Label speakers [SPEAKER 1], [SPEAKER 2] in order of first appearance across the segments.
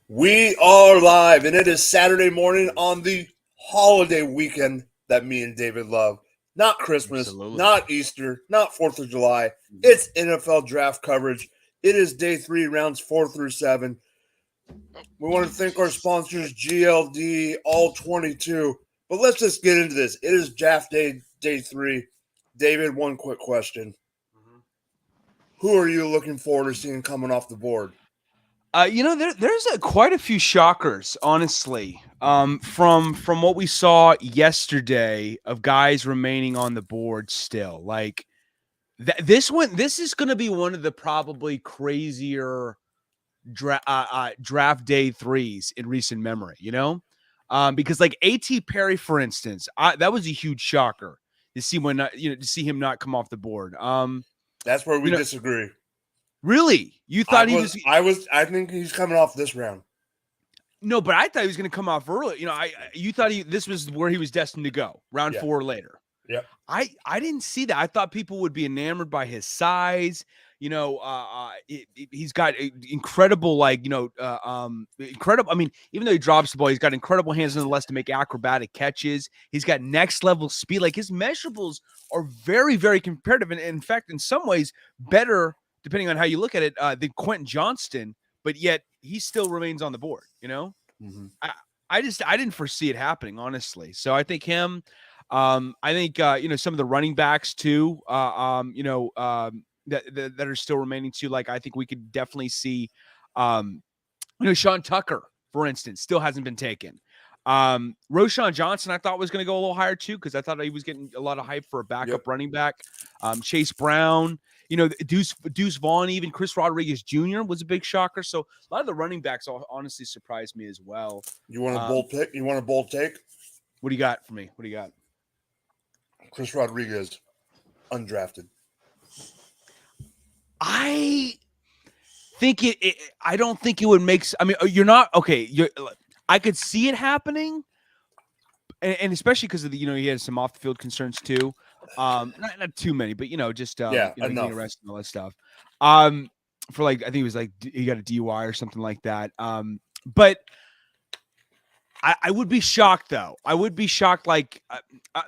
[SPEAKER 1] We are live, and it is Saturday morning on the holiday weekend that me and David love. Not Christmas,
[SPEAKER 2] Absolutely.
[SPEAKER 1] not Easter, not 4th of July. It's NFL draft coverage. It is day 3, rounds 4 through 7. We want to thank our sponsors, GLD, All 22. But let's just get into this. It is draft day 3. David, one quick question. Who are you looking forward to seeing coming off the board?
[SPEAKER 2] There's quite a few shockers, honestly. From what we saw yesterday of guys remaining on the board still. Like this is going to be one of the probably crazier draft day threes in recent memory. Because like A.T. Perry, for instance, that was a huge shocker to see to see him not come off the board.
[SPEAKER 1] That's where we disagree.
[SPEAKER 2] Really? You thought
[SPEAKER 1] I think he's coming off this round.
[SPEAKER 2] No, but I thought he was going to come off early. You thought this was where he was destined to go, round 4 or later.
[SPEAKER 1] Yeah.
[SPEAKER 2] I didn't see that. I thought people would be enamored by his size. He's got incredible, incredible. I mean, even though he drops the ball, he's got incredible hands nonetheless to make acrobatic catches. He's got next level speed. Like his measurables are very, very comparative. And in fact, in some ways, better, depending on how you look at it, than Quentin Johnston, but yet he still remains on the board,
[SPEAKER 1] Mm-hmm.
[SPEAKER 2] I didn't foresee it happening, honestly. So I think him, I think, some of the running backs too, that are still remaining too. Like, I think we could definitely see, Sean Tucker, for instance, still hasn't been taken. Roschon Johnson, I thought was going to go a little higher too, because I thought he was getting a lot of hype for a backup running back. Chase Brown, Deuce Vaughn, even Chris Rodriguez Jr. was a big shocker. So a lot of the running backs honestly surprised me as well.
[SPEAKER 1] You want a bold pick? You want a bold take?
[SPEAKER 2] What do you got for me? What do you got?
[SPEAKER 1] Chris Rodriguez, undrafted.
[SPEAKER 2] I think I don't think it would make. I mean, you're not okay. I could see it happening, and especially because of the he had some off the field concerns too. Not too many, but just getting arrested and all that stuff. For like I think it was like he got a DUI or something like that. But I would be shocked though. I would be shocked. Like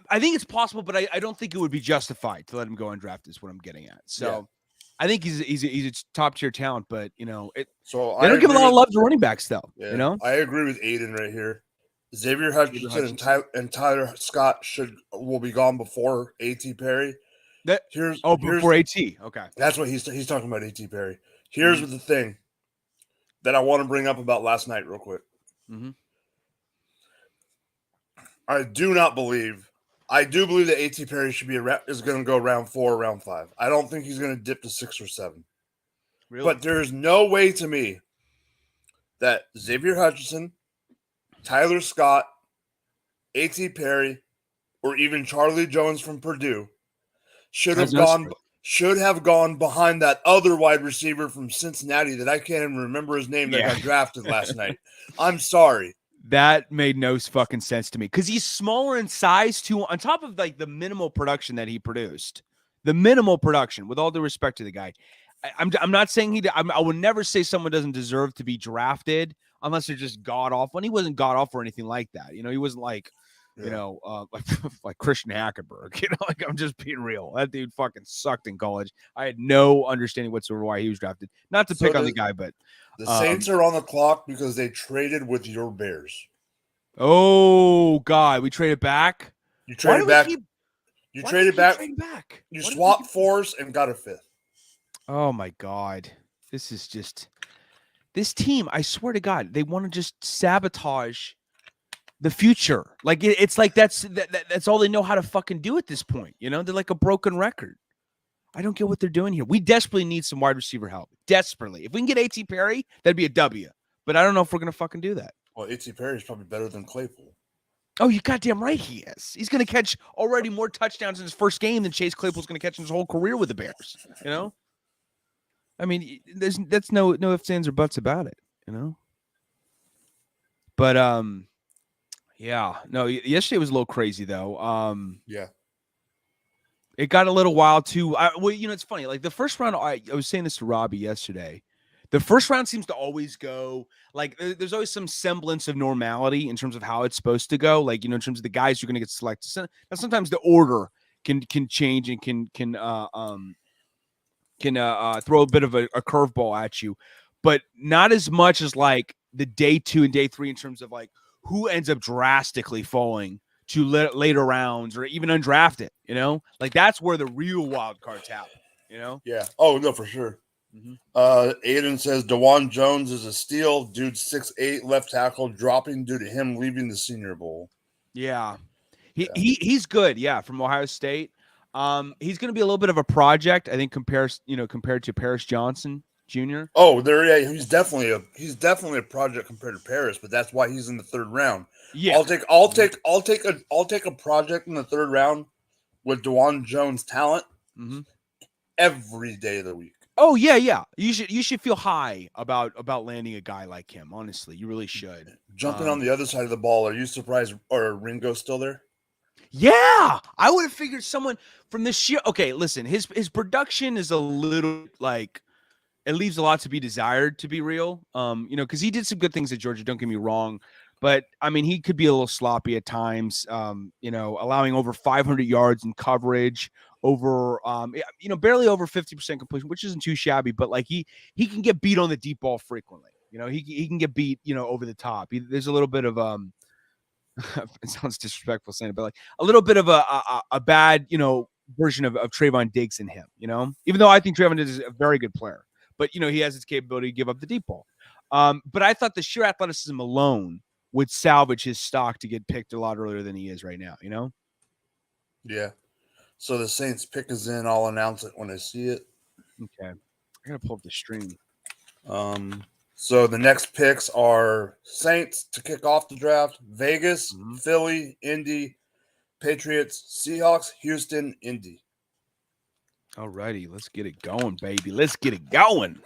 [SPEAKER 2] I think it's possible, but I don't think it would be justified to let him go undrafted. Is what I'm getting at. So. Yeah. I think he's a top tier talent, but they don't give a lot of love to running backs though.
[SPEAKER 1] Yeah, I agree with Aiden right here. Xavier Hutchinson and Tyler Scott will be gone before A.T. Perry.
[SPEAKER 2] Before A.T. Okay,
[SPEAKER 1] that's what he's talking about. A.T. Perry. Here's the thing that I want to bring up about last night, real quick.
[SPEAKER 2] Mm-hmm.
[SPEAKER 1] I do believe that A.T. Perry is going to go round 4 or round 5. I don't think he's going to dip to 6 or 7.
[SPEAKER 2] Really?
[SPEAKER 1] But there's no way to me that Xavier Hutchinson, Tyler Scott, A.T. Perry, or even Charlie Jones from Purdue should have gone behind that other wide receiver from Cincinnati that I can't even remember his name that got drafted last night. I'm sorry.
[SPEAKER 2] That made no fucking sense to me because he's smaller in size too. On top of like the minimal production that he produced, with all due respect to the guy, I'm not saying I would never say someone doesn't deserve to be drafted unless they're just god awful. And he wasn't god awful or anything like that. He wasn't like, like Christian Hackenberg. Like I'm just being real. That dude fucking sucked in college. I had no understanding whatsoever why he was drafted. Not to pick on the guy, but.
[SPEAKER 1] The Saints are on the clock because they traded with your Bears.
[SPEAKER 2] Oh, God. We traded back?
[SPEAKER 1] You traded back. You traded back. You swapped 4s and got a 5th.
[SPEAKER 2] Oh, my God. This is just – this team, I swear to God, they want to just sabotage the future. Like, it's like that's all they know how to fucking do at this point. They're like a broken record. I don't get what they're doing here. We desperately need some wide receiver help. Desperately. If we can get A.T. Perry, that'd be a W. But I don't know if we're going to fucking do that.
[SPEAKER 1] Well, A.T. Perry is probably better than Claypool.
[SPEAKER 2] Oh, you goddamn right he is. He's going to catch already more touchdowns in his first game than Chase Claypool's going to catch in his whole career with the Bears. I mean, that's no ifs, ands, or buts about it. But yeah. No. Yesterday was a little crazy though.
[SPEAKER 1] Yeah.
[SPEAKER 2] It got a little wild too. It's funny. Like the first round, I was saying this to Robbie yesterday. The first round seems to always go like there's always some semblance of normality in terms of how it's supposed to go. Like, in terms of the guys who are going to get selected. Now, sometimes the order can change and can throw a bit of a curveball at you, but not as much as like the day 2 and day 3 in terms of like who ends up drastically falling to later rounds or even undrafted. Like that's where the real wild cards happen.
[SPEAKER 1] Yeah. Oh no, for sure.
[SPEAKER 2] Mm-hmm.
[SPEAKER 1] Aiden says DeJuan Jones is a steal. Dude, 6'8", left tackle, dropping due to him leaving the Senior Bowl.
[SPEAKER 2] Yeah, he's good. Yeah, from Ohio State. He's going to be a little bit of a project, I think, compared to Paris Johnson Jr.
[SPEAKER 1] Oh, he's definitely a project compared to Paris, but that's why he's in the 3rd round.
[SPEAKER 2] Yeah,
[SPEAKER 1] I'll take a project in the 3rd round with DeJuan Jones' talent every day of the week.
[SPEAKER 2] Oh yeah. You should feel high about landing a guy like him. Honestly, you really should.
[SPEAKER 1] Jumping on the other side of the ball, are you surprised? Or Ringo's still there?
[SPEAKER 2] Yeah, I would have figured someone from this year. Okay, listen, his production is a little like it leaves a lot to be desired, to be real. Because he did some good things at Georgia. Don't get me wrong, but I mean, he could be a little sloppy at times. Allowing over 500 yards in coverage, over barely over 50% completion, which isn't too shabby. But like he can get beat on the deep ball frequently. He can get beat over the top. There's a little bit of it sounds disrespectful saying it, but like a little bit of a bad version of Trayvon Diggs in him. Even though I think Trayvon Diggs is a very good player. But, he has his capability to give up the deep ball. But I thought the sheer athleticism alone would salvage his stock to get picked a lot earlier than he is right now,
[SPEAKER 1] Yeah. So the Saints pick is in. I'll announce it when I see it.
[SPEAKER 2] Okay. I got to pull up the stream.
[SPEAKER 1] So the next picks are Saints to kick off the draft, Vegas, Philly, Indy, Patriots, Seahawks, Houston, Indy.
[SPEAKER 2] Alrighty, let's get it going, baby. Let's get it going.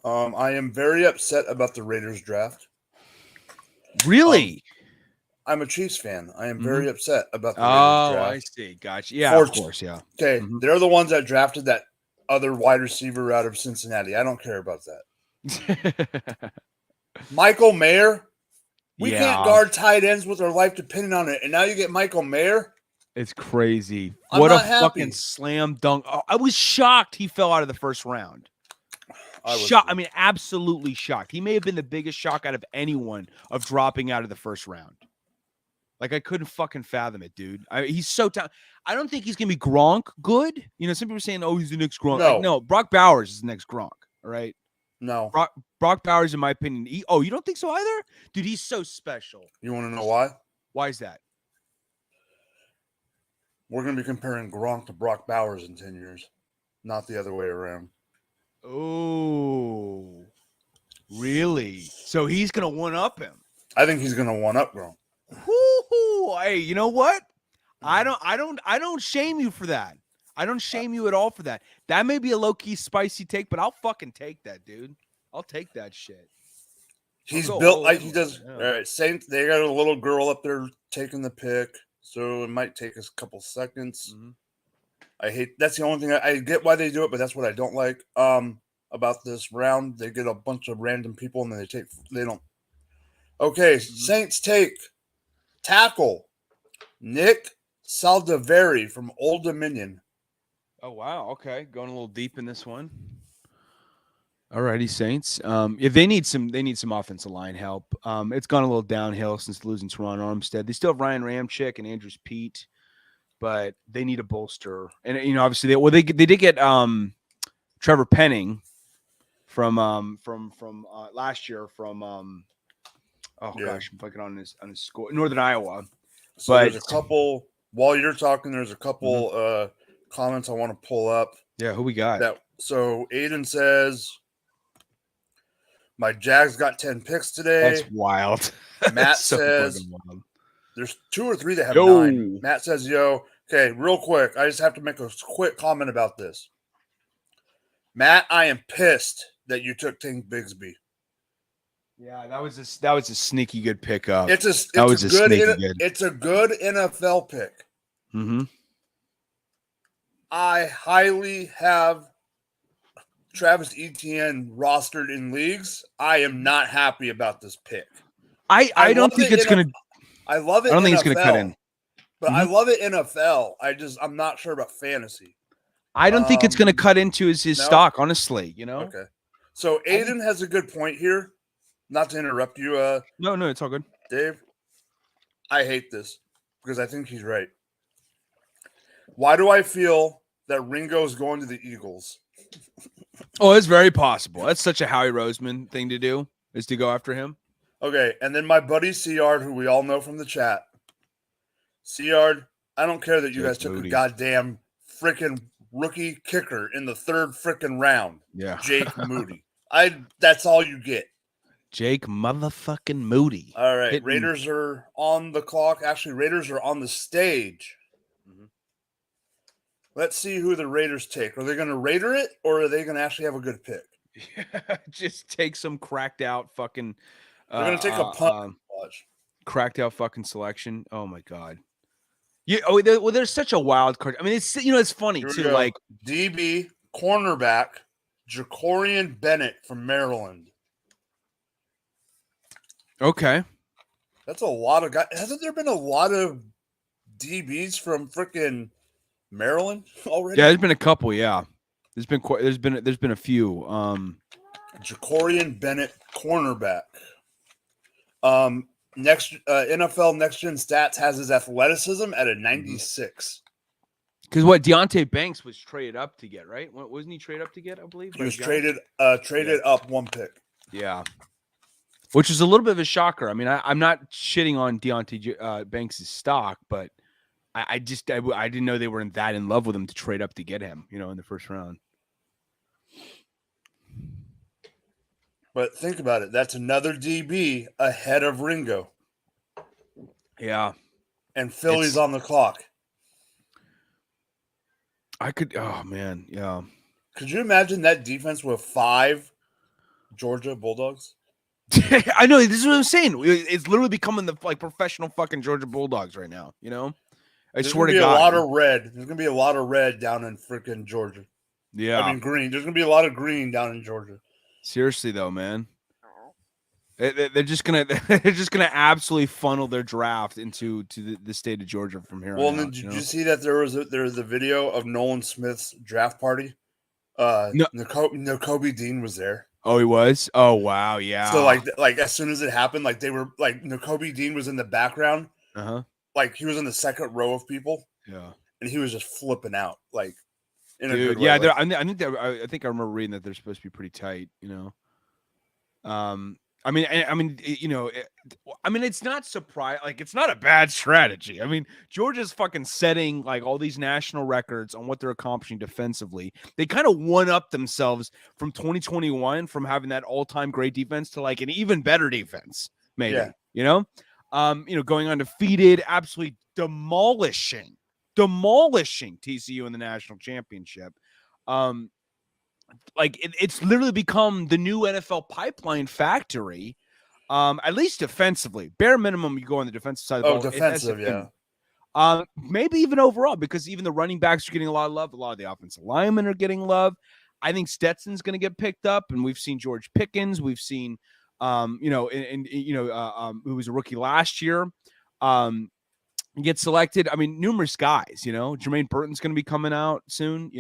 [SPEAKER 1] I am very upset about the Raiders draft.
[SPEAKER 2] Really?
[SPEAKER 1] I'm a Chiefs fan. I am very upset about the Raiders draft.
[SPEAKER 2] I see. Gotcha. Yeah, of course, yeah.
[SPEAKER 1] Okay, they're the ones that drafted that other wide receiver out of Cincinnati. I don't care about that. Michael Mayer. We can't guard tight ends with our life depending on it. And now you get Michael Mayer.
[SPEAKER 2] It's crazy. What a fucking slam dunk. Oh, I was shocked he fell out of the first round. Shocked. I mean, absolutely shocked. He may have been the biggest shock out of anyone of dropping out of the first round. Like, I couldn't fucking fathom it, dude. He's so talented. I don't think he's going to be Gronk good. Some people are saying, oh, he's the next Gronk. No, Brock Bowers is the next Gronk. All right.
[SPEAKER 1] No.
[SPEAKER 2] Brock Bowers, in my opinion. You don't think so either? Dude, he's so special.
[SPEAKER 1] You want to know why?
[SPEAKER 2] Why is that?
[SPEAKER 1] We're going to be comparing Gronk to Brock Bowers in 10 years, not the other way around.
[SPEAKER 2] Oh, really? So he's going to one-up him?
[SPEAKER 1] I think he's going to one-up Gronk.
[SPEAKER 2] Woo-hoo. Hey, you know what? I don't shame you for that. I don't shame you at all for that. That may be a low-key spicy take, but I'll fucking take that, dude. I'll take that shit.
[SPEAKER 1] He's built like he does. Yeah. All right, Saints, they got a little girl up there taking the pick. So it might take us a couple seconds. That's the only thing I get why they do it, but that's what I don't like about this round. They get a bunch of random people and then they don't. Okay, Saints take tackle Nick Saldiveri from Old Dominion.
[SPEAKER 2] Oh wow, okay, going a little deep in this one. Alrighty, Saints. Yeah, they need some offensive line help. It's gone a little downhill since losing to Ron Armstead. They still have Ryan Ramczyk and Andrews Pete, but they need a bolster. And obviously they did get Trevor Penning from last year from gosh, I'm fucking on his score, Northern Iowa.
[SPEAKER 1] So but there's a couple while you're talking. There's a couple comments I want to pull up.
[SPEAKER 2] Yeah, who we got?
[SPEAKER 1] So Aiden says, my Jags got 10 picks today.
[SPEAKER 2] That's wild.
[SPEAKER 1] Matt says there's 2 or 3 that have 9. Matt says, okay, real quick. I just have to make a quick comment about this. Matt, I am pissed that you took Tank Bigsby.
[SPEAKER 2] Yeah, that was a sneaky good pickup.
[SPEAKER 1] It's a good NFL pick.
[SPEAKER 2] Mm-hmm.
[SPEAKER 1] I highly have Travis Etienne rostered in leagues, I am not happy about this pick.
[SPEAKER 2] I don't think it's going to.
[SPEAKER 1] I love it.
[SPEAKER 2] I don't think
[SPEAKER 1] NFL,
[SPEAKER 2] it's going to cut in.
[SPEAKER 1] but I love it NFL. I'm not sure about fantasy.
[SPEAKER 2] I don't think it's going to cut into his
[SPEAKER 1] no?
[SPEAKER 2] stock, honestly.
[SPEAKER 1] Okay. So Aiden has a good point here. Not to interrupt you.
[SPEAKER 2] No, it's all good,
[SPEAKER 1] Dave. I hate this because I think he's right. Why do I feel that Ringo is going to the Eagles?
[SPEAKER 2] Oh, it's very possible. That's such a Howie Roseman thing to do, is to go after him.
[SPEAKER 1] Okay, and then my buddy Seard, who we all know from the chat. Seard, I don't care that you guys took a goddamn freaking rookie kicker in the third freaking round.
[SPEAKER 2] Yeah.
[SPEAKER 1] Jake Moody. That's all you get.
[SPEAKER 2] Jake motherfucking Moody.
[SPEAKER 1] All right, Raiders are on the clock. Actually, Raiders are on the stage. Let's see who the Raiders take. Are they going to Raider it, or are they going to actually have a good pick?
[SPEAKER 2] Just take some cracked out fucking.
[SPEAKER 1] They're going to take a punt. Watch.
[SPEAKER 2] Cracked out fucking selection. Oh my god. Yeah. Oh, well, there's such a wild card. I mean, it's it's funny too. Like
[SPEAKER 1] DB cornerback Jacorian Bennett from Maryland.
[SPEAKER 2] Okay.
[SPEAKER 1] That's a lot of guys. Hasn't there been a lot of DBs from freaking Maryland already?
[SPEAKER 2] Yeah, there's been a couple. Yeah, there's been a few.
[SPEAKER 1] Jacorian Bennett, cornerback. Next NFL Next Gen Stats has his athleticism at a 96.
[SPEAKER 2] Because what Deontay Banks was traded up to get, right? Wasn't he traded up to get? I believe
[SPEAKER 1] he was traded up one pick.
[SPEAKER 2] Yeah, which is a little bit of a shocker. I mean, I'm not shitting on Deontay Banks' stock, but I didn't know they were that in love with him to trade up to get him, in the first round.
[SPEAKER 1] But think about it. That's another DB ahead of Ringo.
[SPEAKER 2] Yeah.
[SPEAKER 1] And Philly's on the clock.
[SPEAKER 2] Oh, man. Yeah.
[SPEAKER 1] Could you imagine that defense with 5 Georgia Bulldogs?
[SPEAKER 2] I know. This is what I'm saying. It's literally becoming the professional fucking Georgia Bulldogs right now, I swear to God.
[SPEAKER 1] There's going to be a lot of red down in freaking Georgia.
[SPEAKER 2] Yeah.
[SPEAKER 1] I mean, green. There's going to be a lot of green down in Georgia.
[SPEAKER 2] Seriously, though, man. They're just gonna absolutely funnel their draft into the state of Georgia from here on out.
[SPEAKER 1] Did you see that there was a video of Nolan Smith's draft party? No. Nakobe Dean was there.
[SPEAKER 2] Oh, he was? Oh, wow, yeah.
[SPEAKER 1] So like as soon as it happened, they were Nakobe Dean was in the background.
[SPEAKER 2] Uh-huh.
[SPEAKER 1] Like he was in the second row of people.
[SPEAKER 2] Yeah.
[SPEAKER 1] And he was just flipping out, in
[SPEAKER 2] a
[SPEAKER 1] good way.
[SPEAKER 2] Yeah, I think I remember reading that they're supposed to be pretty tight, I mean, it's not surprising. It's not a bad strategy. I mean, Georgia's fucking setting all these national records on what they're accomplishing defensively. They kind of one up themselves from 2021 from having that all-time great defense to an even better defense, maybe. Yeah. Going undefeated, absolutely demolishing TCU in the national championship. It's literally become the new NFL pipeline factory, at least defensively. Bare minimum, you go on the defensive side of the ball.
[SPEAKER 1] Defensive, yeah.
[SPEAKER 2] Maybe even overall, because even the running backs are getting a lot of love. A lot of the offensive linemen are getting love. I think Stetson's going to get picked up, and we've seen George Pickens. We've seen, who was a rookie last year, get selected. I mean, numerous guys. Jermaine Burton's going to be coming out soon.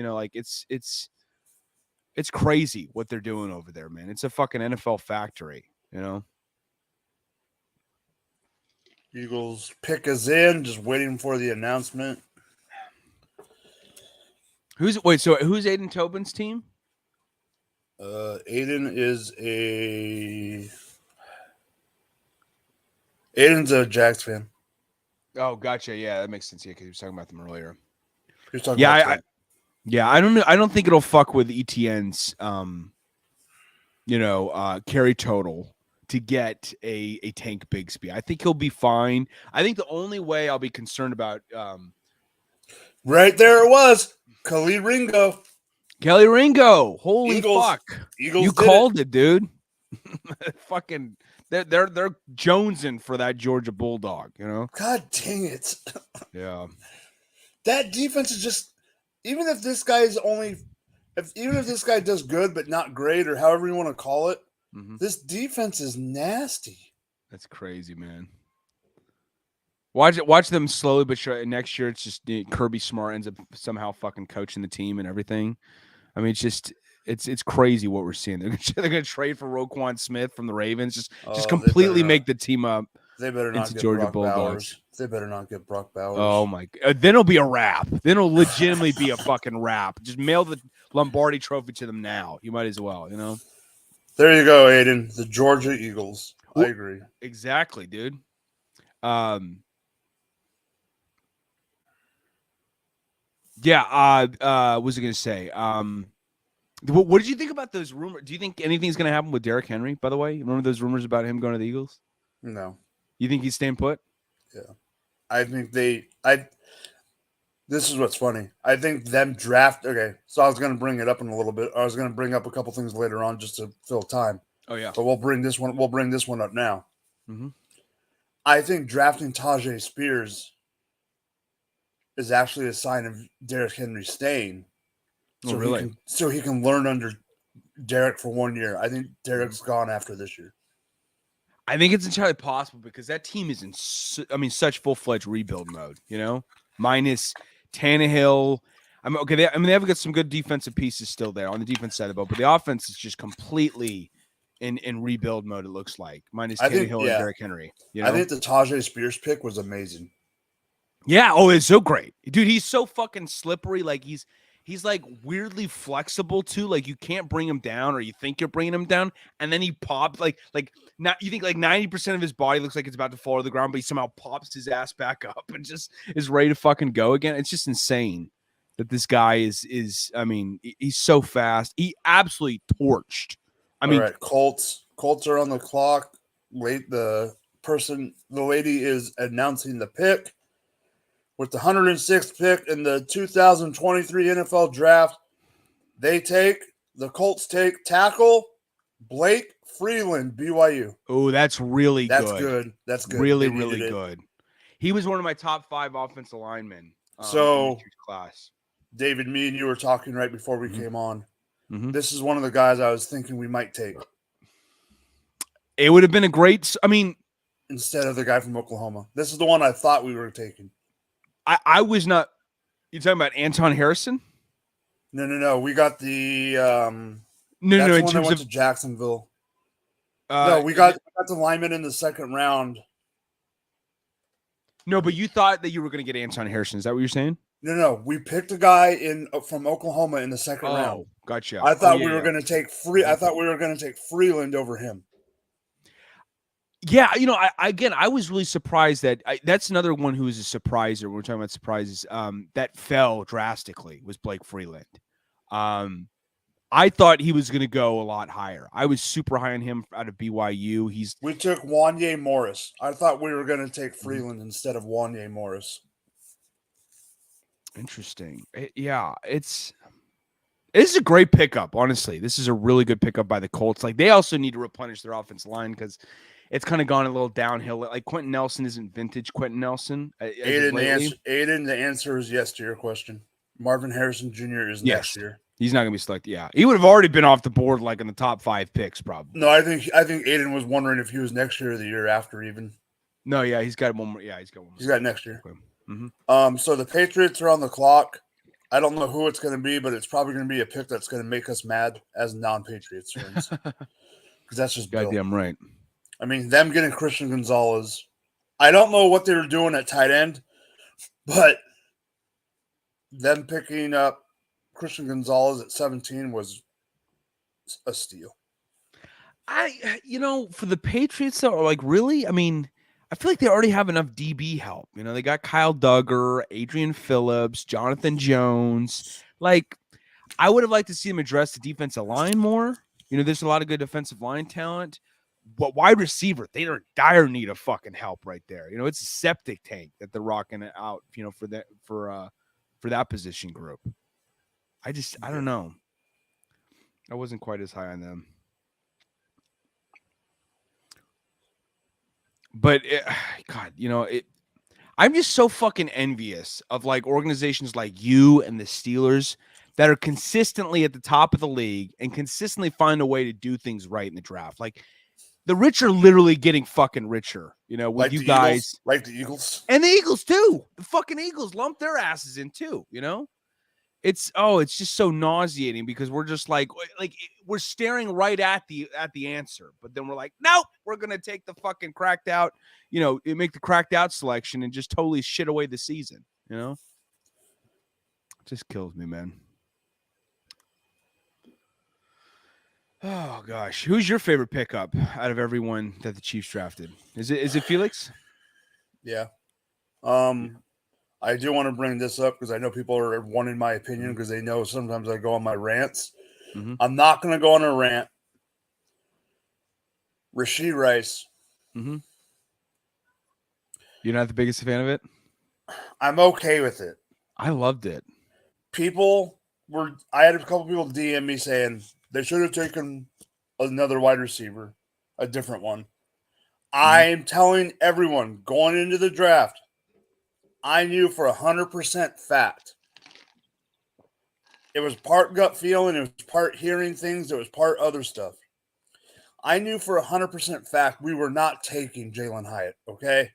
[SPEAKER 2] It's crazy what they're doing over there, man. It's a fucking NFL factory,
[SPEAKER 1] Eagles pick us in, just waiting for the announcement.
[SPEAKER 2] Who's Aiden Tobin's team?
[SPEAKER 1] Aiden's a Jags fan.
[SPEAKER 2] Oh, gotcha. Yeah, that makes sense. Yeah, because he was talking about them earlier. I don't know. I don't think it'll fuck with ETN's, carry total to get a Tank Bigsby. I think he'll be fine. I think the only way I'll be concerned about,
[SPEAKER 1] right there it was, Kelly Ringo.
[SPEAKER 2] Holy fuck!
[SPEAKER 1] Eagles,
[SPEAKER 2] you called it, dude. Fucking, they're jonesing for that Georgia Bulldog.
[SPEAKER 1] God dang it!
[SPEAKER 2] Yeah,
[SPEAKER 1] that defense is just. Even if this guy is only even if this guy does good but not great, or however you want to call it,
[SPEAKER 2] Mhm.
[SPEAKER 1] this defense is nasty.
[SPEAKER 2] That's crazy, man. Watch them slowly but sure. Next year, it's just Kirby Smart ends up somehow fucking coaching the team and everything. I mean, it's crazy what we're seeing. They're gonna trade for Roquan Smith from the Ravens, just
[SPEAKER 1] They better
[SPEAKER 2] completely
[SPEAKER 1] not.
[SPEAKER 2] make the team up
[SPEAKER 1] They better not
[SPEAKER 2] into
[SPEAKER 1] get
[SPEAKER 2] Georgia
[SPEAKER 1] Brock
[SPEAKER 2] Bulldogs.
[SPEAKER 1] Bowers. They better not get Brock Bowers.
[SPEAKER 2] Oh my! Then it'll be a wrap. Then it'll legitimately be a fucking wrap. Just mail the Lombardi Trophy to them now. You might as well. You know.
[SPEAKER 1] There you go, Aiden. The Georgia Eagles. I agree.
[SPEAKER 2] Exactly, dude. Yeah. What was I gonna say? What did you think about those rumors? Do you think anything's gonna happen with Derrick Henry? By the way, remember those rumors about him going to the Eagles?
[SPEAKER 1] No.
[SPEAKER 2] You think he's staying put?
[SPEAKER 1] Yeah. I think this is what's funny. I think them draft. Okay, so I was going to bring it up in a little bit. I was going to bring up a couple things later on just to fill time.
[SPEAKER 2] Oh yeah.
[SPEAKER 1] But we'll bring this one up now.
[SPEAKER 2] Mm-hmm.
[SPEAKER 1] I think drafting Tajay Spears is actually a sign of Derrick Henry staying. So
[SPEAKER 2] really?
[SPEAKER 1] He can learn under Derrick for 1 year. I think Derrick's gone after this year.
[SPEAKER 2] I think it's entirely possible because that team is in such full-fledged rebuild mode, you know, minus Tannehill. They have got some good defensive pieces still there on the defense side of the boat, but the offense is just completely in rebuild mode. It looks like minus Tannehill and Derrick Henry. You know?
[SPEAKER 1] I think the Tajay Spears pick was amazing.
[SPEAKER 2] Yeah. Oh, it's so great, dude. He's so fucking slippery. Like he's like weirdly flexible too. Like you can't bring him down, or you think you're bringing him down, and then he pops like not. You think like 90% of his body looks like it's about to fall to the ground, but he somehow pops his ass back up and just is ready to fucking go again. It's just insane that this guy is. I mean, he's so fast. He absolutely torched. I mean,
[SPEAKER 1] all right, Colts are on the clock. The lady is announcing the pick. With the 106th pick in the 2023 NFL Draft, the Colts take tackle Blake Freeland, BYU.
[SPEAKER 2] Oh, that's really good.
[SPEAKER 1] That's good.
[SPEAKER 2] Really, really good. He was one of my top 5 offensive linemen.
[SPEAKER 1] So,
[SPEAKER 2] class.
[SPEAKER 1] David, me and you were talking right before we came on.
[SPEAKER 2] Mm-hmm.
[SPEAKER 1] This is one of the guys I was thinking we might take.
[SPEAKER 2] It would have been a great. I mean,
[SPEAKER 1] instead of the guy from Oklahoma, this is the one I thought we were taking.
[SPEAKER 2] I was not. You talking about Anton Harrison?
[SPEAKER 1] No. We got the
[SPEAKER 2] no. In
[SPEAKER 1] terms of to Jacksonville. No, we got the lineman in the second round.
[SPEAKER 2] No, but you thought that you were going to get Anton Harrison. Is that what you're saying?
[SPEAKER 1] No. We picked a guy from Oklahoma in the second round.
[SPEAKER 2] Oh, gotcha.
[SPEAKER 1] I thought we were going to take I thought we were going to take Freeland over him.
[SPEAKER 2] Yeah, you know, I was really surprised that that's another one who is a surpriser. We're talking about surprises. That fell drastically was Blake Freeland. I thought he was going to go a lot higher. I was super high on him out of BYU.
[SPEAKER 1] We took Wanye Morris. I thought we were going to take Freeland instead of Wanye Morris.
[SPEAKER 2] Interesting. Yeah, this is a great pickup. Honestly, this is a really good pickup by the Colts. Like they also need to replenish their offensive line because it's kind of gone a little downhill. Like Quentin Nelson isn't vintage Quentin Nelson.
[SPEAKER 1] Aiden, the answer is yes to your question. Marvin Harrison Jr. is next year.
[SPEAKER 2] He's not going to be selected. Yeah, he would have already been off the board, like in the top 5 picks, probably.
[SPEAKER 1] No, I think Aiden was wondering if he was next year or the year after, even.
[SPEAKER 2] No, yeah, he's got one more. Yeah, he's got one more.
[SPEAKER 1] He's got next year.
[SPEAKER 2] Okay. Mm-hmm.
[SPEAKER 1] So the Patriots are on the clock. I don't know who it's going to be, but it's probably going to be a pick that's going to make us mad as non-Patriots fans, because that's just
[SPEAKER 2] goddamn right.
[SPEAKER 1] I mean, them getting Christian Gonzalez. I don't know what they were doing at tight end, but them picking up Christian Gonzalez at 17 was a steal.
[SPEAKER 2] For the Patriots, though, like really, I mean, I feel like they already have enough DB help. You know, they got Kyle Duggar, Adrian Phillips, Jonathan Jones. Like, I would have liked to see them address the defensive line more. You know, there's a lot of good defensive line talent. But wide receiver, they are dire need of fucking help right there. You know, it's a septic tank that they're rocking out, you know, for that position group. I don't know. I wasn't quite as high on them. But God, you know, I'm just so fucking envious of like organizations like you and the Steelers that are consistently at the top of the league and consistently find a way to do things right in the draft. Like the rich are literally getting fucking richer, you know, with
[SPEAKER 1] Like
[SPEAKER 2] you
[SPEAKER 1] the Eagles,
[SPEAKER 2] guys.
[SPEAKER 1] like the Eagles.
[SPEAKER 2] And the Eagles too. The fucking Eagles lump their asses in too, you know? It's just so nauseating because we're just like we're staring right at the answer, but then we're like, nope, we're gonna take the fucking cracked out, you know, make the cracked out selection and just totally shit away the season, you know? It just kills me, man. Oh gosh, who's your favorite pickup out of everyone that the Chiefs drafted? Is it Felix?
[SPEAKER 1] Yeah. I do want to bring this up because I know people are wanting my opinion because they know sometimes I go on my rants.
[SPEAKER 2] Mm-hmm.
[SPEAKER 1] I'm not going to go on a rant. Rashee Rice.
[SPEAKER 2] Mm-hmm. You're not the biggest fan of it?
[SPEAKER 1] I'm okay with it.
[SPEAKER 2] I loved it.
[SPEAKER 1] I had a couple people DM me saying they should have taken another wide receiver, a different one. I'm telling everyone going into the draft, I knew for 100% fact. It was part gut feeling, it was part hearing things, it was part other stuff. I knew for 100% fact we were not taking Jalen Hyatt, okay?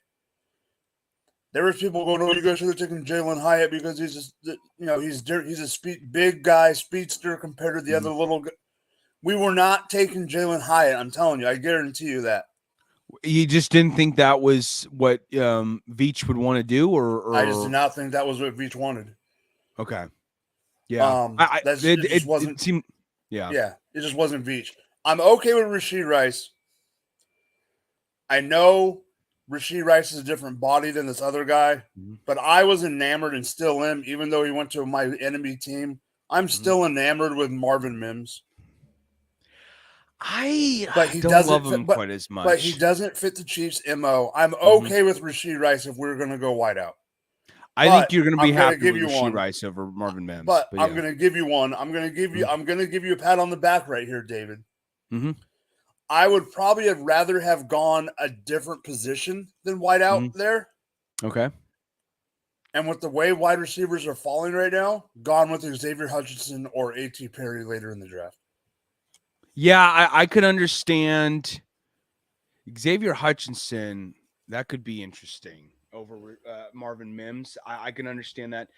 [SPEAKER 1] There was people going, "Oh, you guys should have taken Jalen Hyatt because he's just, he's a big guy, speedster compared to the other little." We were not taking Jalen Hyatt. I'm telling you, I guarantee you that.
[SPEAKER 2] You just didn't think that was what Veach would want to do, or
[SPEAKER 1] I just did not think that was what Veach wanted.
[SPEAKER 2] Okay, yeah,
[SPEAKER 1] It just wasn't.
[SPEAKER 2] It seemed, yeah,
[SPEAKER 1] it just wasn't Veach. I'm okay with Rashee Rice. I know Rashee Rice is a different body than this other guy, but I was enamored and still am, even though he went to my enemy team. I'm still enamored with Marvin Mims.
[SPEAKER 2] But he don't love him quite as much.
[SPEAKER 1] But he doesn't fit the Chiefs' MO. I'm okay with Rashee Rice if we're going to go wide out.
[SPEAKER 2] I think you're going to be happy with Rashee Rice over Marvin Mims.
[SPEAKER 1] But I'm going to give you one. I'm going to give you a pat on the back right here, David.
[SPEAKER 2] Mm-hmm.
[SPEAKER 1] I would probably have rather have gone a different position than wide out there.
[SPEAKER 2] Okay.
[SPEAKER 1] And with the way wide receivers are falling right now, gone with Xavier Hutchinson or A.T. Perry later in the draft.
[SPEAKER 2] Yeah, I could understand Xavier Hutchinson. That could be interesting over Marvin Mims. I can understand that.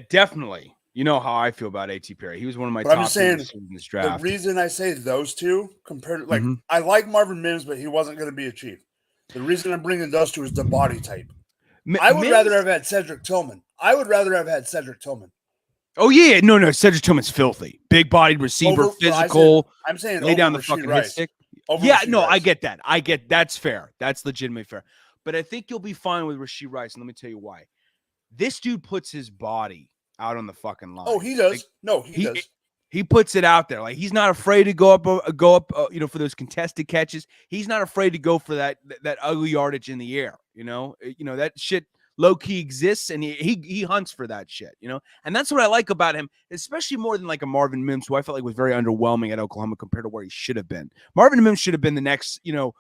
[SPEAKER 2] Definitely. You know how I feel about A.T. Perry. He was one of my top receivers in this draft.
[SPEAKER 1] The reason I say those two compared to, I like Marvin Mims, but he wasn't going to be a Chief. The reason I'm bringing those two is the body type. I would rather have had Cedric Tillman.
[SPEAKER 2] Oh, yeah. No. Cedric Tillman's filthy. Big-bodied receiver, physical.
[SPEAKER 1] I'm saying
[SPEAKER 2] lay down the
[SPEAKER 1] Rashee
[SPEAKER 2] fucking
[SPEAKER 1] Rice.
[SPEAKER 2] hit stick.
[SPEAKER 1] Rashee Rice.
[SPEAKER 2] I get that. That's fair. That's legitimately fair. But I think you'll be fine with Rashee Rice, and let me tell you why. This dude puts his body out on the fucking line.
[SPEAKER 1] Oh, he does. He does.
[SPEAKER 2] He puts it out there. Like, he's not afraid to go up, for those contested catches. He's not afraid to go for that ugly yardage in the air. That shit low key exists, and he hunts for that shit. And that's what I like about him, especially more than like a Marvin Mims, who I felt like was very underwhelming at Oklahoma compared to where he should have been. Marvin Mims should have been the next, CeeDee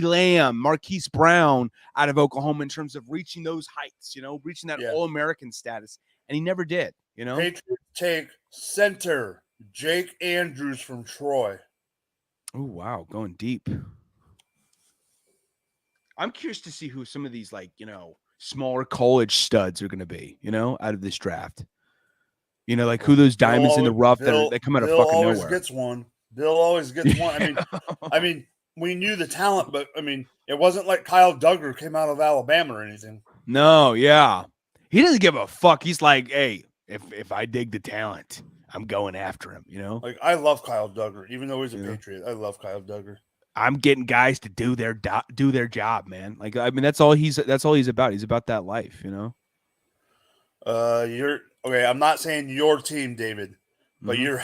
[SPEAKER 2] Lamb, Marquise Brown out of Oklahoma in terms of reaching those heights, reaching that All-American status, and he never did.
[SPEAKER 1] Patriots take center Jake Andrews from Troy.
[SPEAKER 2] Oh wow, going deep. I'm curious to see who some of these smaller college studs are going to be, out of this draft. Who those diamonds in the rough that come out of fucking nowhere.
[SPEAKER 1] Bill always gets one. I mean, we knew the talent, but it wasn't like Kyle Duggar came out of Alabama or anything.
[SPEAKER 2] No, yeah, he doesn't give a fuck. He's like, hey, if I dig the talent, I'm going after him.
[SPEAKER 1] Like, I love Kyle Duggar, even though he's a Patriot. I love Kyle Duggar.
[SPEAKER 2] I'm getting guys to do their job, man. That's all he's about. He's about that life,
[SPEAKER 1] You're okay. I'm not saying your team, David, but your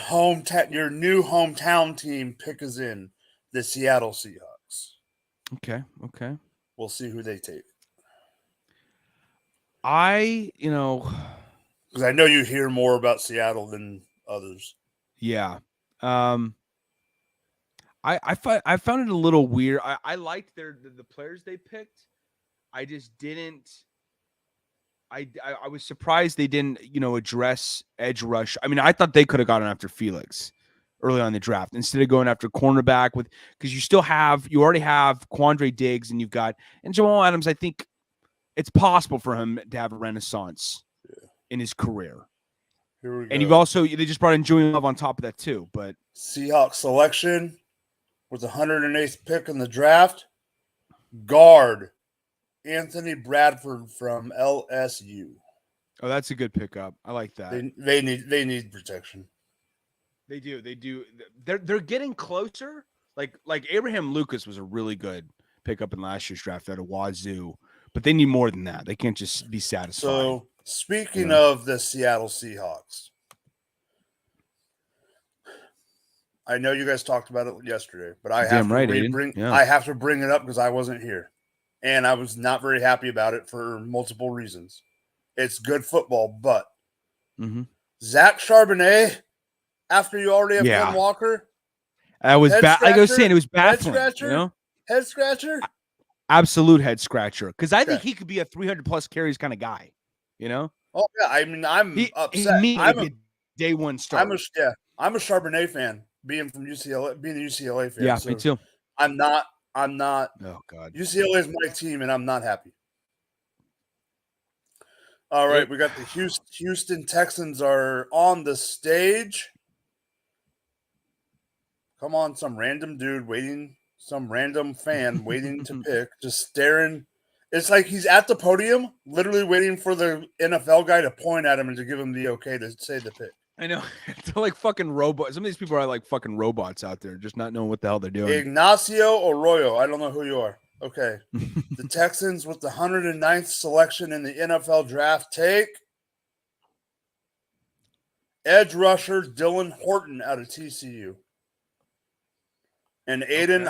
[SPEAKER 1] new hometown team pick is in the Seattle Seahawks.
[SPEAKER 2] Okay.
[SPEAKER 1] We'll see who they take. Because I know you hear more about Seattle than others.
[SPEAKER 2] Yeah. I found it a little weird. I liked the players they picked. I just didn't. I was surprised they didn't, address edge rush. I mean, I thought they could have gotten after Felix early on in the draft instead of going after cornerback because you already have Quandre Diggs and and Jamal Adams. I think it's possible for him to have a renaissance in his career.
[SPEAKER 1] Here we go.
[SPEAKER 2] And they just brought in Julian Love on top of that too. But
[SPEAKER 1] Seahawks selection with the 108th pick in the draft, guard Anthony Bradford from LSU.
[SPEAKER 2] Oh, that's a good pickup. I like that.
[SPEAKER 1] They need protection.
[SPEAKER 2] They do. They're getting closer. Like Abraham Lucas was a really good pickup in last year's draft out of Wazoo, but they need more than that. They can't just be satisfied.
[SPEAKER 1] So speaking of the Seattle Seahawks, I know you guys talked about it yesterday, but I have to bring it up because I wasn't here. And I was not very happy about it for multiple reasons. It's good football, but Zach Charbonnet, after you already have Ken Walker,
[SPEAKER 2] I was bad. Like I was saying, it was baffling.
[SPEAKER 1] Head scratcher,
[SPEAKER 2] absolute head scratcher. Because I think he could be a 300+ carries kind of guy.
[SPEAKER 1] Oh yeah, I mean I'm upset.
[SPEAKER 2] I'm a day one start.
[SPEAKER 1] I'm a Charbonnet fan, being a UCLA fan.
[SPEAKER 2] Yeah,
[SPEAKER 1] so
[SPEAKER 2] me too.
[SPEAKER 1] I'm not.
[SPEAKER 2] Oh God,
[SPEAKER 1] UCLA is my team, and I'm not happy. All right, we got the Houston Texans are on the stage. Come on, some random dude waiting, some random fan waiting to pick, just staring. It's like he's at the podium, literally waiting for the NFL guy to point at him and to give him the okay to say the pick.
[SPEAKER 2] I know. They're like fucking robots. Some of these people are like fucking robots out there, just not knowing what the hell they're doing.
[SPEAKER 1] Ignacio Arroyo. I don't know who you are. Okay. The Texans with the 109th selection in the NFL draft take edge rusher Dylan Horton out of TCU. And Aiden,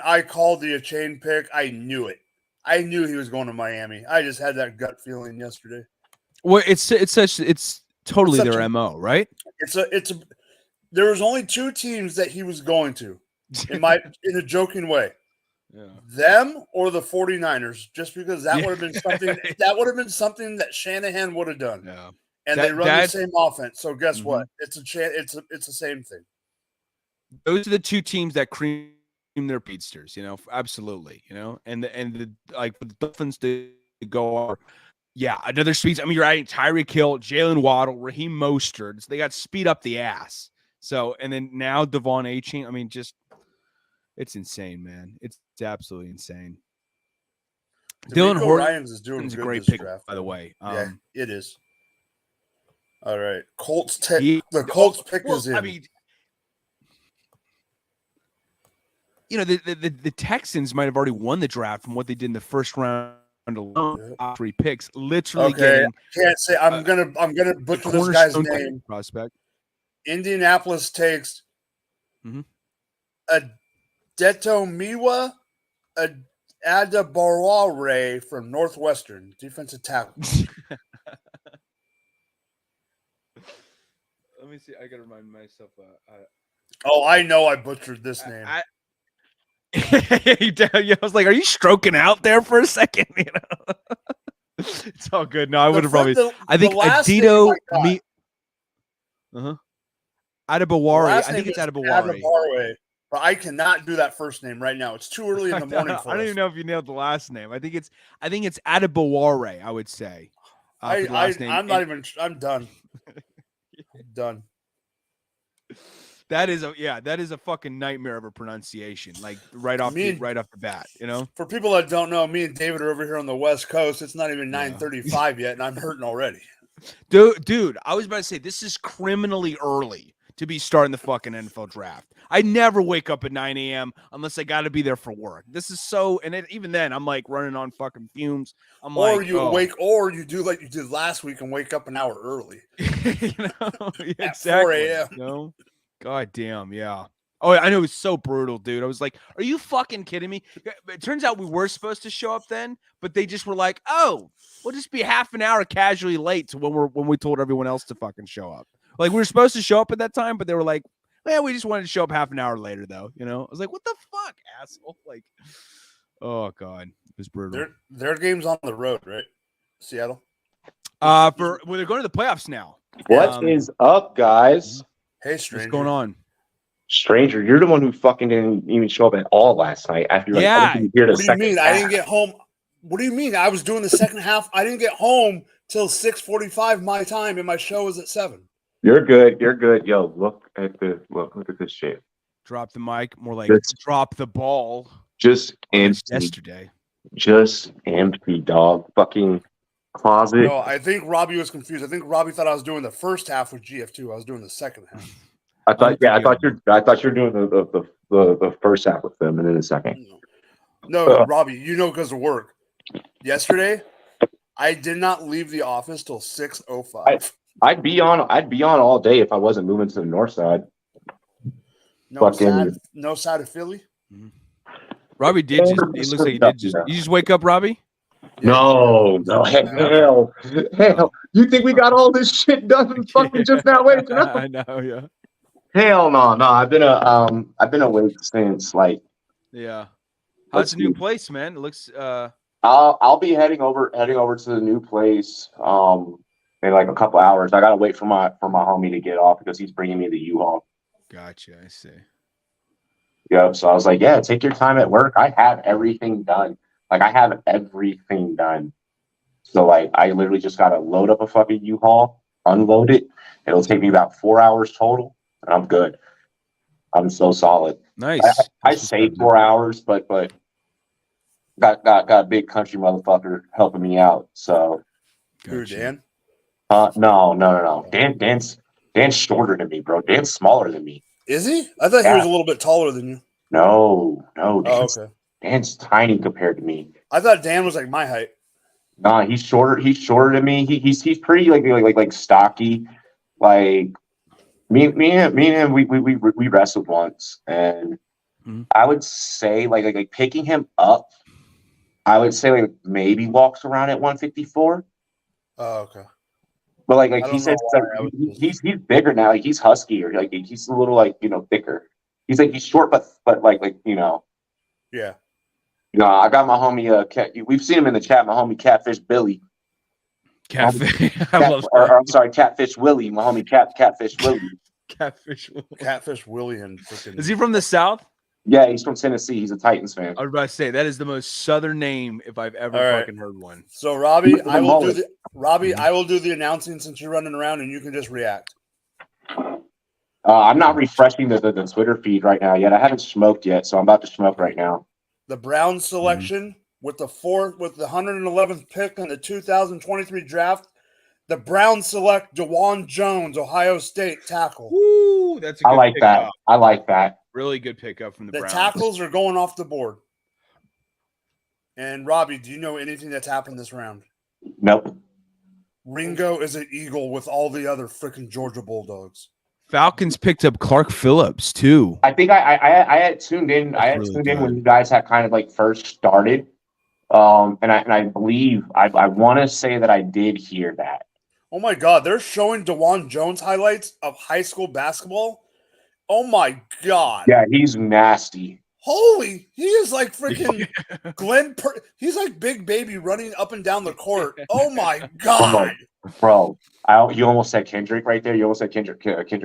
[SPEAKER 1] I called the chain pick. I knew it. I knew he was going to Miami. I just had that gut feeling yesterday.
[SPEAKER 2] Well, it's totally their MO, right?
[SPEAKER 1] There was only two teams that he was going to, in a joking way. Yeah. Them or the 49ers, just because that would have been something that Shanahan would have done.
[SPEAKER 2] Yeah.
[SPEAKER 1] And they run the same offense. So guess what? It's the same thing.
[SPEAKER 2] Those are the two teams that cream their speedsters, absolutely, and the Dolphins to go another speed. I mean, you're adding Tyreek Hill, Jalen Waddle, Raheem Mostert. So they got speed up the ass. So, and then now Devon Achane. I mean, it's insane, man. It's absolutely insane. Dylan Horton
[SPEAKER 1] is doing
[SPEAKER 2] a great pick, by the way.
[SPEAKER 1] Yeah, it is. All right, Colts pick is in. I mean,
[SPEAKER 2] the Texans might have already won the draft from what they did in the first round alone. 3 picks, literally.
[SPEAKER 1] Okay, I can't say. I'm gonna butcher this guy's name.
[SPEAKER 2] Prospect.
[SPEAKER 1] Indianapolis takes Adetomiwa Adebawore from Northwestern, defensive tackle.
[SPEAKER 2] Let me see. I gotta remind myself.
[SPEAKER 1] I know I butchered this name.
[SPEAKER 2] I was like, "Are you stroking out there for a second?" It's all good. No, I would have probably. I think Adito me. Adebawore. I think it's Adebawore.
[SPEAKER 1] But I cannot do that first name right now. It's too early in the morning for
[SPEAKER 2] I don't even know if you nailed the last name. I think it's Adebawore, I would say.
[SPEAKER 1] I'm done. I'm done.
[SPEAKER 2] That is a fucking nightmare of a pronunciation. Like right off the bat,
[SPEAKER 1] For people that don't know, me and David are over here on the West Coast. It's not even 9:35 yet, and I'm hurting already.
[SPEAKER 2] Dude, I was about to say this is criminally early to be starting the fucking NFL draft. I never wake up at 9 a.m. unless I got to be there for work. This is so, and even then, I'm like running on fucking fumes.
[SPEAKER 1] Or you do like you did last week and wake up an hour early.
[SPEAKER 2] At
[SPEAKER 1] 4 a.m.
[SPEAKER 2] God damn, yeah. Oh, I know, it was so brutal, dude. I was like, are you fucking kidding me? It turns out we were supposed to show up then, but they just were like, oh, we'll just be half an hour casually late to when we told everyone else to fucking show up. Like, we were supposed to show up at that time, but they were like, well, we just wanted to show up half an hour later, though. I was like, what the fuck, asshole? Like, oh, God. It was brutal.
[SPEAKER 1] Their game's on the road, right? Seattle?
[SPEAKER 2] Well, they're going to the playoffs now.
[SPEAKER 3] What is up, guys?
[SPEAKER 1] Hey, stranger.
[SPEAKER 2] What's going on?
[SPEAKER 3] Stranger, you're the one who fucking didn't even show up at all last night after you're
[SPEAKER 2] Yeah.
[SPEAKER 3] like, here
[SPEAKER 1] What do you mean? I didn't get home. What do you mean? I was doing the second half. I didn't get home till 6:45 my time, and my show was at 7.
[SPEAKER 3] You're good. You're good. Yo, look at this shit.
[SPEAKER 2] Drop the mic. More like drop the ball.
[SPEAKER 3] Just empty.
[SPEAKER 2] Yesterday.
[SPEAKER 3] Just empty, dog. Fucking closet.
[SPEAKER 1] No, I think Robbie was confused. I think Robbie thought I was doing the first half with GF2. I was doing the second half.
[SPEAKER 3] I thought you're doing the first half with them and then the second.
[SPEAKER 1] No, Robbie, you know, because of work. Yesterday, I did not leave the office till 6:05.
[SPEAKER 3] I'd be on all day if I wasn't moving to the north side.
[SPEAKER 1] No side of Philly.
[SPEAKER 2] Mm-hmm. Robbie did just. It looks like he did just. You just wake up, Robbie?
[SPEAKER 3] No, hell. You think we got all this shit done fucking just now waking up?
[SPEAKER 2] I know, yeah.
[SPEAKER 3] Hell no. I've been awake since like.
[SPEAKER 2] Yeah. How's the new place, man? It looks.
[SPEAKER 3] I'll be heading over to the new place in like a couple hours. I gotta wait for my homie to get off because he's bringing me the U-Haul.
[SPEAKER 2] Gotcha, I see.
[SPEAKER 3] Yep. So I was like, yeah, take your time at work. I have everything done. Like I have everything done. So like I literally just gotta load up a fucking U-Haul, unload it. It'll take me about 4 hours total, and I'm good. I'm so solid.
[SPEAKER 2] Nice.
[SPEAKER 3] I say 4 hours, but got a big country motherfucker helping me out. So
[SPEAKER 1] Who, Dan?
[SPEAKER 3] No. Dan's shorter than me, bro. Dan's smaller than me.
[SPEAKER 1] Is he? I thought he was a little bit taller than you.
[SPEAKER 3] No.
[SPEAKER 1] Okay.
[SPEAKER 3] Dan's tiny compared to me.
[SPEAKER 1] I thought Dan was like my height.
[SPEAKER 3] Nah, he's shorter. He's shorter than me. He's pretty like stocky. Like me and him, we wrestled once, and I would say like picking him up. I would say like maybe walks around at 154.
[SPEAKER 1] Oh, okay.
[SPEAKER 3] But like he says, he's bigger now. Like he's husky or like he's a little like thicker. He's short, but like
[SPEAKER 1] yeah.
[SPEAKER 3] No, I got my homie. We've seen him in the chat. My homie Catfish Billy.
[SPEAKER 2] Catfish.
[SPEAKER 3] I'm sorry, Catfish Willie. My homie Catfish Willie.
[SPEAKER 2] Catfish
[SPEAKER 1] Willie and freaking.
[SPEAKER 2] Is he from the South?
[SPEAKER 3] Yeah, he's from Tennessee. He's a Titans fan.
[SPEAKER 2] I was about to say that is the most southern name if I've ever fucking heard one.
[SPEAKER 1] So Robbie, I will do the announcing since you're running around and you can just react.
[SPEAKER 3] I'm not refreshing the Twitter feed right now yet. I haven't smoked yet, so I'm about to smoke right now.
[SPEAKER 1] The Browns selection with the 111th pick in the 2023 draft. The Browns select DeJuan Jones, Ohio State tackle.
[SPEAKER 2] Woo, that's a good
[SPEAKER 3] I like that. I like that.
[SPEAKER 2] Really good pickup from the Browns.
[SPEAKER 1] The tackles are going off the board. And Robbie, do you know anything that's happened this round?
[SPEAKER 3] Nope.
[SPEAKER 1] Ringo is an Eagle with all the other freaking Georgia Bulldogs.
[SPEAKER 2] Falcons picked up Clark Phillips too.
[SPEAKER 3] I think I had tuned in. I had tuned in when you guys had kind of like first started. And I believe I want to say that I did hear that.
[SPEAKER 1] Oh my God, they're showing DeJuan Jones highlights of high school basketball. Oh my God.
[SPEAKER 3] Yeah, he's nasty.
[SPEAKER 1] Holy, he is like freaking he's like Big Baby running up and down the court. Oh my God.
[SPEAKER 3] Bro, you almost said Kendrick right there. You almost said Kendrick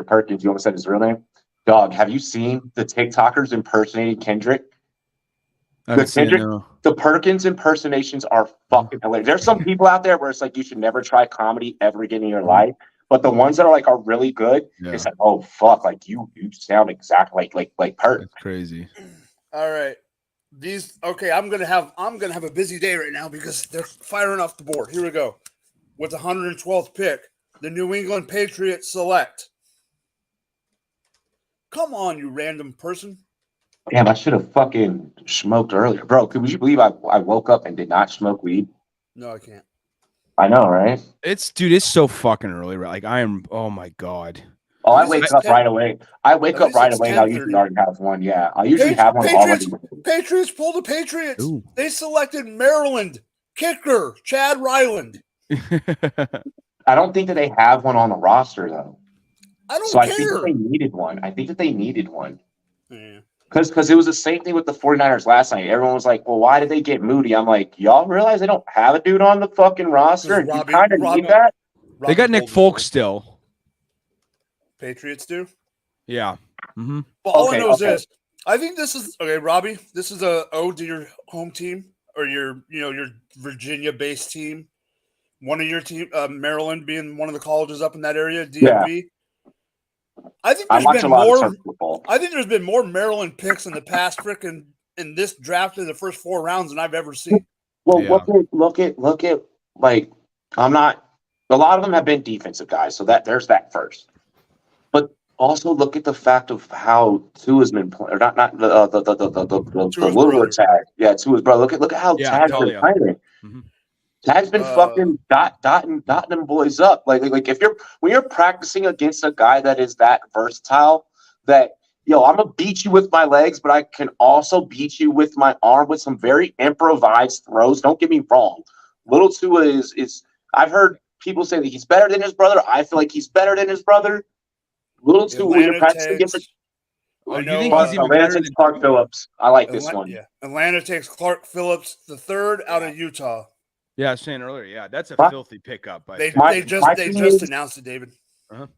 [SPEAKER 3] Perkins. You almost said his real name. Dog, have you seen the TikTokers impersonating Kendrick? The Perkins impersonations are fucking hilarious. There's some people out there where it's like you should never try comedy ever again in your life. But the ones that are really good, it's like, oh fuck, like you sound exactly like Perk.
[SPEAKER 2] That's crazy.
[SPEAKER 1] All right. I'm gonna have a busy day right now because they're firing off the board. Here we go. With the 112th pick, the New England Patriots select. Come on, you random person.
[SPEAKER 3] Damn, I should have fucking smoked earlier. Bro, would you believe I woke up and did not smoke weed?
[SPEAKER 1] No, I can't.
[SPEAKER 3] I know, right?
[SPEAKER 2] It's so fucking early. Like I am, oh my God.
[SPEAKER 3] Oh, I wake up right away. I wake up right away and I usually already have one. Yeah, I usually have one already.
[SPEAKER 1] Patriots pull the Patriots.
[SPEAKER 2] Ooh.
[SPEAKER 1] They selected Maryland kicker Chad Ryland.
[SPEAKER 3] I don't think that they have one on the roster though.
[SPEAKER 1] I don't
[SPEAKER 3] care.
[SPEAKER 1] I think
[SPEAKER 3] that they needed one.
[SPEAKER 1] Yeah.
[SPEAKER 3] Because it was the same thing with the 49ers last night. Everyone was like, well, why did they get Moody? I'm like, y'all realize they don't have a dude on the fucking roster? And you kind of need that?
[SPEAKER 2] They got Nick Folk still.
[SPEAKER 1] Patriots do?
[SPEAKER 2] Yeah. Mm-hmm.
[SPEAKER 1] Well, all I know is this. I think this is okay, Robbie. This is a ode to your home team or your Virginia-based team. One of your team, Maryland, being one of the colleges up in that area, DMV. Yeah. I think there's been more Maryland picks in the past frickin' in this draft in the first 4 rounds than I've ever seen.
[SPEAKER 3] Well, look at like I'm not. A lot of them have been defensive guys, so there's that first. But also look at the fact of how Tua's been playing, or not the little Tag. Yeah, Tua's brother. Look at how Tag's been playing. Mm-hmm. Tag's been fucking dotting them boys up. Like when you're practicing against a guy that is that versatile, that I'm gonna beat you with my legs, but I can also beat you with my arm with some very improvised throws. Don't get me wrong. Little Tua is I've heard people say that he's better than his brother. I feel like he's better than his brother. Little Tua, when you're practicing against Atlanta takes Clark Phillips. I like this one.
[SPEAKER 1] Yeah, Atlanta takes Clark Phillips III out of Utah.
[SPEAKER 2] Yeah, I was saying earlier. Yeah, that's a filthy pickup.
[SPEAKER 1] They just announced it, David.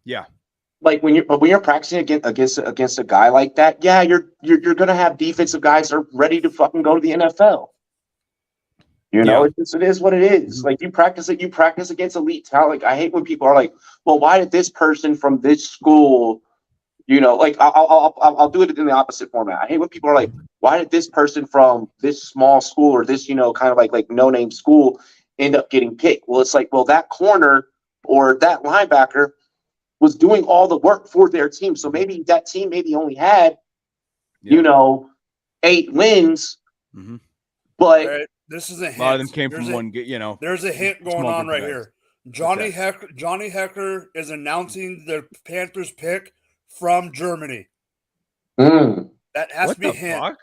[SPEAKER 2] Yeah.
[SPEAKER 3] Like when you're practicing against a guy like that, yeah, you're gonna have defensive guys that are ready to fucking go to the NFL. You know, it is what it is. Mm-hmm. Like you practice against elite talent. Like I hate when people are like, well, why did this person from this school, like I'll do it in the opposite format. I hate when people are like, why did this person from this small school or this, kind of like no-name school end up getting picked? Well, it's like, well, that corner or that linebacker was doing all the work for their team. So maybe that team only had, 8 wins,
[SPEAKER 2] mm-hmm.
[SPEAKER 1] But this is a hint.
[SPEAKER 2] A lot of them came from one.
[SPEAKER 1] There's a hint going on right here. Johnny Hecker is announcing the Panthers pick from Germany. That has to be a hint.
[SPEAKER 2] Fuck?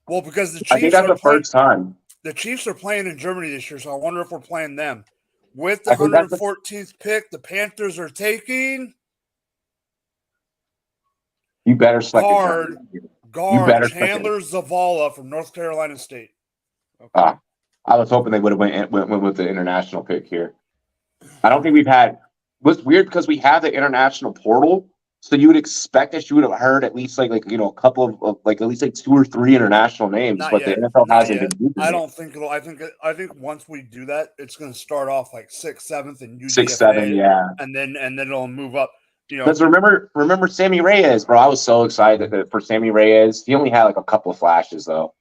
[SPEAKER 1] Well, because the Chiefs
[SPEAKER 3] I think that's the first time.
[SPEAKER 1] The Chiefs are playing in Germany this year, so I wonder if we're playing them. With the 114th pick, the Panthers are taking
[SPEAKER 3] you better select
[SPEAKER 1] guard Chandler Zavala from North Carolina State.
[SPEAKER 3] Okay. I was hoping they would have went with the international pick here. I don't think we've had. What's weird because we have the international portal, so you would expect that you would have heard at least like a couple of like at least like 2 or 3 international names,
[SPEAKER 1] Not
[SPEAKER 3] but
[SPEAKER 1] yet.
[SPEAKER 3] the NFL hasn't
[SPEAKER 1] yet.
[SPEAKER 3] been.
[SPEAKER 1] I don't think it'll. I think once we do that, it's going to start off like 6th, 7th, and UDFA,
[SPEAKER 3] 6, 7, yeah,
[SPEAKER 1] and then it'll move up.
[SPEAKER 3] Because remember Sammy Reyes, bro. I was so excited for Sammy Reyes. He only had like a couple of flashes though.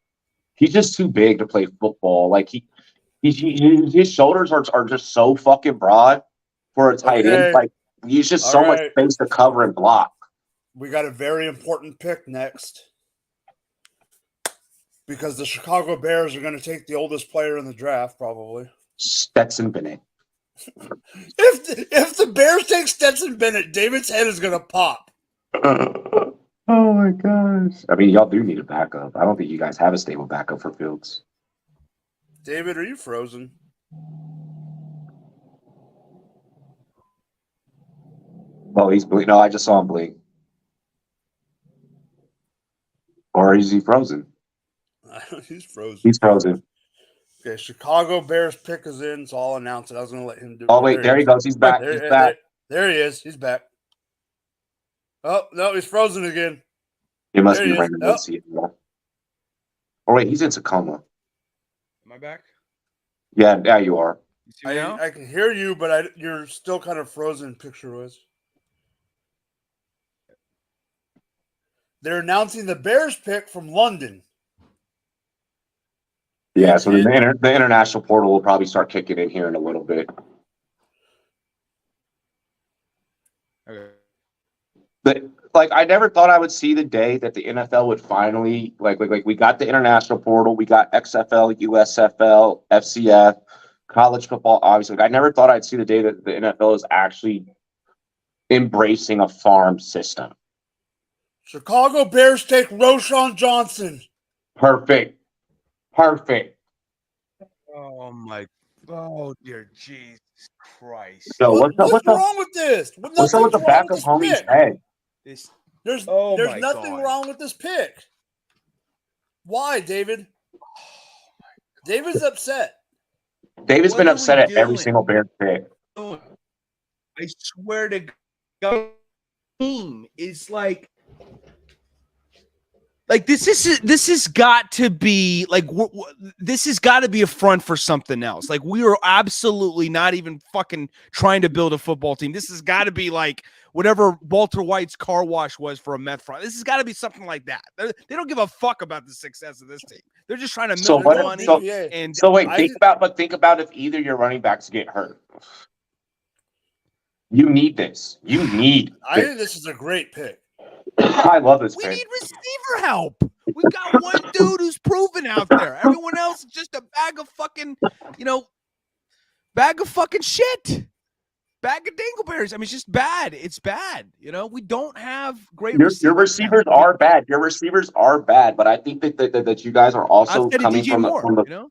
[SPEAKER 3] He's just too big to play football. Like his shoulders are just so fucking broad for a tight end. Like he's just so much space to cover and block.
[SPEAKER 1] We got a very important pick next because the Chicago Bears are going to take the oldest player in the draft, probably
[SPEAKER 3] Stetson Bennett.
[SPEAKER 1] If the Bears take Stetson Bennett, David's head is going to pop.
[SPEAKER 3] Oh my gosh! I mean, y'all do need a backup. I don't think you guys have a stable backup for Fields.
[SPEAKER 1] David, are you frozen?
[SPEAKER 3] Oh, he's blink. No, I just saw him blink. Or is he frozen?
[SPEAKER 1] He's frozen.
[SPEAKER 3] He's frozen.
[SPEAKER 1] Okay, Chicago Bears pick is in, so I'll announce it. I was going to let him do it.
[SPEAKER 3] Oh, wait, there he goes. He's back. He's back.
[SPEAKER 1] There he is. He's back. Oh, no, he's frozen again.
[SPEAKER 3] It must be random. Oh, wait, he's in Tacoma.
[SPEAKER 2] Am I back?
[SPEAKER 3] Yeah, you are.
[SPEAKER 2] You see me now?
[SPEAKER 1] I can hear you, but you're still kind of frozen picture-wise. They're announcing the Bears pick from London.
[SPEAKER 3] Yeah, so the international portal will probably start kicking in here in a little bit.
[SPEAKER 2] Okay.
[SPEAKER 3] But I never thought I would see the day that the NFL would finally like we got the international portal, we got XFL, USFL, FCF, college football. Obviously, I never thought I'd see the day that the NFL is actually embracing a farm system.
[SPEAKER 1] Chicago Bears take Roschon Johnson.
[SPEAKER 3] Perfect.
[SPEAKER 2] Oh dear Jesus Christ!
[SPEAKER 1] So what's wrong with this?
[SPEAKER 3] What's up with the back of homie's head?
[SPEAKER 1] There's nothing wrong with this pick. Why, David? David's upset.
[SPEAKER 3] David's been
[SPEAKER 2] What are
[SPEAKER 3] upset
[SPEAKER 2] we
[SPEAKER 3] at every
[SPEAKER 2] doing?
[SPEAKER 3] single Bears pick.
[SPEAKER 2] I swear to God, team is like this has got to be like this has got to be a front for something else. Like we are absolutely not even fucking trying to build a football team. This has got to be like whatever Walter White's car wash was for a meth front. This has got to be something like that. They don't give a fuck about the success of this team. They're just trying to
[SPEAKER 3] So
[SPEAKER 2] milk
[SPEAKER 3] what?
[SPEAKER 2] money.
[SPEAKER 3] So wait, think about if either your running backs get hurt. You need this. You need.
[SPEAKER 1] I think this is a great pick.
[SPEAKER 3] I love this
[SPEAKER 2] We
[SPEAKER 3] pick.
[SPEAKER 2] need receiver help. We've got one dude who's proven out there. Everyone else is just a bag of fucking, shit. Bag of dingleberries. I mean, it's just bad. It's bad. We don't have great receivers.
[SPEAKER 3] Your receivers are bad. Your receivers are bad, but I think that you guys are also coming from the.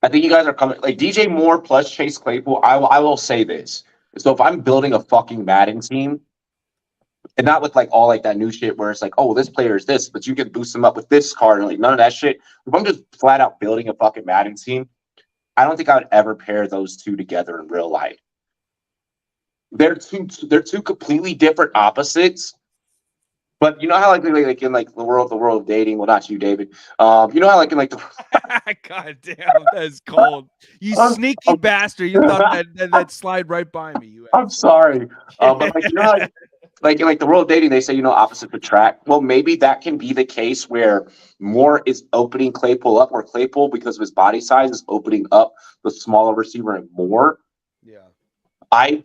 [SPEAKER 3] I think you guys are coming like DJ Moore plus Chase Claypool. I will say this. So if I'm building a fucking Madden team, and not with like all like that new shit where it's like, oh, this player is this, but you can boost them up with this card and like none of that shit. If I'm just flat out building a fucking Madden team, I don't think I would ever pair those two together in real life. They're two completely different opposites. But you know how like in like the world of dating, well not you, David. You know how like in like the
[SPEAKER 2] God damn, that's cold. You sneaky bastard. You thought that slide right by me.
[SPEAKER 3] I'm sorry. But like you know how like in like the world of dating, they say, opposites attract. Well, maybe that can be the case where Moore is opening Claypool up, or Claypool, because of his body size, is opening up the smaller receiver and Moore.
[SPEAKER 2] Yeah.
[SPEAKER 3] I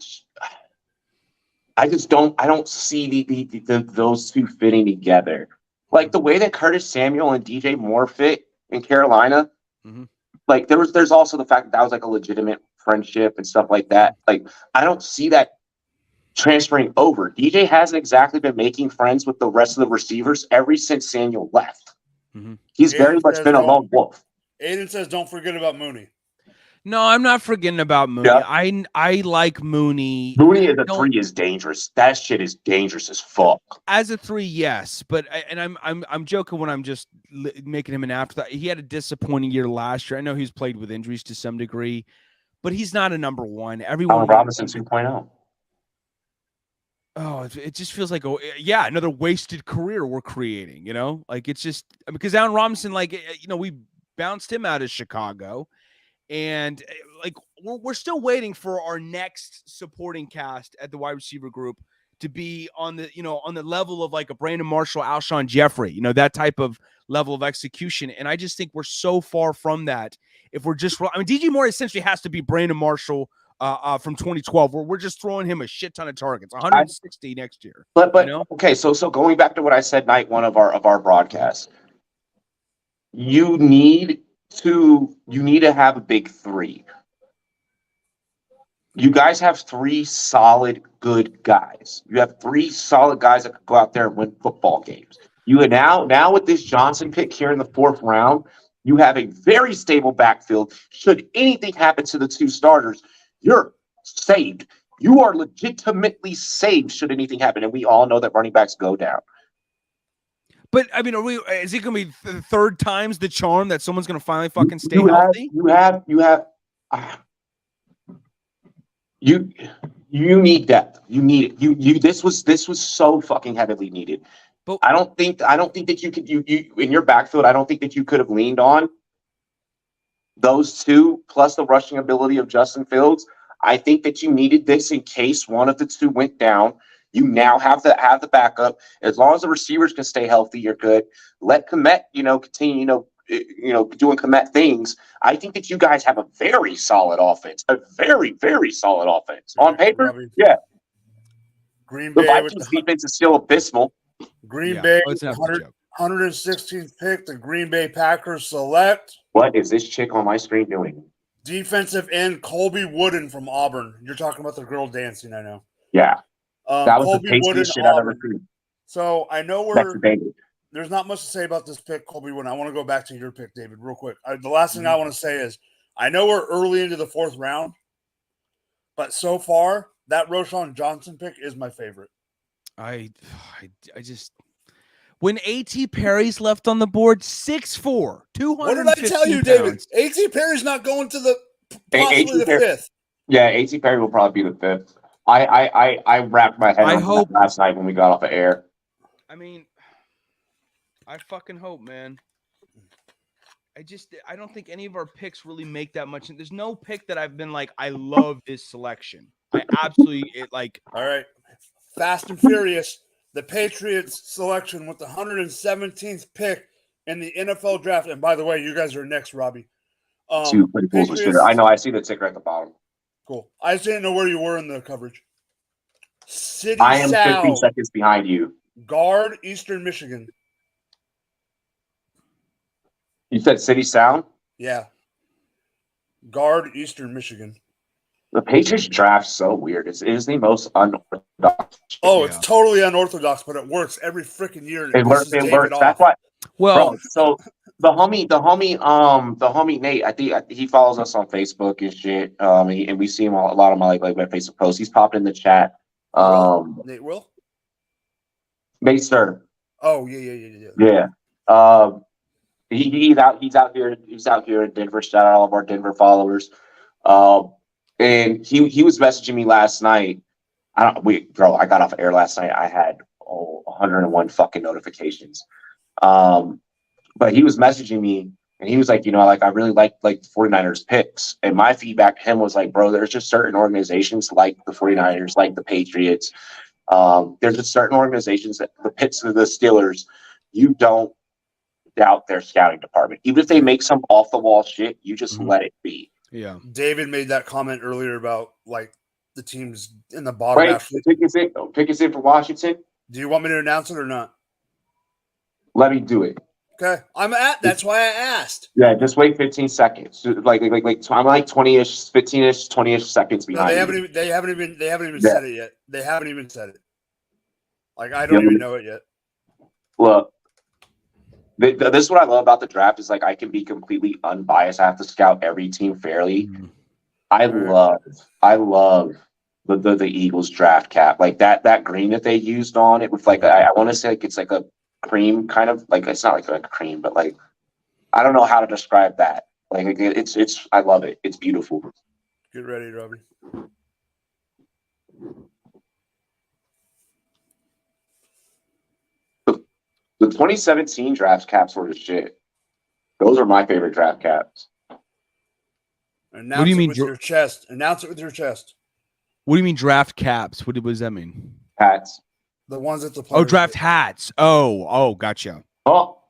[SPEAKER 3] just don't see those two fitting together. Like the way that Curtis Samuel and DJ Moore fit in Carolina, like there's also the fact that was like a legitimate friendship and stuff like that. Like I don't see that transferring over. DJ hasn't exactly been making friends with the rest of the receivers ever since Samuel left. He's very much been a lone wolf.
[SPEAKER 1] Aiden says, "Don't forget about Mooney."
[SPEAKER 2] No, I'm not forgetting about Mooney.
[SPEAKER 3] Yeah.
[SPEAKER 2] I like Mooney.
[SPEAKER 3] Mooney as a 3 is dangerous. That shit is dangerous as fuck.
[SPEAKER 2] As a 3, yes, but I'm joking when I'm just making him an afterthought. He had a disappointing year last year. I know he's played with injuries to some degree, but he's not a number one. Everyone
[SPEAKER 3] Robinson 2.0.
[SPEAKER 2] Oh, it just feels like another wasted career we're creating. Like it's just because Allen Robinson, we bounced him out of Chicago. And like we're still waiting for our next supporting cast at the wide receiver group to be on the level of like a Brandon Marshall, Alshon Jeffrey, that type of level of execution. And I just think we're so far from that. If we're just, DJ Moore essentially has to be Brandon Marshall from 2012, where we're just throwing him a shit ton of targets, 160 next year.
[SPEAKER 3] But okay, so going back to what I said night one of our broadcasts, you need to have a big 3. You guys have 3 solid, good guys. You have 3 solid guys that could go out there and win football games. You now with this Johnson pick here in the 4th round, you have a very stable backfield. Should anything happen to the 2 starters, you're saved. You are legitimately saved should anything happen. And we all know that running backs go down.
[SPEAKER 2] But I mean, is it going to be the 3rd time's the charm that someone's going to finally fucking stay healthy?
[SPEAKER 3] You need depth. You need it. This was so fucking heavily needed. But I don't think that you could you in your backfield. I don't think that you could have leaned on those 2 plus the rushing ability of Justin Fields. I think that you needed this in case one of the 2 went down. You now have the backup. As long as the receivers can stay healthy, you're good. Let Komet, continue, doing Komet things. I think that you guys have a very solid offense, a very, very solid offense on paper.
[SPEAKER 1] Robbie.
[SPEAKER 3] Yeah.
[SPEAKER 1] Green Bay.
[SPEAKER 3] The Vikings defense is still abysmal.
[SPEAKER 1] Green Bay, 116th pick. The Green Bay Packers select.
[SPEAKER 3] What is this chick on my screen doing?
[SPEAKER 1] Defensive end Colby Wooden from Auburn. You're talking about the girl dancing, I know.
[SPEAKER 3] Yeah. That was
[SPEAKER 1] Colby
[SPEAKER 3] the tastiest shit I've ever seen.
[SPEAKER 1] So I know there's not much to say about this pick, Colby Wooden. I want to go back to your pick, David, real quick. The last thing I want to say is I know we're early into the 4th round, but so far that Roschon Johnson pick is my favorite.
[SPEAKER 2] I just When A.T. Perry's left on the board, 6'4", 215
[SPEAKER 1] What did I tell you, David? A.T. Perry's not going to the possibly the fifth.
[SPEAKER 3] Yeah, A.T. Perry will probably be the fifth. I wrapped my head around that last night when we got off the air.
[SPEAKER 2] I mean, I fucking hope, man. I don't think any of our picks really make that much. There's no pick that I've been like, I love this selection. I absolutely
[SPEAKER 1] All right, Fast and Furious, the Patriots selection with the 117th pick in the NFL draft. And by the way, you guys are next, Robbie.
[SPEAKER 3] Two pretty cool shit. I know. I see the ticker at the bottom.
[SPEAKER 1] Cool. I just didn't know where you were in the coverage. City
[SPEAKER 3] I am
[SPEAKER 1] Sal,
[SPEAKER 3] 15 seconds behind you.
[SPEAKER 1] guard, Eastern Michigan.
[SPEAKER 3] You said City Sound?
[SPEAKER 1] Yeah. Guard, Eastern Michigan.
[SPEAKER 3] The Patriots draft so weird. It is the most unorthodox.
[SPEAKER 1] Oh, it's totally unorthodox, but it works every freaking year. And
[SPEAKER 3] it works. That's why.
[SPEAKER 2] Well,
[SPEAKER 3] bro, so the homie Nate, I think he follows us on Facebook and shit. And we see him a lot of my like my Facebook posts. He's popped in the chat.
[SPEAKER 1] Nate Will?
[SPEAKER 3] Nate Stern.
[SPEAKER 1] Oh yeah.
[SPEAKER 3] Yeah. He's out here in Denver. Shout out all of our Denver followers. And he was messaging me last night. I got off air last night. I had 101 fucking notifications. But he was messaging me and he was like, I really like the 49ers picks. And my feedback to him was like, bro, there's just certain organizations like the 49ers, like the Patriots. There's just certain organizations that the Pitts of the Steelers, you don't doubt their scouting department. Even if they make some off the wall shit, you just let it be.
[SPEAKER 2] Yeah.
[SPEAKER 1] David made that comment earlier about like the teams in the bottom.
[SPEAKER 3] Wait, pick us in for Washington.
[SPEAKER 1] Do you want me to announce it or not?
[SPEAKER 3] Let me do it.
[SPEAKER 1] Okay. That's why I asked.
[SPEAKER 3] Yeah, just wait 15 seconds. Like I'm like 20-ish, 15-ish, 20-ish seconds behind.
[SPEAKER 1] No, they haven't even said it yet. They haven't even said it. Like I don't even know it yet.
[SPEAKER 3] Look. This is what I love about the draft is like I can be completely unbiased. I have to scout every team fairly. I love the Eagles draft cap, like that green that they used on it with like I want to say like it's like a cream kind of like it's not like a cream, but like I don't know how to describe that. Like it's I love it. It's beautiful.
[SPEAKER 1] Get ready, Robbie.
[SPEAKER 3] The 2017 draft caps were the shit. Those are my favorite draft caps.
[SPEAKER 1] What do you mean with your chest? Announce it with your chest.
[SPEAKER 2] What do you mean draft caps? What does that mean?
[SPEAKER 3] Hats.
[SPEAKER 1] The ones that the players
[SPEAKER 2] draft hats. Oh, gotcha.
[SPEAKER 3] Oh,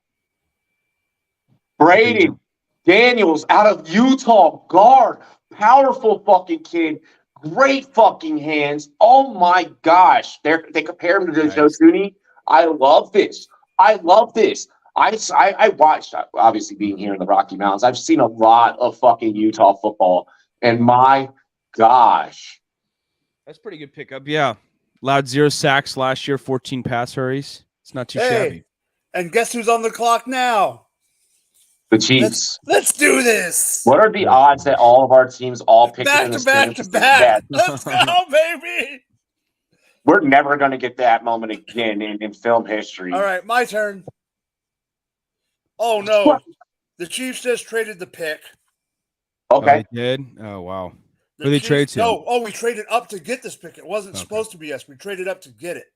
[SPEAKER 3] Braden Daniels out of Utah, guard, powerful fucking kid, great fucking hands. Oh my gosh, they compare him to Joe Thuney. I love this. I watched, obviously being here in the Rocky Mountains, I've seen a lot of fucking Utah football, and my gosh.
[SPEAKER 2] That's pretty good pickup, yeah. Allowed 0 sacks last year, 14 pass hurries. It's not too shabby.
[SPEAKER 1] And guess who's on the clock now?
[SPEAKER 3] The Chiefs.
[SPEAKER 1] Let's do this.
[SPEAKER 3] What are the odds that all of our teams all pick
[SPEAKER 1] back to back? Let's go, baby.
[SPEAKER 3] We're never going to get that moment again in film history.
[SPEAKER 1] All right, my turn. Oh, no. The Chiefs just traded the pick.
[SPEAKER 3] Okay.
[SPEAKER 2] Oh, they did? Oh, wow. Who they trade to?
[SPEAKER 1] No, we traded up to get this pick. It wasn't supposed to be us. We traded up to get it.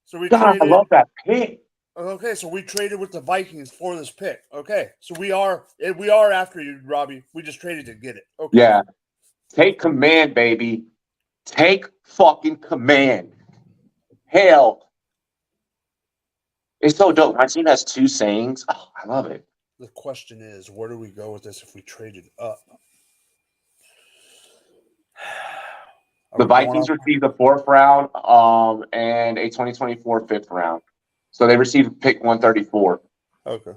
[SPEAKER 1] So we traded.
[SPEAKER 3] I love that pick.
[SPEAKER 1] Okay, so we traded with the Vikings for this pick. Okay, so we are after you, Robbie. We just traded to get it. Okay.
[SPEAKER 3] Yeah. Take command, baby. Take fucking command. Hell. It's so dope. My team has 2 sayings. Oh, I love it.
[SPEAKER 1] The question is, where do we go with this if we traded up?
[SPEAKER 3] The Vikings received the 4th round and a 2024 5th round. So they received pick 134.
[SPEAKER 1] Okay.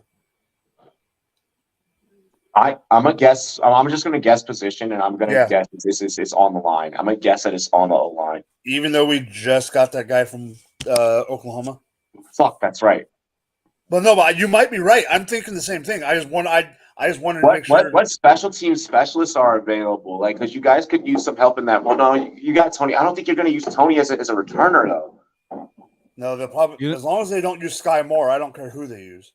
[SPEAKER 3] I'm gonna guess. I'm just gonna guess position, and I'm gonna guess it's on the line. I'm gonna guess that it's on the line.
[SPEAKER 1] Even though we just got that guy from Oklahoma.
[SPEAKER 3] Fuck, that's right.
[SPEAKER 1] Well, no, but you might be right. I'm thinking the same thing. I just wanted to make sure.
[SPEAKER 3] What special team specialists are available? Like, because you guys could use some help in that. Well, no, you got Tony. I don't think you're gonna use Tony as a returner though.
[SPEAKER 1] No, they'll probably as long as they don't use Sky Moore, I don't care who they use.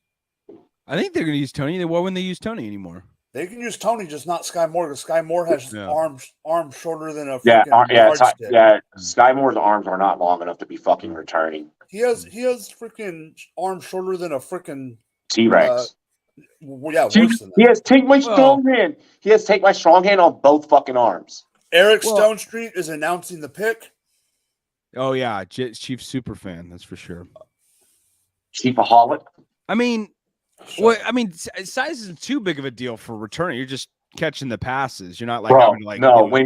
[SPEAKER 2] I think they're going to use Tony. Why wouldn't they use Tony anymore?
[SPEAKER 1] They can use Tony, just not Sky Moore, because Sky Moore has arms shorter than a
[SPEAKER 3] yeah,
[SPEAKER 1] freaking yardstick.
[SPEAKER 3] yeah. Sky Moore's arms are not long enough to be fucking returning.
[SPEAKER 1] He has freaking arms shorter than a freaking
[SPEAKER 3] T-Rex.
[SPEAKER 1] Worse than that.
[SPEAKER 3] He has take my strong hand. He has take my strong hand on both fucking arms.
[SPEAKER 1] Eric Stone Street is announcing the pick.
[SPEAKER 2] Oh yeah, Chief super fan, that's for sure.
[SPEAKER 3] Chiefaholic.
[SPEAKER 2] I mean, size isn't too big of a deal for returning. You're just catching the passes. You're not like having to like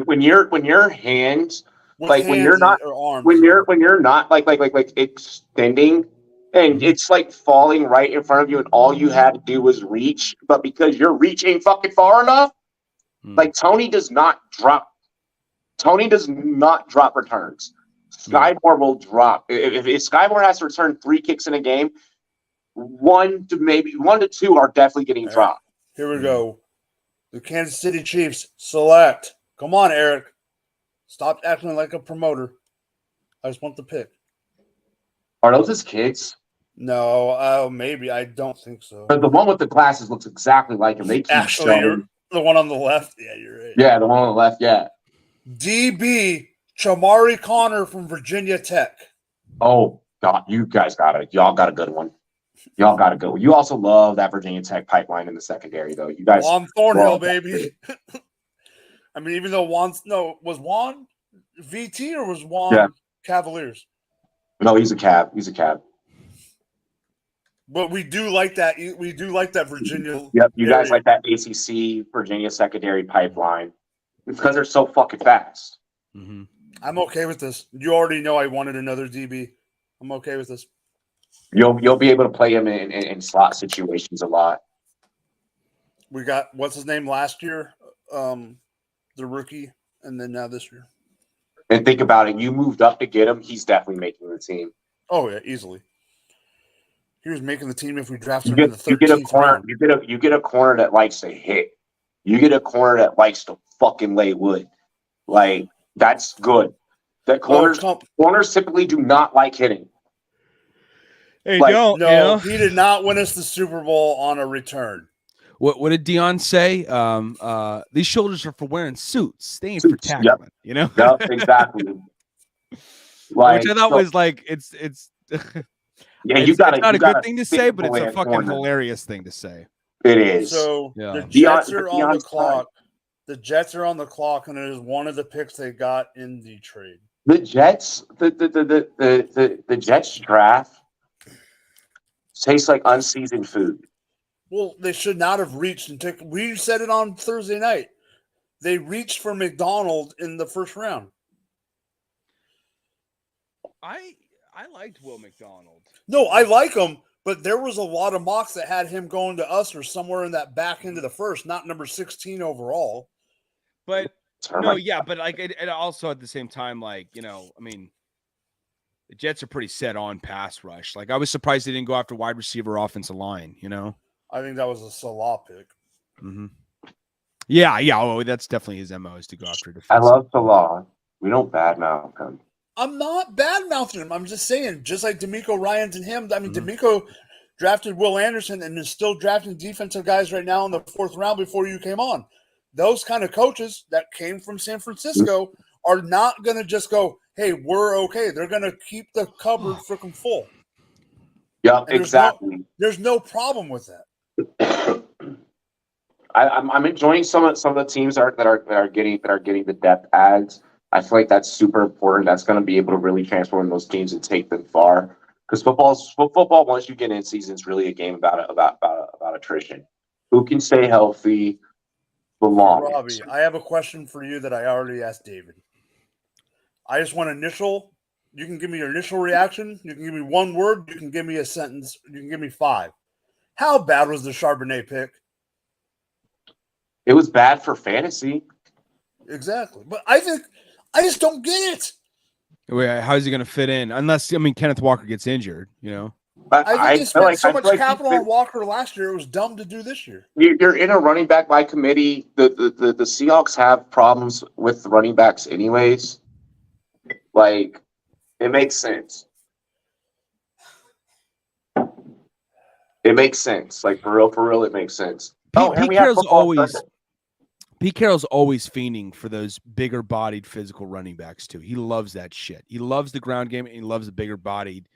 [SPEAKER 3] when your hands like when you're not like extending and it's like falling right in front of you and all you had to do was reach, but because your reach ain't fucking far enough, like Tony does not drop returns. Sky Moore will drop. If Sky Moore has to return 3 kicks in a game, 1 to 2 are definitely getting dropped.
[SPEAKER 1] Here we go. The Kansas City Chiefs select. Come on, Eric. Stop acting like a promoter. I just want the pick.
[SPEAKER 3] Are those his kids?
[SPEAKER 1] No, maybe. I don't think so.
[SPEAKER 3] But the one with the glasses looks exactly like him. They keep
[SPEAKER 1] Actually, the one on the left. Yeah, you're right.
[SPEAKER 3] Yeah, the one on the left. Yeah.
[SPEAKER 1] DB Chamari Connor from Virginia Tech.
[SPEAKER 3] Oh God, y'all got a good one. Y'all got to go. You also love that Virginia Tech pipeline in the secondary, though. You guys.
[SPEAKER 1] Juan Thornhill, baby. I mean, even though was Juan VT or was Juan Cavaliers?
[SPEAKER 3] No, he's a cab.
[SPEAKER 1] But we do like that. We do like that Virginia.
[SPEAKER 3] Yep, you guys like that ACC Virginia secondary pipeline. It's because they're so fucking fast.
[SPEAKER 2] Mm-hmm.
[SPEAKER 1] I'm okay with this. You already know I wanted another DB. I'm okay with this.
[SPEAKER 3] You'll be able to play him in slot situations a lot.
[SPEAKER 1] We got what's his name last year, the rookie, and then now this year.
[SPEAKER 3] And think about it. You moved up to get him. He's definitely making the team.
[SPEAKER 1] Oh yeah, easily. He was making the team if we drafted him in the 13th
[SPEAKER 3] you get a corner.
[SPEAKER 1] round.
[SPEAKER 3] You get a corner that likes to hit. You get a corner that likes to fucking lay wood. Like that's good. That corners typically do not like hitting.
[SPEAKER 2] Hey, no,
[SPEAKER 1] he did not win us the Super Bowl on a return.
[SPEAKER 2] What did Dion say? These shoulders are for wearing suits. They ain't for tackling.
[SPEAKER 3] Yep. Yep, exactly.
[SPEAKER 2] Which I thought was like it's.
[SPEAKER 3] Yeah,
[SPEAKER 2] it's not a good thing to say, but it's a fucking hilarious thing to say.
[SPEAKER 3] It is.
[SPEAKER 1] So the Jets are on the clock. The Jets are on the clock, and it is one of the picks they got in the trade.
[SPEAKER 3] The Jets, the Jets draft tastes like unseasoned food.
[SPEAKER 1] Well, they should not have reached and took. We said it on Thursday night. They reached for McDonald in the first round.
[SPEAKER 2] I liked Will McDonald.
[SPEAKER 1] No, I like him, but there was a lot of mocks that had him going to us or somewhere in that back end of the first, not number 16 overall.
[SPEAKER 2] But no, yeah, but like it also at the same time, like, I mean, the Jets are pretty set on pass rush. Like I was surprised they didn't go after wide receiver, offensive line.
[SPEAKER 1] I think that was a Salah pick.
[SPEAKER 2] Mm-hmm. Yeah. Oh, that's definitely his MO is to go after defense.
[SPEAKER 3] I love Salah. We don't badmouth him.
[SPEAKER 1] I'm not bad-mouthing him. I'm just saying, just like D'Amico Ryans and him. I mean, D'Amico drafted Will Anderson and is still drafting defensive guys right now in the 4th round before you came on. Those kind of coaches that came from San Francisco are not going to just go, hey, we're okay. They're going to keep the cupboard freaking full.
[SPEAKER 3] Yeah, exactly.
[SPEAKER 1] There's no problem with that.
[SPEAKER 3] I'm enjoying some of the teams that are getting the depth adds. I feel like that's super important. That's going to be able to really transform those teams and take them far. Because football, once you get in season, is really a game about attrition. Who can stay healthy the longest?
[SPEAKER 1] Robbie, I have a question for you that I already asked David. I just want initial. You can give me your initial reaction. You can give me one word. You can give me a sentence. You can give me 5. How bad was the Charbonnet pick?
[SPEAKER 3] It was bad for fantasy.
[SPEAKER 1] Exactly. But I just don't get it.
[SPEAKER 2] Wait, how is he going to fit in? Unless, Kenneth Walker gets injured,
[SPEAKER 1] I think they spent so much capital on Walker last year. It was dumb to do this year.
[SPEAKER 3] You're in a running back by committee. The Seahawks have problems with running backs anyways. Like, it makes sense. It makes sense. Like for real, it makes sense. And we have
[SPEAKER 2] Carroll's
[SPEAKER 3] football Sunday.
[SPEAKER 2] Pete Carroll's always fiending for those bigger bodied physical running backs too. He loves that shit. He loves the ground game and he loves the bigger bodied,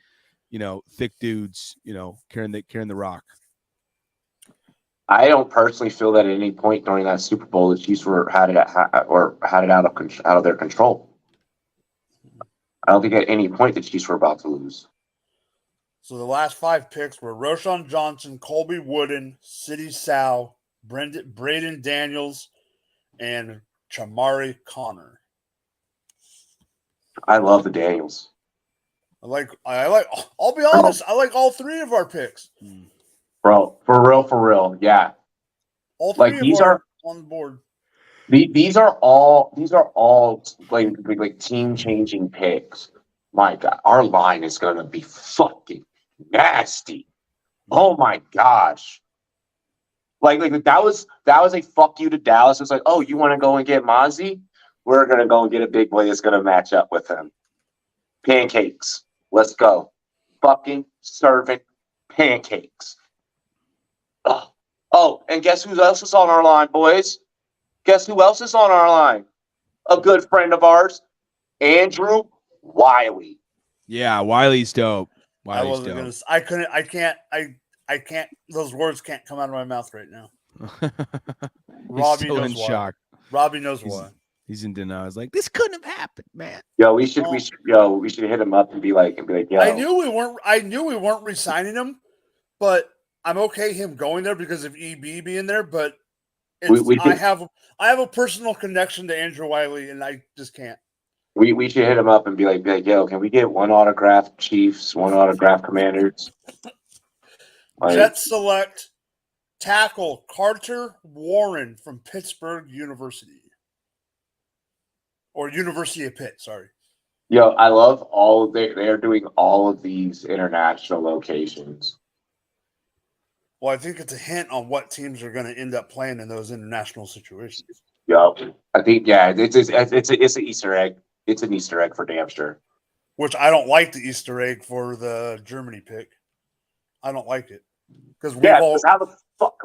[SPEAKER 2] thick dudes, carrying the rock.
[SPEAKER 3] I don't personally feel that at any point during that Super Bowl the Chiefs had it out of their control. I don't think at any point the Chiefs were about to lose.
[SPEAKER 1] So the last 5 picks were Roschon Johnson, Colby Wooden, Sidney Sal, Braden Daniels, and Chamari Connor.
[SPEAKER 3] I love the Daniels.
[SPEAKER 1] I'll be honest, I like all 3 of our picks.
[SPEAKER 3] Bro, for real, yeah.
[SPEAKER 1] All 3 of are on the board.
[SPEAKER 3] These are all like team changing picks. My God, our line is gonna be fucking nasty. Oh my gosh. Like that was a fuck you to Dallas. It's like, oh, you want to go and get Mozzie? We're gonna go and get a big boy that's gonna match up with him. Pancakes. Let's go. Fucking serving pancakes. Oh, and guess who else is on our line, boys? Guess who else is on our line? A good friend of ours, Andrew Wiley.
[SPEAKER 2] Yeah, Wiley's dope.
[SPEAKER 1] I can't. Those words can't come out of my mouth right now. Robbie knows
[SPEAKER 2] in
[SPEAKER 1] why.
[SPEAKER 2] Shock.
[SPEAKER 1] Robbie knows why.
[SPEAKER 2] He's in denial. He's like, this couldn't have happened, man.
[SPEAKER 3] Yo, we should hit him up and be like, yo.
[SPEAKER 1] I knew we weren't re-signing him, but I'm okay him going there because of EB being there. But I have a personal connection to Andrew Wiley, and I just can't.
[SPEAKER 3] We should hit him up and be like, yo, can we get 1 autograph Chiefs, 1 autograph Commanders?
[SPEAKER 1] Jet select tackle Carter Warren from Pittsburgh University. Or University of Pitt, sorry.
[SPEAKER 3] Yo, I love they're doing all of these international locations.
[SPEAKER 1] Well, I think it's a hint on what teams are going to end up playing in those international situations.
[SPEAKER 3] Yo, I think it's an Easter egg. It's an Easter egg for damn sure.
[SPEAKER 1] Which I don't like the Easter egg for the Germany pick. I don't like it because
[SPEAKER 3] how the fuck?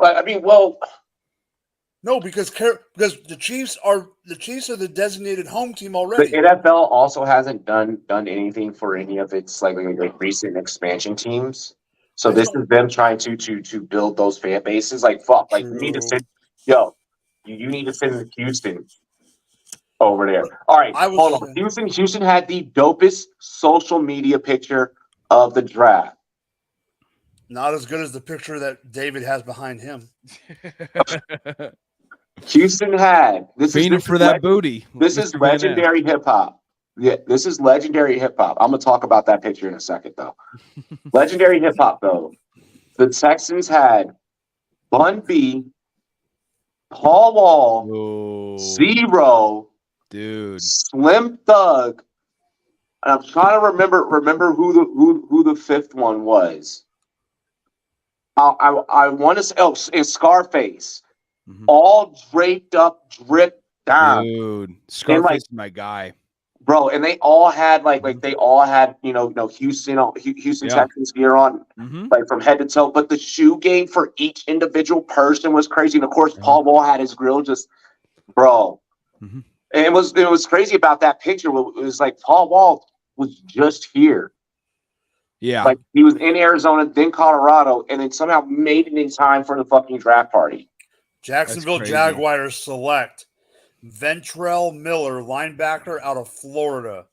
[SPEAKER 1] No, because the Chiefs are the designated home team already.
[SPEAKER 3] The NFL also hasn't done anything for any of its like recent expansion teams. So this is them trying to build those fan bases. Like fuck, like you need to send you need to send Houston over there. All right, hold on. Houston had the dopest social media picture of the draft.
[SPEAKER 1] Not as good as the picture that David has behind him.
[SPEAKER 3] Houston had this
[SPEAKER 2] for that booty.
[SPEAKER 3] This is legendary hip hop. Yeah, this is legendary hip hop. I'm gonna talk about that picture in a second, though. Legendary hip hop, though. The Texans had Bun B, Paul Wall, Zero,
[SPEAKER 2] dude,
[SPEAKER 3] Slim Thug, and I'm trying to remember who the 5th one was. I want to say and Scarface. Mm-hmm. All draped up, dripped down.
[SPEAKER 2] Dude, Scarface is my guy.
[SPEAKER 3] Bro, and they all had Houston Texans gear on, like from head to toe. But the shoe game for each individual person was crazy. And of course, Paul Wall had his grill just, bro. Mm-hmm. And it was crazy about that picture. It was like Paul Wall was just here.
[SPEAKER 2] Yeah,
[SPEAKER 3] like he was in Arizona, then Colorado, and then somehow made it in time for the fucking draft party.
[SPEAKER 1] Jacksonville Jaguars select Ventrell Miller, linebacker out of Florida.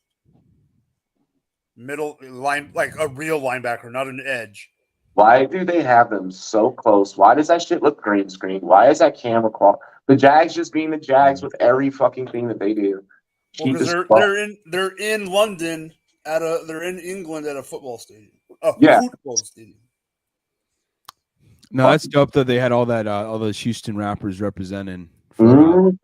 [SPEAKER 1] Middle line, like a real linebacker, not an edge.
[SPEAKER 3] Why do they have them so close? Why does that shit look green screen? Why is that camera quality? The Jags just being the Jags with every fucking thing that they do.
[SPEAKER 1] Well, because they're in London they're in England at a football stadium. Football stadium.
[SPEAKER 2] No, that's dope that they had all those Houston rappers representing.
[SPEAKER 3] Bro,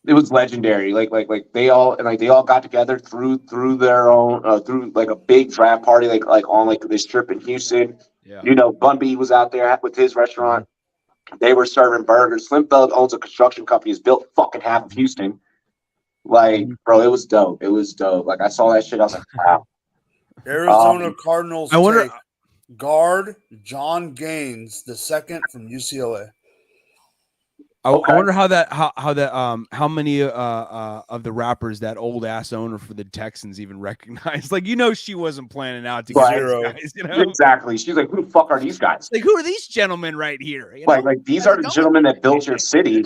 [SPEAKER 3] it was legendary. Like they all got together through their own through like a big draft party like on this trip in Houston. Yeah. Bun B was out there with his restaurant. They were serving burgers. Slim Thug owns a construction company. He's built fucking half of Houston. Like, bro, it was dope. Like I saw that shit. I was like, wow.
[SPEAKER 1] Arizona Cardinals.
[SPEAKER 2] I
[SPEAKER 1] Guard John Gaines, the second from UCLA.
[SPEAKER 2] I
[SPEAKER 3] Okay.
[SPEAKER 2] wonder how many of the rappers that old ass owner for the Texans even recognized. Like, she wasn't planning out to get
[SPEAKER 3] Right.
[SPEAKER 2] these guys,
[SPEAKER 3] Exactly. She's like, who the fuck are these guys?
[SPEAKER 2] Like, who are these gentlemen right here?
[SPEAKER 3] Like these are the gentlemen that built your city.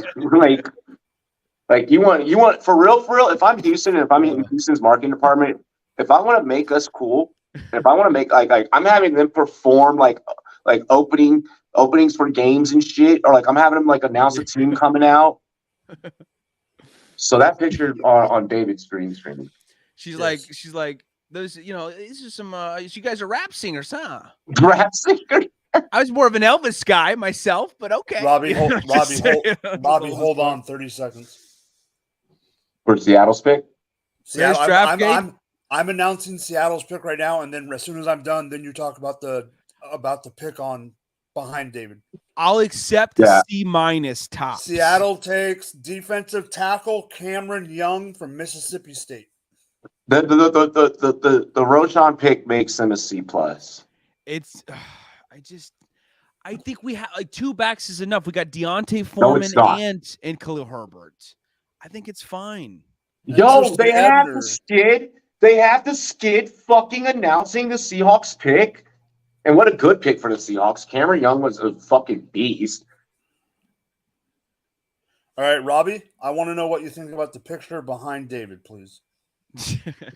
[SPEAKER 3] Like you want for real. If I'm Houston and if I'm in Houston's marketing department, if I want to make us cool, if I want to make like I'm having them perform like openings for games and shit, or like I'm having them like announce a team coming out. So that picture on David's streaming.
[SPEAKER 2] She's like those, these are some you guys are rap singers, huh?
[SPEAKER 3] Rap singer.
[SPEAKER 2] I was more of an Elvis guy myself, but okay.
[SPEAKER 1] Robbie, hold on 30 seconds.
[SPEAKER 3] For Seattle's pick?
[SPEAKER 1] Seattle, I'm announcing Seattle's pick right now, and then as soon as I'm done, then you talk about the pick on behind David.
[SPEAKER 2] I'll accept C- top.
[SPEAKER 1] Seattle takes defensive tackle Cameron Young from Mississippi State.
[SPEAKER 3] The Roschon pick makes him a C+.
[SPEAKER 2] It's I think we have like two backs is enough. We got Deontay Foreman and Khalil Herbert. I think it's fine.
[SPEAKER 3] Yo, they have to skid. They have to skid fucking announcing the Seahawks pick. And what a good pick for the Seahawks. Cameron Young was a fucking beast.
[SPEAKER 1] All right, Robbie, I want to know what you think about the picture behind David, please.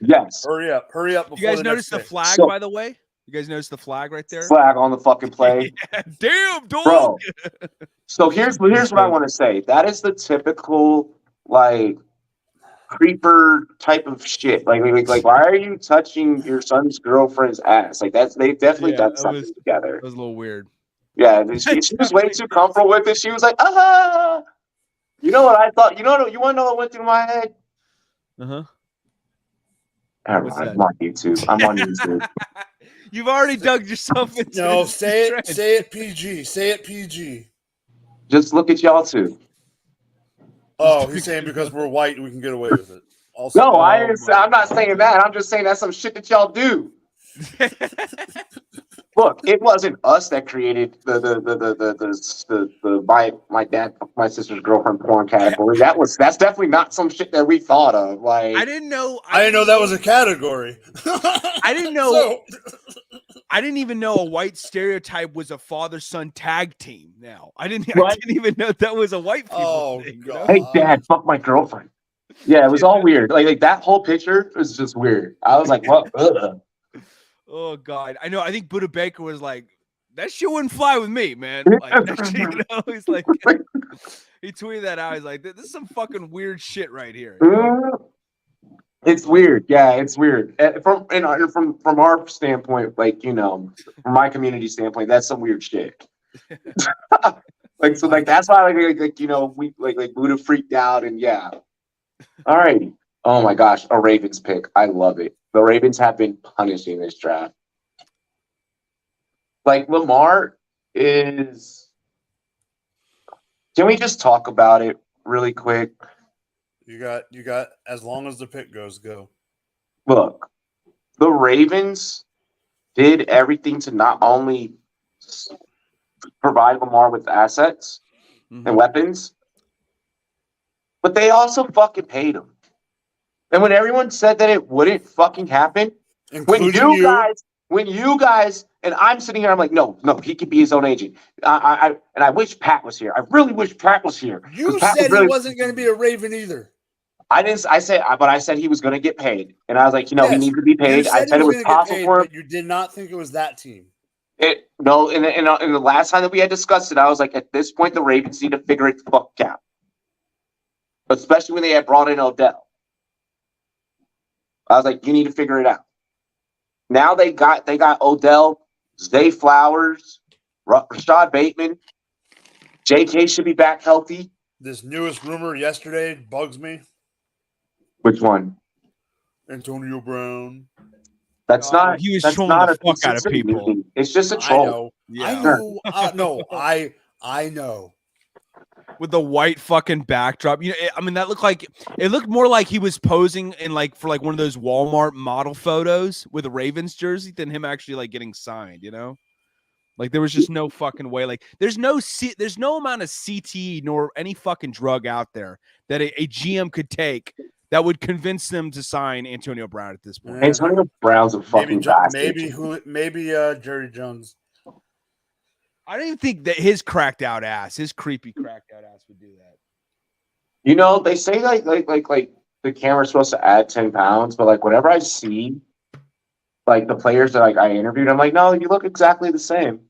[SPEAKER 3] Yes.
[SPEAKER 1] Hurry up. Before
[SPEAKER 2] you guys notice the flag, by the way? You guys notice the flag right there?
[SPEAKER 3] Flag on the fucking play.
[SPEAKER 2] Yeah, damn, dog.
[SPEAKER 3] Bro. So here's what I want to say. That is the typical, like, creeper type of shit. Like, why are you touching your son's girlfriend's ass? Like, they've definitely done something together.
[SPEAKER 2] That was a little weird.
[SPEAKER 3] Yeah, she was way too comfortable with it. She was like, You know what I thought? You want to know what went through my head?
[SPEAKER 2] Uh-huh.
[SPEAKER 3] I'm on YouTube.
[SPEAKER 2] You've already dug yourself into
[SPEAKER 1] No, say it PG. Say it PG.
[SPEAKER 3] Just look at y'all two.
[SPEAKER 1] Oh, he's saying because we're white, we can get away with it.
[SPEAKER 3] Also, no, I'm not saying that. I'm just saying that's some shit that y'all do. Look, it wasn't us that created my sister's girlfriend porn category. That's definitely not some shit that we thought of. Like,
[SPEAKER 2] I didn't know
[SPEAKER 1] that was a category.
[SPEAKER 2] I didn't know. I didn't even know a white stereotype was a father-son tag team. Now I didn't even know that was a white people thing.
[SPEAKER 1] God.
[SPEAKER 3] Hey, Dad, fuck my girlfriend. Yeah, it was all weird. Like that whole picture was just weird. I was like, what?
[SPEAKER 2] Oh God, I know. I think Buddha Baker was like, that shit wouldn't fly with me, man. Like, he's like, he tweeted that out. He's like, this is some fucking weird shit right here.
[SPEAKER 3] It's weird. Yeah, it's weird. From our standpoint, like, from my community standpoint, that's some weird shit. That's why we Buddha freaked out and yeah. All right. Oh my gosh, a Ravens pick. I love it. The Ravens have been punishing this draft. Like, Lamar is. Can we just talk about it really quick?
[SPEAKER 1] You got as long as the pick goes, go.
[SPEAKER 3] Look, the Ravens did everything to not only provide Lamar with assets and weapons, but they also fucking paid him. And when everyone said that it wouldn't fucking happen, when you guys, and I'm sitting here, I'm like, no, he could be his own agent. I wish Pat was here. I really wish Pat was here.
[SPEAKER 1] You said he wasn't going to be a Raven either.
[SPEAKER 3] I said he was going to get paid, and I was like, he needs to be paid. I said it was possible for him.
[SPEAKER 1] But you did not think it was that team.
[SPEAKER 3] In the last time that we had discussed it, I was like, at this point, the Ravens need to figure it the fuck out, especially when they had brought in Odell. I was like, you need to figure it out. Now they got Odell, Zay Flowers, Rashad Bateman. JK should be back healthy.
[SPEAKER 1] This newest rumor yesterday bugs me.
[SPEAKER 3] Which one?
[SPEAKER 1] Antonio Brown.
[SPEAKER 3] That's not.
[SPEAKER 2] He was
[SPEAKER 3] that's
[SPEAKER 2] trolling
[SPEAKER 3] not
[SPEAKER 2] the fuck out of people.
[SPEAKER 3] Movie. It's just a troll.
[SPEAKER 1] I know. I know.
[SPEAKER 2] With the white fucking backdrop, that looked more like he was posing in for one of those Walmart model photos with a Ravens jersey than him actually getting signed. Like there was just no fucking way. Like there's no amount of CTE nor any fucking drug out there that a GM could take that would convince them to sign Antonio Brown at this point.
[SPEAKER 1] Yeah.
[SPEAKER 3] Antonio Brown's a fucking bastard.
[SPEAKER 1] Maybe Jerry Jones.
[SPEAKER 2] I don't even think that his creepy cracked out ass would do that.
[SPEAKER 3] You know, they say like the camera's supposed to add 10 pounds, but like whenever I see like the players that like I interviewed, I'm like, no, you look exactly the same.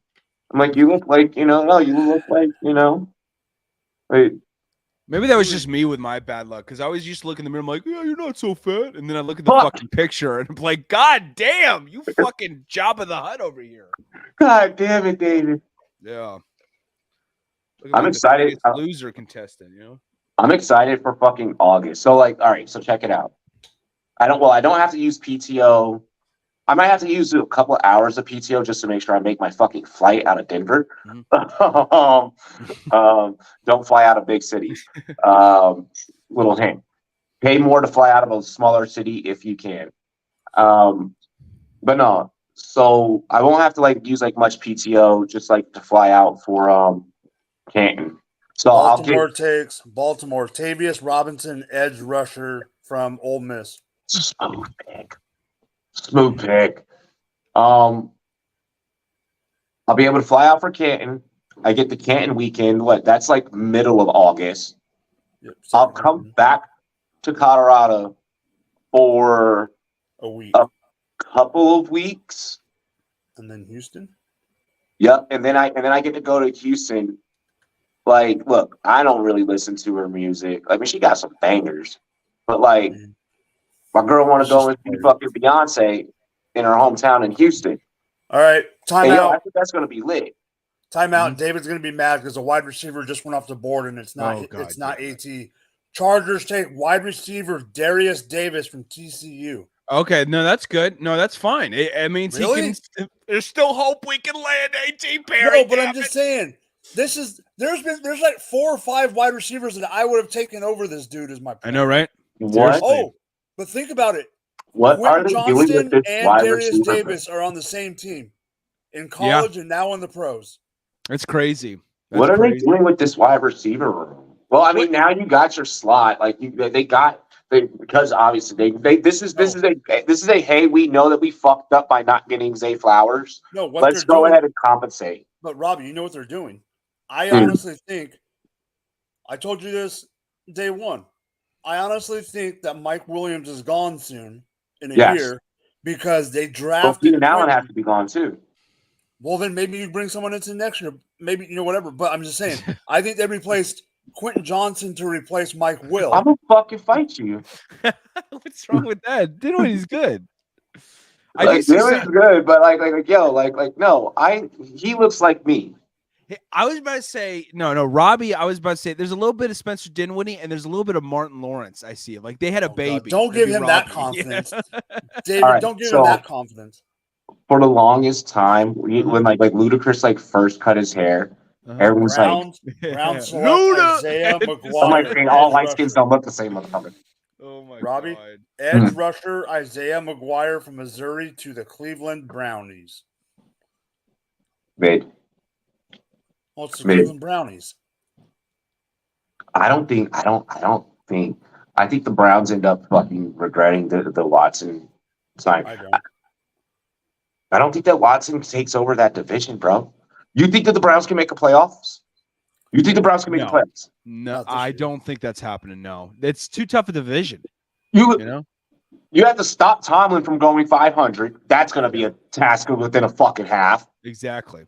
[SPEAKER 3] I'm like, you look like, you look like, like,
[SPEAKER 2] maybe that was just me with my bad luck because I always used to look in the mirror. I'm like, yeah, you're not so fat, and then I look at the fucking picture and I'm like, God damn, you fucking Jabba the Hutt over here.
[SPEAKER 3] God damn it, David.
[SPEAKER 2] Yeah,
[SPEAKER 3] I'm excited.
[SPEAKER 2] Loser contestant,
[SPEAKER 3] I'm excited for fucking August. So like, all right, so check it out. I don't have to use PTO. I might have to use a couple of hours of PTO just to make sure I make my fucking flight out of Denver. Don't fly out of big cities. Little hint. Pay more to fly out of a smaller city if you can. But no, so I won't have to like use like much PTO just like to fly out for Canton. So
[SPEAKER 1] Baltimore takes Tavius Robinson, edge rusher from Ole Miss.
[SPEAKER 3] Smooth pick. I'll be able to fly out for Canton. I get the Canton weekend. That's like middle of August.
[SPEAKER 1] Yep,
[SPEAKER 3] I'll come back to Colorado for
[SPEAKER 1] a week,
[SPEAKER 3] a couple of weeks,
[SPEAKER 1] and then Houston.
[SPEAKER 3] Yep, and then I get to go to Houston. Like, look, I don't really listen to her music. I mean, she got some bangers, but like, my girl want to go and see fucking Beyonce in her hometown in Houston.
[SPEAKER 1] All right, time out.
[SPEAKER 3] I think that's going to be lit.
[SPEAKER 1] Time out. David's going to be mad because a wide receiver just went off the board and it's not. It's not AT. Chargers take wide receiver Darius Davis from TCU.
[SPEAKER 2] Okay, no, that's good. No, that's fine. I mean,
[SPEAKER 1] really?
[SPEAKER 2] There's still hope we can land AT Perry.
[SPEAKER 1] No, but I'm just saying. There's like 4 or 5 wide receivers that I would have taken over this dude as my point.
[SPEAKER 2] I know, right?
[SPEAKER 3] What?
[SPEAKER 1] Oh, but think about it.
[SPEAKER 3] What are they
[SPEAKER 1] Johnston
[SPEAKER 3] doing with this
[SPEAKER 1] and
[SPEAKER 3] wide
[SPEAKER 1] Darius
[SPEAKER 3] receiver?
[SPEAKER 1] Davis are on the same team in college and now in the pros.
[SPEAKER 2] That's crazy.
[SPEAKER 3] What are they doing with this wide receiver room? Well, I mean, now you got your slot. Like because obviously this is a hey, we know that we fucked up by not getting Zay Flowers.
[SPEAKER 1] No,
[SPEAKER 3] let's go ahead and compensate.
[SPEAKER 1] But Robbie, you know what they're doing. I honestly think, I told you this day one. I honestly think that Mike Williams is gone soon in a year because they drafted.
[SPEAKER 3] Well, Allen has to be gone too.
[SPEAKER 1] Well, then maybe you bring someone into next year. Maybe, whatever. But I'm just saying, I think they replaced Quentin Johnson to replace Mike Will.
[SPEAKER 3] I'm going to fucking fight you.
[SPEAKER 2] What's wrong with that? Dinwiddie's good.
[SPEAKER 3] Dinwiddie's good, but no, he looks like me.
[SPEAKER 2] I was about to say, no, Robbie, I was about to say there's a little bit of Spencer Dinwiddie and there's a little bit of Martin Lawrence. I see it. Like they had a baby.
[SPEAKER 1] God. Don't give him that confidence. David, don't give him that confidence.
[SPEAKER 3] For the longest time, when like Ludacris first cut his hair, everyone's
[SPEAKER 1] Brown Luda, Isaiah McGuire.
[SPEAKER 3] I'm all light skins don't look the same, motherfucker.
[SPEAKER 2] Oh my
[SPEAKER 1] Robbie,
[SPEAKER 2] God.
[SPEAKER 1] Edge rusher Isaiah McGuire from Missouri to the Cleveland Brownies.
[SPEAKER 3] Mid.
[SPEAKER 1] Well, it's the Cleveland Brownies.
[SPEAKER 3] I think the Browns end up fucking regretting the Watson sign. I don't think that Watson takes over that division, bro. You think that the Browns can make a playoffs? You think the Browns can make the playoffs?
[SPEAKER 2] No, I don't think that's happening. No, it's too tough a division.
[SPEAKER 3] You have to stop Tomlin from going 500. That's going to be a task within a fucking half.
[SPEAKER 2] Exactly.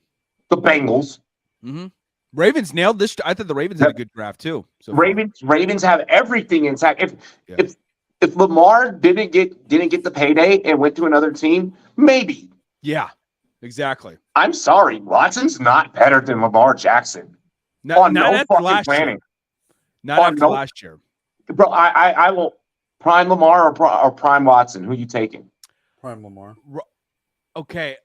[SPEAKER 3] The Bengals.
[SPEAKER 2] Mm-hmm. Ravens nailed this. I thought the Ravens had a good draft too. So
[SPEAKER 3] Ravens have everything intact. If Lamar didn't get the payday and went to another team, maybe.
[SPEAKER 2] Yeah, exactly.
[SPEAKER 3] I'm sorry, Watson's not better than Lamar Jackson.
[SPEAKER 2] Not after last year. Not after last year,
[SPEAKER 3] bro. I will prime Lamar or prime Watson. Who you taking?
[SPEAKER 1] Prime Lamar.
[SPEAKER 2] Okay,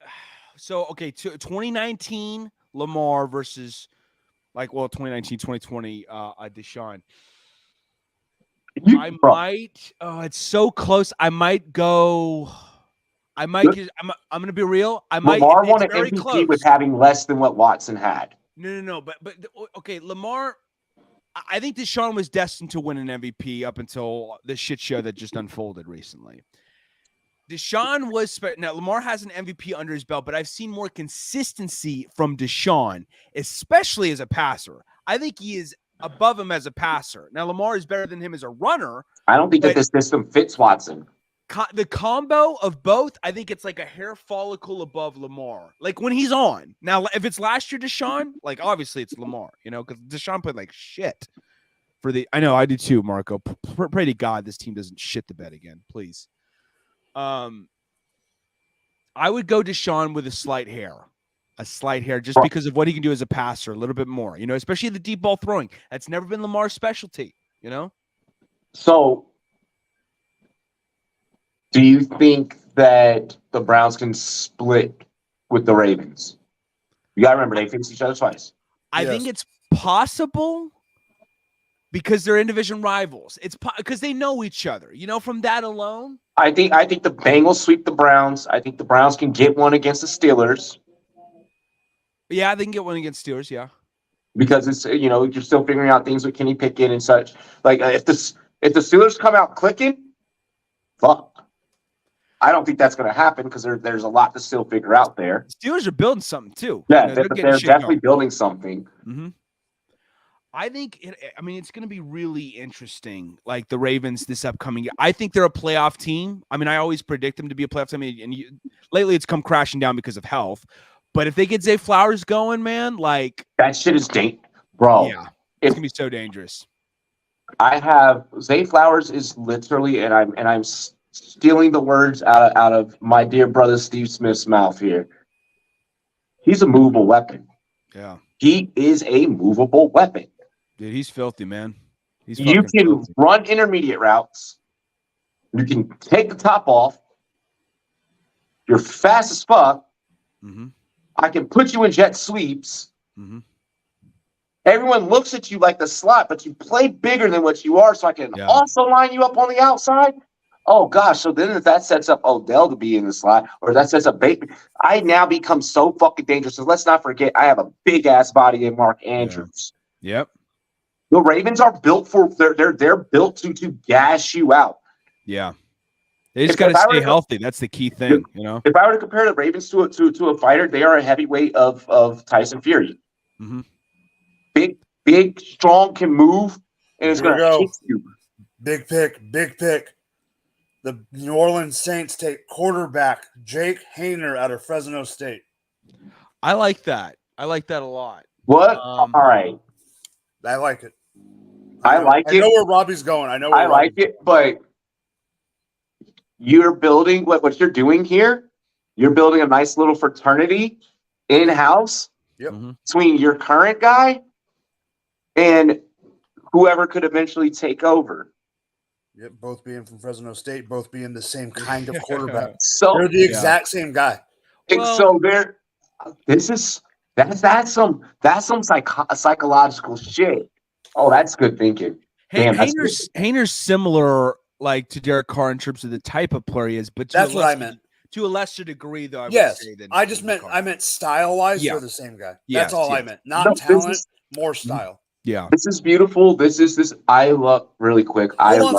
[SPEAKER 2] so 2019 Lamar versus 2019, 2020 Deshaun. It's so close. I might go I might. I'm going to be real. I might.
[SPEAKER 3] Lamar won
[SPEAKER 2] It's
[SPEAKER 3] an
[SPEAKER 2] very
[SPEAKER 3] MVP
[SPEAKER 2] close.
[SPEAKER 3] with having less than what Watson had.
[SPEAKER 2] No. But okay, Lamar. I think Deshaun was destined to win an MVP up until the shit show that just unfolded recently. Deshaun was now Lamar has an MVP under his belt, but I've seen more consistency from Deshaun, especially as a passer. I think he is above him as a passer. Now Lamar is better than him as a runner.
[SPEAKER 3] I don't think that this system fits Watson.
[SPEAKER 2] The combo of both, I think it's like a hair follicle above Lamar. Like when he's on. Now, if it's last year Deshaun, like obviously it's Lamar, because Deshaun played like shit I know I do too, Marco. Pray to God this team doesn't shit the bed again, please. I would go Deshaun with a slight hair, just because of what he can do as a passer, a little bit more, especially the deep ball throwing. That's never been Lamar's specialty,
[SPEAKER 3] So, do you think that the Browns can split with the Ravens? You got to remember, they faced each other twice.
[SPEAKER 2] I think it's possible because they're in-division rivals. It's because they know each other, from that alone.
[SPEAKER 3] I think the Bengals sweep the Browns. I think the Browns can get one against the Steelers.
[SPEAKER 2] Yeah, they can get one against Steelers, yeah.
[SPEAKER 3] Because it's, you're still figuring out things with Kenny Pickett and such. Like, if the Steelers come out clicking, fuck. I don't think that's going to happen because there's a lot to still figure out there.
[SPEAKER 2] Steelers are building something too.
[SPEAKER 3] Yeah, they're definitely building something.
[SPEAKER 2] Mm-hmm. I think it's going to be really interesting. Like the Ravens this upcoming year. I think they're a playoff team. I always predict them to be a playoff team. And lately it's come crashing down because of health. But if they get Zay Flowers going, man, like
[SPEAKER 3] that shit is dangerous, bro.
[SPEAKER 2] Yeah, it's going to be so dangerous.
[SPEAKER 3] I have Zay Flowers is literally, and I'm stealing the words out of my dear brother Steve Smith's mouth here. He's a movable weapon.
[SPEAKER 2] Yeah.
[SPEAKER 3] He is a movable weapon.
[SPEAKER 2] Dude, he's filthy, man.
[SPEAKER 3] You can run intermediate routes. You can take the top off. You're fast as fuck.
[SPEAKER 2] Mm-hmm.
[SPEAKER 3] I can put you in jet sweeps.
[SPEAKER 2] Mm-hmm.
[SPEAKER 3] Everyone looks at you like the slot, but you play bigger than what you are, so I can also line you up on the outside. Oh, gosh. So then if that sets up Odell to be in the slot, or that sets up Bateman, I now become so fucking dangerous. So let's not forget, I have a big-ass body in Mark Andrews.
[SPEAKER 2] Yeah. Yep.
[SPEAKER 3] The Ravens are built they're built to gas you out.
[SPEAKER 2] Yeah. They just got to stay healthy. That's the key thing, If
[SPEAKER 3] I were to compare the Ravens to a fighter, they are a heavyweight of Tyson Fury.
[SPEAKER 2] Mm-hmm.
[SPEAKER 3] Big, strong, can move, and it's going to hit you.
[SPEAKER 1] Big pick. The New Orleans Saints take quarterback Jake Hayner out of Fresno State.
[SPEAKER 2] I like that. I like that a lot.
[SPEAKER 3] What? All right.
[SPEAKER 1] I like it.
[SPEAKER 3] I like it.
[SPEAKER 1] I know where Robbie's going. I
[SPEAKER 3] like it, but you're building what you're doing here. You're building a nice little fraternity in-house between your current guy and whoever could eventually take over.
[SPEAKER 1] Yep, both being from Fresno State, both being the same kind of quarterback.
[SPEAKER 3] So
[SPEAKER 1] they're the exact same guy.
[SPEAKER 3] That's some psychological shit. Oh, that's good thinking.
[SPEAKER 2] Hayner's similar, like to Derek Carr in terms of the type of player he is, but
[SPEAKER 1] that's what I meant.
[SPEAKER 2] To a lesser degree, though.
[SPEAKER 1] I meant style-wise. They're the same guy. That's all I meant. Not talent, more style.
[SPEAKER 2] Yeah,
[SPEAKER 3] this is beautiful. This. I love really quick.
[SPEAKER 1] Stop.
[SPEAKER 3] I love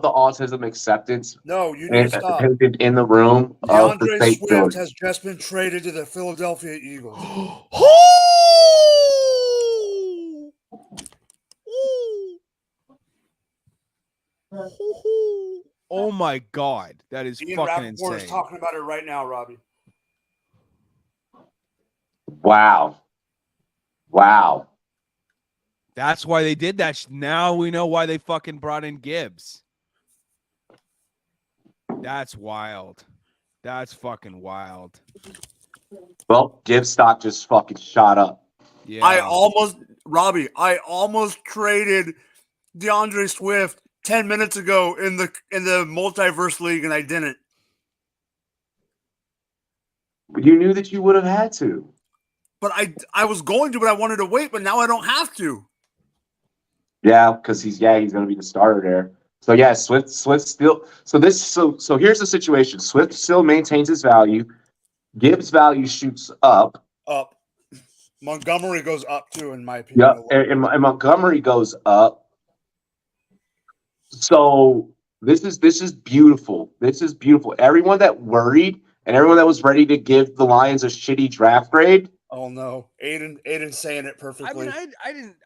[SPEAKER 3] the autism acceptance.
[SPEAKER 1] No, you need to stop.
[SPEAKER 3] In the room.
[SPEAKER 1] DeAndre Swift has just been traded to the Philadelphia Eagles.
[SPEAKER 2] Oh my God, that is
[SPEAKER 1] Ian
[SPEAKER 2] fucking
[SPEAKER 1] Rappaport
[SPEAKER 2] insane.
[SPEAKER 1] is talking about it right now, Robbie.
[SPEAKER 3] Wow.
[SPEAKER 2] That's why they did that. Now we know why they fucking brought in Gibbs. That's wild. That's fucking wild.
[SPEAKER 3] Well, Gibbs stock just fucking shot up.
[SPEAKER 1] Yeah. I almost traded DeAndre Swift 10 minutes ago in the multiverse league, and I didn't.
[SPEAKER 3] You knew that you would have had to.
[SPEAKER 1] But I was going to, but I wanted to wait, but now I don't have to.
[SPEAKER 3] Yeah, because he's going to be the starter there. So yeah, Swift still. So here's the situation. Swift still maintains his value. Gibbs' value shoots up.
[SPEAKER 1] Up. Montgomery goes up too, in my opinion.
[SPEAKER 3] Yeah, and Montgomery goes up. So this is beautiful. This is beautiful. Everyone that worried and everyone that was ready to give the Lions a shitty draft grade.
[SPEAKER 1] Oh no, Aiden's saying it perfectly.
[SPEAKER 2] I mean, I didn't.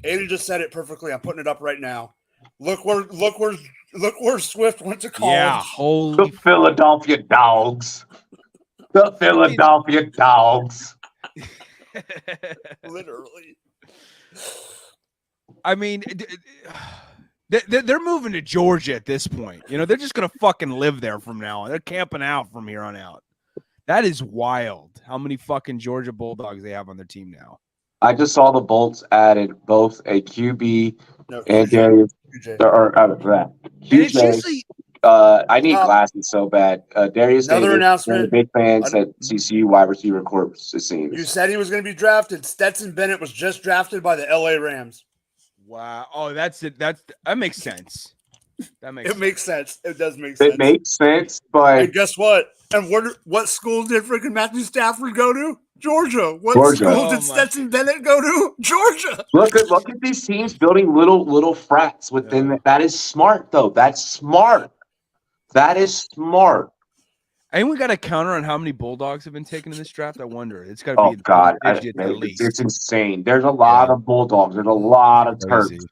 [SPEAKER 1] Aiden just said it perfectly. I'm putting it up right now. Look where Swift went to college.
[SPEAKER 2] Yeah, holy
[SPEAKER 3] The Philadelphia Dogs. The Philadelphia Dogs.
[SPEAKER 1] Literally.
[SPEAKER 2] I mean, they're moving to Georgia at this point. You know, they're just gonna fucking live there from now on. They're camping out from here on out. That is wild. How many fucking Georgia Bulldogs they have on their team now?
[SPEAKER 3] I just saw the Bolts added both a QB and Darius. Or out of that.
[SPEAKER 2] It's usually.
[SPEAKER 3] I need glasses so bad. Darius.
[SPEAKER 1] Another
[SPEAKER 3] Davis,
[SPEAKER 1] announcement.
[SPEAKER 3] Big fans at CCU wide receiver corps. It seems.
[SPEAKER 1] You said he was going to be drafted. Stetson Bennett was just drafted by the LA Rams.
[SPEAKER 2] Wow. Oh, that's it. That makes sense.
[SPEAKER 1] Makes sense. It does make sense.
[SPEAKER 3] It makes sense, but
[SPEAKER 1] and guess what? And what school did freaking Matthew Stafford go to? Georgia. What school did Stetson Bennett go to? Georgia.
[SPEAKER 3] Look at these teams building little frats within that. That is smart, though. That's smart. That is smart.
[SPEAKER 2] Anyone got a counter on how many Bulldogs have been taken in this draft? I wonder. It's got to be.
[SPEAKER 3] Oh God,
[SPEAKER 2] at least.
[SPEAKER 3] It's insane. There's a lot of Bulldogs. There's a lot of Turks.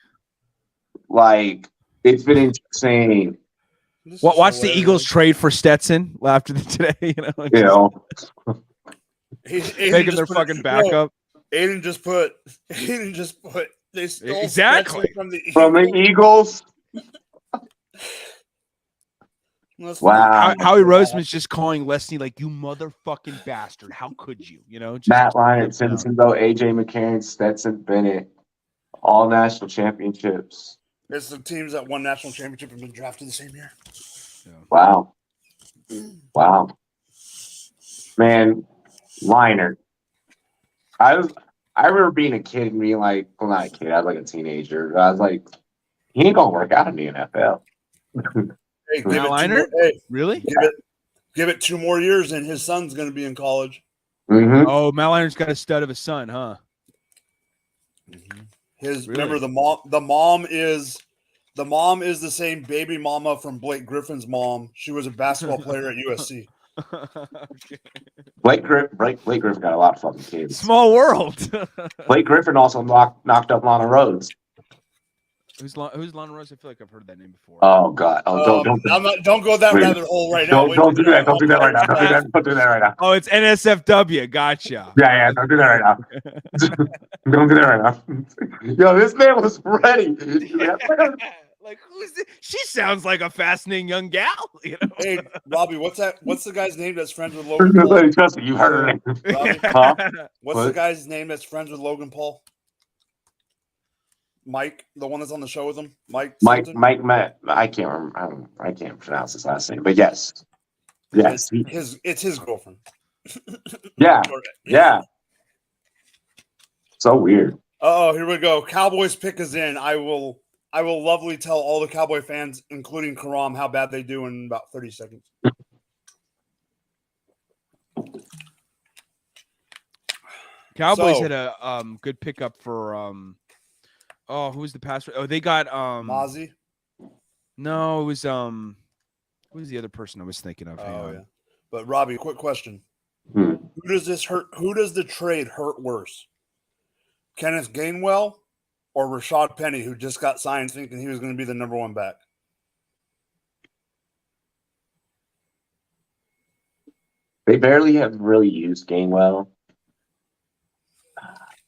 [SPEAKER 3] Like it's been insane.
[SPEAKER 2] Watch the Eagles trade for Stetson after today. Making their fucking backup.
[SPEAKER 1] Aiden just put. They stole
[SPEAKER 2] exactly
[SPEAKER 1] from the
[SPEAKER 3] Eagles. Wow.
[SPEAKER 2] Howie Roseman's just calling Leslie like, you motherfucking bastard. How could you? You know, just
[SPEAKER 3] Matt Lyon, Simpson, though, AJ McCarron, Stetson Bennett, all national championships.
[SPEAKER 1] It's the teams that won national championship have been drafted the same year.
[SPEAKER 3] Yeah. Wow. Man, Liner. I remember being a kid and being like, well, not a kid, I was like a teenager. I was like, he ain't gonna work out in the NFL.
[SPEAKER 1] Hey,
[SPEAKER 2] really?
[SPEAKER 1] Give it 2 more years, and his son's going to be in college.
[SPEAKER 3] Mm-hmm.
[SPEAKER 2] Oh, Matt Liner's got a stud of a son, huh?
[SPEAKER 1] Mm-hmm. Remember the mom is the same baby mama from Blake Griffin's mom. She was a basketball player at USC.
[SPEAKER 2] Okay.
[SPEAKER 3] Blake Griffin got a lot of fucking kids.
[SPEAKER 2] Small world.
[SPEAKER 3] Blake Griffin also knocked up Lana Rhodes.
[SPEAKER 2] Who's Lana Rose? I feel like I've heard that name before.
[SPEAKER 3] Oh God! Oh,
[SPEAKER 1] don't go that rabbit hole right now.
[SPEAKER 3] Don't do that. Don't do that right now. Don't do that right now.
[SPEAKER 2] Oh, it's NSFW. Gotcha.
[SPEAKER 3] Yeah. Don't do that right now. Don't do that right now. Yo, this man was ready.
[SPEAKER 2] Like who's this? She sounds like a fascinating young gal. You know?
[SPEAKER 1] Hey, Robbie, what's the guy's name that's friends with Logan Paul?
[SPEAKER 3] Trust me, you heard it.
[SPEAKER 1] Robbie,
[SPEAKER 3] huh?
[SPEAKER 1] What's the guy's name that's friends with Logan Paul? Mike, the one that's on the show with him, Mike.
[SPEAKER 3] Matt. I can't remember. I can't pronounce his last name, but yes.
[SPEAKER 1] It's his girlfriend.
[SPEAKER 3] Yeah. So weird.
[SPEAKER 1] Oh, here we go. Cowboys pick is in. I will lovely tell all the Cowboy fans, including Karam, how bad they do in about 30 seconds.
[SPEAKER 2] Cowboys had a good pickup for who was the passer? Oh, they got
[SPEAKER 1] Mozzie?
[SPEAKER 2] No, it was who was the other person I was thinking of?
[SPEAKER 1] Yeah. But Robbie, quick question.
[SPEAKER 3] Hmm.
[SPEAKER 1] Who does this hurt? Who does the trade hurt worse? Kenneth Gainwell or Rashad Penny, who just got signed thinking he was going to be the number 1 back?
[SPEAKER 3] They barely have really used Gainwell.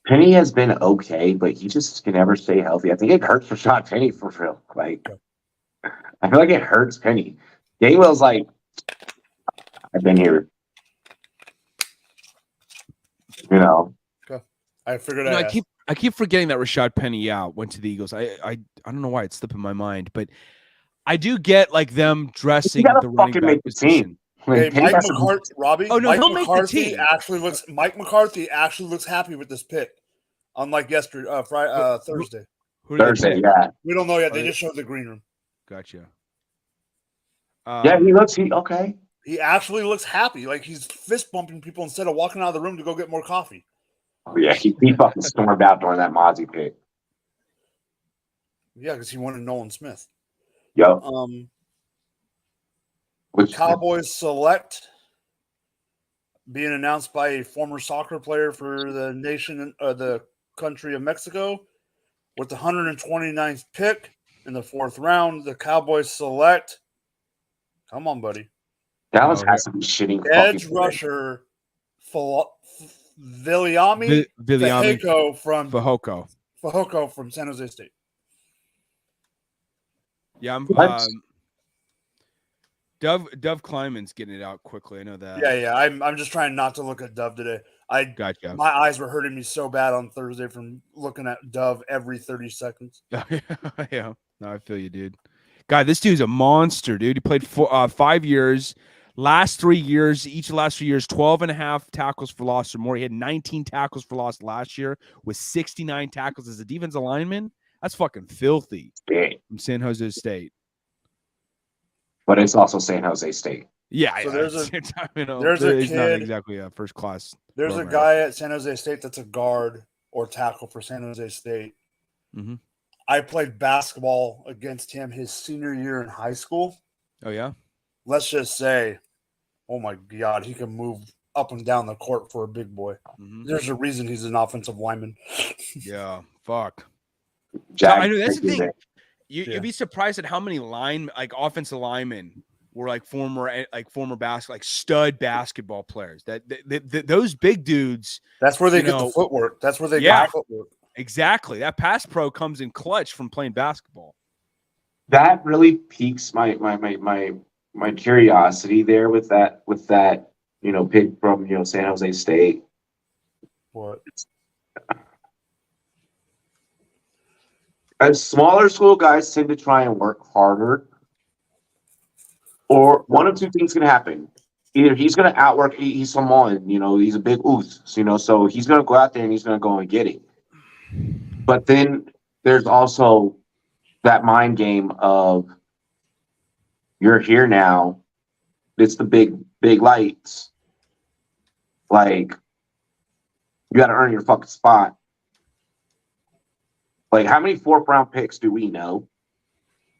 [SPEAKER 3] Penny has been okay, but he just can never stay healthy. I think it hurts Rashad Penny for real. Like, I feel like it hurts Penny. Gainwell's like, I've been here. You know.
[SPEAKER 1] I figured out.
[SPEAKER 2] I keep forgetting that Rashad Penny went to the Eagles. I don't know why it's slipping my mind, but I do get like them dressing the running back position.
[SPEAKER 1] Hey, Mike McCarthy, Robbie.
[SPEAKER 2] Oh no,
[SPEAKER 1] Mike
[SPEAKER 2] McCarthy
[SPEAKER 1] Mike McCarthy actually looks happy with this pick, unlike yesterday, Thursday.
[SPEAKER 2] Who did they
[SPEAKER 3] Thursday,
[SPEAKER 2] pick?
[SPEAKER 3] yeah.
[SPEAKER 1] We don't know yet.
[SPEAKER 2] Oh,
[SPEAKER 1] They
[SPEAKER 2] yeah.
[SPEAKER 1] just showed the green room.
[SPEAKER 2] Gotcha.
[SPEAKER 3] Yeah, okay.
[SPEAKER 1] He actually looks happy. Like he's fist bumping people instead of walking out of the room to go get more coffee.
[SPEAKER 3] Oh, yeah, he fucking stormed out during that Mozzie pick.
[SPEAKER 1] Yeah, because he wanted Nolan Smith.
[SPEAKER 3] Yep.
[SPEAKER 1] Cowboys select being announced by a former soccer player for the nation, the country of Mexico, with the 129th pick in the 4th round. The Cowboys select. Come on, buddy.
[SPEAKER 3] Dallas has to be shitting
[SPEAKER 1] Edge
[SPEAKER 3] fucking
[SPEAKER 1] rusher Viliami Fehoko from San Jose State.
[SPEAKER 2] Yeah, Dove Kleiman's getting it out quickly. I know that.
[SPEAKER 1] Yeah. I'm just trying not to look at Dove today.
[SPEAKER 2] Gotcha.
[SPEAKER 1] My eyes were hurting me so bad on Thursday from looking at Dove every 30 seconds.
[SPEAKER 2] Yeah. No, I feel you, dude. God, this dude's a monster, dude. He played 5 years. Last 3 years, each of the last 3 years, 12 and a half tackles for loss or more. He had 19 tackles for loss last year with 69 tackles as a defensive lineman. That's fucking filthy from San Jose State.
[SPEAKER 3] But it's also San Jose State.
[SPEAKER 1] Yeah,
[SPEAKER 2] so
[SPEAKER 1] there's a
[SPEAKER 2] kid, not exactly a first class.
[SPEAKER 1] There's a guy at San Jose State that's a guard or tackle for San Jose State.
[SPEAKER 2] Mm-hmm.
[SPEAKER 1] I played basketball against him his senior year in high school.
[SPEAKER 2] Oh, yeah?
[SPEAKER 1] Let's just say, oh, my God, he can move up and down the court for a big boy.
[SPEAKER 2] Mm-hmm.
[SPEAKER 1] There's a reason he's an offensive lineman.
[SPEAKER 2] Yeah, fuck.
[SPEAKER 3] Jack,
[SPEAKER 2] I know that's the thing. You'd be surprised at how many offensive linemen were former stud basketball players. That those big dudes.
[SPEAKER 1] That's where they get the footwork. That's where they got footwork.
[SPEAKER 2] Exactly. That pass pro comes in clutch from playing basketball.
[SPEAKER 3] That really piques my curiosity there with that pick from San Jose State.
[SPEAKER 1] What?
[SPEAKER 3] As smaller school guys tend to try and work harder, or one of two things can happen. Either he's going to outwork, he's Samoan, he's a big oos, so he's going to go out there and he's going to go and get it. But then there's also that mind game of you're here now. It's the big lights. You got to earn your fucking spot. How many 4th round picks do we know?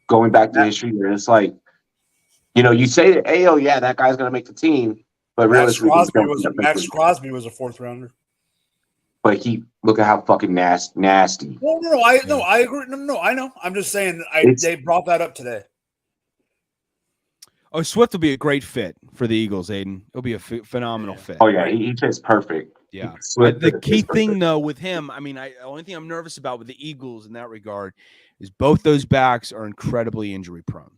[SPEAKER 3] Going back to history, where it's you say that, hey, oh yeah, that guy's gonna make the team, but
[SPEAKER 1] Max Crosby was a 4th rounder.
[SPEAKER 3] But look at how fucking nasty.
[SPEAKER 1] I agree. No, I know. I'm just saying they brought that up today.
[SPEAKER 2] Oh, Swift will be a great fit for the Eagles, Aiden. It'll be a phenomenal fit.
[SPEAKER 3] Oh yeah, he fits perfect.
[SPEAKER 2] Yeah. The key thing though with him, the only thing I'm nervous about with the Eagles in that regard is both those backs are incredibly injury prone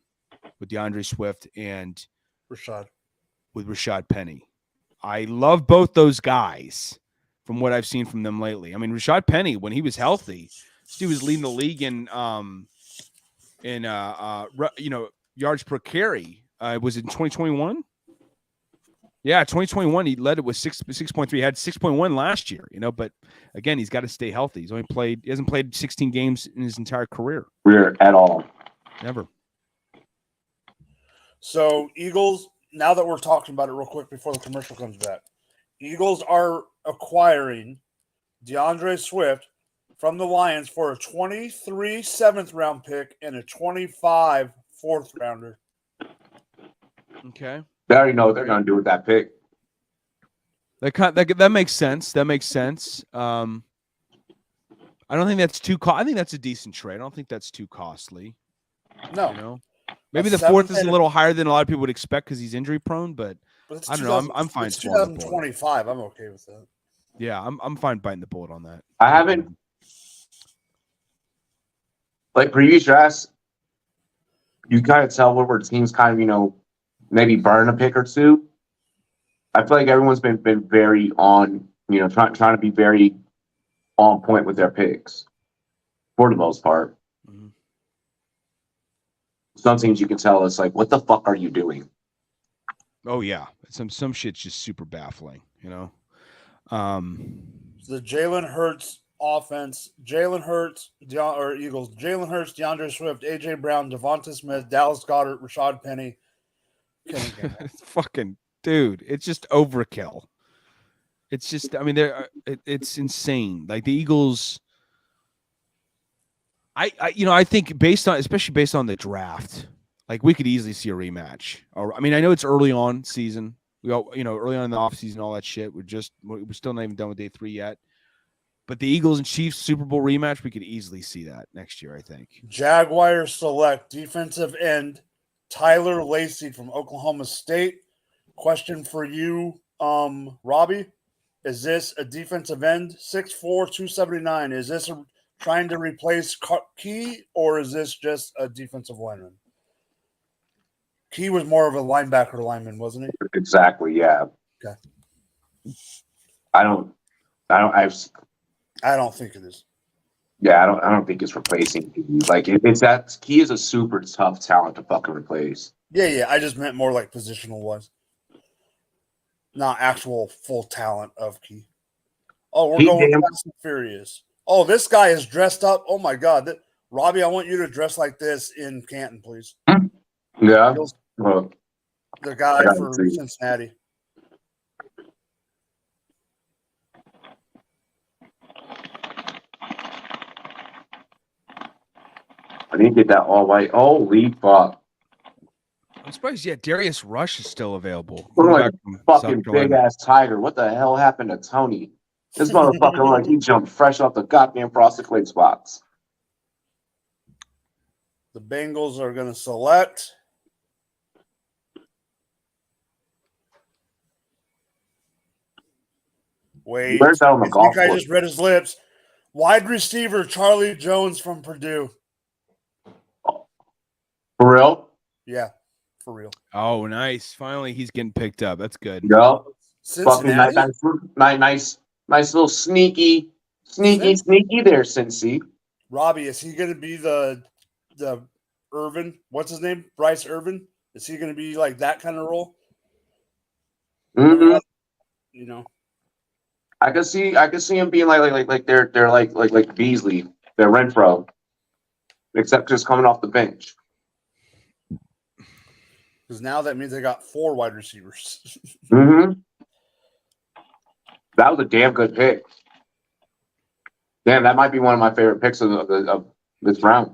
[SPEAKER 2] with DeAndre Swift and Rashad Penny. I love both those guys from what I've seen from them lately. Rashad Penny, when he was healthy, he was leading the league in yards per carry. Was it in 2021? Yeah, 2021 he led it with 6.3. He had 6.1 last year, but again, he's got to stay healthy. He hasn't played 16 games in his entire career.
[SPEAKER 3] At all.
[SPEAKER 2] Never.
[SPEAKER 1] So Eagles, now that we're talking about it real quick before the commercial comes back, Eagles are acquiring DeAndre Swift from the Lions for a 23 7th round pick and a 25 4th rounder.
[SPEAKER 2] Okay.
[SPEAKER 3] They already know what they're going to do with that pick.
[SPEAKER 2] That makes sense. That makes sense. I don't think that's too. I think that's a decent trade. I don't think that's too costly.
[SPEAKER 1] No.
[SPEAKER 2] Maybe the 4th is a little higher than a lot of people would expect because he's injury prone, but I don't know. I'm fine.
[SPEAKER 1] It's 2025. I'm okay with that.
[SPEAKER 2] Yeah, I'm fine biting the bullet on that.
[SPEAKER 3] I haven't previous drafts. You kind of tell where teams kind of maybe burn a pick or two. I feel like everyone's been very on, trying to be very on point with their picks for the most part.
[SPEAKER 2] Mm-hmm.
[SPEAKER 3] Some teams you can tell it's what the fuck are you doing?
[SPEAKER 2] Oh yeah, some shit's just super baffling,
[SPEAKER 1] The Jalen Hurts offense: Jalen Hurts, Eagles. Jalen Hurts, DeAndre Swift, AJ Brown, Devonta Smith, Dallas Goedert, Rashad Penny, Kenny Gainwell.
[SPEAKER 2] It's fucking dude. It's just overkill. It's just, I mean, it's insane. Like the Eagles, I think especially based on the draft, like we could easily see a rematch. Or I mean, I know it's early on season. We all, early on in the offseason, all that shit. We're still not even done with day 3 yet. But the Eagles and Chiefs Super Bowl rematch, we could easily see that next year, I think.
[SPEAKER 1] Jaguars select defensive end Tyler Lacey from Oklahoma State. Question for you, Robbie. Is this a defensive end? 6'4", 279. Is this trying to replace Key, or is this just a defensive lineman? Key was more of a linebacker lineman, wasn't he?
[SPEAKER 3] Exactly. Yeah.
[SPEAKER 1] Okay.
[SPEAKER 3] I don't
[SPEAKER 1] think it is.
[SPEAKER 3] Yeah, I don't think it's replacing Key. Like it's that Key is a super tough talent to fucking replace.
[SPEAKER 1] Yeah. I just meant more like positional wise, not actual full talent of Key. Oh, we're going Fast and Furious. Oh, this guy is dressed up. Oh my God, Robbie, I want you to dress like this in Canton, please.
[SPEAKER 3] Yeah,
[SPEAKER 1] the guy for Cincinnati.
[SPEAKER 3] I didn't get that all white. Holy fuck!
[SPEAKER 2] I'm surprised. Yeah, Darius Rush is still available.
[SPEAKER 3] Like fucking big ass tiger. What the hell happened to Tony? This motherfucker like he jumped fresh off the goddamn frosted flakes box.
[SPEAKER 1] The Bengals are going to select. Wait,
[SPEAKER 3] Where's that on the golf
[SPEAKER 1] course? I just read his lips. Wide receiver Charlie Jones from Purdue.
[SPEAKER 3] For real?
[SPEAKER 1] Yeah, for real.
[SPEAKER 2] Oh, nice. Finally, he's getting picked up. That's good.
[SPEAKER 3] Yep. Fucking nice little sneaky there, Cincy.
[SPEAKER 1] Robbie, is he going to be the Irvin? What's his name? Bryce Irvin? Is he going to be like that kind of role?
[SPEAKER 3] Mm-hmm.
[SPEAKER 1] You know,
[SPEAKER 3] I could see him being like they're like Beasley, they're Renfro, except just coming off the bench.
[SPEAKER 1] Because now that means they got 4 wide receivers.
[SPEAKER 3] Mm-hmm. That was a damn good pick. Damn, that might be one of my favorite picks of this round.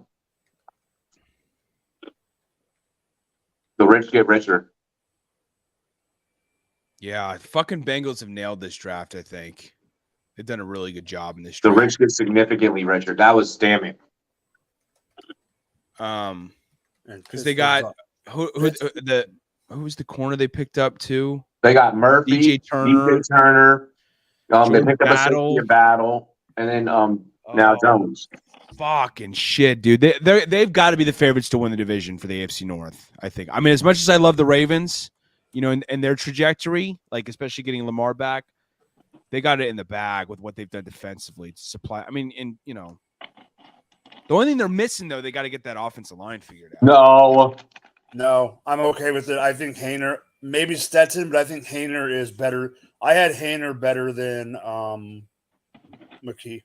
[SPEAKER 3] The rich get richer.
[SPEAKER 2] Yeah, fucking Bengals have nailed this draft, I think. They've done a really good job in this draft.
[SPEAKER 3] The rich get significantly richer. That was damn it.
[SPEAKER 2] Because they got who was the corner they picked up too?
[SPEAKER 3] They got Murphy, DJ Turner. They picked up a safety in Battle, and then now Jones.
[SPEAKER 2] Fucking shit, dude. They've got to be the favorites to win the division for the AFC North, I think. I mean, as much as I love the Ravens, and their trajectory, like especially getting Lamar back, they got it in the bag with what they've done defensively to supply. I mean, the only thing they're missing, though, they got to get that offensive line figured
[SPEAKER 3] out.
[SPEAKER 1] No, I'm okay with it. I think Haener, maybe Stetson, but I think Haener is better. I had Haener better than McKee.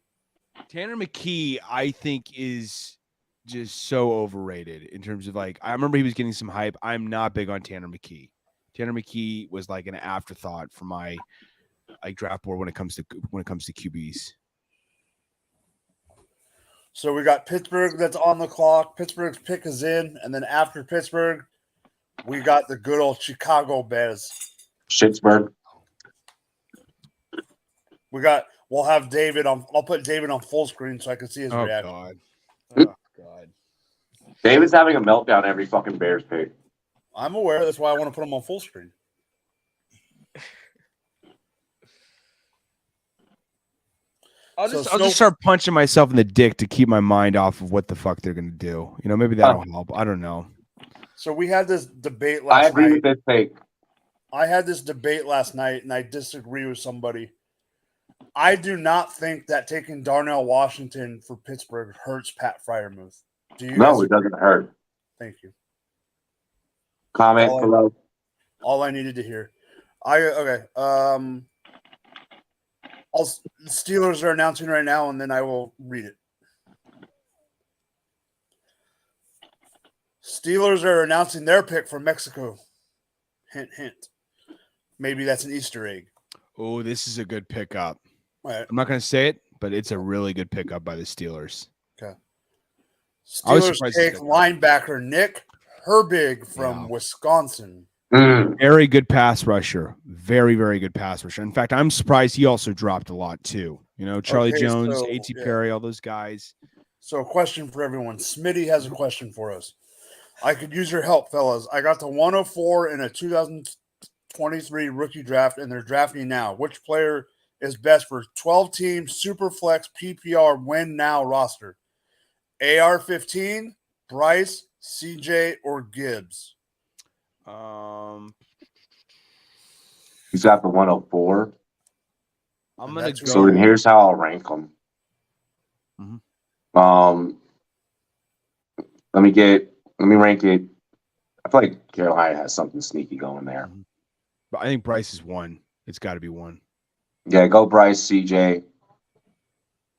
[SPEAKER 2] Tanner McKee, I think, is just so overrated in terms of like. I remember he was getting some hype. I'm not big on Tanner McKee. Tanner McKee was like an afterthought for my draft board when it comes to QBs.
[SPEAKER 1] So we got Pittsburgh that's on the clock. Pittsburgh's pick is in, and then after Pittsburgh, we got the good old Chicago Bears.
[SPEAKER 3] Pittsburgh.
[SPEAKER 1] We'll have David on. I'll put David on full screen so I can see his reaction.
[SPEAKER 2] God. Oh God.
[SPEAKER 3] David's having a meltdown every fucking Bears pick.
[SPEAKER 1] I'm aware. That's why I want to put him on full screen.
[SPEAKER 2] I'll just start punching myself in the dick to keep my mind off of what the fuck they're gonna do. Maybe that'll help. I don't know.
[SPEAKER 1] So we had this debate last night.
[SPEAKER 3] I agree with this take.
[SPEAKER 1] I had this debate last night, and I disagree with somebody. I do not think that taking Darnell Washington for Pittsburgh hurts Pat Freiermuth. Do you?
[SPEAKER 3] No, it doesn't hurt.
[SPEAKER 1] Thank you.
[SPEAKER 3] Comment below.
[SPEAKER 1] All I needed to hear. The Steelers are announcing right now, and then I will read it. Steelers are announcing their pick from Mexico. Hint, hint. Maybe that's an Easter egg.
[SPEAKER 2] Oh, this is a good pickup.
[SPEAKER 1] Right.
[SPEAKER 2] I'm not going to say it, but it's a really good pickup by the Steelers.
[SPEAKER 1] Okay.
[SPEAKER 2] I was
[SPEAKER 1] Steelers
[SPEAKER 2] surprised
[SPEAKER 1] take
[SPEAKER 2] this guy-
[SPEAKER 1] linebacker Nick Herbig from Wisconsin.
[SPEAKER 2] Very good pass rusher. Very, very good pass rusher. In fact, I'm surprised he also dropped a lot too. You know, Charlie
[SPEAKER 1] Okay,
[SPEAKER 2] Jones,
[SPEAKER 1] so,
[SPEAKER 2] A.T.
[SPEAKER 1] yeah.
[SPEAKER 2] Perry, all those guys.
[SPEAKER 1] So, a question for everyone. Smitty has a question for us. I could use your help, fellas. I got to 104 in a 2023 rookie draft, and they're drafting now. Which player is best for 12-team Superflex PPR win now roster? AR-15, Bryce, CJ, or Gibbs?
[SPEAKER 3] He's got the 104.
[SPEAKER 2] I'm going to go.
[SPEAKER 3] So then here's how I'll rank them. Let me rank it. I feel like Carolina has something sneaky going there.
[SPEAKER 2] But I think Bryce is one. It's got to be one.
[SPEAKER 3] Yeah, go Bryce, CJ,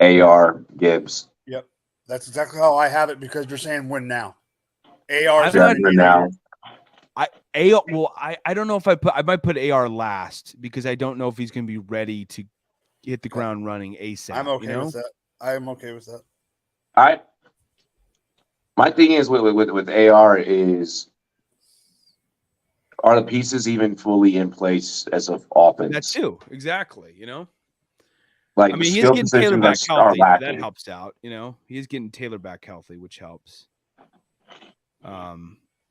[SPEAKER 3] AR, Gibbs.
[SPEAKER 1] Yep. That's exactly how I have it because you're saying win now.
[SPEAKER 2] I'm
[SPEAKER 1] AR
[SPEAKER 2] not-
[SPEAKER 3] now.
[SPEAKER 2] I don't know if I might put AR last because I don't know if he's going to be ready to hit the ground running ASAP.
[SPEAKER 1] I'm okay
[SPEAKER 2] you know?
[SPEAKER 1] with that. I'm okay with that.
[SPEAKER 3] My thing is with AR is, are the pieces even fully in place as of offense?
[SPEAKER 2] That too, exactly. You know,
[SPEAKER 3] Like,
[SPEAKER 2] I mean,
[SPEAKER 3] the
[SPEAKER 2] he's
[SPEAKER 3] skill
[SPEAKER 2] getting Taylor
[SPEAKER 3] positions
[SPEAKER 2] back
[SPEAKER 3] are
[SPEAKER 2] healthy. That
[SPEAKER 3] lacking.
[SPEAKER 2] helps out. You know, he's getting Taylor back healthy, which helps.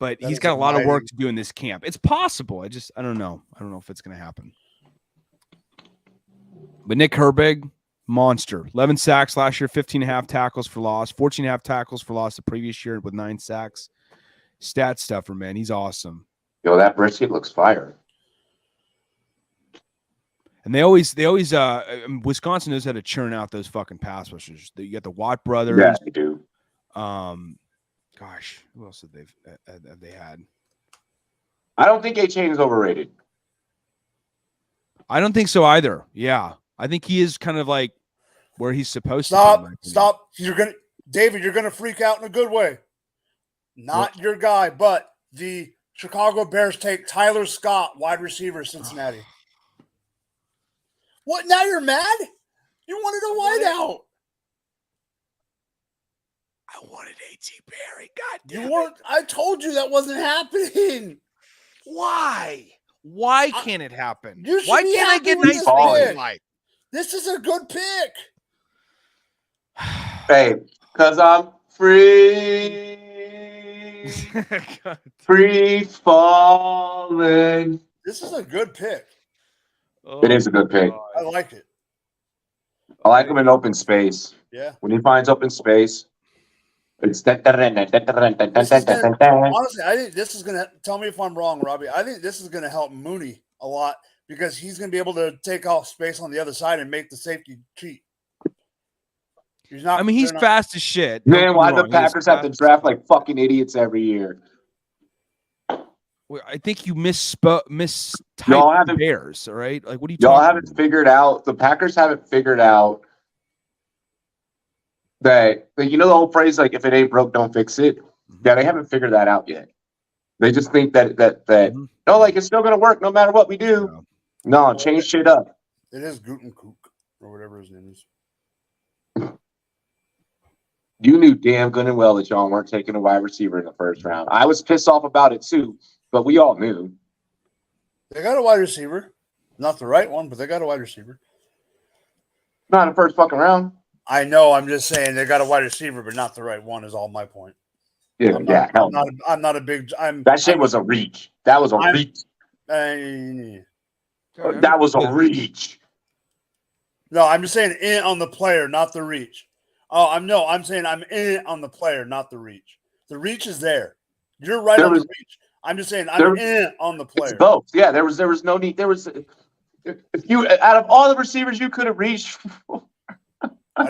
[SPEAKER 2] But
[SPEAKER 1] That
[SPEAKER 2] he's
[SPEAKER 1] is
[SPEAKER 2] got a lot of work
[SPEAKER 1] mighty-
[SPEAKER 2] to do in this camp. It's possible. I don't know. I don't know if it's going to happen. But Nick Herbig, monster. 11 sacks last year, 15.5 tackles for loss, 14.5 tackles for loss the previous year with 9 sacks. Stat stuffer, man. He's awesome.
[SPEAKER 3] Yo, that brisket looks fire.
[SPEAKER 2] And they always Wisconsin knows how to churn out those fucking pass rushers. You got the Watt brothers.
[SPEAKER 3] Yeah, they do.
[SPEAKER 2] Gosh, who else have they had?
[SPEAKER 3] I don't think A-Chain is overrated.
[SPEAKER 2] I don't think so either. Yeah, I think he is kind of like where he's supposed to be. in my opinion.
[SPEAKER 1] Stop. David, you're gonna freak out in a good way. Not your guy, but the Chicago Bears take Tyler Scott, wide receiver, Cincinnati. What? Now you're mad? You wanted a wideout.
[SPEAKER 2] I wanted A.T. Perry. God damn
[SPEAKER 1] You weren't. I told you that wasn't happening.
[SPEAKER 2] Why? Why can't it happen?
[SPEAKER 1] You should
[SPEAKER 2] Why
[SPEAKER 1] be
[SPEAKER 2] can't I
[SPEAKER 1] happy
[SPEAKER 2] get
[SPEAKER 1] with
[SPEAKER 2] nice
[SPEAKER 1] this
[SPEAKER 2] things
[SPEAKER 1] pick.
[SPEAKER 2] in life?
[SPEAKER 1] This is a good pick.
[SPEAKER 3] Hey, because I'm free. Free falling.
[SPEAKER 1] This is a good pick.
[SPEAKER 3] It is a good pick.
[SPEAKER 1] I like it.
[SPEAKER 3] I like him in open space.
[SPEAKER 1] Yeah.
[SPEAKER 3] When he finds open space, it's
[SPEAKER 1] Honestly, I think this is gonna tell me if I'm wrong, Robbie. I think this is gonna help Mooney a lot because he's gonna be able to take off space on the other side and make the safety cheat. He's not.
[SPEAKER 2] I mean, he's
[SPEAKER 1] they're not-
[SPEAKER 2] fast as shit. Don't
[SPEAKER 3] Man,
[SPEAKER 2] get me
[SPEAKER 3] why the
[SPEAKER 2] wrong, he is
[SPEAKER 3] Packers have to
[SPEAKER 2] fast as
[SPEAKER 3] draft
[SPEAKER 2] fuck.
[SPEAKER 3] like fucking idiots every year?
[SPEAKER 2] Well, I think you mistyped
[SPEAKER 3] Y'all
[SPEAKER 2] the
[SPEAKER 3] haven't-
[SPEAKER 2] Bears. All right, like what are you
[SPEAKER 3] Y'all
[SPEAKER 2] talking
[SPEAKER 3] haven't
[SPEAKER 2] about?
[SPEAKER 3] figured out, the Packers haven't figured out that, like, you know the whole phrase, like, if it ain't broke, don't fix it? Yeah, they haven't figured that out yet. They just think that
[SPEAKER 2] Mhm.
[SPEAKER 3] no, like, it's still going to work no matter what we do. No, change shit up.
[SPEAKER 1] It is Gutenkook or whatever his name is.
[SPEAKER 3] You knew damn good and well that y'all weren't taking a wide receiver in the first round. I was pissed off about it too, but we all knew.
[SPEAKER 1] They got a wide receiver, not the right one, but they got a wide receiver.
[SPEAKER 3] Not in the first fucking round.
[SPEAKER 1] I know. I'm just saying they got a wide receiver, but not the right one. Is all my point.
[SPEAKER 3] Yeah,
[SPEAKER 1] I'm
[SPEAKER 3] yeah,
[SPEAKER 1] not,
[SPEAKER 3] hell
[SPEAKER 1] I'm
[SPEAKER 3] no.
[SPEAKER 1] not. I'm not a big.
[SPEAKER 3] That shit was a reach. That was a
[SPEAKER 1] I'm-
[SPEAKER 3] reach.
[SPEAKER 1] no,
[SPEAKER 3] That was a reach.
[SPEAKER 1] I'm just saying in on the player, not the reach. I'm saying I'm in on the player, not the reach. The reach is there. You're right on the reach. I'm just saying I'm in on the
[SPEAKER 3] It's
[SPEAKER 1] player.
[SPEAKER 3] both. Yeah, there was no need. There was, if you, out of all the receivers you could have reached,
[SPEAKER 1] Why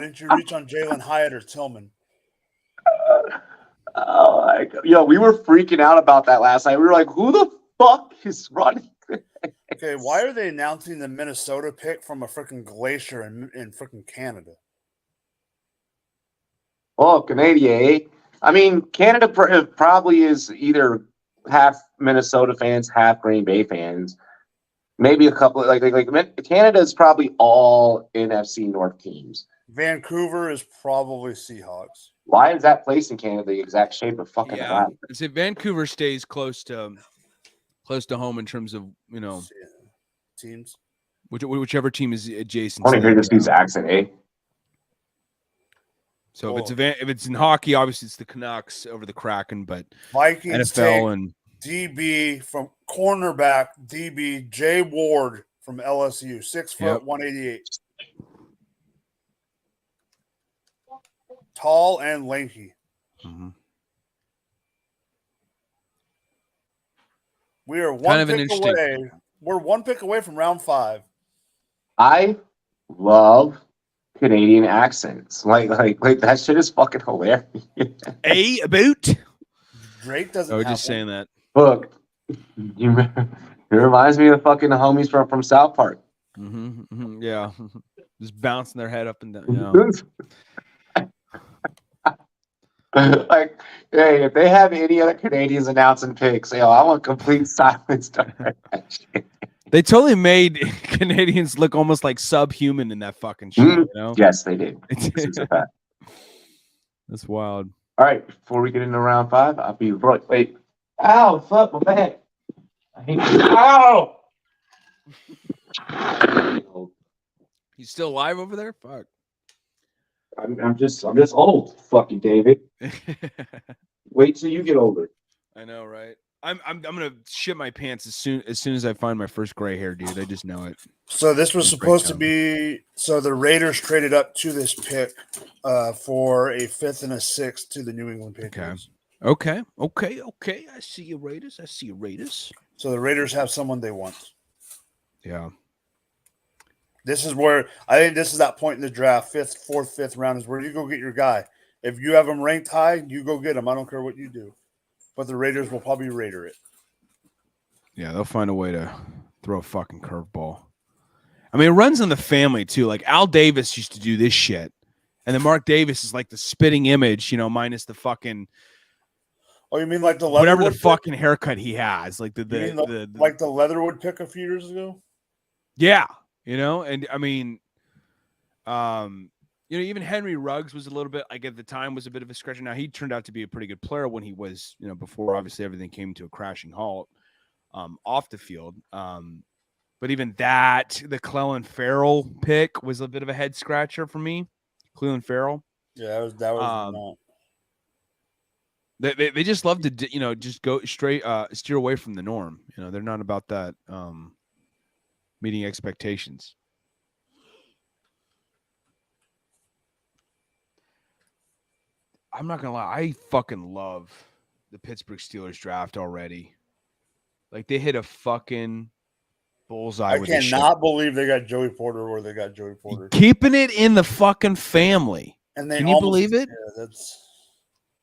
[SPEAKER 1] didn't you reach on Jalen Hyatt or Tillman?
[SPEAKER 3] oh my God. Yo, we were freaking out about that last night. We were like, who the fuck is running?
[SPEAKER 1] Okay, why are they announcing the Minnesota pick from a freaking glacier in freaking Canada?
[SPEAKER 3] Oh, Canada, eh? I mean, Canada probably is either half Minnesota fans, half Green Bay fans. Maybe a couple like Canada is probably all NFC North teams.
[SPEAKER 1] Vancouver is probably Seahawks.
[SPEAKER 3] Why is that place in Canada the exact shape of fucking Alaska?
[SPEAKER 2] It's Vancouver stays close to home in terms of
[SPEAKER 1] Teams.
[SPEAKER 2] Whichever team is adjacent.
[SPEAKER 3] I want to hear this dude's accent, eh?
[SPEAKER 2] So if it's in hockey, obviously it's the Canucks over the Kraken, but
[SPEAKER 1] Vikings
[SPEAKER 2] NFL and
[SPEAKER 1] DB from cornerback DB Jay Ward from LSU, 6 foot 188, tall and lanky.
[SPEAKER 2] Mm-hmm.
[SPEAKER 1] We are one pick away.
[SPEAKER 2] Pick.
[SPEAKER 1] We're one pick away from round 5.
[SPEAKER 3] I love Canadian accents. Like that shit is fucking hilarious.
[SPEAKER 2] About
[SPEAKER 1] Drake doesn't.
[SPEAKER 2] I was just saying that.
[SPEAKER 3] Look, it reminds me of fucking the homies from South Park.
[SPEAKER 2] Mm-hmm. Yeah, just bouncing their head up and down.
[SPEAKER 3] Like, hey, if they have any other Canadians announcing picks, I want complete silence.
[SPEAKER 2] They totally made Canadians look almost like subhuman in that fucking shit.
[SPEAKER 3] Yes, they did. This is a fact.
[SPEAKER 2] That's wild.
[SPEAKER 3] All right, before we get into round 5, I'll be right. Wait. Ow, fuck my back. I hate you. Ow!
[SPEAKER 2] You still alive over there? Fuck.
[SPEAKER 3] I'm just old, fucking David. Wait till you get older.
[SPEAKER 2] I know, right? I'm gonna shit my pants as soon as I find my first gray hair, dude. I just know it.
[SPEAKER 1] So this was supposed to be. So the Raiders traded up to this pick for a 5th and a 6th to the New England Patriots.
[SPEAKER 2] Okay. I see you, Raiders.
[SPEAKER 1] So the Raiders have someone they want.
[SPEAKER 2] Yeah.
[SPEAKER 1] This is where I think this is that point in the draft, 5th, 4th, 5th round is where you go get your guy. If you have him ranked high, you go get him. I don't care what you do. But the Raiders will probably Raider it.
[SPEAKER 2] Yeah, they'll find a way to throw a fucking curveball. I mean, it runs in the family too. Like Al Davis used to do this shit, and then Mark Davis is like the spitting image, minus the fucking.
[SPEAKER 1] Oh, you mean like the
[SPEAKER 2] whatever
[SPEAKER 1] Leatherwood
[SPEAKER 2] the fucking haircut he has, like
[SPEAKER 1] like the Leatherwood pick a few years ago.
[SPEAKER 2] Yeah, and I mean, even Henry Ruggs was a little bit, like at the time, was a bit of a scratcher. Now he turned out to be a pretty good player when he was, before obviously everything came to a crashing halt off the field. But even that, the Clelin Ferrell pick was a bit of a head scratcher for me. Clelin Ferrell.
[SPEAKER 1] Yeah, that was not.
[SPEAKER 2] They just love to, just go straight, steer away from the norm. They're not about that meeting expectations. I'm not gonna lie, I fucking love the Pittsburgh Steelers draft already. Like they hit a fucking bullseye.
[SPEAKER 1] I cannot believe they got Joey Porter where they got Joey Porter.
[SPEAKER 2] Keeping it in the fucking family.
[SPEAKER 1] And
[SPEAKER 2] can you believe it?
[SPEAKER 1] Yeah,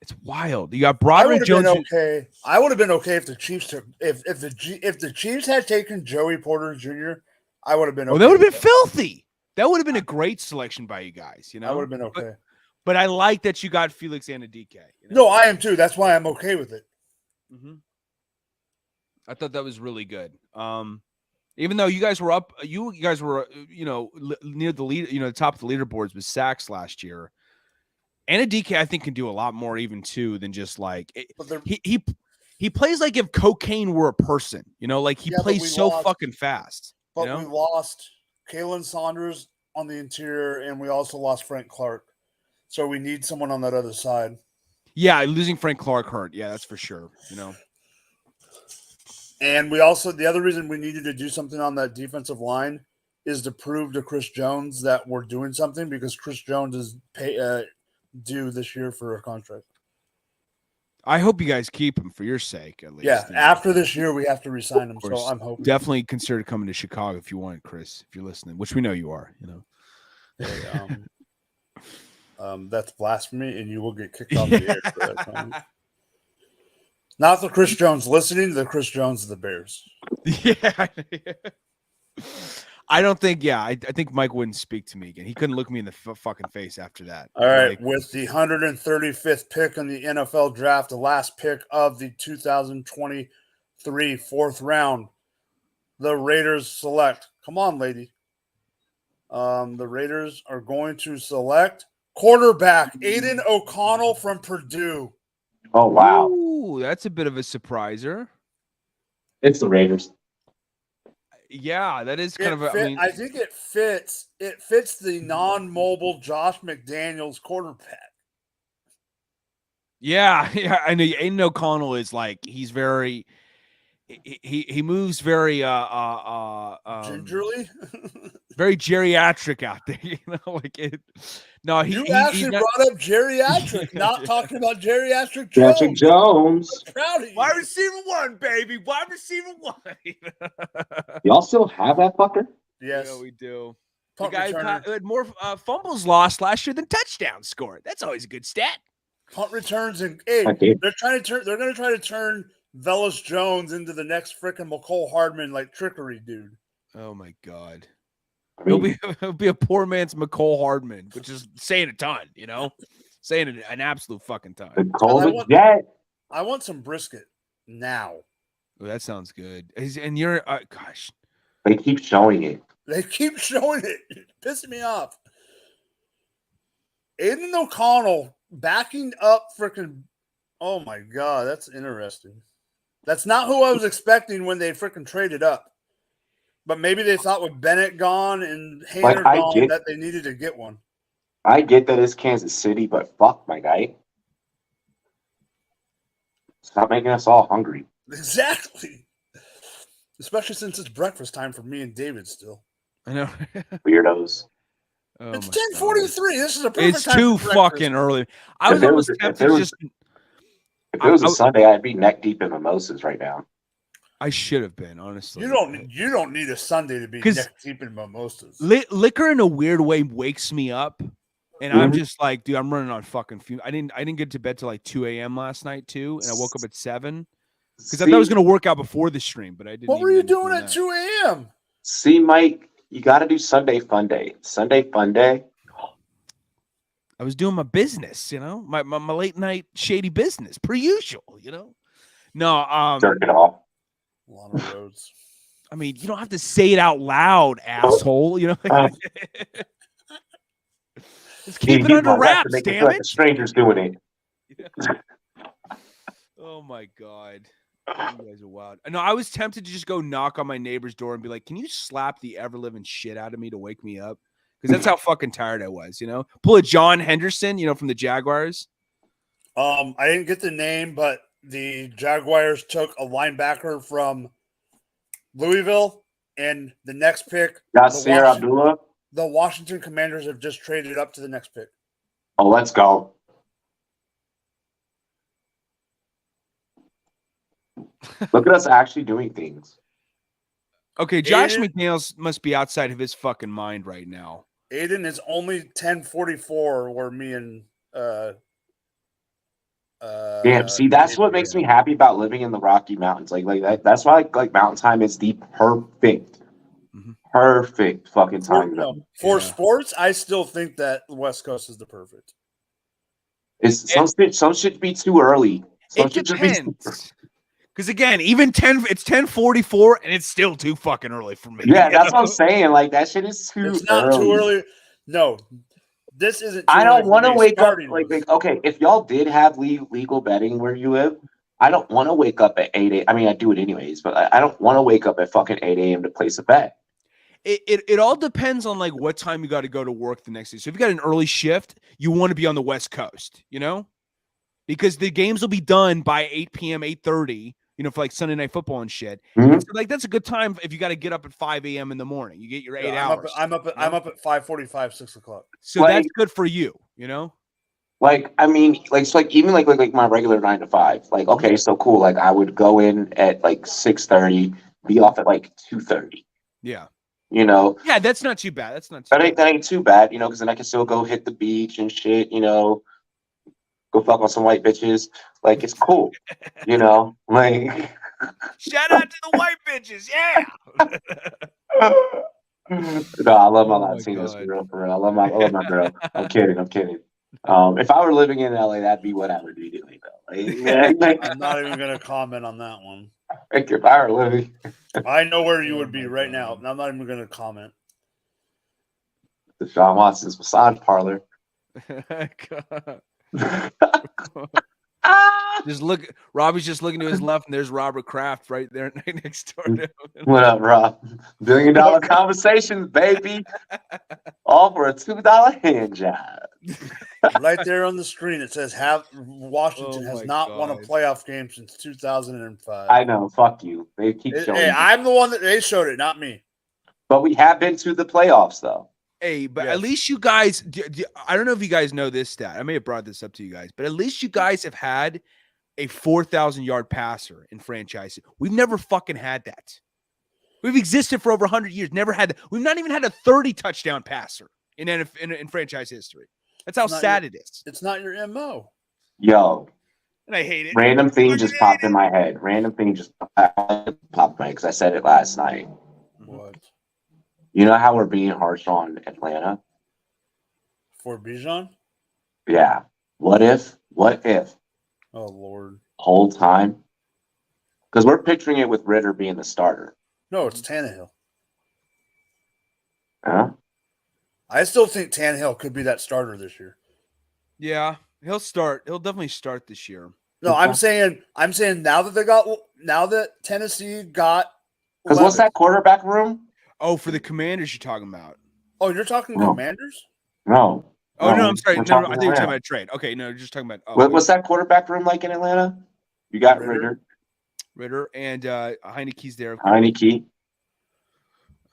[SPEAKER 2] it's wild. You got Broderick Jones.
[SPEAKER 1] Okay. I would have been okay if the Chiefs took if the Chiefs had taken Joey Porter Jr. I would have been okay.
[SPEAKER 2] Oh, that would have been filthy. That would have been a great selection by you guys.
[SPEAKER 1] I would have been okay.
[SPEAKER 2] But I like that you got Felix Anudike.
[SPEAKER 1] No, I am too. That's why I'm okay with it.
[SPEAKER 2] Mm-hmm. I thought that was really good. Even though you guys were up, you guys were, near the lead, the top of the leaderboards with sacks last year. Anudike, I think, can do a lot more even too than just like he plays like if cocaine were a person. Like he plays so fucking fast.
[SPEAKER 1] But we lost Kalen Saunders on the interior, and we also lost Frank Clark. So we need someone on that other side.
[SPEAKER 2] Yeah, losing Frank Clark hurt. Yeah, that's for sure.
[SPEAKER 1] And we also, the other reason we needed to do something on that defensive line is to prove to Chris Jones that we're doing something, because Chris Jones is due this year for a contract.
[SPEAKER 2] I hope you guys keep him for your sake, at least.
[SPEAKER 1] Yeah, after this year, we have to re-sign him. So I'm hoping.
[SPEAKER 2] Definitely consider coming to Chicago if you want, Chris, if you're listening, which we know you are.
[SPEAKER 1] That's blasphemy, and you will get kicked off the air for that. Not the Chris Jones listening, the Chris Jones of the Bears.
[SPEAKER 2] Yeah. I don't think. Yeah, I think Mike wouldn't speak to me again. He couldn't look me in the fucking face after that.
[SPEAKER 1] All right,
[SPEAKER 2] Like,
[SPEAKER 1] with the 135th pick in the NFL draft, the last pick of the 2023 fourth round, the Raiders select. Come on, lady. The Raiders are going to select quarterback Aiden O'Connell from Purdue.
[SPEAKER 3] Oh wow,
[SPEAKER 2] ooh, that's a bit of a surpriser.
[SPEAKER 3] it's the Raiders.
[SPEAKER 2] Yeah, that is kind of. I mean,
[SPEAKER 1] I think it fits. It fits the non-mobile Josh McDaniels quarterback.
[SPEAKER 2] yeah, yeah. I know. Aiden O'Connell is like he's very. He moves very
[SPEAKER 1] Gingerly.
[SPEAKER 2] very geriatric out there. You know, like it. No,
[SPEAKER 1] You
[SPEAKER 2] he's
[SPEAKER 1] actually
[SPEAKER 2] not,
[SPEAKER 1] brought up geriatric, not talking about geriatric
[SPEAKER 3] Patrick
[SPEAKER 1] Jones.
[SPEAKER 3] Jones.
[SPEAKER 1] I'm proud of you.
[SPEAKER 2] wide receiver one, baby. Wide receiver one.
[SPEAKER 3] Y'all still have that fucker?
[SPEAKER 1] Yes.
[SPEAKER 2] Yeah, we do.
[SPEAKER 1] Punt
[SPEAKER 2] the guy
[SPEAKER 1] returner.
[SPEAKER 2] who had more fumbles lost last year than touchdowns scored. That's always a good stat.
[SPEAKER 1] Punt returns and hey,
[SPEAKER 3] Okay.
[SPEAKER 1] they're trying to turn. They're going to try to turn Velus Jones into the next freaking McCole Hardman like trickery dude.
[SPEAKER 2] Oh my god.
[SPEAKER 3] I mean,
[SPEAKER 2] He'll be a poor man's McCole Hardman, which is saying a ton, you know, saying an absolute fucking ton.
[SPEAKER 3] the Colts
[SPEAKER 1] I want-
[SPEAKER 3] Jet.
[SPEAKER 1] I want some brisket now.
[SPEAKER 2] Oh, that sounds good. And you're, gosh,
[SPEAKER 3] They keep showing it.
[SPEAKER 1] They keep showing it. It's pissing me off. Aiden O'Connell backing up freaking. Oh my god, that's interesting. That's not who I was expecting when they freaking traded up. But maybe they thought with Bennett gone and Hainer gone that they needed to get one.
[SPEAKER 3] I get that it's Kansas City, but fuck, my guy. Stop making us all hungry.
[SPEAKER 1] Exactly. Especially since it's breakfast time for me and David still.
[SPEAKER 2] I know.
[SPEAKER 3] Weirdos.
[SPEAKER 2] Oh
[SPEAKER 1] It's
[SPEAKER 2] my
[SPEAKER 1] 10:43. This is a perfect
[SPEAKER 2] It's
[SPEAKER 1] time
[SPEAKER 2] too
[SPEAKER 1] for breakfast.
[SPEAKER 2] fucking early. I
[SPEAKER 3] If
[SPEAKER 2] was
[SPEAKER 3] there
[SPEAKER 2] almost
[SPEAKER 3] was- if
[SPEAKER 2] tempted
[SPEAKER 3] there
[SPEAKER 2] to
[SPEAKER 3] was-
[SPEAKER 2] just.
[SPEAKER 3] If it was a Sunday, I'd be neck deep in mimosas right now.
[SPEAKER 2] I should have been, honestly.
[SPEAKER 1] You don't need a Sunday to be
[SPEAKER 2] 'Cause
[SPEAKER 1] neck deep in mimosas.
[SPEAKER 2] Liquor in a weird way wakes me up, and I'm
[SPEAKER 3] Mhm.
[SPEAKER 2] just like, dude, I'm running on fucking fumes. I didn't get to bed till like 2 a.m. last night too, and I woke up at 7 because I thought I was gonna work out before the stream, but I didn't.
[SPEAKER 1] What were
[SPEAKER 2] even
[SPEAKER 1] you
[SPEAKER 2] end up
[SPEAKER 1] doing at
[SPEAKER 2] that.
[SPEAKER 1] 2 a.m.?
[SPEAKER 3] See, Mike, you got to do Sunday Fun Day. Sunday Fun Day.
[SPEAKER 2] I was doing my business, you know, my late night shady business, per usual, you know. No,
[SPEAKER 3] Jerk it off.
[SPEAKER 1] Lana Rhodes.
[SPEAKER 2] I mean, you don't have to say it out loud, asshole. You know, let's keep it under wraps, damn
[SPEAKER 3] Like
[SPEAKER 2] it.
[SPEAKER 3] the strangers doing it.
[SPEAKER 2] Oh my god, you guys are wild. No, I was tempted to just go knock on my neighbor's door and be like, "Can you slap the ever living shit out of me to wake me up?" Because that's how fucking tired I was. You know, pull a John Henderson, you know, from the Jaguars.
[SPEAKER 1] I didn't get the name, but the Jaguars took a linebacker from Louisville, and the next pick,
[SPEAKER 3] Yasir Abdullah.
[SPEAKER 1] the Washington Commanders have just traded up to the next pick.
[SPEAKER 3] Oh, let's go. Look at us actually doing things.
[SPEAKER 2] Okay, Josh
[SPEAKER 1] Aiden-
[SPEAKER 2] McDaniels must be outside of his fucking mind right now.
[SPEAKER 1] Aiden is only 10:44 where me and
[SPEAKER 3] Damn, see, that's what makes me happy about living in the Rocky Mountains. Like that. That's why like mountain time is the perfect fucking time zone.
[SPEAKER 1] For
[SPEAKER 2] Yeah.
[SPEAKER 1] sports, I still think that the West Coast is the perfect.
[SPEAKER 3] It's some should be too early. Some
[SPEAKER 2] It
[SPEAKER 3] should just be
[SPEAKER 2] depends. Because again, even it's 10:44 and it's still too fucking early for me.
[SPEAKER 3] Yeah,
[SPEAKER 2] you
[SPEAKER 3] that's what
[SPEAKER 2] know?
[SPEAKER 3] I'm saying. Like that shit is too
[SPEAKER 1] It's not
[SPEAKER 3] early.
[SPEAKER 1] too early. No, this isn't. Too
[SPEAKER 3] I
[SPEAKER 1] early
[SPEAKER 3] don't
[SPEAKER 1] for
[SPEAKER 3] want to
[SPEAKER 1] me,
[SPEAKER 3] wake up
[SPEAKER 1] starting
[SPEAKER 3] like
[SPEAKER 1] with.
[SPEAKER 3] okay, if y'all did have legal betting where you live, I don't want to wake up at 8 a.m. I mean, I do it anyways, but I don't want to wake up at fucking 8 a.m. to place a bet.
[SPEAKER 2] It all depends on like what time you got to go to work the next day. So if you got an early shift, you want to be on the West Coast, you know, because the games will be done by 8 p.m., 8:30. You know, for like Sunday Night Football and shit.
[SPEAKER 3] Mhm.
[SPEAKER 2] And so, like that's a good time if you got to get up at 5 a.m. in the morning. You get your 8 hours.
[SPEAKER 1] I'm up at 5:45, 6 o'clock.
[SPEAKER 2] So
[SPEAKER 3] Like-
[SPEAKER 2] that's good for you, you know.
[SPEAKER 3] Like, I mean, like, it's like even like my regular 9 to 5. Like, okay, so cool. Like, I would go in at like 6:30, be off at like 2:30.
[SPEAKER 2] Yeah.
[SPEAKER 3] You know,
[SPEAKER 2] Yeah, that's not too bad. That's not too
[SPEAKER 3] that
[SPEAKER 2] bad.
[SPEAKER 3] ain't too bad. You know, because then I can still go hit the beach and shit. You know, go fuck on some white bitches. Like, it's cool. You know, like
[SPEAKER 2] Shout out to the white bitches. Yeah.
[SPEAKER 3] No, I love my
[SPEAKER 2] Oh my
[SPEAKER 3] Latinos
[SPEAKER 2] God.
[SPEAKER 3] for real. I love my girl. I'm kidding. If I were living in LA, that'd be what I would be doing though.
[SPEAKER 1] I'm not even going to comment on that one.
[SPEAKER 3] Like if I were living,
[SPEAKER 1] I know where you
[SPEAKER 2] Oh
[SPEAKER 1] would be
[SPEAKER 2] my
[SPEAKER 1] right
[SPEAKER 2] God.
[SPEAKER 1] now. And I'm not even going to comment.
[SPEAKER 3] the Sean Watson's massage parlor.
[SPEAKER 2] Just look. Robbie's just looking to his left, and there's Robert Kraft right there next door to him.
[SPEAKER 3] What up, Rob? $1 billion conversations, baby. All for a $2 hand job.
[SPEAKER 1] Right there on the screen, it says Washington
[SPEAKER 2] Oh
[SPEAKER 1] has
[SPEAKER 2] my
[SPEAKER 1] not won a
[SPEAKER 2] God.
[SPEAKER 1] playoff game since 2005.
[SPEAKER 3] I know. Fuck you. They keep showing.
[SPEAKER 1] Hey, I'm the one that they showed it, not me.
[SPEAKER 3] But we have been to the playoffs, though.
[SPEAKER 2] Hey, but
[SPEAKER 1] Yes.
[SPEAKER 2] at least you guys, I don't know if you guys know this stat. I may have brought this up to you guys, but at least you guys have had a 4,000-yard passer in franchise. We've never fucking had that. We've existed for over 100 years. Never had that. We've not even had a 30-touchdown passer in franchise history. That's how sad it is.
[SPEAKER 1] It's not your MO.
[SPEAKER 3] Yo,
[SPEAKER 2] And I hate it.
[SPEAKER 3] random thing just popped in my head. Random thing just popped in my head because I said it last night.
[SPEAKER 1] What?
[SPEAKER 3] You know how we're being harsh on Atlanta?
[SPEAKER 1] For Bijan?
[SPEAKER 3] Yeah. What if
[SPEAKER 1] Oh, Lord.
[SPEAKER 3] whole time? Because we're picturing it with Ritter being the starter.
[SPEAKER 1] No, it's Tannehill.
[SPEAKER 3] Huh?
[SPEAKER 1] I still think Tannehill could be that starter this year.
[SPEAKER 2] Yeah, he'll start. He'll definitely start this year.
[SPEAKER 1] No, I'm saying now that Tennessee got
[SPEAKER 3] Because what's that quarterback room?
[SPEAKER 2] Oh, for the Commanders you're talking about.
[SPEAKER 1] Oh, you're talking
[SPEAKER 3] No.
[SPEAKER 1] Commanders?
[SPEAKER 3] No.
[SPEAKER 2] Oh, no, I'm sorry.
[SPEAKER 3] we're
[SPEAKER 2] No,
[SPEAKER 3] talking
[SPEAKER 2] I think you're talking
[SPEAKER 3] Atlanta.
[SPEAKER 2] about a trade. Okay, no, you're just talking about
[SPEAKER 3] What's that quarterback room like in Atlanta? You got
[SPEAKER 2] Ritter and Heineke's there. Of course.
[SPEAKER 3] Heineke.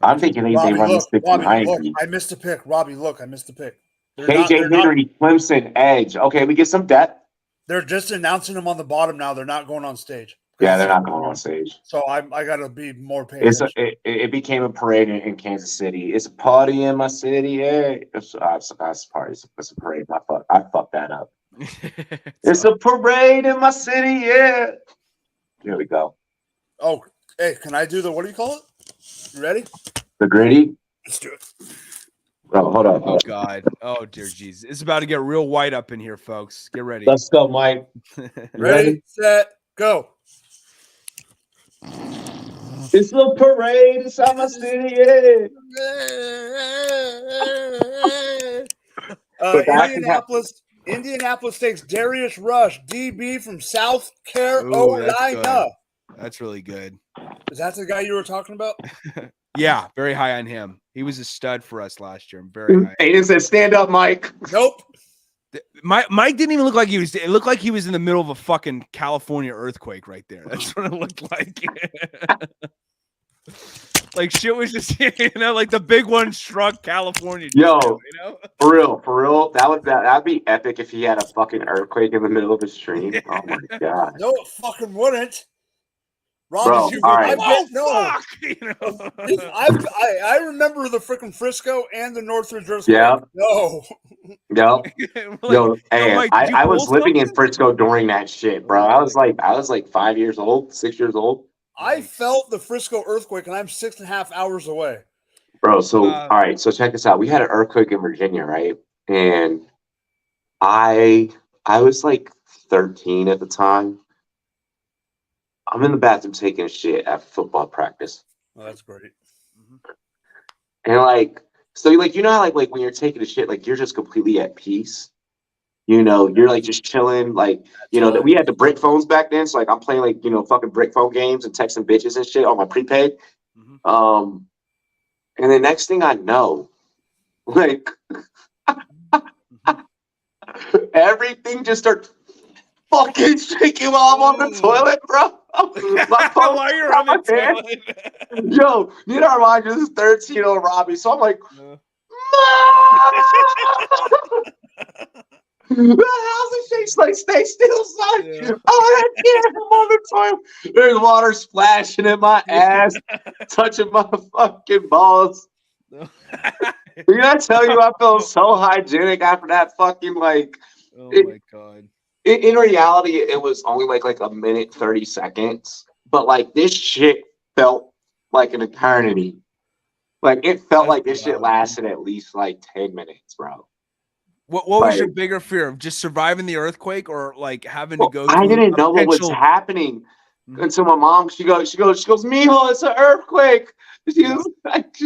[SPEAKER 3] I'm thinking they
[SPEAKER 1] Robbie,
[SPEAKER 3] run the
[SPEAKER 1] look,
[SPEAKER 3] stick to
[SPEAKER 1] Robbie, look,
[SPEAKER 3] Heineke.
[SPEAKER 1] I missed a pick. Robbie, look, I missed a pick.
[SPEAKER 3] KJ Henry, Clemson, Edge. Okay, we get some depth.
[SPEAKER 1] They're just announcing them on the bottom now. They're not going on stage.
[SPEAKER 3] Yeah, they're not going on stage.
[SPEAKER 1] So I got to be more patient.
[SPEAKER 3] It became a parade in Kansas City. It's a party in my city. Hey, it's a party. It's a parade. I fucked that up. It's a parade in my city. Yeah. Here we go.
[SPEAKER 1] Oh, hey, can I do the what do you call it? You ready?
[SPEAKER 3] The gritty.
[SPEAKER 1] Let's do it.
[SPEAKER 3] Oh, hold on.
[SPEAKER 2] Oh, God. Oh, dear Jesus. It's about to get real white up in here, folks. Get ready.
[SPEAKER 3] Let's go, Mike.
[SPEAKER 1] Ready, set, go.
[SPEAKER 3] It's a parade inside my city. Yeah.
[SPEAKER 1] Indianapolis takes Darius Rush, DB from South Carolina.
[SPEAKER 2] That's really good.
[SPEAKER 1] Is that the guy you were talking about?
[SPEAKER 2] Yeah, very high on him. He was a stud for us last year. I'm very high.
[SPEAKER 3] Aiden said, "Stand up, Mike."
[SPEAKER 1] Nope.
[SPEAKER 2] Mike didn't even look like he was. It looked like he was in the middle of a fucking California earthquake right there. That's what it looked like. Like shit was just, like the big one struck California.
[SPEAKER 3] Yo,
[SPEAKER 2] now,
[SPEAKER 3] for real. That'd be epic if he had a fucking earthquake in the middle of his stream. Oh my god.
[SPEAKER 1] No, it fucking wouldn't.
[SPEAKER 3] Bro, all right.
[SPEAKER 1] I remember the freaking Frisco and the Northridge earthquake.
[SPEAKER 3] Yeah.
[SPEAKER 1] No.
[SPEAKER 3] Yo, hey,
[SPEAKER 2] Mike,
[SPEAKER 3] I was living in Frisco during that shit, bro. I was like 5 years old, 6 years old.
[SPEAKER 1] I felt the Frisco earthquake, and I'm 6.5 hours away.
[SPEAKER 3] Bro, so all right, so check this out. We had an earthquake in Virginia, right? And I was like 13 at the time. I'm in the bathroom taking a shit at football practice.
[SPEAKER 1] Oh, that's great.
[SPEAKER 3] And so you know how like when you're taking a shit, like you're just completely at peace. You know, you're like just chilling, like, that we had the brick phones back then. So like I'm playing fucking brick phone games and texting bitches and shit on my prepaid. And the next thing I know, like everything just starts fucking shaking while I'm on the toilet, bro. My phone
[SPEAKER 2] while you're on the toilet.
[SPEAKER 3] Yo, you know, remind you, this is 13-year-old Robbie. So I'm like, the house shakes, like, stay still, son. Yeah. Oh, I'm on the toilet. There's water splashing in my ass, touching my fucking balls. Did I tell you I felt so hygienic after that fucking, like...
[SPEAKER 2] Oh, my God.
[SPEAKER 3] In reality, it was only like a minute 30 seconds, but like this shit felt like an eternity. Like it felt like this shit lasted at least like 10 minutes, bro.
[SPEAKER 2] What was
[SPEAKER 3] Like,
[SPEAKER 2] your bigger fear of just surviving the earthquake or like having to go?
[SPEAKER 3] I
[SPEAKER 2] through
[SPEAKER 3] didn't
[SPEAKER 2] a
[SPEAKER 3] know what was
[SPEAKER 2] potential-
[SPEAKER 3] happening until my mom. She goes, Mijo, it's an earthquake. She's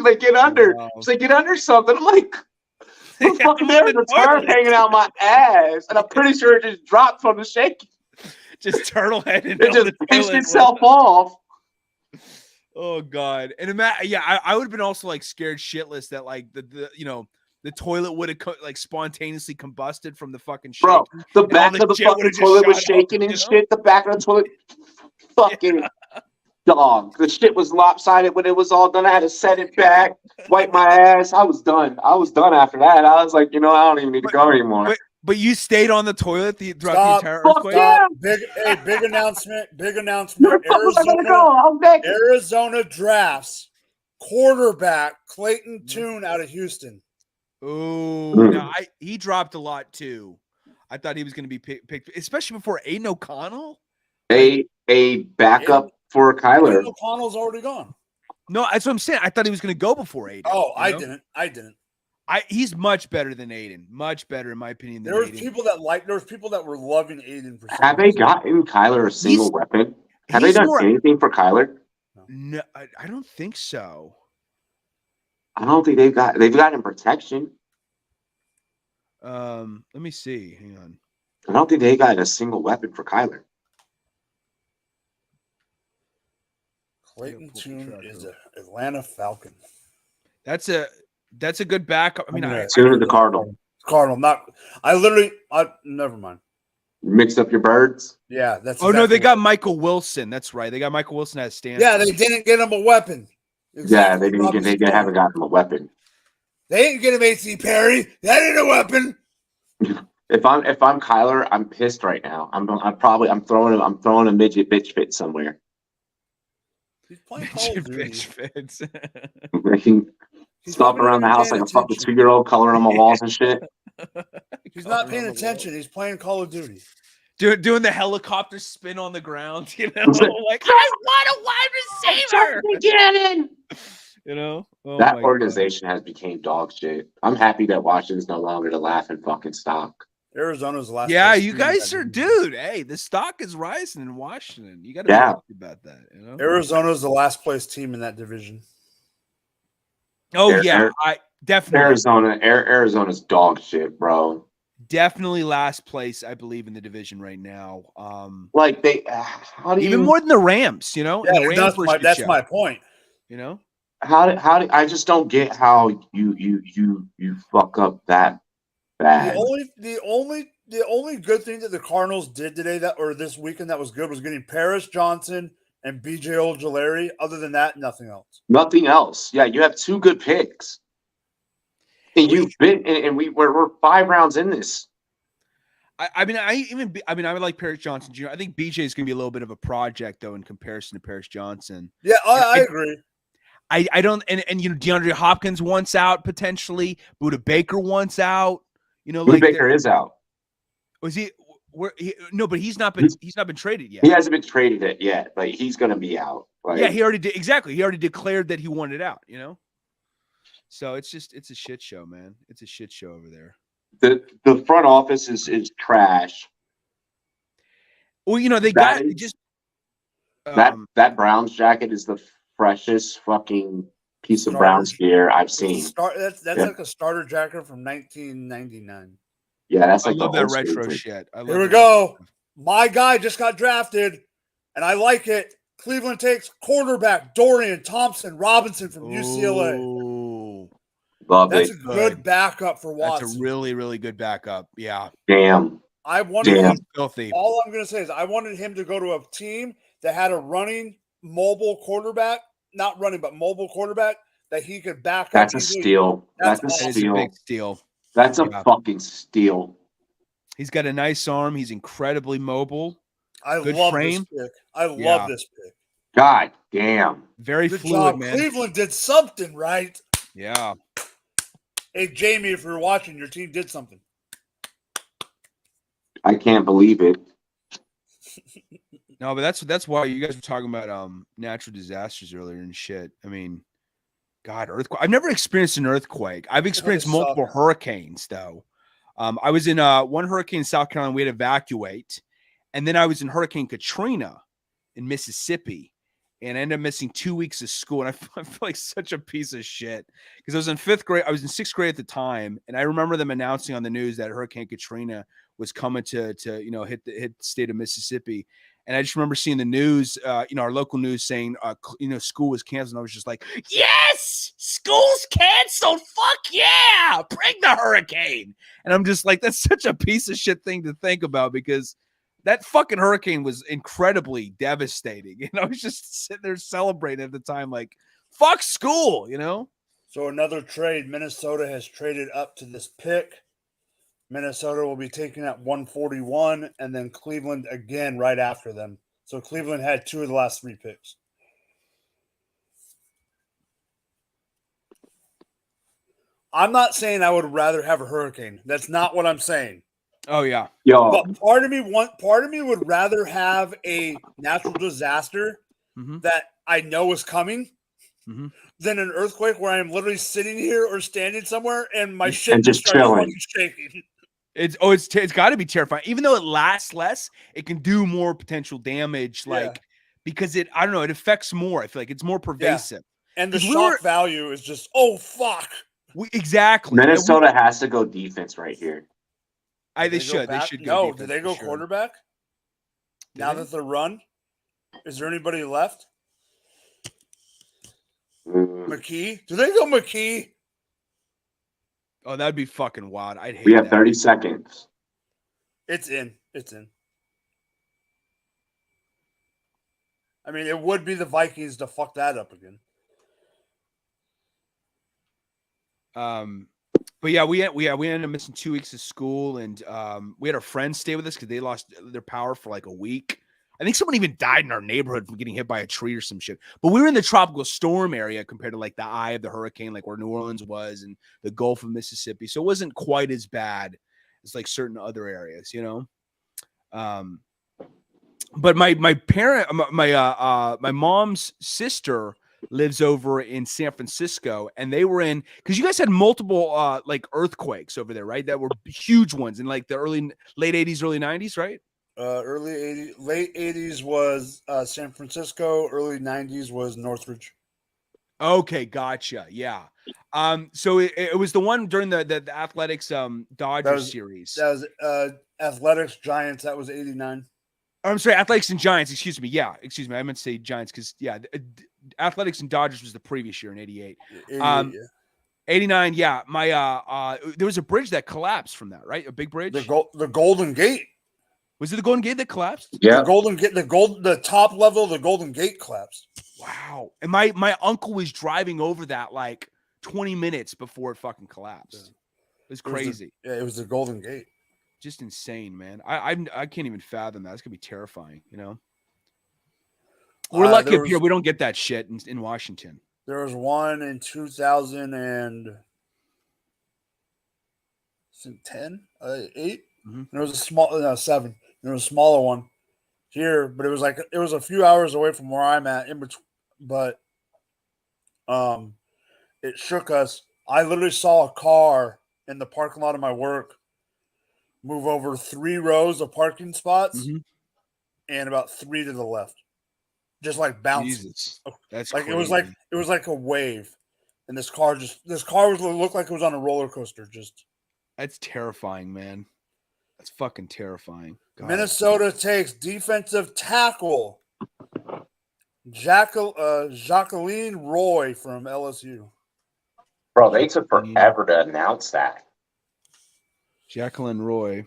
[SPEAKER 3] like, get under.
[SPEAKER 2] Wow.
[SPEAKER 3] She's like, get under something. I'm like,
[SPEAKER 2] I'm
[SPEAKER 3] fucking
[SPEAKER 2] on
[SPEAKER 3] there's
[SPEAKER 2] the
[SPEAKER 3] a turd
[SPEAKER 2] toilet.
[SPEAKER 3] hanging out my ass, and I'm pretty sure it just dropped from the shake.
[SPEAKER 2] Just turtle headed.
[SPEAKER 3] It just pinched itself off.
[SPEAKER 2] Oh God! And I would have been also like scared shitless that like the toilet would have like spontaneously combusted from the fucking shake.
[SPEAKER 3] Bro, the
[SPEAKER 2] and all
[SPEAKER 3] back of the
[SPEAKER 2] shit
[SPEAKER 3] fucking
[SPEAKER 2] would've just
[SPEAKER 3] toilet was
[SPEAKER 2] shot up,
[SPEAKER 3] shaking and
[SPEAKER 2] you know?
[SPEAKER 3] shit. The back of the toilet, fucking dog. The shit was lopsided when it was all done. I had to set it back, wipe my ass. I was done. I was done after that. I was like, I don't even need to go anymore.
[SPEAKER 2] But you stayed on the toilet throughout
[SPEAKER 1] Stop.
[SPEAKER 2] the entire
[SPEAKER 3] Fuck
[SPEAKER 2] earthquake.
[SPEAKER 3] yeah.
[SPEAKER 1] Big announcement. Big
[SPEAKER 3] Where
[SPEAKER 1] announcement.
[SPEAKER 3] the fuck was I gonna go? I was back.
[SPEAKER 1] Arizona drafts quarterback Clayton Tune out of Houston.
[SPEAKER 2] Oh, now he dropped a lot too. I thought he was going to be picked, especially before Aiden O'Connell.
[SPEAKER 3] A backup for Kyler.
[SPEAKER 1] Aiden O'Connell's already gone.
[SPEAKER 2] No, that's what I'm saying. I thought he was going to go before Aiden.
[SPEAKER 1] Oh, I didn't.
[SPEAKER 2] He's much better than Aiden. Much better, in my opinion. Than
[SPEAKER 1] There was
[SPEAKER 2] Aiden.
[SPEAKER 1] there was people that were loving Aiden for some
[SPEAKER 3] Have they
[SPEAKER 1] reason.
[SPEAKER 3] gotten Kyler a single weapon? Have they
[SPEAKER 2] he's
[SPEAKER 3] done
[SPEAKER 2] more-
[SPEAKER 3] anything for Kyler?
[SPEAKER 2] No, I don't think so.
[SPEAKER 3] I don't think they've gotten protection.
[SPEAKER 2] Let me see. Hang on.
[SPEAKER 3] I don't think they got a single weapon for Kyler.
[SPEAKER 1] Clayton Tune is an Atlanta Falcon.
[SPEAKER 2] That's a good backup. I mean,
[SPEAKER 3] Sooner the Cardinal.
[SPEAKER 1] Never mind.
[SPEAKER 3] Mixed up your birds.
[SPEAKER 1] Yeah, that's.
[SPEAKER 2] Oh no,
[SPEAKER 1] exactly
[SPEAKER 2] they got Michael Wilson. That's right. They got Michael Wilson as Stanford.
[SPEAKER 1] Yeah, they didn't get him a weapon.
[SPEAKER 3] Yeah, they haven't gotten him a weapon.
[SPEAKER 1] They didn't get him AC Perry. That ain't a weapon.
[SPEAKER 3] If I'm Kyler, I'm pissed right now. I'm throwing a midget bitch fit somewhere.
[SPEAKER 1] He's playing Call of Duty.
[SPEAKER 2] Bitch fits.
[SPEAKER 3] He's stomping around the house like a fucking 2-year-old, coloring on my walls and shit.
[SPEAKER 1] He's not paying attention. He's playing Call of Duty.
[SPEAKER 2] Doing the helicopter spin on the ground, like I want a wide receiver.
[SPEAKER 3] Gannon.
[SPEAKER 2] Oh
[SPEAKER 3] That organization has became dog shit. I'm happy that Washington's no longer the laughing fucking stock.
[SPEAKER 1] Arizona's the last.
[SPEAKER 2] Yeah,
[SPEAKER 1] place
[SPEAKER 2] you
[SPEAKER 1] team
[SPEAKER 2] guys
[SPEAKER 1] that
[SPEAKER 2] are,
[SPEAKER 1] didn't-
[SPEAKER 2] dude. Hey, the stock is rising in Washington. You got to be
[SPEAKER 3] Yeah.
[SPEAKER 2] happy about that.
[SPEAKER 1] Arizona's the last place team in that division.
[SPEAKER 2] Oh yeah, I definitely
[SPEAKER 3] Arizona's dog shit, bro.
[SPEAKER 2] Definitely last place, I believe, in the division right now.
[SPEAKER 3] Like they, how do
[SPEAKER 2] even
[SPEAKER 3] you
[SPEAKER 2] more than the Rams?
[SPEAKER 1] Yeah,
[SPEAKER 2] the Rams
[SPEAKER 1] that's my point.
[SPEAKER 3] how do I just don't get how you fuck up that bad.
[SPEAKER 1] The only good thing that the Cardinals did today this weekend that was good was getting Paris Johnson and BJ Ojulari. Other than that, nothing else.
[SPEAKER 3] Nothing else. Yeah, you have 2 good picks. And we're 5 rounds in this.
[SPEAKER 2] I would like Paris Johnson Jr. I think BJ is going to be a little bit of a project though in comparison to Paris Johnson.
[SPEAKER 1] Yeah, I agree.
[SPEAKER 2] I don't and DeAndre Hopkins wants out potentially. Budda Baker wants out.
[SPEAKER 3] Budda Baker is out.
[SPEAKER 2] Was he? No, but he's not been traded yet.
[SPEAKER 3] He hasn't been traded yet, but he's going to be out.
[SPEAKER 2] Yeah, he already did. Exactly. He already declared that he wanted out. So it's a shit show, man. It's a shit show over there.
[SPEAKER 3] The front office is trash.
[SPEAKER 2] Well, they
[SPEAKER 3] that Browns jacket is the freshest fucking piece of Browns gear I've seen.
[SPEAKER 1] That's like a starter jacket from 1999.
[SPEAKER 3] Yeah, that's
[SPEAKER 2] I
[SPEAKER 3] like
[SPEAKER 2] love
[SPEAKER 3] the
[SPEAKER 2] that
[SPEAKER 3] old
[SPEAKER 2] retro
[SPEAKER 3] school
[SPEAKER 2] shit.
[SPEAKER 1] Here we go. My guy just got drafted, and I like it. Cleveland takes quarterback Dorian Thompson-Robinson from UCLA.
[SPEAKER 2] Ooh.
[SPEAKER 1] That's a good backup for Watson.
[SPEAKER 2] That's a really, really good backup. Yeah.
[SPEAKER 3] Damn.
[SPEAKER 1] I wanted him.
[SPEAKER 2] Filthy.
[SPEAKER 1] All I'm going to say is I wanted him to go to a team that had a running, mobile quarterback, not running, but mobile quarterback that he could back up.
[SPEAKER 3] That's a steal. That's a
[SPEAKER 2] That is
[SPEAKER 3] steal.
[SPEAKER 2] a big steal.
[SPEAKER 3] That's a fucking steal.
[SPEAKER 2] He's got a nice arm. He's incredibly mobile.
[SPEAKER 1] I
[SPEAKER 2] Good
[SPEAKER 1] love
[SPEAKER 2] frame.
[SPEAKER 1] this pick. I love this pick.
[SPEAKER 3] God damn.
[SPEAKER 2] Very
[SPEAKER 1] Good
[SPEAKER 2] fluid,
[SPEAKER 1] job.
[SPEAKER 2] man.
[SPEAKER 1] Cleveland did something right.
[SPEAKER 2] Yeah.
[SPEAKER 1] Hey, Jamie, if you're watching, your team did something.
[SPEAKER 3] I can't believe it.
[SPEAKER 2] No, but that's why you guys were talking about natural disasters earlier and shit. I mean, God, earthquake. I've never experienced an earthquake. I've experienced multiple hurricanes though. I was in one hurricane in South Carolina. We had to evacuate, and then I was in Hurricane Katrina in Mississippi, and I ended up missing 2 weeks of school. And I feel like such a piece of shit because I was in 5th grade. I was in 6th grade at the time, and I remember them announcing on the news that Hurricane Katrina was coming to hit the state of Mississippi. And I just remember seeing the news, our local news saying, school was canceled. And I was just like, yes, school's canceled. Fuck yeah, bring the hurricane. And I'm just like, that's such a piece of shit thing to think about because that fucking hurricane was incredibly devastating. And I was just sitting there celebrating at the time, like, fuck school,
[SPEAKER 1] So another trade, Minnesota has traded up to this pick. Minnesota will be taking at 141, and then Cleveland again right after them. So Cleveland had 2 of the last 3 picks. I'm not saying I would rather have a hurricane. That's not what I'm saying.
[SPEAKER 2] Oh yeah.
[SPEAKER 1] But part of me would rather have a natural disaster that I know is coming than an earthquake where I'm literally sitting here or standing somewhere and my shit
[SPEAKER 3] just chilling.
[SPEAKER 1] Shaking.
[SPEAKER 2] It's got to be terrifying. Even though it lasts less, it can do more potential damage. Because it affects more. I feel like it's more pervasive.
[SPEAKER 1] Yeah. And the shock value is just, oh fuck.
[SPEAKER 2] Exactly.
[SPEAKER 3] Minnesota has to go defense right here.
[SPEAKER 2] They should. They should go.
[SPEAKER 1] No, did they go quarterback? Now that they're run, is there anybody left? McKee? Do they go McKee?
[SPEAKER 2] Oh, that'd be fucking wild. I'd hate
[SPEAKER 3] We have
[SPEAKER 2] that.
[SPEAKER 3] 30 seconds.
[SPEAKER 1] It's in. I mean, it would be the Vikings to fuck that up again.
[SPEAKER 2] But yeah, we ended up missing 2 weeks of school, and we had our friends stay with us because they lost their power for like a week. I think someone even died in our neighborhood from getting hit by a tree or some shit. But we were in the tropical storm area compared to like the eye of the hurricane, like where New Orleans was and the Gulf of Mississippi. So it wasn't quite as bad as like certain other areas, But my parent, my mom's sister lives over in San Francisco, and they were in because you guys had multiple like earthquakes over there, right? That were huge ones in like the late 80s, early 90s, right?
[SPEAKER 1] Late 80s was San Francisco. Early 90s was Northridge.
[SPEAKER 2] Okay, gotcha. Yeah. So it was the one during the Athletics Dodgers series.
[SPEAKER 1] That was Athletics Giants. That was 89.
[SPEAKER 2] I'm sorry, Athletics and Giants. Excuse me. Yeah, excuse me. I meant to say Giants because Athletics and Dodgers was the previous year in 88. 89. Yeah. My there was a bridge that collapsed from that, right? A big bridge.
[SPEAKER 1] The Golden Gate.
[SPEAKER 2] Was it the Golden Gate that collapsed?
[SPEAKER 3] Yeah.
[SPEAKER 1] The top level of the Golden Gate collapsed.
[SPEAKER 2] Wow. And my uncle was driving over that like 20 minutes before it fucking collapsed. It was crazy.
[SPEAKER 1] It was the Golden Gate.
[SPEAKER 2] Just insane, man. I can't even fathom that. It's gonna be terrifying, We're lucky up here. We don't get that shit in Washington.
[SPEAKER 1] There was one in 2010, 8. There was a 7. There was a smaller one here, but it was a few hours away from where I'm at in between. But it shook us. I literally saw a car in the parking lot of my work move over 3 rows of parking spots and about 3 to the left, just like bouncing. Jesus.
[SPEAKER 2] That's
[SPEAKER 1] like
[SPEAKER 2] crazy.
[SPEAKER 1] it was like a wave, and this car looked like it was on a roller coaster.
[SPEAKER 2] That's terrifying, man. That's fucking terrifying. God.
[SPEAKER 1] Minnesota takes defensive tackle Jacqueline Roy from LSU.
[SPEAKER 3] Bro, they took forever to announce that.
[SPEAKER 2] Jacqueline Roy.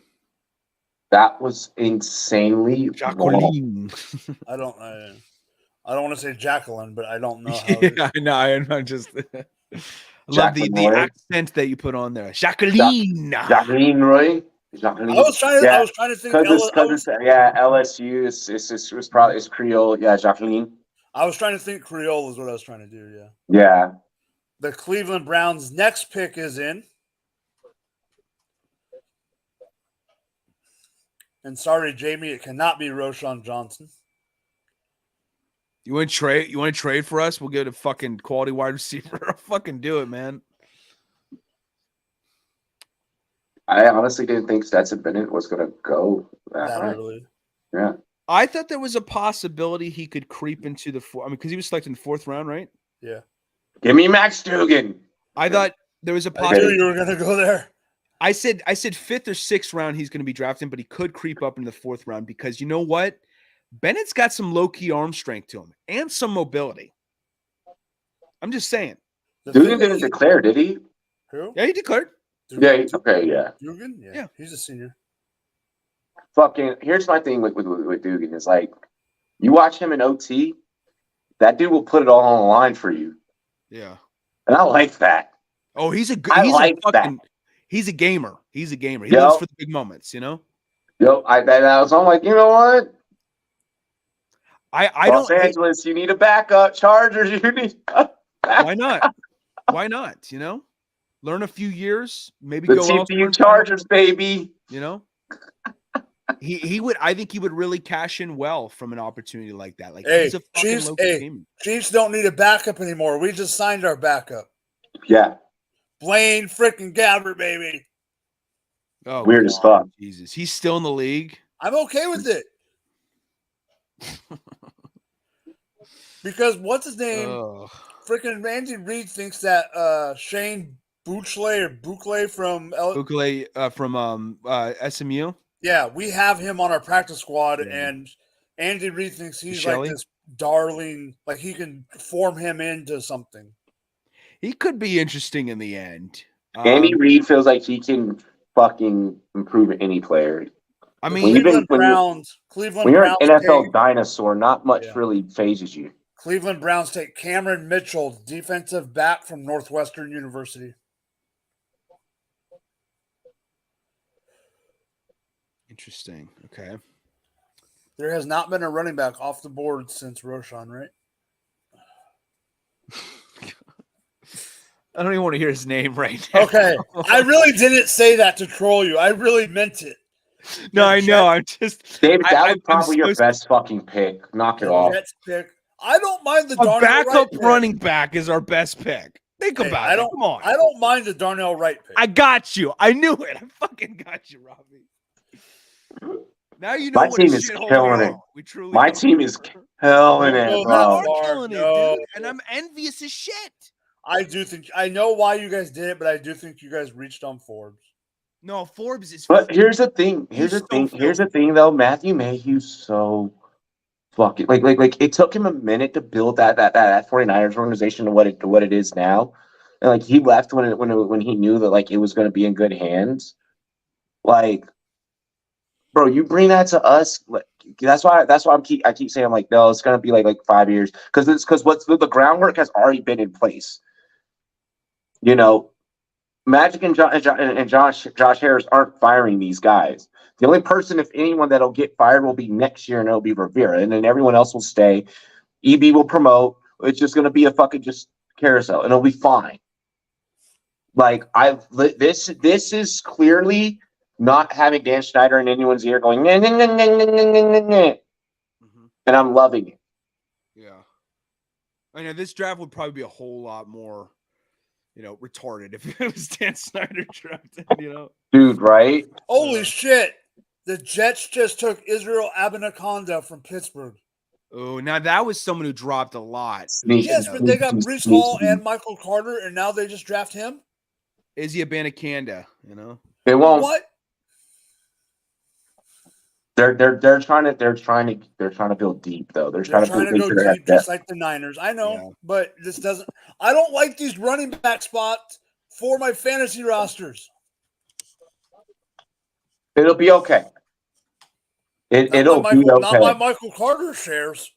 [SPEAKER 3] That was insanely
[SPEAKER 2] Jacqueline.
[SPEAKER 1] I don't want to say Jacqueline, but I don't know how.
[SPEAKER 2] Yeah, I know. I'm just. I love the accent that you put on there. Jacqueline.
[SPEAKER 3] Jacqueline Roy. Jacqueline.
[SPEAKER 1] I was trying to think.
[SPEAKER 3] LSU it's Creole. Yeah, Jacqueline.
[SPEAKER 1] I was trying to think Creole is what I was trying to do. Yeah.
[SPEAKER 3] Yeah.
[SPEAKER 1] The Cleveland Browns' next pick is in. And sorry, Jamie, it cannot be Roshan Johnson.
[SPEAKER 2] You want to trade? You want to trade for us? We'll get a fucking quality wide receiver. I'll fucking do it, man.
[SPEAKER 3] I honestly didn't think Stetson Bennett was going to go that high.
[SPEAKER 1] early.
[SPEAKER 3] Yeah.
[SPEAKER 2] I thought there was a possibility he could creep into the fourth. I mean, because he was selected in the 4th round, right?
[SPEAKER 1] Yeah.
[SPEAKER 3] Give me Max Dugan.
[SPEAKER 2] I thought there was a
[SPEAKER 1] I knew
[SPEAKER 2] possibility.
[SPEAKER 1] you were going to go there.
[SPEAKER 2] I said 5th or 6th round he's going to be drafted, but he could creep up into the 4th round because you know what? Bennett's got some low-key arm strength to him and some mobility. I'm just saying.
[SPEAKER 3] Dugan didn't declare, did he?
[SPEAKER 1] Who?
[SPEAKER 2] Yeah, he declared.
[SPEAKER 3] Yeah. Okay. Yeah.
[SPEAKER 1] Dugan? Yeah. He's a senior.
[SPEAKER 3] Fucking. Here's my thing with Dugan is like, you watch him in OT, that dude will put it all on the line for you.
[SPEAKER 2] Yeah.
[SPEAKER 3] And I like that.
[SPEAKER 2] Oh, he's a good. He's a gamer. He's a gamer. He lives for the big moments, you know.
[SPEAKER 3] Yo, I'm like, you know what?
[SPEAKER 2] I
[SPEAKER 3] Los
[SPEAKER 2] don't.
[SPEAKER 3] Angeles, you need a backup. Chargers, you need.
[SPEAKER 2] Why not? Why not? You know, learn a few years, maybe
[SPEAKER 3] The
[SPEAKER 2] go
[SPEAKER 3] TPU Chargers, baby.
[SPEAKER 2] You know, he would. I think he would really cash in well from an opportunity like that. Like,
[SPEAKER 1] hey,
[SPEAKER 2] he's a fucking local gamer.
[SPEAKER 1] Chiefs don't need a backup anymore. We just signed our backup.
[SPEAKER 3] Yeah.
[SPEAKER 1] Blaine freaking Gabbert, baby.
[SPEAKER 2] Oh,
[SPEAKER 3] weird as fuck.
[SPEAKER 2] Jesus, he's still in the league.
[SPEAKER 1] I'm okay with it. Because what's his name? Freaking Andy Reid thinks that Shane Boucle from
[SPEAKER 2] SMU.
[SPEAKER 1] Yeah, we have him on our practice squad, and Andy Reid thinks he's like this darling, like he can form him into something.
[SPEAKER 2] He could be interesting in the end.
[SPEAKER 3] Andy Reid feels like he can fucking improve any player.
[SPEAKER 2] I mean,
[SPEAKER 1] Cleveland Browns
[SPEAKER 3] when you're an NFL dinosaur, not much really phases you.
[SPEAKER 1] Cleveland Browns take Cameron Mitchell, defensive back from Northwestern University.
[SPEAKER 2] Interesting. Okay.
[SPEAKER 1] There has not been a running back off the board since Roshan, right?
[SPEAKER 2] I don't even want to hear his name right now.
[SPEAKER 1] Okay. I really didn't say that to troll you. I really meant it.
[SPEAKER 2] No, I know. I'm just
[SPEAKER 3] David, that was probably your best fucking pick. Knock it off.
[SPEAKER 1] Jets pick. I don't mind the
[SPEAKER 2] Darnell backup
[SPEAKER 1] Wright
[SPEAKER 2] running back is our best pick. Think about it. Come on.
[SPEAKER 1] I don't mind the Darnell Wright pick.
[SPEAKER 2] I got you. I knew it. I fucking got you, Robbie. Now you know
[SPEAKER 3] my team is killing it.
[SPEAKER 2] We truly
[SPEAKER 3] my team is killing it, bro.
[SPEAKER 2] Killing it, dude. And I'm envious as shit.
[SPEAKER 1] I do think I know why you guys did it, but I do think you guys reached on Forbes.
[SPEAKER 2] No, Forbes is.
[SPEAKER 3] But here's the thing. Here's the thing, though. Matthew Mayhew's so fucking like. It took him a minute to build that 49ers organization to what it is now, and like he left when he knew that like it was going to be in good hands. Like, bro, you bring that to us. Like, that's why I keep saying I'm like, no, it's going to be like 5 years because the groundwork has already been in place. You know, Magic and Josh Harris aren't firing these guys. The only person, if anyone, that'll get fired will be next year, and it'll be Rivera, and then everyone else will stay. EB will promote. It's just going to be a fucking just carousel, and it'll be fine. Like this is clearly not having Dan Snyder in anyone's ear going, nah, nah, nah, nah, nah, nah, nah. And I'm loving it.
[SPEAKER 2] Yeah, I know this draft would probably be a whole lot more, retarded if it was Dan Snyder drafted,
[SPEAKER 3] Dude, right?
[SPEAKER 1] Holy shit. The Jets just took Israel Abinaconda from Pittsburgh.
[SPEAKER 2] Oh, now that was someone who dropped a lot.
[SPEAKER 1] Yes, but they got Breece Hall and Michael Carter, and now they just draft him?
[SPEAKER 2] Izzy Abanikanda,
[SPEAKER 3] They won't.
[SPEAKER 1] What?
[SPEAKER 3] They're trying to build deep though. They're trying to
[SPEAKER 1] go deep, just like the Niners. I know, but this doesn't. I don't like these running back spots for my fantasy rosters.
[SPEAKER 3] It'll be okay. It'll be okay.
[SPEAKER 1] Not my Michael Carter shares.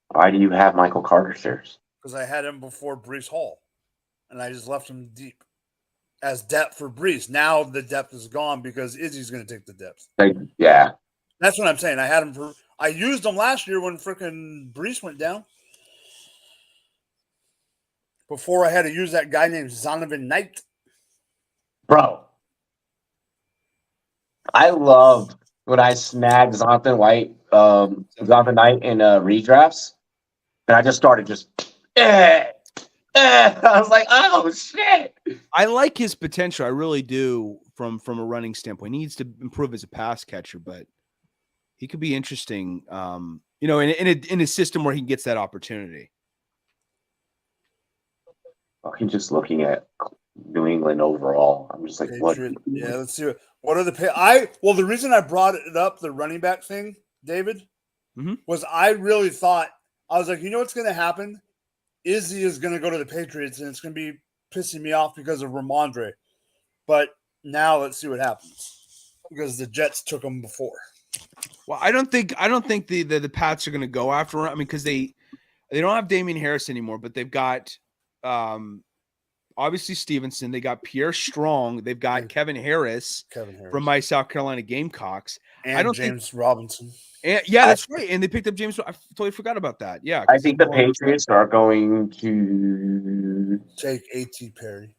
[SPEAKER 3] Why do you have Michael Carter shares?
[SPEAKER 1] Because I had him before Breece Hall, and I just left him deep as depth for Breece. Now the depth is gone because Izzy's going to take the depth.
[SPEAKER 3] Yeah.
[SPEAKER 1] That's what I'm saying. I used him last year when freaking Breece went down. Before I had to use that guy named Zonovan Knight.
[SPEAKER 3] Bro. I love when I snagged Jonathan Knight in redrafts, and I just started I was like, oh shit.
[SPEAKER 2] I like his potential. I really do from a running standpoint. He needs to improve as a pass catcher, but he could be interesting. In a system where he gets that opportunity.
[SPEAKER 3] I'm just looking at New England overall. I'm just like,
[SPEAKER 1] Patriot. Yeah, let's see. What are the reason I brought it up, the running back thing, David, was I really thought, I was like, you know what's going to happen? Izzy is going to go to the Patriots, and it's going to be pissing me off because of Ramondre. But now let's see what happens, because the Jets took him before.
[SPEAKER 2] Well, I don't think the Pats are going to go after him. I mean, because they don't have Damian Harris anymore, but they've got obviously Stevenson. They got Pierre Strong. They've got Kevin Harris from my South Carolina Gamecocks.
[SPEAKER 1] And James Robinson.
[SPEAKER 2] That's right. And they picked up James. I totally forgot about that. Yeah,
[SPEAKER 3] I think the Patriots are going to
[SPEAKER 1] take A.T. Perry.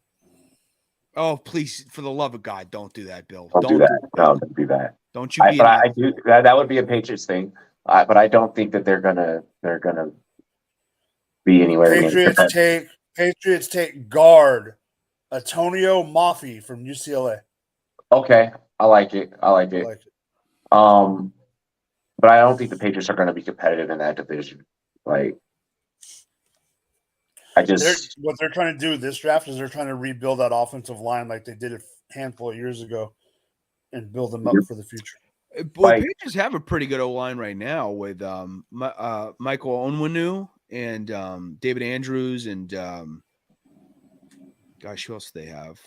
[SPEAKER 2] Oh, please, for the love of God, don't do that, Bill.
[SPEAKER 3] Don't do that. No, don't do that.
[SPEAKER 2] Don't you?
[SPEAKER 3] I do. That would be a Patriots thing, but I don't think that they're gonna be anywhere.
[SPEAKER 1] Patriots take guard Antonio Mafi from UCLA.
[SPEAKER 3] Okay, I like it. But I don't think the Patriots are going to be competitive in that division. Like,
[SPEAKER 1] what they're trying to do this draft is they're trying to rebuild that offensive line like they did a handful of years ago and build them up for the future.
[SPEAKER 2] Boy, Patriots have a pretty good O-line right now with Michael Onwenu and David Andrews and gosh, who else do they have?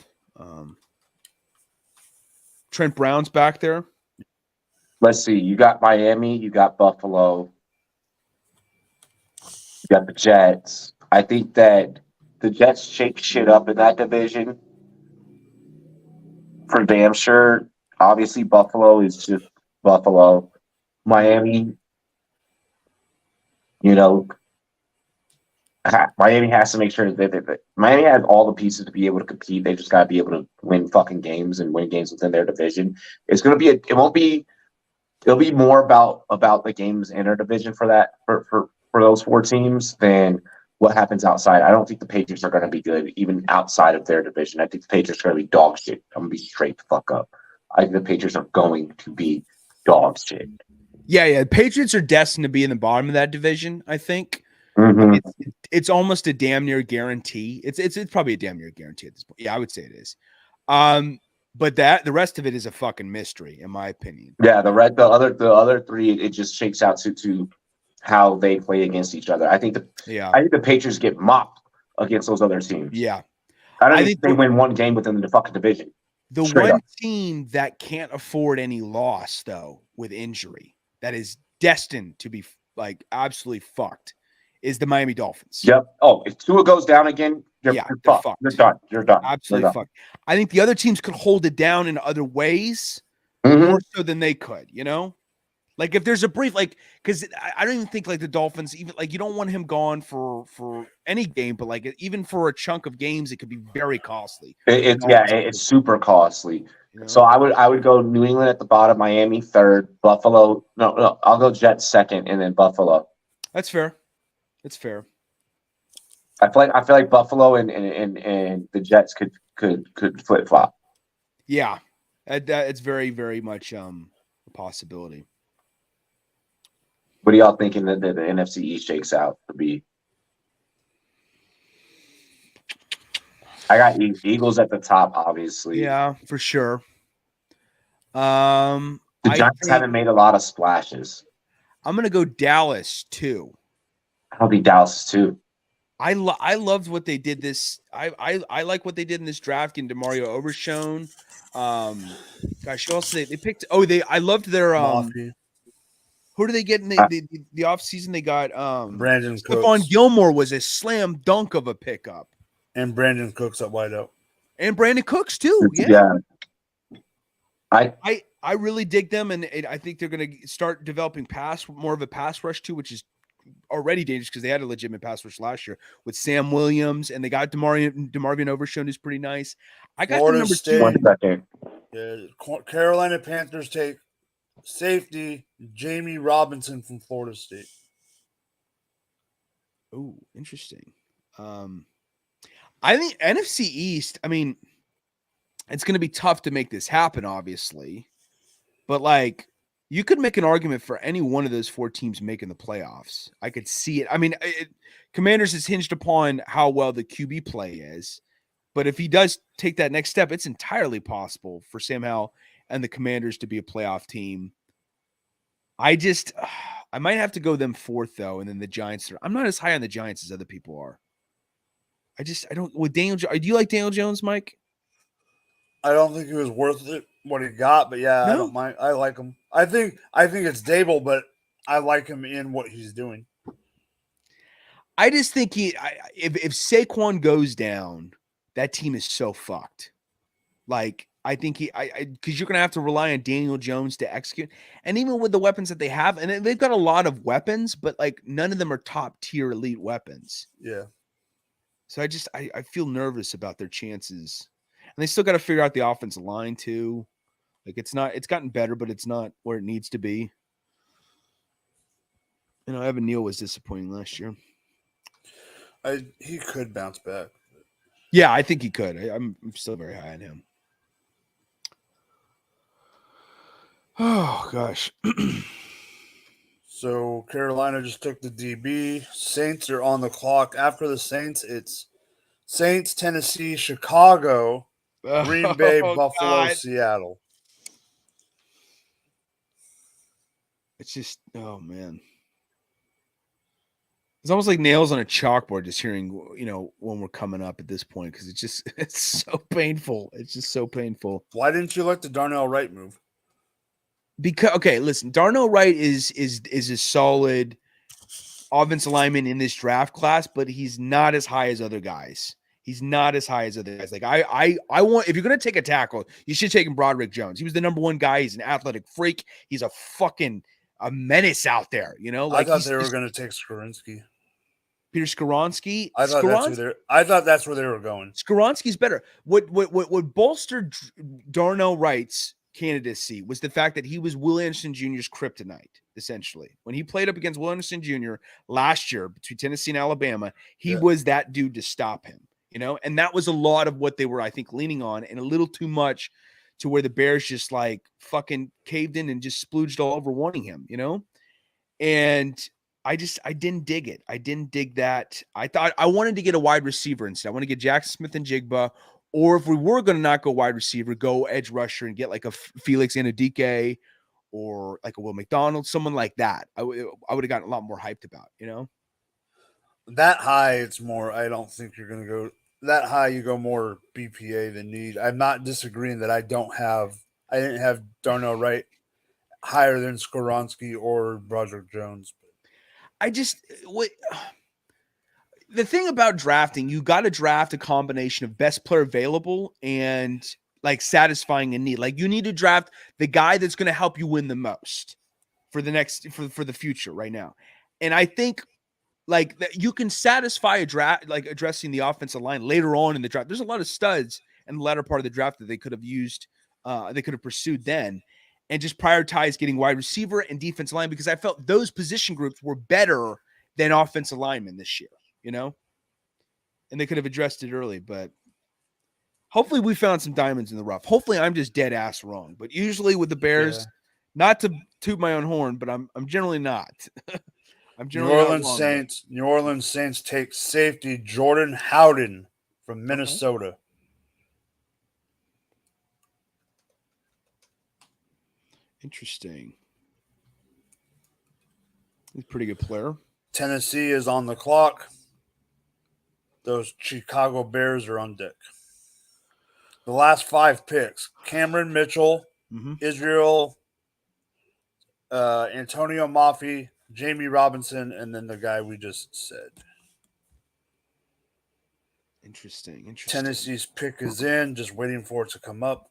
[SPEAKER 2] Trent Brown's back there.
[SPEAKER 3] Let's see. You got Miami. You got Buffalo. You got the Jets. I think that the Jets shake shit up in that division for damn sure. Obviously, Buffalo is just Buffalo. Miami, Miami has to make sure that Miami has all the pieces to be able to compete. They just got to be able to win fucking games and win games within their division. It's going to be it'll be more about the games in our division for those four teams than what happens outside. I don't think the Patriots are going to be good even outside of their division. I think the Patriots are going to be dog shit. I'm going to be straight the fuck up. I think the Patriots are going to be dog shit.
[SPEAKER 2] Yeah. The Patriots are destined to be in the bottom of that division, I think.
[SPEAKER 3] Mm-hmm.
[SPEAKER 2] It's almost a damn near guarantee. It's probably a damn near guarantee at this point. Yeah, I would say it is. But the rest of it is a fucking mystery, in my opinion.
[SPEAKER 3] Yeah, the other three, it just shakes out to how they play against each other. I think the Patriots get mopped against those other teams.
[SPEAKER 2] Yeah,
[SPEAKER 3] I think they win one game within the fucking division.
[SPEAKER 2] The one team that can't afford any loss, though, with injury, that is destined to be like absolutely fucked, is the Miami Dolphins.
[SPEAKER 3] Yep. Oh, if Tua goes down again, you're fucked.
[SPEAKER 2] Fucked.
[SPEAKER 3] You're done.
[SPEAKER 2] Absolutely fucked. I think the other teams could hold it down in other ways more so than they could, Like if there's a brief, because I don't even think like the Dolphins, even like you don't want him gone for any game, but like even for a chunk of games, it could be very costly.
[SPEAKER 3] It's super costly. So I would go New England at the bottom, Miami third, Buffalo. No, I'll go Jets second, and then Buffalo.
[SPEAKER 2] That's fair. That's fair.
[SPEAKER 3] I feel like Buffalo and the Jets could flip flop.
[SPEAKER 2] Yeah, it's very very much a possibility.
[SPEAKER 3] What are y'all thinking that the NFC East shakes out to be? I got Eagles at the top, obviously.
[SPEAKER 2] Yeah, for sure.
[SPEAKER 3] The Giants haven't made a lot of splashes.
[SPEAKER 2] I'm gonna go Dallas too.
[SPEAKER 3] I'll be Dallas too.
[SPEAKER 2] I loved what they did this. I like what they did in this draft getting DeMario Overshown. Gosh, who else they picked? I loved their who do they get in the offseason? They got
[SPEAKER 1] Brandon Cooks.
[SPEAKER 2] Stephon Gilmore was a slam dunk of a pickup.
[SPEAKER 1] And Brandon Cooks at wideout.
[SPEAKER 2] And Brandon Cooks too.
[SPEAKER 3] Yeah.
[SPEAKER 2] I really dig them, and I think they're going to start developing more of a pass rush too, which is already dangerous because they had a legitimate pass rush last year with Sam Williams, and they got DeMarvion Overshown, who's pretty nice. I got the number 2.
[SPEAKER 3] 1 second.
[SPEAKER 1] Yeah, Carolina Panthers take safety, Jamie Robinson from Florida State.
[SPEAKER 2] Oh, interesting. I think NFC East, I mean, it's going to be tough to make this happen, obviously. But, like, you could make an argument for any one of those 4 teams making the playoffs. I could see it. I mean, Commanders is hinged upon how well the QB play is. But if he does take that next step, it's entirely possible for Sam Howell and the Commanders to be a playoff team. I might have to go them 4th, though, and then the Giants. I'm not as high on the Giants as other people are. I don't. With Daniel, do you like Daniel Jones, Mike?
[SPEAKER 1] I don't think it was worth it what he got, but yeah,
[SPEAKER 2] No?
[SPEAKER 1] I don't mind. I like him. I think it's Dable, but I like him in what he's doing.
[SPEAKER 2] I just think if Saquon goes down, that team is so fucked. Like, I think because you're gonna have to rely on Daniel Jones to execute, and even with the weapons that they have, and they've got a lot of weapons, but like none of them are top tier elite weapons.
[SPEAKER 1] Yeah.
[SPEAKER 2] So I feel nervous about their chances, and they still got to figure out the offensive line too. Like it's gotten better, but it's not where it needs to be. You know, Evan Neal was disappointing last year.
[SPEAKER 1] He could bounce back.
[SPEAKER 2] Yeah, I think he could. I'm still very high on him. Oh gosh.
[SPEAKER 1] So Carolina just took the DB. Saints are on the clock. After the Saints, it's Saints, Tennessee, Chicago, Green Bay, Buffalo,
[SPEAKER 2] God.
[SPEAKER 1] Seattle.
[SPEAKER 2] It's just, oh man. It's almost like nails on a chalkboard just hearing, when we're coming up at this point, because it's so painful. It's just so painful.
[SPEAKER 1] Why didn't you like the Darnell Wright move?
[SPEAKER 2] Because, okay, listen, Darnell Wright is a solid offensive lineman in this draft class, but he's not as high as other guys. Like I want, if you're gonna take a tackle, you should take him Broderick Jones. He was the number 1 guy. He's an athletic freak. He's a menace out there. Like
[SPEAKER 1] I thought they were going to take Skowronski.
[SPEAKER 2] Peter Skoronski.
[SPEAKER 1] I thought that's where they were going.
[SPEAKER 2] Skoronski's better. What bolstered Darnell Wright's candidacy was the fact that he was Will Anderson Jr.'s kryptonite, essentially. When he played up against Will Anderson Jr. last year between Tennessee and Alabama, he was that dude to stop him, and that was a lot of what they were, I think, leaning on, and a little too much to where the Bears just like fucking caved in and just splooged all over wanting him, and I didn't dig it. I didn't dig that. I thought I wanted to get a wide receiver instead. I want to get Jackson Smith and Jigba, or if we were going to not go wide receiver, go edge rusher and get like a Felix Anudike or like a Will McDonald, someone like that. I would have gotten a lot more hyped about,
[SPEAKER 1] That high, it's more, I don't think you're going to go that high. You go more BPA than need. I'm not disagreeing that I didn't have Darnell Wright higher than Skoronski or Broderick Jones.
[SPEAKER 2] The thing about drafting, you got to draft a combination of best player available and like satisfying a need. Like you need to draft the guy that's going to help you win the most for the future right now. And I think like that you can satisfy a draft, like addressing the offensive line later on in the draft. There's a lot of studs in the latter part of the draft that they could have used. They could have pursued then and just prioritize getting wide receiver and defensive line, because I felt those position groups were better than offensive linemen this year, and they could have addressed it early, but hopefully we found some diamonds in the rough. Hopefully I'm just dead ass wrong, but usually with the Bears, not to toot my own horn, but I'm generally not. I'm generally
[SPEAKER 1] New Orleans Saints take safety Jordan Howden from Minnesota.
[SPEAKER 2] Okay. Interesting. He's a pretty good player.
[SPEAKER 1] Tennessee is on the clock. Those Chicago Bears are on deck. The last 5 picks: Cameron Mitchell, Israel, Antonio Mafi, Jamie Robinson, and then the guy we just said.
[SPEAKER 2] Interesting.
[SPEAKER 1] Tennessee's pick is in, just waiting for it to come up.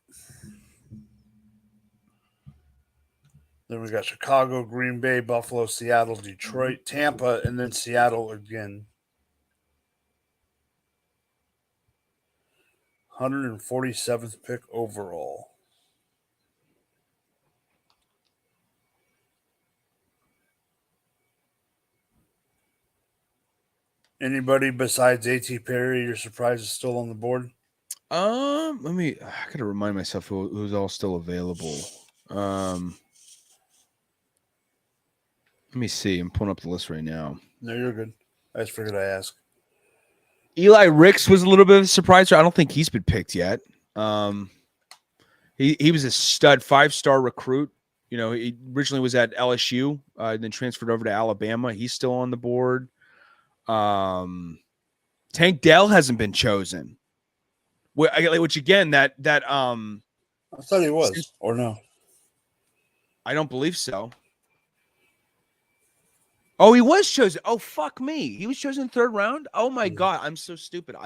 [SPEAKER 1] Then we got Chicago, Green Bay, Buffalo, Seattle, Detroit, Tampa, and then Seattle again. 147th pick overall. Anybody besides A.T. Perry you're surprised is still on the board?
[SPEAKER 2] I gotta remind myself who's all still available. Let me see. I'm pulling up the list right now.
[SPEAKER 1] No, you're good. I just figured I'd ask.
[SPEAKER 2] Eli Ricks was a little bit of a surprise. I don't think he's been picked yet. He was a stud 5-star recruit. You know, he originally was at LSU, then transferred over to Alabama. He's still on the board. Tank Dell hasn't been chosen. Which again, that
[SPEAKER 1] I thought he was, or no?
[SPEAKER 2] I don't believe so. Oh, he was chosen. Oh, fuck me. He was chosen 3rd round. Oh my God, I'm so stupid.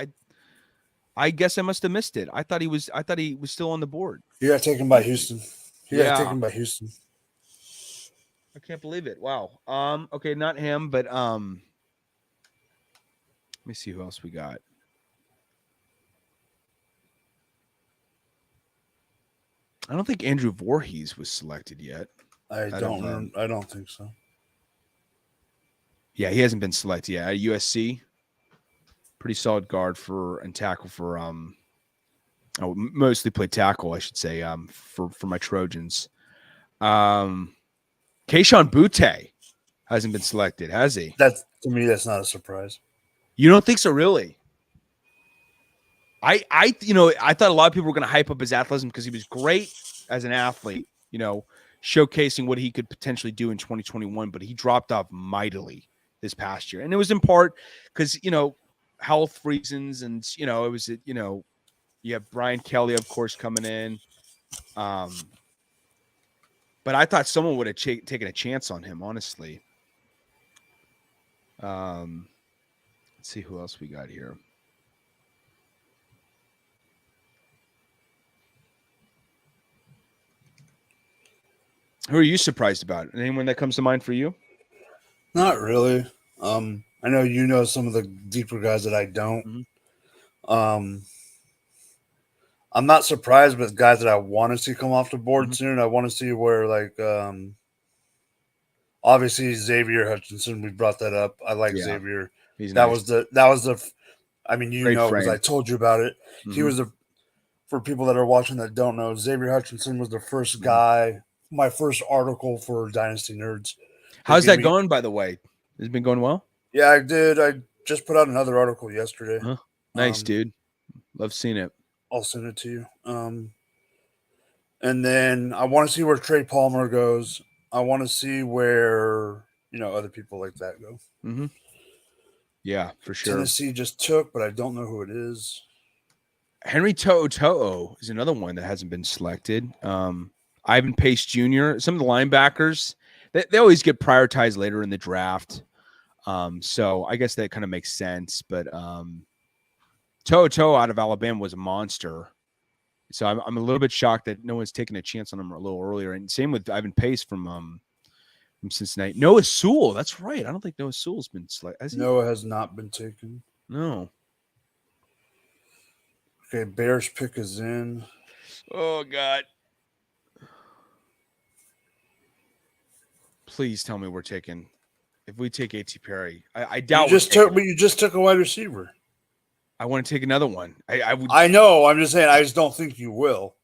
[SPEAKER 2] I guess I must have missed it. I thought he was still on the board.
[SPEAKER 1] He got taken by Houston. He got
[SPEAKER 2] Yeah.
[SPEAKER 1] taken by Houston.
[SPEAKER 2] I can't believe it. Wow. Okay, not him, but let me see who else we got. I don't think Andrew Voorhees was selected yet.
[SPEAKER 1] I don't think so.
[SPEAKER 2] Yeah, he hasn't been selected yet. At USC, pretty solid guard and tackle for mostly played tackle, I should say, for my Trojans. Keishon Butte hasn't been selected, has he?
[SPEAKER 1] To me, that's not a surprise.
[SPEAKER 2] You don't think so, really? I thought a lot of people were going to hype up his athleticism because he was great as an athlete, showcasing what he could potentially do in 2021, but he dropped off mightily this past year. And it was in part because, health reasons and, it was, you have Brian Kelly, of course, coming in. But I thought someone would have taken a chance on him, honestly. Let's see who else we got here. Who are you surprised about? Anyone that comes to mind for you?
[SPEAKER 1] Not really. I know some of the deeper guys that I don't.
[SPEAKER 2] Mm-hmm.
[SPEAKER 1] I'm not surprised with guys that I want to see come off the board soon. I want to see where, obviously Xavier Hutchinson. We brought that up. I like Xavier.
[SPEAKER 2] He's
[SPEAKER 1] that
[SPEAKER 2] nice.
[SPEAKER 1] was the. I mean,
[SPEAKER 2] Great
[SPEAKER 1] because I told you about it.
[SPEAKER 2] Mm-hmm.
[SPEAKER 1] He was for people that are watching that don't know, Xavier Hutchinson was the first guy. My first article for Dynasty Nerds.
[SPEAKER 2] How's that going, by the way? Has it been going well?
[SPEAKER 1] Yeah, I did. I just put out another article yesterday.
[SPEAKER 2] Huh. Nice, dude. Love seeing it.
[SPEAKER 1] I'll send it to you. And then I want to see where Trey Palmer goes. I want to see where, other people like that go.
[SPEAKER 2] Mm-hmm. Yeah, for sure.
[SPEAKER 1] Tennessee just took, but I don't know who it is.
[SPEAKER 2] Henry To'o is another one that hasn't been selected. Ivan Pace Jr., some of the linebackers, they always get prioritized later in the draft. So I guess that kind of makes sense. But To'o out of Alabama was a monster. So I'm a little bit shocked that no one's taken a chance on him a little earlier. And same with Ivan Pace from Cincinnati. Noah Sewell, that's right. I don't think Noah Sewell's been selected.
[SPEAKER 1] Noah has not been taken.
[SPEAKER 2] No.
[SPEAKER 1] Okay, Bears pick is in.
[SPEAKER 2] Oh, God. Please tell me we're taking. If we take A.T. Perry, I doubt.
[SPEAKER 1] You just took a wide receiver.
[SPEAKER 2] I want to take another one. I would.
[SPEAKER 1] I know. I'm just saying. I just don't think you will.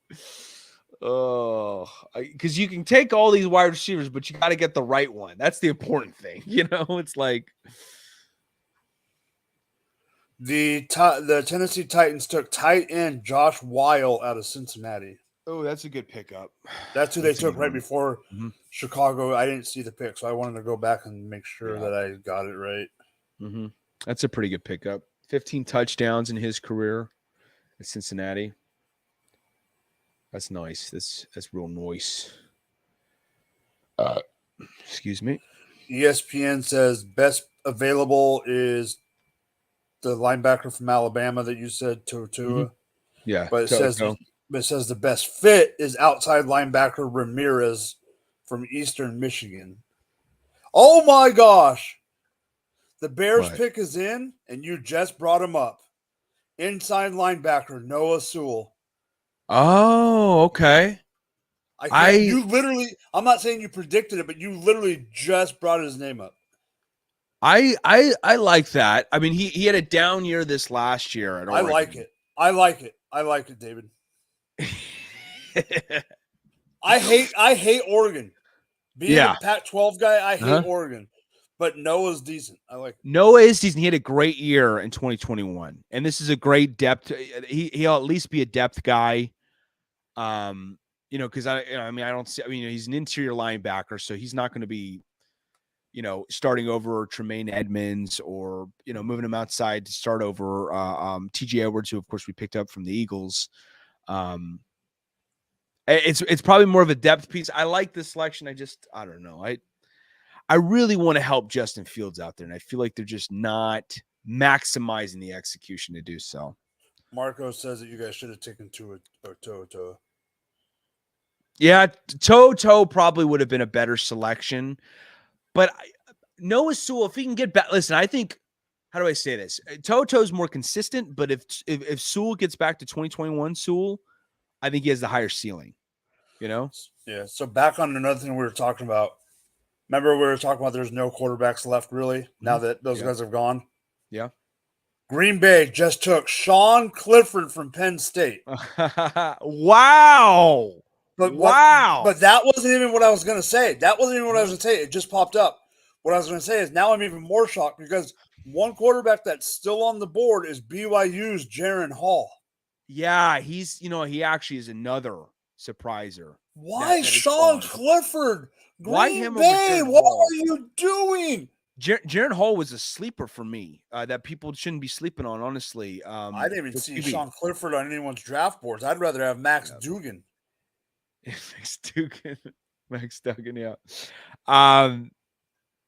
[SPEAKER 2] Oh, because you can take all these wide receivers, but you got to get the right one. That's the important thing. It's like
[SPEAKER 1] the Tennessee Titans took tight end Josh Weil out of Cincinnati.
[SPEAKER 2] Oh, that's a good pickup.
[SPEAKER 1] That's who they took right before Chicago. I didn't see the pick, so I wanted to go back and make sure that I got it right.
[SPEAKER 2] Mm-hmm. That's a pretty good pickup. 15 touchdowns in his career at Cincinnati. That's nice. That's real nice. Excuse me.
[SPEAKER 1] ESPN says best available is the linebacker from Alabama that you said, Tua.
[SPEAKER 2] Mm-hmm. Yeah,
[SPEAKER 1] but it says the best fit is outside linebacker Ramirez from Eastern Michigan. Oh my gosh. The Bears pick is in, and you just brought him up. Inside linebacker Noah Sewell.
[SPEAKER 2] Oh, okay.
[SPEAKER 1] I'm not saying you predicted it, but you literally just brought his name up.
[SPEAKER 2] I like that. I mean, he had a down year this last year.
[SPEAKER 1] I like it. I like it, David. I hate Oregon. Being a Pac-12 guy, I hate Oregon. But Noah's decent. I like it.
[SPEAKER 2] Noah is decent. He had a great year in 2021. And this is a great depth. He'll at least be a depth guy. Because I don't see. I mean, he's an interior linebacker, so he's not going to be, starting over Tremaine Edmonds or moving him outside to start over T.J. Edwards, who of course we picked up from the Eagles. It's probably more of a depth piece. I like this selection. I don't know. I really want to help Justin Fields out there, and I feel like they're just not maximizing the execution to do so.
[SPEAKER 1] Marco says that you guys should have taken Toto.
[SPEAKER 2] Yeah, Toto probably would have been a better selection. But Noah Sewell, if he can get back, listen, I think, how do I say this? Toto's more consistent, but if Sewell gets back to 2021 Sewell, I think he has the higher ceiling, Yeah.
[SPEAKER 1] So back on another thing we were talking about. Remember we were talking about there's no quarterbacks left really now that those guys have gone?
[SPEAKER 2] Yeah.
[SPEAKER 1] Green Bay just took Sean Clifford from Penn State.
[SPEAKER 2] Wow.
[SPEAKER 1] But that wasn't even what I was going to say. It just popped up. What I was going to say is now I'm even more shocked because one quarterback that's still on the board is BYU's Jaron Hall.
[SPEAKER 2] Yeah, he actually is another surpriser.
[SPEAKER 1] Why Sean Clifford? Green Bay, what are you doing?
[SPEAKER 2] Jaron Hall was a sleeper for me that people shouldn't be sleeping on, honestly.
[SPEAKER 1] I didn't even see Sean Clifford on anyone's draft boards. I'd rather have Max Duggan.
[SPEAKER 2] Max Duggan, yeah.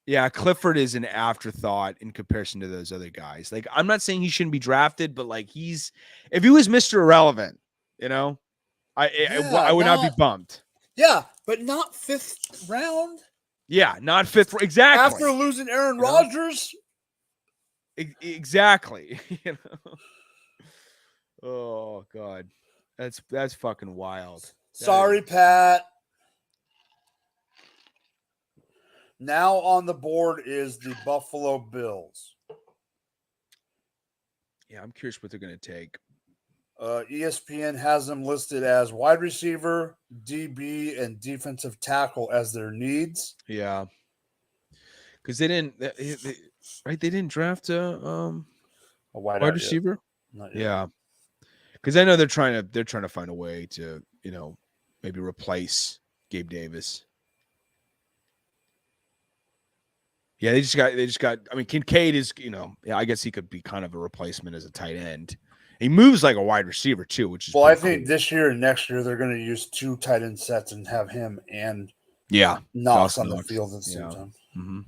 [SPEAKER 2] Yeah, Clifford is an afterthought in comparison to those other guys. Like, I'm not saying he shouldn't be drafted, but like if he was Mr. Irrelevant, I would not be bummed.
[SPEAKER 1] Yeah, but not 5th round.
[SPEAKER 2] Yeah, not 5th. Exactly.
[SPEAKER 1] After losing Aaron Rodgers.
[SPEAKER 2] Exactly. Oh God, that's fucking wild.
[SPEAKER 1] Sorry, Pat. Now on the board is the Buffalo Bills.
[SPEAKER 2] Yeah, I'm curious what they're going to take.
[SPEAKER 1] ESPN has them listed as wide receiver, DB, and defensive tackle as their needs.
[SPEAKER 2] Yeah, because they didn't, They didn't draft a wide receiver. Yeah, because I know they're trying to find a way to maybe replace Gabe Davis. Yeah, they just got. I mean, Kincaid is I guess he could be kind of a replacement as a tight end. He moves like a wide receiver too, which is
[SPEAKER 1] I think this year and next year they're going to use 2 tight end sets and have him and Knox on the field at the same time,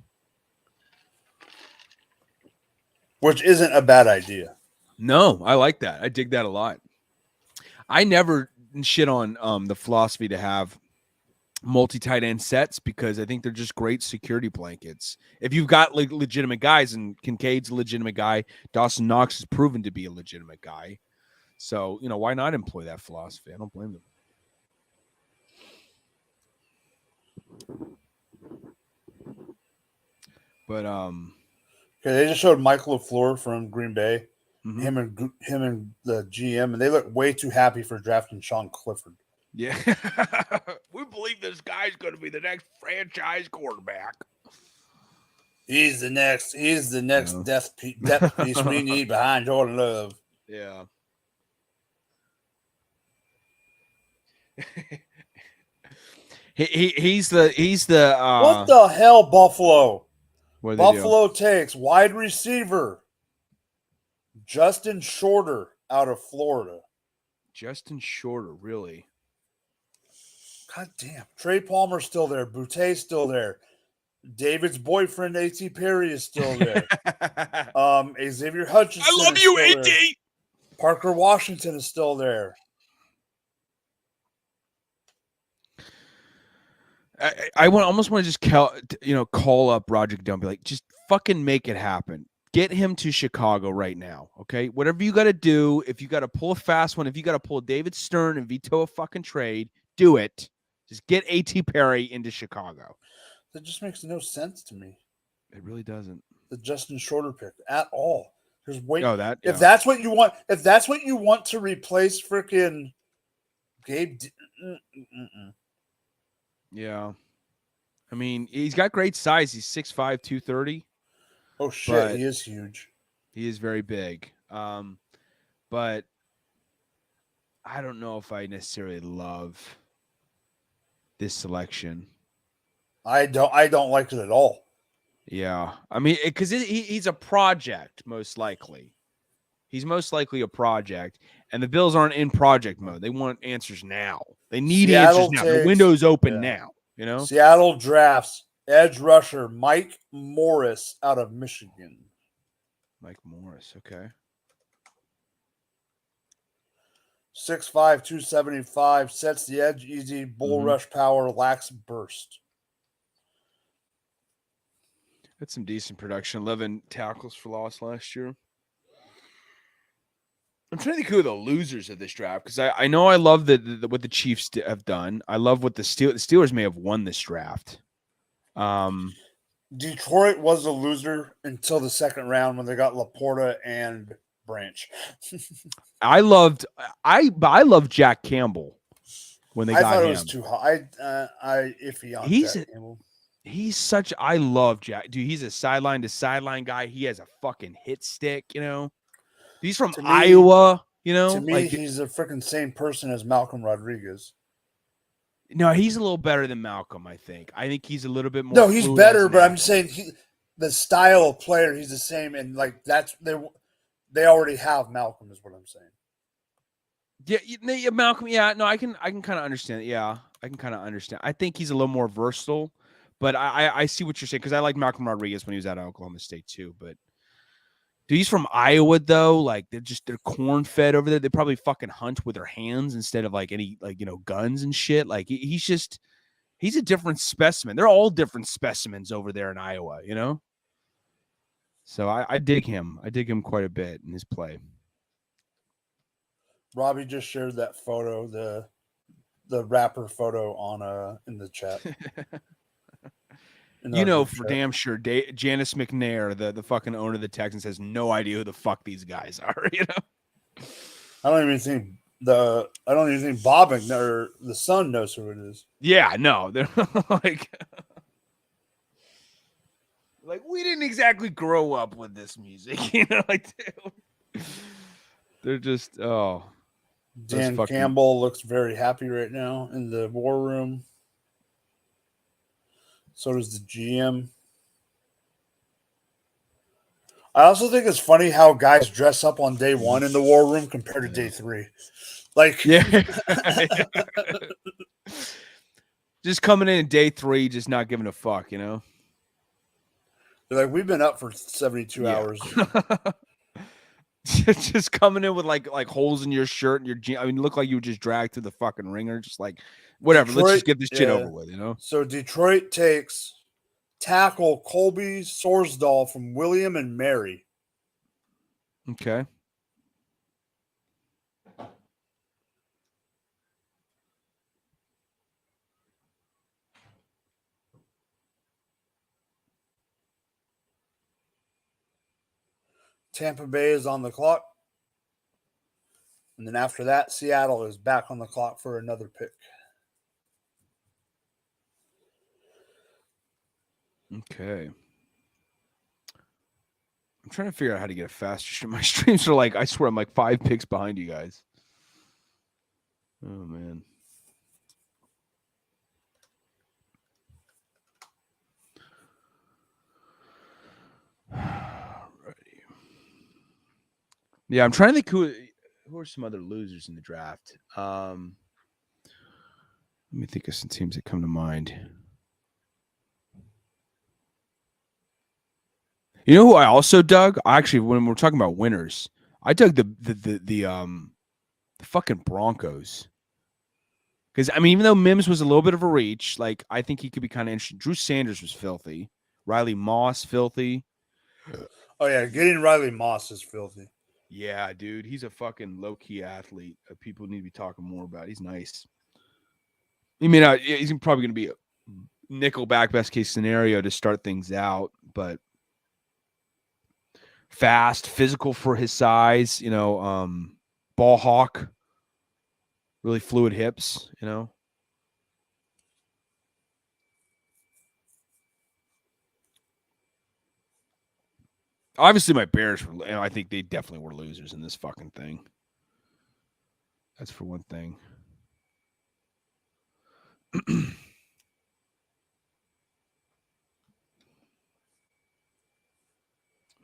[SPEAKER 1] which isn't a bad idea.
[SPEAKER 2] No, I like that. I dig that a lot. I never shit on the philosophy to have multi-tight end sets because I think they're just great security blankets. If you've got like legitimate guys, and Kincaid's a legitimate guy, Dawson Knox has proven to be a legitimate guy. So, why not employ that philosophy? I don't blame them. But
[SPEAKER 1] they just showed Michael LaFleur from Green Bay, him and the GM, and they look way too happy for drafting Sean Clifford.
[SPEAKER 2] Yeah. We believe this guy's going to be the next franchise quarterback.
[SPEAKER 1] He's the next depth piece we need behind Jordan Love.
[SPEAKER 2] Yeah. He's the
[SPEAKER 1] what the hell, Buffalo? Buffalo
[SPEAKER 2] do?
[SPEAKER 1] Takes wide receiver Justin Shorter out of Florida.
[SPEAKER 2] Justin Shorter, really?
[SPEAKER 1] God damn. Trey Palmer's still there. Boute's still there. David's boyfriend, A.T. Perry, is still there. Xavier Hutchinson.
[SPEAKER 2] I love you, A.T.
[SPEAKER 1] Parker Washington is still there.
[SPEAKER 2] I almost want to just call up Roger Goodell and be like, just fucking make it happen. Get him to Chicago right now, okay? Whatever you got to do, if you got to pull a fast one, if you got to pull David Stern and veto a fucking trade, do it. Just get A.T. Perry into Chicago.
[SPEAKER 1] That just makes no sense to me.
[SPEAKER 2] It really doesn't.
[SPEAKER 1] the Justin Shorter pick at all. There's wait.
[SPEAKER 2] Oh, that.
[SPEAKER 1] If
[SPEAKER 2] Yeah.
[SPEAKER 1] that's what you want, if that's what you want to replace freaking Gabe.
[SPEAKER 2] Yeah. I mean, he's got great size. He's 6'5", 230.
[SPEAKER 1] Oh shit, he is huge.
[SPEAKER 2] He is very big. But I don't know if I necessarily love this selection.
[SPEAKER 1] I don't like it at all.
[SPEAKER 2] Yeah. I mean, because he's a project, most likely. He's most likely a project, and the Bills aren't in project mode. They want answers now. They need
[SPEAKER 1] Seattle
[SPEAKER 2] answers now. The window's open now, you know?
[SPEAKER 1] Seattle drafts edge rusher Mike Morris out of Michigan.
[SPEAKER 2] Mike Morris, okay.
[SPEAKER 1] 6'5", 275, sets the edge easy, bull rush power, lacks burst.
[SPEAKER 2] Had some decent production. 11 tackles for loss last year. I'm trying to think who are the losers of this draft, because I know I love what the Chiefs have done. I love what the Steelers may have won this draft.
[SPEAKER 1] Detroit was a loser until the second round when they got Laporta and Branch.
[SPEAKER 2] I loved Jack Campbell when they got him. I thought
[SPEAKER 1] it was too high. I iffy on Jack Campbell.
[SPEAKER 2] He's such. I love Jack. Dude, he's a sideline to sideline guy. He has a fucking hit stick, you know. He's from Iowa, you know.
[SPEAKER 1] To me, he's a freaking same person as Malcolm Rodriguez.
[SPEAKER 2] No, he's a little better than Malcolm, I think. I think he's a little bit more.
[SPEAKER 1] No, he's better, but I'm just saying the style of player, he's the same, and like that's they already have Malcolm, is what I'm saying.
[SPEAKER 2] Yeah, Malcolm. Yeah, no, I can kind of understand it. Yeah, I can kind of understand. I think he's a little more versatile, but I see what you're saying, because I like Malcolm Rodriguez when he was at Oklahoma State too. But dude, he's from Iowa though. Like they're corn fed over there. They probably fucking hunt with their hands instead of like any guns and shit. Like he's a different specimen. They're all different specimens over there in Iowa, you know. So I dig him. I dig him quite a bit in his play. Robbie
[SPEAKER 1] just shared that photo, the rapper photo on in the chat.
[SPEAKER 2] For damn sure, Janice McNair, the fucking owner of the Texans, has no idea who the fuck these guys are. You know,
[SPEAKER 1] I don't even think Bob McNair, the son, knows who it is.
[SPEAKER 2] Yeah, no, they're like we didn't exactly grow up with this music, you know. Like they're just
[SPEAKER 1] Dan Campbell looks very happy right now in the war room. So does the GM. I also think it's funny how guys dress up on day one in the war room compared to day three. Like,
[SPEAKER 2] yeah. Just coming in day three, just not giving a fuck, you know?
[SPEAKER 1] They're like, we've been up for 72 hours.
[SPEAKER 2] Just coming in with like holes in your shirt and your jeans. I mean, you look like you were just dragged through the fucking ringer. Just like, whatever. Let's just get this shit over with, you know?
[SPEAKER 1] So Detroit takes tackle Colby Sorsdahl from William and Mary.
[SPEAKER 2] Okay.
[SPEAKER 1] Tampa Bay is on the clock. And then after that, Seattle is back on the clock for another pick.
[SPEAKER 2] Okay. I'm trying to figure out how to get a faster stream. My streams are like, I swear I'm like 5 picks behind you guys. Oh, man. Yeah, I'm trying to think who are some other losers in the draft. Let me think of some teams that come to mind. You know who I also dug? Actually, when we're talking about winners, I dug the fucking Broncos. Because I mean, even though Mims was a little bit of a reach, like I think he could be kind of interesting. Drew Sanders was filthy. Riley Moss, filthy.
[SPEAKER 1] Oh yeah, getting Riley Moss is filthy.
[SPEAKER 2] Yeah, dude, he's a fucking low-key athlete. People need to be talking more about. He's nice. I mean, he's probably going to be a nickelback best case scenario to start things out, but fast, physical for his size. Ball hawk, really fluid hips. Obviously, my Bears were. I think they definitely were losers in this fucking thing. That's for one thing. What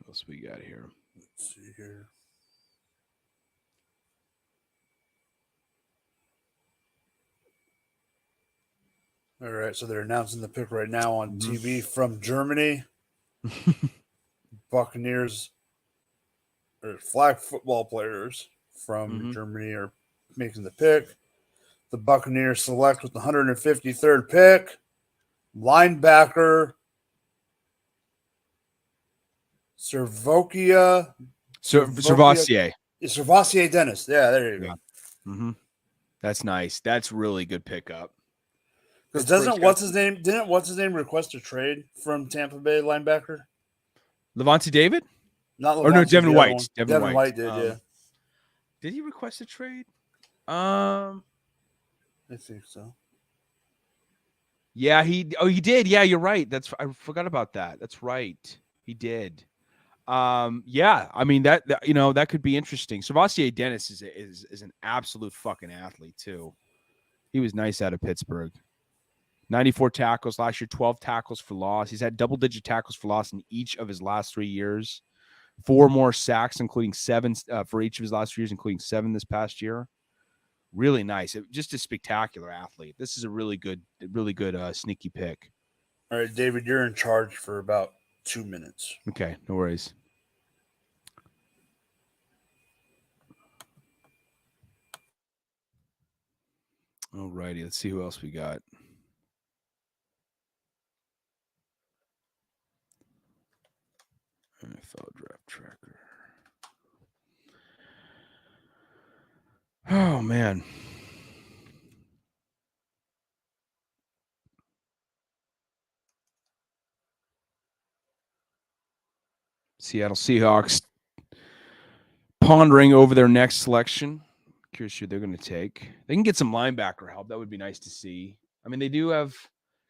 [SPEAKER 2] else we got here?
[SPEAKER 1] Let's see here. All right, so they're announcing the pick right now on TV from Germany. Buccaneers or flag football players from Germany are making the pick. The Buccaneers select with the 153rd pick linebacker Servokia.
[SPEAKER 2] Servassier.
[SPEAKER 1] Servassier Dennis. Yeah, there you go.
[SPEAKER 2] Mm-hmm. That's nice. That's really good pickup.
[SPEAKER 1] Because didn't what's his name request a trade from Tampa Bay linebacker?
[SPEAKER 2] Levante David?
[SPEAKER 1] Not
[SPEAKER 2] Levante. Or no, Devin White.
[SPEAKER 1] Devin White did, yeah.
[SPEAKER 2] Did he request a trade?
[SPEAKER 1] I think so.
[SPEAKER 2] Yeah, he did. Yeah, you're right. I forgot about that. That's right. He did. Yeah, I mean that could be interesting. Servassier Dennis is an absolute fucking athlete too. He was nice out of Pittsburgh. 94 tackles last year, 12 tackles for loss. He's had double-digit tackles for loss in each of his last 3 years. 4 more sacks, including 7 for each of his last 3 years, including 7 this past year. Really nice. Just a spectacular athlete. This is a really good sneaky pick.
[SPEAKER 1] All right, David, you're in charge for about 2 minutes.
[SPEAKER 2] Okay, no worries. All righty, let's see who else we got. NFL draft tracker. Oh, man. Seattle Seahawks pondering over their next selection. Curious who they're going to take. They can get some linebacker help. That would be nice to see. I mean, they do have,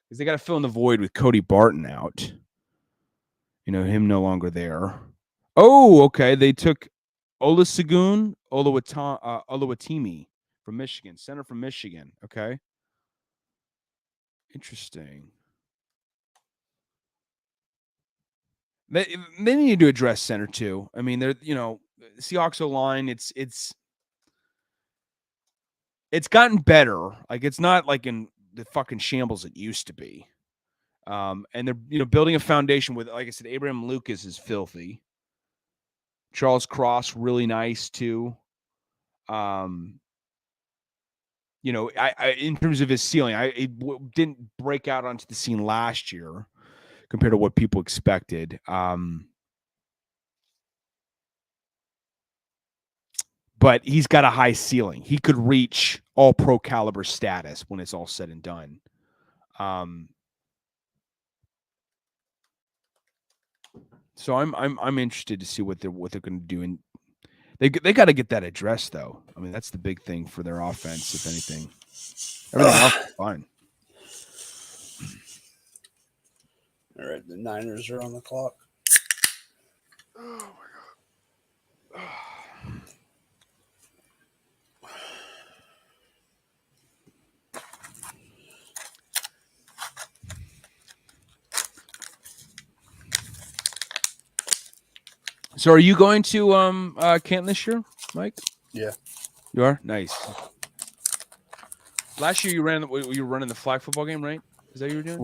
[SPEAKER 2] because they got to fill in the void with Cody Barton out. Him no longer there. Oh, okay. They took Olusegun Oluwatimi from Michigan, center from Michigan. Okay. Interesting. They need to address center too. I mean, they're Seahawks O-line. It's gotten better. Like it's not like in the fucking shambles it used to be. And they're building a foundation with, like I said, Abraham Lucas is filthy. Charles Cross really nice too. I in terms of his ceiling, it didn't break out onto the scene last year compared to what people expected. But he's got a high ceiling. He could reach all pro caliber status when it's all said and done. So I'm interested to see what they're going to do, and they got to get that addressed though. I mean, that's the big thing for their offense. If anything, everything else is fine.
[SPEAKER 1] All right, the Niners are on the clock.
[SPEAKER 2] Oh my god. So are you going to Canton this year, Mike?
[SPEAKER 1] Yeah.
[SPEAKER 2] You are? Nice. Last year you were running the flag football game, right? Is that what you were doing?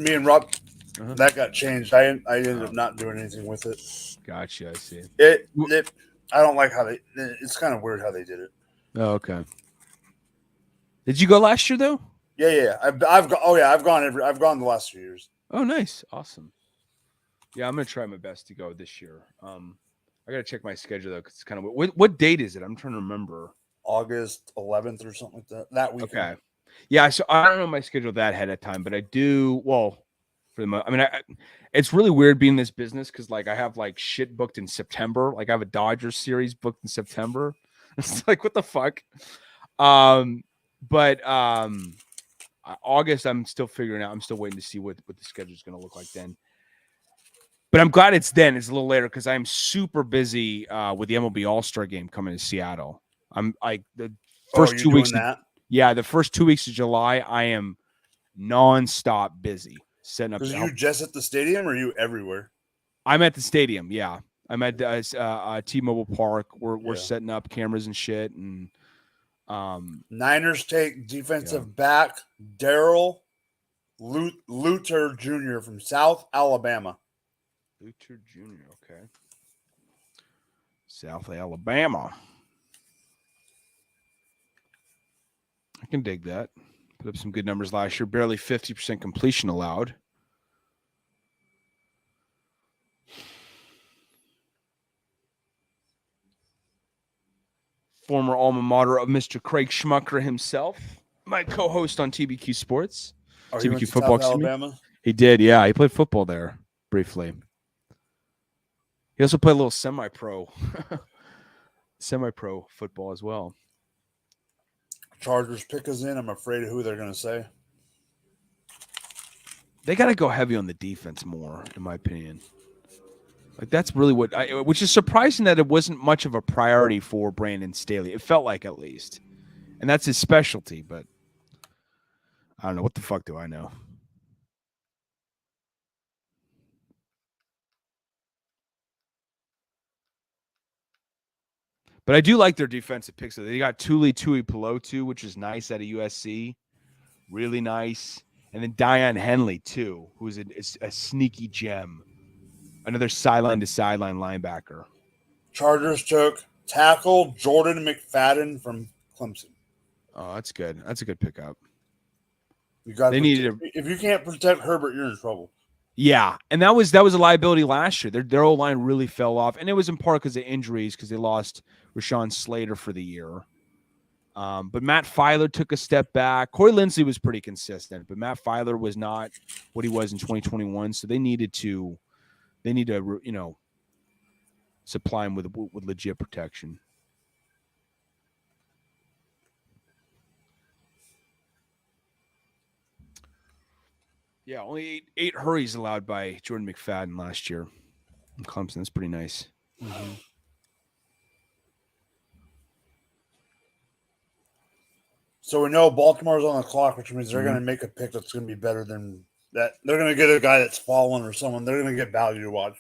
[SPEAKER 1] Me and Rob, that got changed. I ended up not doing anything with it.
[SPEAKER 2] Gotcha, I see.
[SPEAKER 1] I don't like how it's kind of weird how they did it.
[SPEAKER 2] Oh, okay. Did you go last year though?
[SPEAKER 1] Yeah. I've gone the last few years.
[SPEAKER 2] Oh, nice. Awesome. Yeah, I'm gonna try my best to go this year. I gotta check my schedule though, because it's kind of what date is it? I'm trying to remember.
[SPEAKER 1] August 11th or something like that. That weekend.
[SPEAKER 2] Okay. Yeah, so I don't know my schedule that ahead of time, but I do. Well, for the I mean, it's really weird being in this business because like I have like shit booked in September. Like I have a Dodgers series booked in September. It's like what the fuck. But August I'm still figuring out. I'm still waiting to see what the schedule is going to look like then. But I'm glad it's then. It's a little later because I'm super busy with the MLB All-Star game coming to Seattle. I'm like the first 2 weeks. The first 2 weeks of July, I am nonstop busy setting up.
[SPEAKER 1] Because you just at the stadium, or are you everywhere?
[SPEAKER 2] I'm at the stadium. Yeah, I'm at T-Mobile Park. We're setting up cameras and shit. And
[SPEAKER 1] Niners take defensive back Daryl Luter Jr. from South Alabama.
[SPEAKER 2] Luter Jr. Okay, South Alabama. I can dig that. Put up some good numbers last year. Barely 50% completion allowed. Former alma mater of Mr. Craig Schmucker himself, my co-host on TBQ Sports. TBQ Football.
[SPEAKER 1] South Alabama?
[SPEAKER 2] He did, yeah. He played football there briefly. He also played a little semi-pro football as well.
[SPEAKER 1] Chargers pick us in. I'm afraid of who they're going to say.
[SPEAKER 2] They got to go heavy on the defense more, in my opinion. Like that's really which is surprising that it wasn't much of a priority for Brandon Staley. It felt like at least, and that's his specialty. But I don't know. What the fuck do I know? But I do like their defensive picks. They got Tuli Tuipulotu, which is nice out of USC. Really nice. And then Dion Henley, too, who's a sneaky gem. Another sideline-to-sideline linebacker.
[SPEAKER 1] Chargers took tackle Jordan McFadden from Clemson.
[SPEAKER 2] Oh, that's good. That's a good pickup.
[SPEAKER 1] If you can't protect Herbert, you're in trouble.
[SPEAKER 2] Yeah, and that was a liability last year. Their O-line really fell off, and it was in part because of injuries, because they lost Rashawn Slater for the year. But Matt Filer took a step back. Corey Linsley was pretty consistent, but Matt Filer was not what he was in 2021. So they need to, supply him with legit protection. Yeah, only eight hurries allowed by Jordan McFadden last year in Clemson. That's pretty nice.
[SPEAKER 1] Mm-hmm. So we know Baltimore's on the clock, which means they're going to make a pick that's going to be better than that. They're going to get a guy that's fallen or someone. They're going to get value to watch.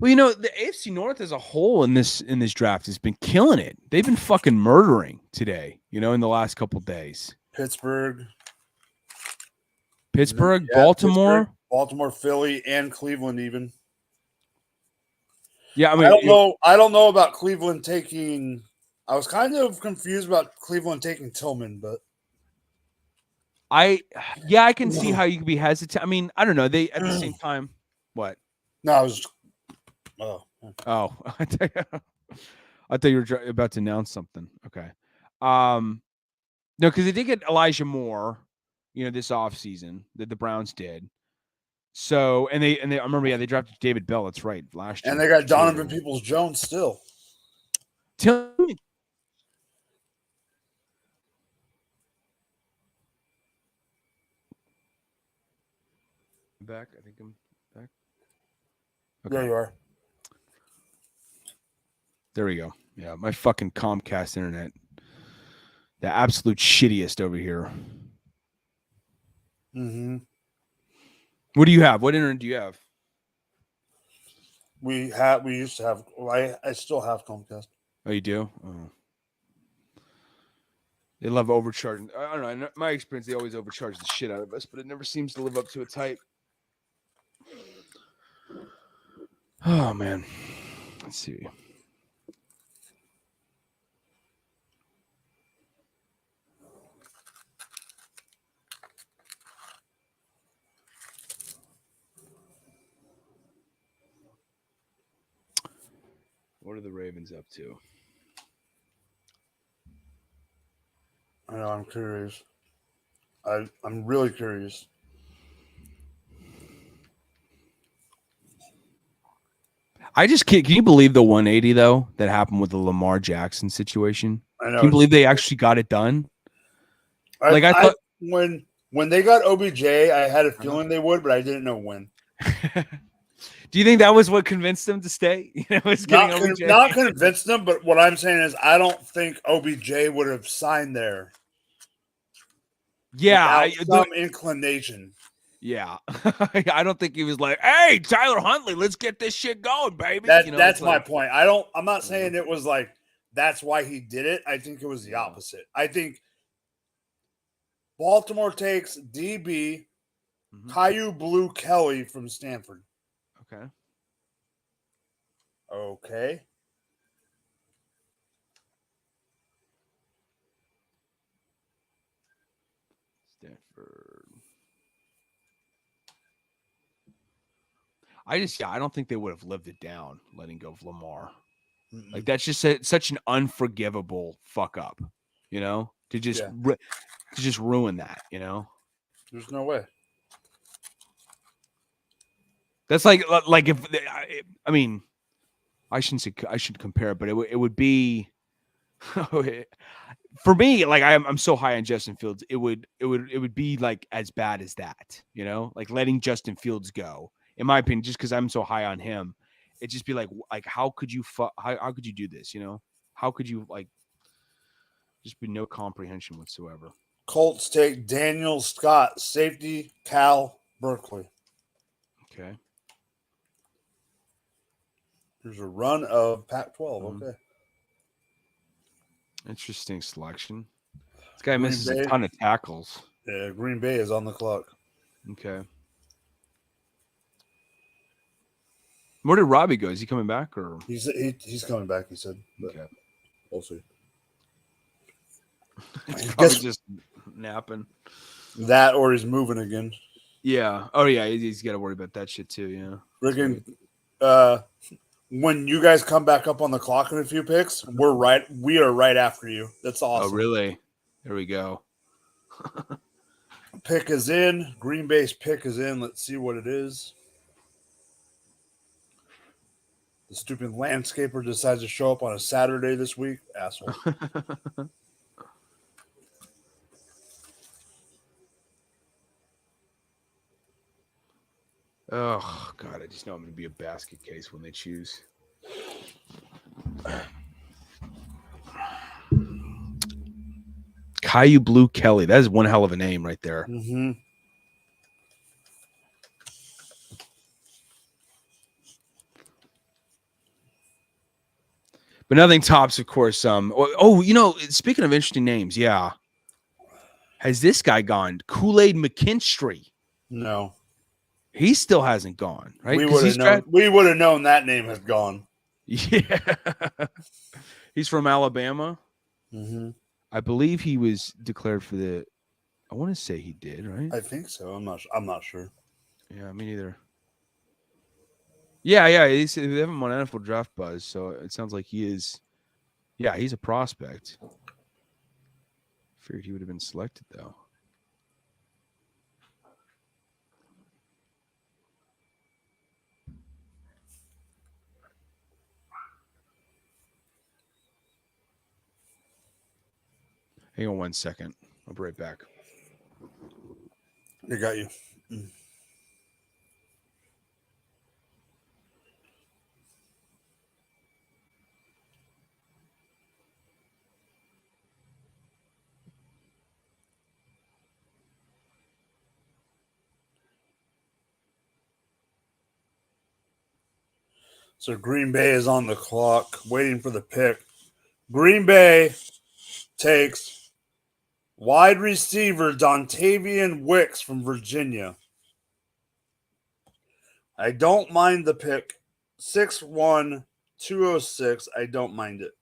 [SPEAKER 2] Well, the AFC North as a whole in this draft has been killing it. They've been fucking murdering today, in the last couple days.
[SPEAKER 1] Pittsburgh,
[SPEAKER 2] Baltimore,
[SPEAKER 1] Philly, and Cleveland even.
[SPEAKER 2] Yeah, I mean,
[SPEAKER 1] I don't know about Cleveland taking. I was kind of confused about Cleveland taking Tillman, but
[SPEAKER 2] I can see how you could be hesitant. I mean, I don't know. They at the same time, what?
[SPEAKER 1] No, I was.
[SPEAKER 2] Oh, I thought you were about to announce something. Okay. No, because they did get Elijah Moore, this offseason that the Browns did. So and they I remember they drafted David Bell. That's right, last year.
[SPEAKER 1] And they got Donovan Peoples-Jones still.
[SPEAKER 2] Tillman. Back. I think I'm back.
[SPEAKER 1] Okay. There you are.
[SPEAKER 2] There we go. Yeah, my fucking Comcast internet. The absolute shittiest over here.
[SPEAKER 1] Mm-hmm.
[SPEAKER 2] What do you have? What internet do you have?
[SPEAKER 1] We used to have. I still have Comcast.
[SPEAKER 2] Oh, you do? Oh. They love overcharging. I don't know. In my experience, they always overcharge the shit out of us, but it never seems to live up to its hype. Oh, man. Let's see. What are the Ravens up to?
[SPEAKER 1] I know. I'm curious. I'm really curious.
[SPEAKER 2] I just can't. Can you believe the 180 though that happened with the Lamar Jackson situation?
[SPEAKER 1] I know.
[SPEAKER 2] Can you believe they actually got it done? Like I thought
[SPEAKER 1] when they got OBJ, I had a feeling they would, but I didn't know when.
[SPEAKER 2] Do you think that was what convinced them to stay? It was getting OBJ.
[SPEAKER 1] Not convinced them, but what I'm saying is I don't think OBJ would have signed there.
[SPEAKER 2] Yeah,
[SPEAKER 1] some inclination.
[SPEAKER 2] Yeah, I don't think he was like, "Hey, Tyler Huntley, let's get this shit going, baby."
[SPEAKER 1] That's my point. I'm not saying it was like that's why he did it. I think it was the opposite. I think Baltimore takes DB Caillou Blue Kelly from Stanford. Okay.
[SPEAKER 2] Stanford. I don't think they would have lived it down letting go of Lamar. Mm-mm. Like that's just such an unforgivable fuck up, to just ruin that,
[SPEAKER 1] There's no way.
[SPEAKER 2] That's like if I mean, I should compare it, but it would be for me, like I'm so high on Justin Fields, it would be like as bad as that, like letting Justin Fields go. In my opinion, just because I'm so high on him, it'd just be like how could you how could you do this? How could you just be no comprehension whatsoever.
[SPEAKER 1] Colts take Daniel Scott, safety, Cal Berkeley.
[SPEAKER 2] Okay.
[SPEAKER 1] There's a run of Pac-12. Okay.
[SPEAKER 2] Interesting selection. This guy misses a ton of tackles.
[SPEAKER 1] Yeah, Green Bay is on the clock.
[SPEAKER 2] Okay. Where did Robbie go? Is he coming back or?
[SPEAKER 1] He's coming back. He said.
[SPEAKER 2] Okay.
[SPEAKER 1] We'll see.
[SPEAKER 2] He's probably just napping.
[SPEAKER 1] That or he's moving again.
[SPEAKER 2] Yeah. Oh yeah. He's got to worry about that shit too. Yeah.
[SPEAKER 1] Friggin', when you guys come back up on the clock in a few picks, we are right after you. That's awesome.
[SPEAKER 2] Oh really? There we go.
[SPEAKER 1] Pick is in. Green Bay's pick is in. Let's see what it is. The stupid landscaper decides to show up on a Saturday this week. Asshole.
[SPEAKER 2] Oh, God. I just know I'm going to be a basket case when they choose. Caillou Blue Kelly. That is one hell of a name right there.
[SPEAKER 1] Mm-hmm.
[SPEAKER 2] But nothing tops, of course. Speaking of interesting names, yeah. Has this guy gone? Kool-Aid McKinstry.
[SPEAKER 1] No.
[SPEAKER 2] He still hasn't gone, right?
[SPEAKER 1] We would have known that name has gone.
[SPEAKER 2] Yeah. He's from Alabama.
[SPEAKER 1] Mm-hmm.
[SPEAKER 2] I believe he was declared for the. I want to say he did, right?
[SPEAKER 1] I think so. I'm not sure.
[SPEAKER 2] Yeah, me neither. Yeah. They have him on NFL Draft Buzz, so it sounds like he is. Yeah, he's a prospect. Figured he would have been selected though. Hang on 1 second. I'll be right back.
[SPEAKER 1] They got you. Mm. So Green Bay is on the clock, waiting for the pick. Green Bay takes wide receiver Dontavian Wicks from Virginia. I don't mind the pick. 6'1", 206. I don't mind it.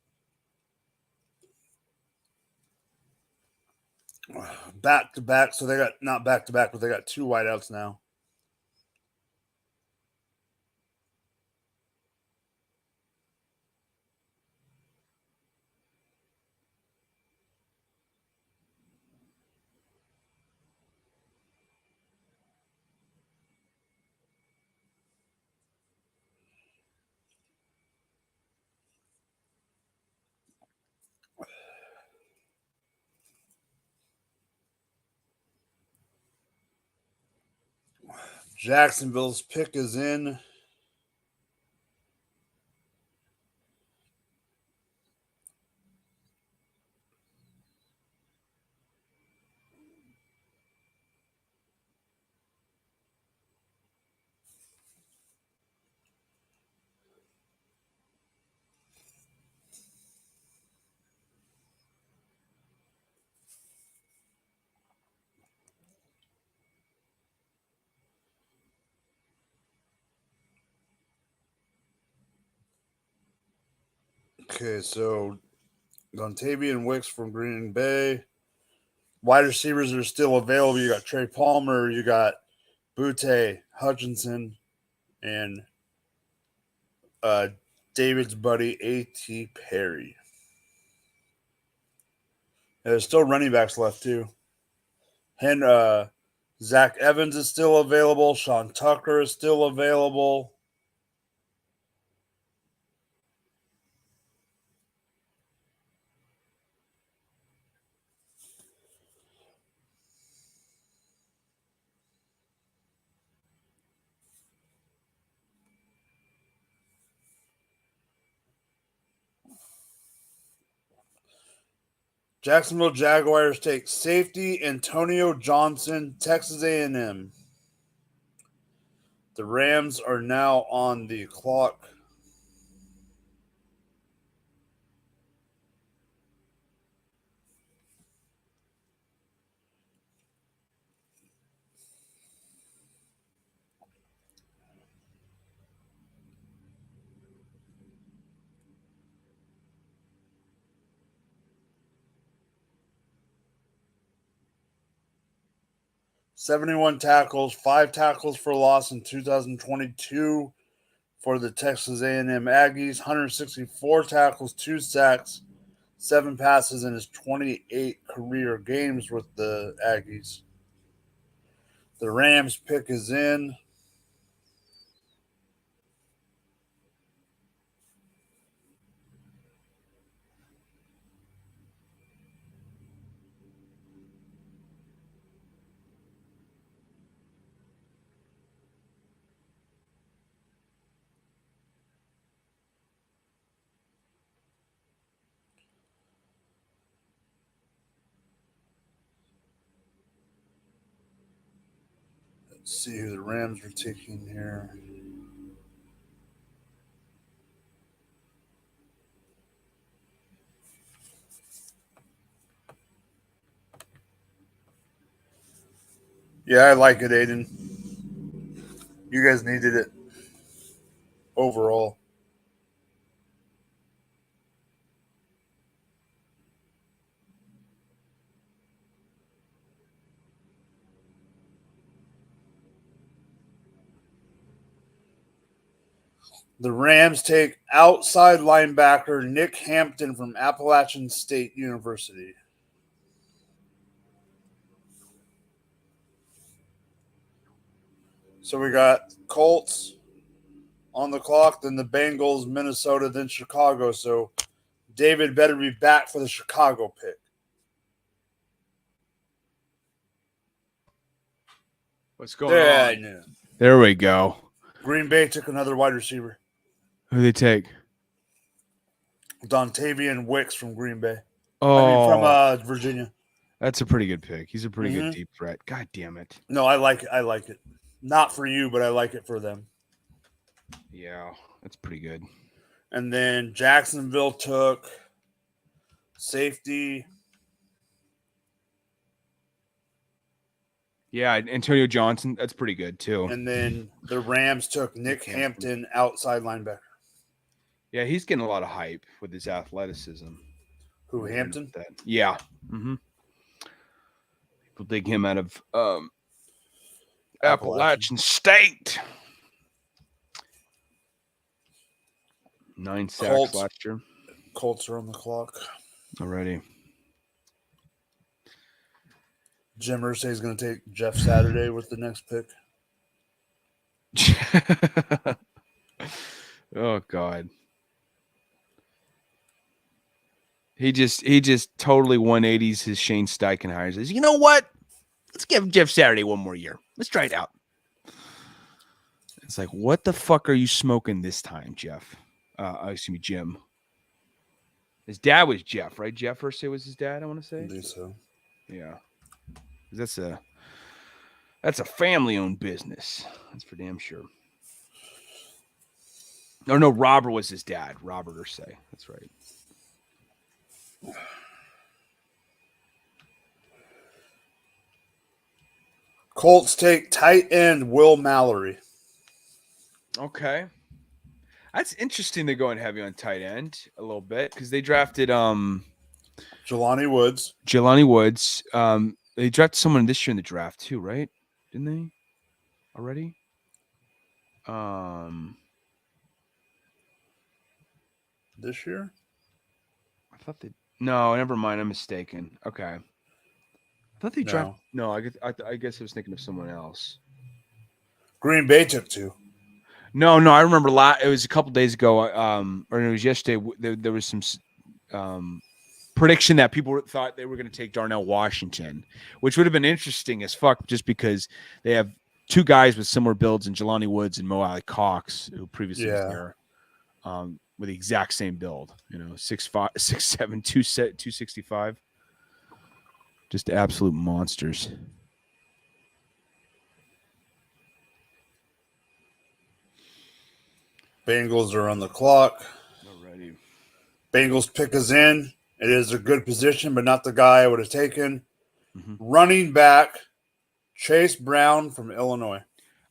[SPEAKER 1] Back to back. So they got not back to back, but they got two wideouts now. Jacksonville's pick is in. Okay, so Dontavian Wicks from Green Bay. Wide receivers are still available. You got Trey Palmer, you got Butte, Hutchinson, and David's buddy A.T. Perry. And there's still running backs left too. Zach Evans is still available. Sean Tucker is still available. Jacksonville Jaguars take safety Antonio Johnson, Texas A&M. The Rams are now on the clock. $71 tackles, 5 tackles for loss in 2022 for the Texas A&M Aggies. 164 tackles, 2 sacks, 7 passes in his 28 career games with the Aggies. The Rams pick is in. Let's see who the Rams are taking here. Yeah, I like it, Aiden. You guys needed it overall. The Rams take outside linebacker Nick Hampton from Appalachian State University. So we got Colts on the clock, then the Bengals, Minnesota, then Chicago. So David better be back for the Chicago pick.
[SPEAKER 2] What's going on?
[SPEAKER 1] Yeah.
[SPEAKER 2] There we go.
[SPEAKER 1] Green Bay took another wide receiver.
[SPEAKER 2] Who they take?
[SPEAKER 1] Dontavian Wicks from Green Bay.
[SPEAKER 2] Oh,
[SPEAKER 1] from Virginia.
[SPEAKER 2] That's a pretty good pick. He's a pretty good deep threat. God damn it.
[SPEAKER 1] No, I like it. Not for you, but I like it for them.
[SPEAKER 2] Yeah, that's pretty good.
[SPEAKER 1] And then Jacksonville took safety.
[SPEAKER 2] Yeah, Antonio Johnson. That's pretty good too.
[SPEAKER 1] And then the Rams took Nick Hampton, outside linebacker.
[SPEAKER 2] Yeah, he's getting a lot of hype with his athleticism.
[SPEAKER 1] Who, Hampton?
[SPEAKER 2] Yeah. Mm-hmm. People dig him out of Appalachian State. 9 sacks last year.
[SPEAKER 1] Colts are on the clock.
[SPEAKER 2] Already.
[SPEAKER 1] Jim Irsay is going to take Jeff Saturday with the next pick.
[SPEAKER 2] Oh God. He just totally 180s his Shane Steichen hires. Says, you know what? Let's give Jeff Saturday one more year. Let's try it out. It's like, what the fuck are you smoking this time, Jeff? Excuse me, Jim. His dad was Jeff, right? Jeff Irsay was his dad, I want to say.
[SPEAKER 1] I think so.
[SPEAKER 2] Yeah. That's a family-owned business. That's for damn sure. Or no, Robert was his dad. Robert Irsay. That's right.
[SPEAKER 1] Colts take tight end Will Mallory.
[SPEAKER 2] Okay. That's interesting. They're going heavy on tight end a little bit because they drafted
[SPEAKER 1] Jelani Woods.
[SPEAKER 2] Jelani Woods. They drafted someone this year in the draft too, right? Didn't they? Already?
[SPEAKER 1] This year?
[SPEAKER 2] I thought they. No, never mind. I'm mistaken. Okay. I thought they drafted. No, I guess I was thinking of someone else.
[SPEAKER 1] Green Bay took 2.
[SPEAKER 2] No. I remember. It was a couple days ago. Or it was yesterday. There was some prediction that people thought they were going to take Darnell Washington, which would have been interesting as fuck, just because they have 2 guys with similar builds in Jelani Woods and Mo Alley Cox, who previously was there, with the exact same build. 6'5", 6'7", 265. Just absolute monsters.
[SPEAKER 1] Bengals are on the clock.
[SPEAKER 2] Alrighty.
[SPEAKER 1] Bengals pick us in. It is a good position, but not the guy I would have taken.
[SPEAKER 2] Mm-hmm.
[SPEAKER 1] Running back, Chase Brown from Illinois.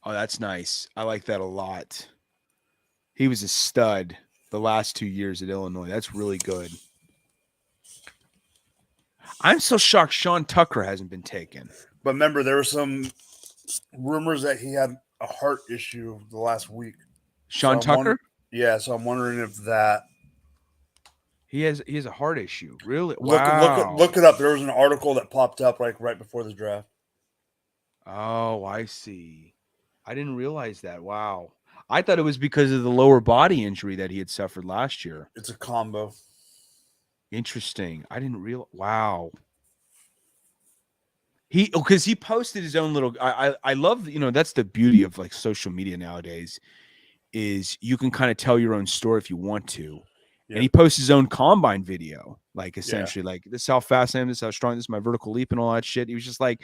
[SPEAKER 2] Oh, that's nice. I like that a lot. He was a stud the last 2 years at Illinois. That's really good. I'm so shocked Sean Tucker hasn't been taken.
[SPEAKER 1] But remember, there were some rumors that he had a heart issue the last week.
[SPEAKER 2] Sean Tucker?
[SPEAKER 1] So I'm wondering if that
[SPEAKER 2] he has a heart issue. Really?
[SPEAKER 1] Look it up. There was an article that popped up right before the draft.
[SPEAKER 2] Oh, I see. I didn't realize that. Wow. I thought it was because of the lower body injury that he had suffered last year.
[SPEAKER 1] It's a combo.
[SPEAKER 2] Interesting. I didn't realize. Wow. Because he posted his own little. I love, that's the beauty of like social media nowadays, is you can kind of tell your own story if you want to. Yeah. And he posts his own combine video, like essentially, like, this is how fast I am, this is how strong, this is my vertical leap and all that shit. He was just like,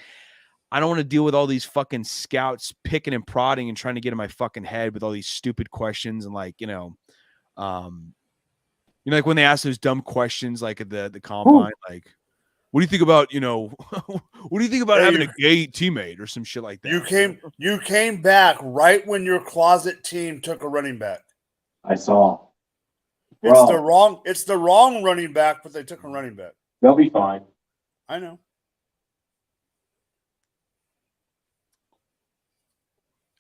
[SPEAKER 2] I don't want to deal with all these fucking scouts picking and prodding and trying to get in my fucking head with all these stupid questions. And like, like when they ask those dumb questions, like at the combine, like, what do you think about, what do you think about having a gay teammate or some shit like that?
[SPEAKER 1] You came back right when your closet team took a running back.
[SPEAKER 3] I saw.
[SPEAKER 1] It's the wrong running back, but they took a running back.
[SPEAKER 3] They'll be fine.
[SPEAKER 1] I know.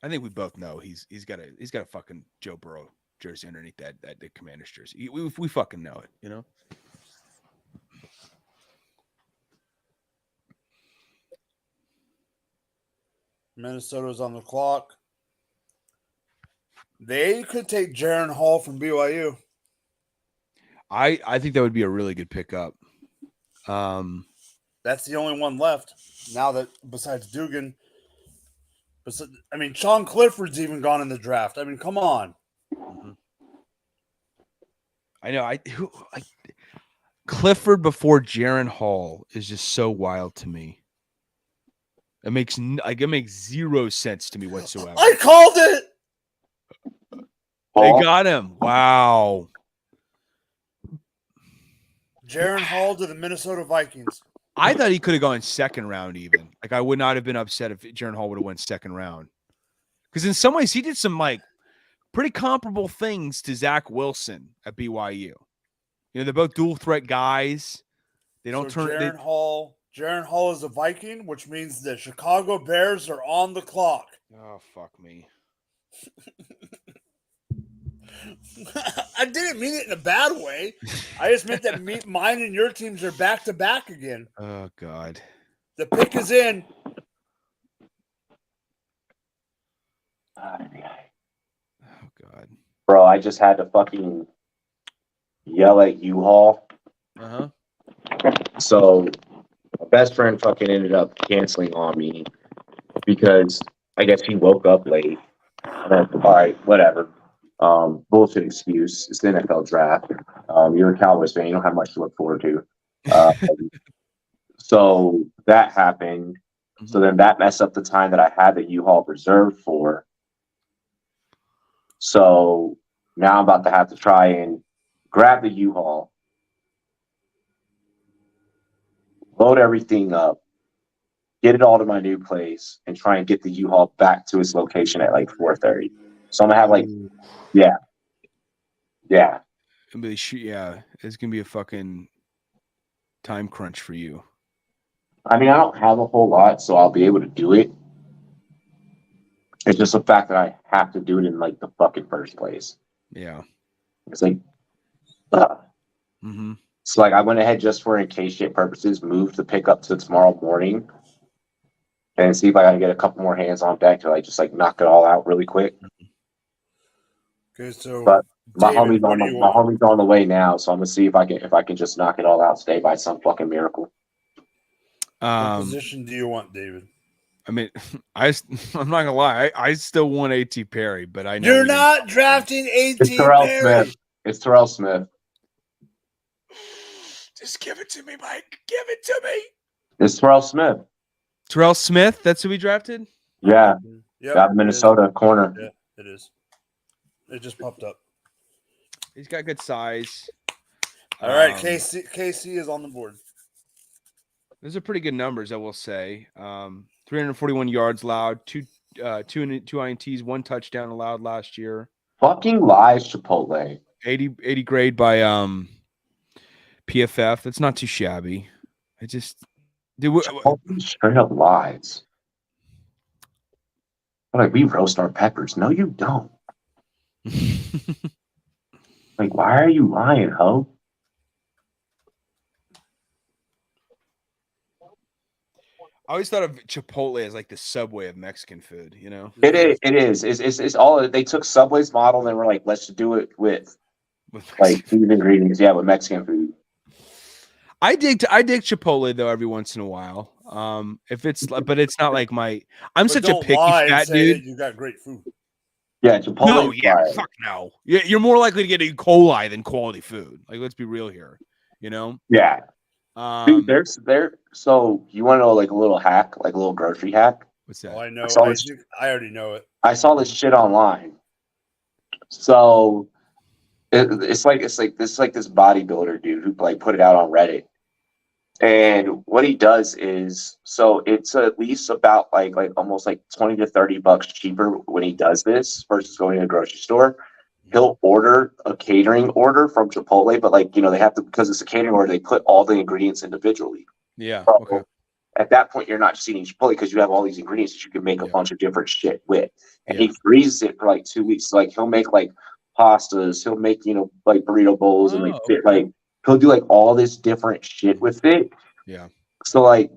[SPEAKER 2] I think we both know he's got a fucking Joe Burrow jersey underneath that the Commanders jersey. We fucking know it,
[SPEAKER 1] Minnesota's on the clock. They could take Jaron Hall from BYU.
[SPEAKER 2] I think that would be a really good pickup.
[SPEAKER 1] That's the only one left now, that besides Dugan. I mean, Sean Clifford's even gone in the draft. I mean, come on.
[SPEAKER 2] Mm-hmm. I know. Clifford before Jaron Hall is just so wild to me. It makes zero sense to me whatsoever.
[SPEAKER 1] I called it.
[SPEAKER 2] They got him. Wow.
[SPEAKER 1] Jaron Hall to the Minnesota Vikings.
[SPEAKER 2] I thought he could have gone second round even. Like, I would not have been upset if Jaron Hall would have went second round. Because in some ways he did some like pretty comparable things to Zach Wilson at BYU. They're both dual threat guys. They don't turn
[SPEAKER 1] Jaron Hall is a Viking, which means the Chicago Bears are on the clock.
[SPEAKER 2] Oh, fuck me.
[SPEAKER 1] I didn't mean it in a bad way. I just meant that mine and your teams are back to back again.
[SPEAKER 2] Oh, God.
[SPEAKER 1] The pick is in.
[SPEAKER 2] Oh, God.
[SPEAKER 3] Bro, I just had to fucking yell at U-Haul.
[SPEAKER 2] Uh-huh.
[SPEAKER 3] So my best friend fucking ended up canceling on me because I guess he woke up late All right, whatever. Bullshit excuse. It's the NFL draft. You're a Cowboys fan. You don't have much to look forward to. Uh, so that happened. So then that messed up the time that I had the U-Haul reserved for. So now I'm about to have to try and grab the U-Haul, load everything up, get it all to my new place, and try and get the U-Haul back to its location at like 4:30. So I'm gonna have like, yeah.
[SPEAKER 2] Yeah, it's gonna be a fucking time crunch for you.
[SPEAKER 3] I mean, I don't have a whole lot, so I'll be able to do it. It's just the fact that I have to do it in like the fucking first place.
[SPEAKER 2] Yeah.
[SPEAKER 3] It's like, ugh.
[SPEAKER 2] Mm-hmm.
[SPEAKER 3] So like I went ahead just for in case shit purposes, moved the pickup to tomorrow morning, and see if I can get a couple more hands on deck to like just like knock it all out really quick.
[SPEAKER 1] Okay, so
[SPEAKER 3] But my
[SPEAKER 1] David,
[SPEAKER 3] homie's on the way now, so I'm gonna see if I can just knock it all out today by some fucking miracle.
[SPEAKER 1] What position do you want, David?
[SPEAKER 2] I mean, I'm not gonna lie. I still want A.T. Perry, but I know
[SPEAKER 1] You're not drafting A.T.
[SPEAKER 3] It's Terrell
[SPEAKER 1] Perry.
[SPEAKER 3] Smith. It's Terrell Smith.
[SPEAKER 2] Just give it to me, Mike. Give it to me.
[SPEAKER 3] It's Terrell Smith.
[SPEAKER 2] Terrell Smith. That's who we drafted.
[SPEAKER 3] Yeah.
[SPEAKER 1] Yep,
[SPEAKER 3] Out of Minnesota corner.
[SPEAKER 1] Yeah, it is. It just popped up.
[SPEAKER 2] He's got good size.
[SPEAKER 1] All right, KC is on the board.
[SPEAKER 2] Those are pretty good numbers, I will say. 341 yards allowed, two INTs, one touchdown allowed last year.
[SPEAKER 3] Fucking lies, Chipotle.
[SPEAKER 2] 80 grade by PFF. That's not too shabby. I just
[SPEAKER 3] Straight up lies. Like, we roast our peppers. No, you don't. Like, why are you lying, ho?
[SPEAKER 2] I always thought of Chipotle as like the Subway of Mexican food, you know?
[SPEAKER 3] It is. It's all, they took Subway's model and they were like, let's do it with like food ingredients. Yeah, with Mexican food.
[SPEAKER 2] I dig Chipotle though every once in a while. If it's, but it's not like I'm such a picky fat dude.
[SPEAKER 1] You got great food.
[SPEAKER 3] Yeah, Chipotle.
[SPEAKER 2] No, yeah, fuck no. You're more likely to get E. coli than quality food. Like, let's be real here. You know?
[SPEAKER 3] Yeah. Dude, so you want to know like a little hack, like a little grocery hack?
[SPEAKER 2] What's that?
[SPEAKER 1] Oh, I know. I already know it.
[SPEAKER 3] I saw this shit online. So it's like this bodybuilder dude who like put it out on Reddit. And what he does is, so it's at least about like almost like $20 to $30 cheaper when he does this versus going to a grocery store. He'll order a catering order from Chipotle, but like, they have to, because it's a catering order, they put all the ingredients individually.
[SPEAKER 2] Yeah.
[SPEAKER 3] So
[SPEAKER 2] Okay.
[SPEAKER 3] at that point, you're not just eating Chipotle because you have all these ingredients that you can make a bunch of different shit with. And he freezes it for like 2 weeks. So like he'll make like pastas, he'll make, like burrito bowls and like he'll do like all this different shit with it.
[SPEAKER 2] Yeah.
[SPEAKER 3] So like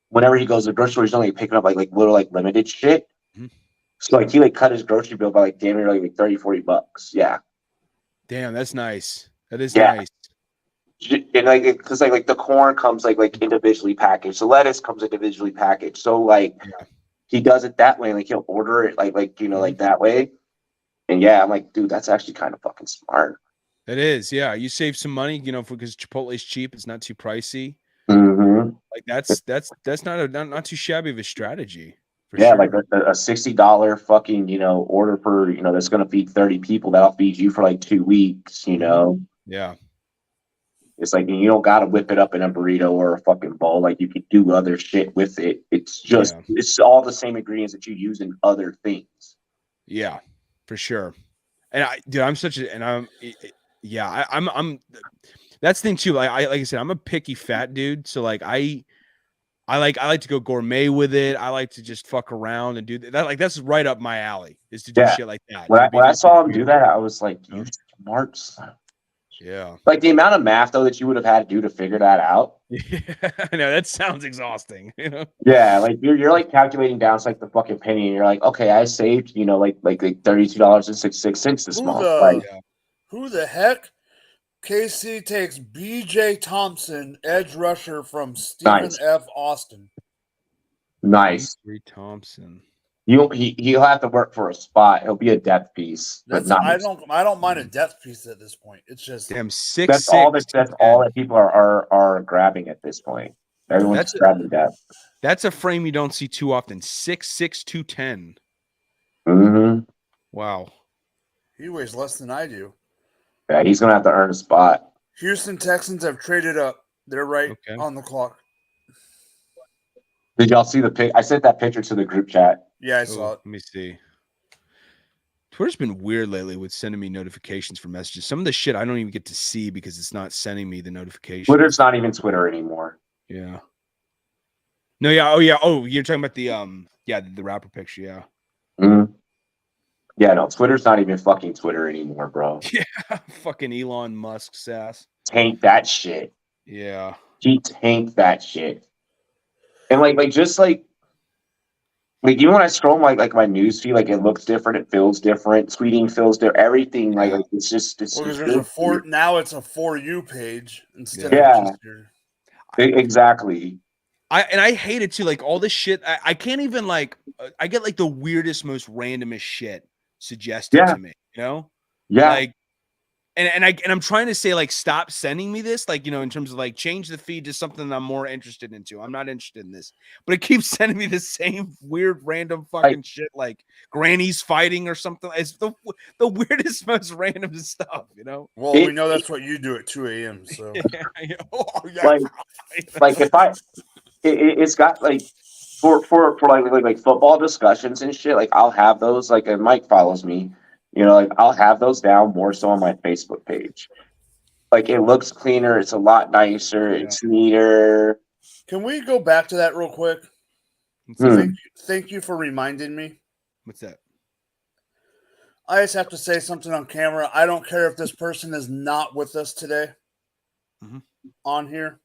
[SPEAKER 3] whenever he goes to the grocery store, he's only picking up like little like limited shit. Mm-hmm. So like he like cut his grocery bill by like damn near like $30-$40. Yeah.
[SPEAKER 2] Damn, that's nice. That is nice.
[SPEAKER 3] And like because like the corn comes like individually packaged, the lettuce comes individually packaged. So like he does it that way. Like he'll order it like like that way. And yeah, I'm like, dude, that's actually kind of fucking smart.
[SPEAKER 2] It is, yeah. You save some money, because Chipotle's cheap. It's not too pricey.
[SPEAKER 3] Mm-hmm.
[SPEAKER 2] Like that's not too shabby of a strategy.
[SPEAKER 3] Yeah, sure. Like a $60 fucking order for that's gonna feed 30 people. That'll feed you for like 2 weeks.
[SPEAKER 2] Yeah.
[SPEAKER 3] It's like you don't gotta whip it up in a burrito or a fucking bowl. Like you could do other shit with it. It's just it's all the same ingredients that you use in other things.
[SPEAKER 2] Yeah, for sure. And I'm that's the thing too. Like I said, I'm a picky fat dude. So like I like to go gourmet with it. I like to just fuck around and do that. Like that's right up my alley is to do shit like that.
[SPEAKER 3] When I saw him do that, I was like, you smart son.
[SPEAKER 2] Yeah.
[SPEAKER 3] Like the amount of math though that you would have had to do to figure that out.
[SPEAKER 2] Yeah, I know that sounds exhausting.
[SPEAKER 3] Yeah, like you're like calculating down to like the fucking penny, and you're like, okay, I saved like $32.66 this month.
[SPEAKER 1] Who the heck? KC takes B.J. Thompson, edge rusher from Stephen F. Austin.
[SPEAKER 3] Nice.
[SPEAKER 2] B.J. Thompson.
[SPEAKER 3] He'll have to work for a spot. He'll be a depth piece, but not.
[SPEAKER 1] I don't mind a depth piece at this point. It's just
[SPEAKER 2] Damn,
[SPEAKER 3] That's all that people are grabbing at this point. Everyone's grabbing depth.
[SPEAKER 2] That's a frame you don't see too often. 6'6", 210.
[SPEAKER 3] Mm-hmm.
[SPEAKER 2] Wow.
[SPEAKER 1] He weighs less than I do.
[SPEAKER 3] Yeah, he's gonna have to earn a spot.
[SPEAKER 1] Houston Texans have traded up. They're right on the clock.
[SPEAKER 3] Did y'all see the pic? I sent that picture to the group chat.
[SPEAKER 1] Yeah, I saw it.
[SPEAKER 2] Let me see. Twitter's been weird lately with sending me notifications for messages. Some of the shit I don't even get to see because it's not sending me the notification.
[SPEAKER 3] Twitter's not even Twitter anymore.
[SPEAKER 2] Yeah. No, yeah. Oh, yeah. Oh, you're talking about the the rapper picture, yeah.
[SPEAKER 3] Mm-hmm. Yeah, no, Twitter's not even fucking Twitter anymore, bro.
[SPEAKER 2] Yeah, fucking Elon Musk's ass.
[SPEAKER 3] Tank that shit.
[SPEAKER 2] Yeah.
[SPEAKER 3] He tanked that shit. And just even when I scroll like my news feed, like it looks different, it feels different, tweeting feels different, everything it's just
[SPEAKER 1] because there's now it's a For You page instead of just your...
[SPEAKER 3] Exactly.
[SPEAKER 2] I hate it too. Like all this shit, I can't even I get like the weirdest, most randomest shit suggested to me. You know?
[SPEAKER 3] Yeah.
[SPEAKER 2] Like, and I'm trying to say like stop sending me this, like, you know, in terms of like change the feed to something I'm more interested into. I'm not interested in this, but it keeps sending me the same weird random fucking shit, like grannies fighting or something. It's the weirdest, most random stuff, you know.
[SPEAKER 1] Well, we know that's what you do at 2 a.m. So
[SPEAKER 3] it's got like for like football discussions and shit. Like I'll have those. Like, and Mike follows me. You know, like I'll have those down more so on my Facebook page. Like it looks cleaner, it's a lot nicer, it's neater.
[SPEAKER 1] Can we go back to that real quick? Thank you for reminding me.
[SPEAKER 2] What's that?
[SPEAKER 1] I just have to say something on camera. I don't care if this person is not with us today on here.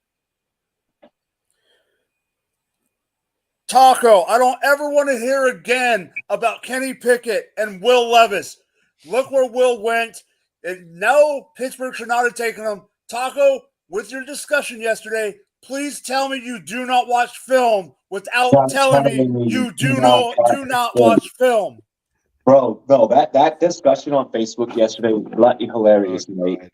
[SPEAKER 1] Taco, I don't ever want to hear again about Kenny Pickett and Will Levis. Look where Will went. And no, Pittsburgh should not have taken him. Taco, with your discussion yesterday, please tell me you do not watch film without telling me you do not watch film.
[SPEAKER 3] Bro, no, that discussion on Facebook yesterday was bloody hilarious, mate.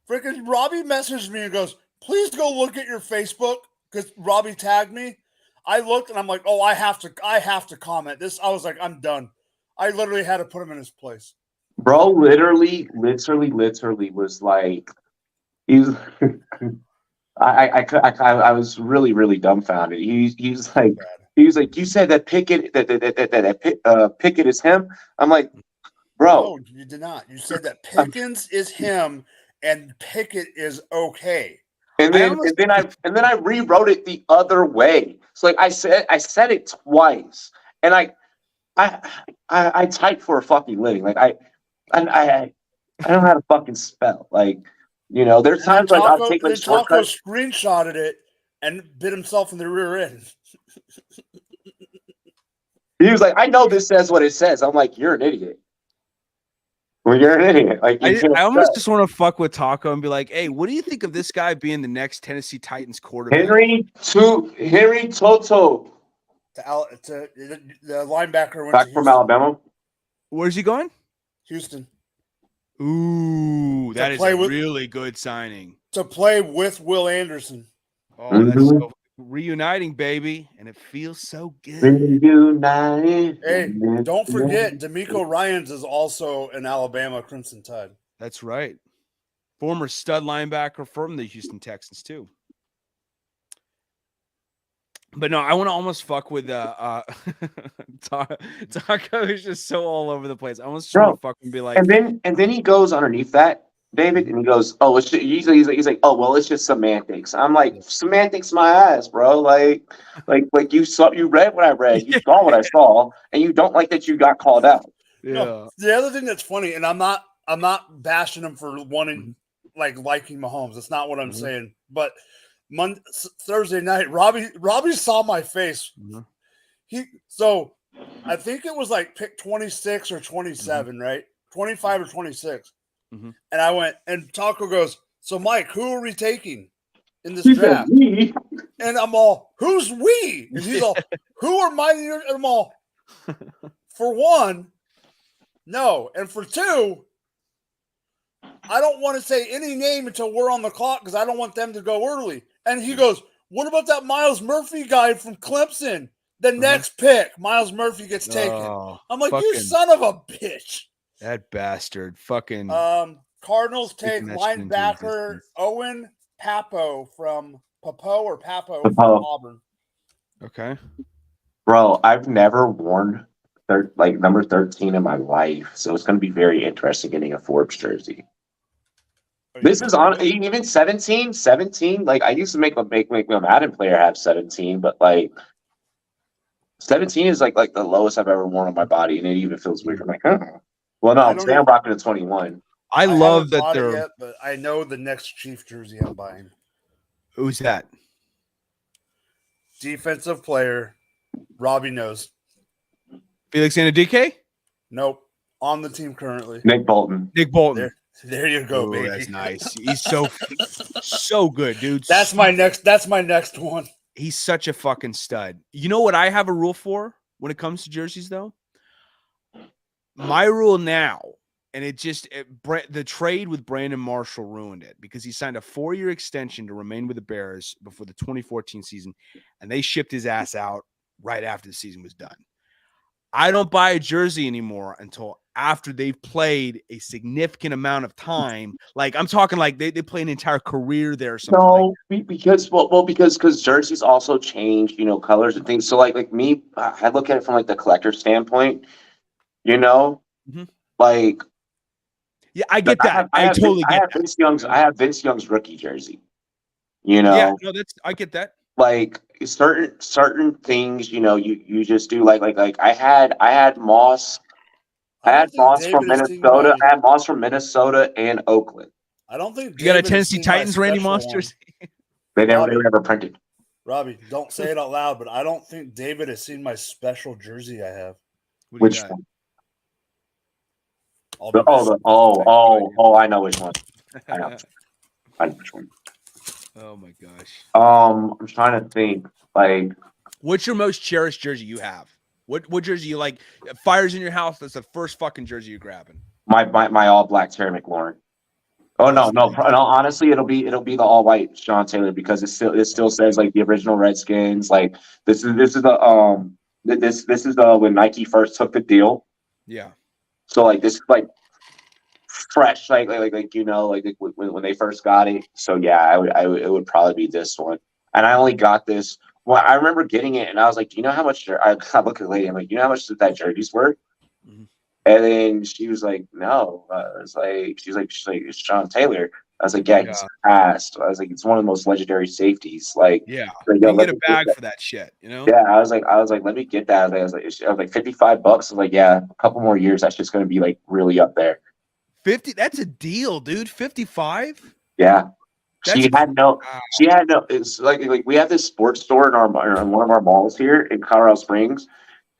[SPEAKER 1] Freaking Robbie messaged me and goes, please go look at your Facebook because Robbie tagged me. I looked and I'm like, oh, I have to comment this. I was like, I'm done. I literally had to put him in his place.
[SPEAKER 3] Bro, literally was like, he's. I was really, really dumbfounded. He's like, you said that Pickett Pickett is him. I'm like, bro,
[SPEAKER 1] no, you did not. You said that Pickens is him and Pickett is okay.
[SPEAKER 3] And then I rewrote it the other way. So like I said it twice, and I type for a fucking living. Like I don't know how to fucking spell. Like, you know, there's times like I'll take like shortcuts.
[SPEAKER 1] Taco screenshotted it and bit himself in the rear end.
[SPEAKER 3] He was like, I know this says what it says. I'm like, you're an idiot. Well, you're an idiot. Like,
[SPEAKER 2] I almost just want to fuck with Taco and be like, hey, what do you think of this guy being the next Tennessee Titans quarterback?
[SPEAKER 3] Henry Toto.
[SPEAKER 1] The linebacker went
[SPEAKER 3] back from Alabama.
[SPEAKER 2] Where's he going?
[SPEAKER 1] Houston.
[SPEAKER 2] Ooh, that is a really good signing.
[SPEAKER 1] To play with Will Anderson.
[SPEAKER 2] Oh, that's so reuniting, baby. And it feels so good.
[SPEAKER 3] Reuniting.
[SPEAKER 1] Hey, don't forget, D'Amico Ryans is also an Alabama Crimson Tide.
[SPEAKER 2] That's right. Former stud linebacker from the Houston Texans, too. But no, I want to almost fuck with Taco is just so all over the place. I almost want to fuck and be like,
[SPEAKER 3] and then he goes underneath that, David, and he goes, oh, it's just, he's like, oh, well, it's just semantics. I'm like, semantics, my ass, bro. Like you read what I read, you saw what I saw, and you don't like that you got called out.
[SPEAKER 2] Yeah.
[SPEAKER 1] No, the other thing that's funny, and I'm not bashing him for wanting liking Mahomes. That's not what I'm saying, but. Thursday night, Robbie saw my face. So I think it was like pick 26 or 27, right? 25 or 26. And I went, and Taco goes, so Mike, who are we taking in this draft? And I'm all, who's we? And he's all, who are my? And I'm all, For one, no. And for two, I don't want to say any name until we're on the clock because I don't want them to go early. And he goes, what about that Miles Murphy guy from Clemson? The next pick, Miles Murphy gets taken. I'm like, you son of a bitch.
[SPEAKER 2] That bastard. Fucking.
[SPEAKER 1] Cardinals take linebacker Owen Papo from Papo from Auburn.
[SPEAKER 2] Okay.
[SPEAKER 3] Bro, I've never worn number 13 in my life, so it's going to be very interesting getting a Forbes jersey. This is on even 17. Like I used to make a Madden player have 17, but like 17 is like the lowest I've ever worn on my body, and it even feels weird. I'm like, oh. Well, no, I'm saying I'm rocking a 21.
[SPEAKER 2] I love that
[SPEAKER 1] they're. Yet, but I know the next Chief jersey I'm buying.
[SPEAKER 2] Who's that?
[SPEAKER 1] Defensive player, Robbie knows.
[SPEAKER 2] Felix Anadike?
[SPEAKER 1] Nope. On the team currently.
[SPEAKER 3] Nick Bolton.
[SPEAKER 1] There you go,
[SPEAKER 2] Ooh,
[SPEAKER 1] baby.
[SPEAKER 2] That's nice. He's so good, dude.
[SPEAKER 1] That's my next one.
[SPEAKER 2] He's such a fucking stud. You know what I have a rule for when it comes to jerseys, though? My rule now, and the trade with Brandon Marshall ruined it because he signed a 4-year extension to remain with the Bears before the 2014 season, and they shipped his ass out right after the season was done. I don't buy a jersey anymore until after they've played a significant amount of time. Like I'm talking like they play an entire career there or something.
[SPEAKER 3] No, because jerseys also change, colors and things. So like me, I look at it from like the collector standpoint, like.
[SPEAKER 2] Yeah, I get that. I totally get that.
[SPEAKER 3] I have Vince Young's rookie jersey.
[SPEAKER 2] Yeah, no, I get that.
[SPEAKER 3] Like certain things, you just do like I had Moss. I had Moss from Minnesota. I had Moss from Minnesota and Oakland.
[SPEAKER 1] I don't think
[SPEAKER 2] you got a Tennessee Titans Randy Moss jersey.
[SPEAKER 3] They were never printed.
[SPEAKER 1] Robbie, don't say it out loud, but I don't think David has seen my special jersey I have.
[SPEAKER 3] Which one? I know which one. I know which one.
[SPEAKER 2] Oh my gosh.
[SPEAKER 3] I'm trying to think. Like,
[SPEAKER 2] what's your most cherished jersey you have? What jersey you like? Fires in your house. That's the first fucking jersey you're grabbing.
[SPEAKER 3] My all black Terry McLaurin. Oh no. Honestly, it'll be the all white Sean Taylor because it still says like the original Redskins. Like this is the when Nike first took the deal.
[SPEAKER 2] Yeah.
[SPEAKER 3] So like this is like fresh, like when they first got it. So yeah, it would probably be this one. And I only got this. Well, I remember getting it, and I was like, "Do you know how much?" I look at the lady. I'm like, "You know how much that jersey's worth?" Mm-hmm. And then she was like, "No." She's like, "It's Sean Taylor." I was like, "Yeah, he's passed." I was like, "It's one of the most legendary safeties." Like,
[SPEAKER 2] yeah, you can get a bag for that shit,
[SPEAKER 3] Yeah, I was like, let me get that. I was like $55. I was like, yeah, a couple more years, that's just going to be like really up there.
[SPEAKER 2] 50. That's a deal, dude. 55.
[SPEAKER 3] Yeah. She had no. It's like we have this sports store in one of our malls here in Colorado Springs,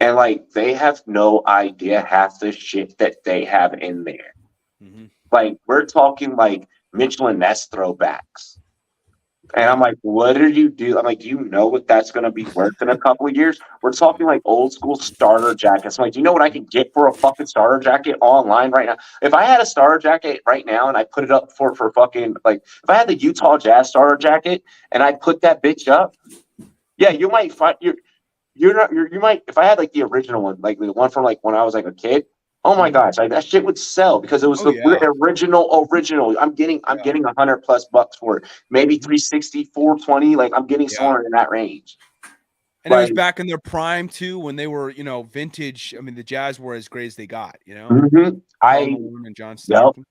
[SPEAKER 3] and like they have no idea half the shit that they have in there. Mm-hmm. Like we're talking like Mitchell and Ness throwbacks, and I'm like, what did you do? I'm like, do you know what that's going to be worth in a couple of years? We're talking like old school starter jackets. I'm like, do you know what I can get for a fucking starter jacket online right now? If I had a starter jacket right now and I put it up for fucking like, if I had the Utah Jazz starter jacket and I put that bitch up, yeah, you might find you might if I had like the original one, like the one from like when I was like a kid. Oh my gosh, like that shit would sell because it was original. I'm getting $100+ for it. Maybe 360, 420. Like I'm getting somewhere in that range.
[SPEAKER 2] And it was back in their prime too, when they were, vintage. I mean, the Jazz were as great as they got,
[SPEAKER 3] Mm-hmm.
[SPEAKER 2] And John Stockton.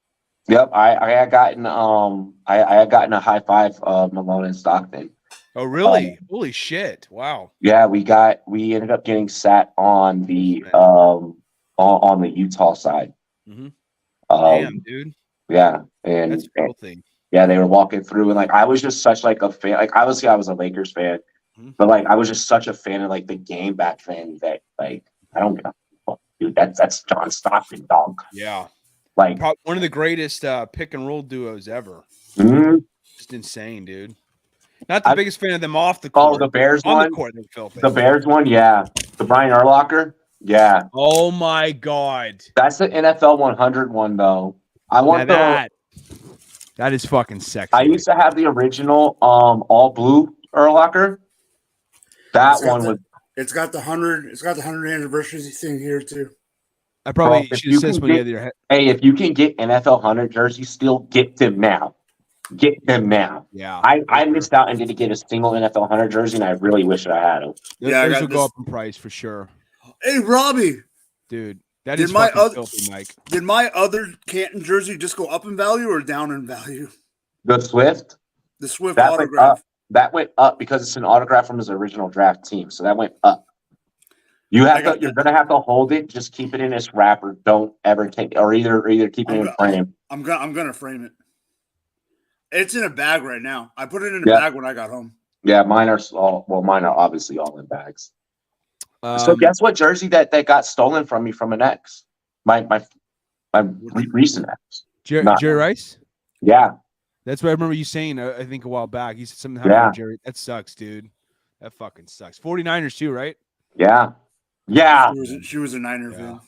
[SPEAKER 3] Yep. I had gotten I had gotten a high five of Malone and Stockton.
[SPEAKER 2] Oh really? Holy shit! Wow.
[SPEAKER 3] Yeah, we ended up getting sat on the on the Utah side.
[SPEAKER 2] Mm-hmm. Damn, dude.
[SPEAKER 3] Yeah, and
[SPEAKER 2] that's a cool thing.
[SPEAKER 3] Yeah, they were walking through, and like I was just such like a fan. Like obviously, I was a Lakers fan, but like I was just such a fan of like the game back then that like I don't give a fuck, dude. That's John Stockton, dog.
[SPEAKER 2] Yeah,
[SPEAKER 3] like
[SPEAKER 2] one of the greatest pick and roll duos ever.
[SPEAKER 3] Mm-hmm.
[SPEAKER 2] Just insane, dude. Not the biggest fan of them off the court.
[SPEAKER 3] Oh, the Bears
[SPEAKER 2] on
[SPEAKER 3] one.
[SPEAKER 2] The court, they're filthy.
[SPEAKER 3] The Bears one, yeah. The Brian Urlacher. Yeah.
[SPEAKER 2] Oh my God.
[SPEAKER 3] That's the NFL 100 one, though. I want
[SPEAKER 2] that is fucking sexy.
[SPEAKER 3] I used to have the original all blue Urlacher. That one was.
[SPEAKER 1] It's got the 100 anniversary thing here too.
[SPEAKER 2] I probably
[SPEAKER 3] Bro,
[SPEAKER 2] should have said something other your head.
[SPEAKER 3] Hey, if you can get NFL 100 jerseys, still get them now. Get them now.
[SPEAKER 2] Yeah.
[SPEAKER 3] I missed out and didn't get a single NFL 100 jersey, and I really wish I had them.
[SPEAKER 2] Those will go up in price for sure.
[SPEAKER 1] Hey, Robbie.
[SPEAKER 2] Dude, that is fucking filthy, Mike.
[SPEAKER 1] Did my other Canton jersey just go up in value or down in value?
[SPEAKER 3] The Swift?
[SPEAKER 1] The Swift autograph.
[SPEAKER 3] That went up because it's an autograph from his original draft team, so that went up. You're gonna have to hold it. Just keep it in this wrapper. Don't ever take, or either keep it in a frame.
[SPEAKER 1] I'm gonna frame it. It's in a bag right now. I put it in a bag when I got home.
[SPEAKER 3] Yeah, mine are obviously all in bags. So guess what jersey that got stolen from me from an ex? My recent ex.
[SPEAKER 2] Jerry Rice?
[SPEAKER 3] Yeah.
[SPEAKER 2] That's what I remember you saying, I think, a while back. You said something happened to Jerry. That sucks, dude. That fucking sucks. 49ers too, right?
[SPEAKER 3] Yeah. Yeah.
[SPEAKER 1] She was a Niner fan.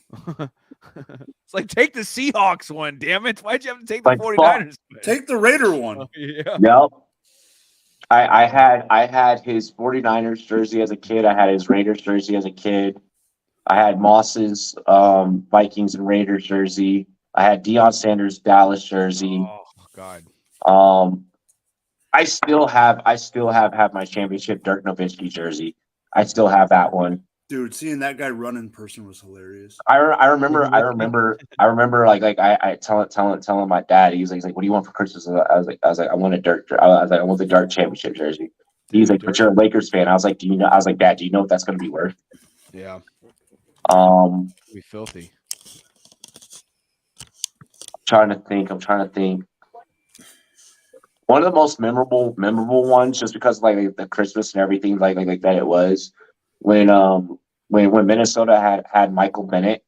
[SPEAKER 2] It's like, take the Seahawks one, damn it. Why'd you have to take the 49ers?
[SPEAKER 1] Take the Raider one.
[SPEAKER 2] Oh, yeah.
[SPEAKER 3] Yep. I had his 49ers jersey as a kid. I had his Raiders jersey as a kid. I had Moss's Vikings and Raiders jersey. I had Deion Sanders' Dallas jersey.
[SPEAKER 2] Oh God.
[SPEAKER 3] I still have my championship Dirk Nowitzki jersey. I still have that one.
[SPEAKER 1] Dude, seeing that guy run in person was hilarious.
[SPEAKER 3] I remember like I telling my dad, he's like, what do you want for Christmas? I was like, I want a Dirk. I want the Dirk championship jersey. He's like, but you're a Lakers fan. I was like, Dad, do you know what that's going to be worth?
[SPEAKER 2] Yeah. Be filthy.
[SPEAKER 3] I'm trying to think. One of the most memorable ones, just because of, like the Christmas and everything, like that it was when Minnesota had Michael Bennett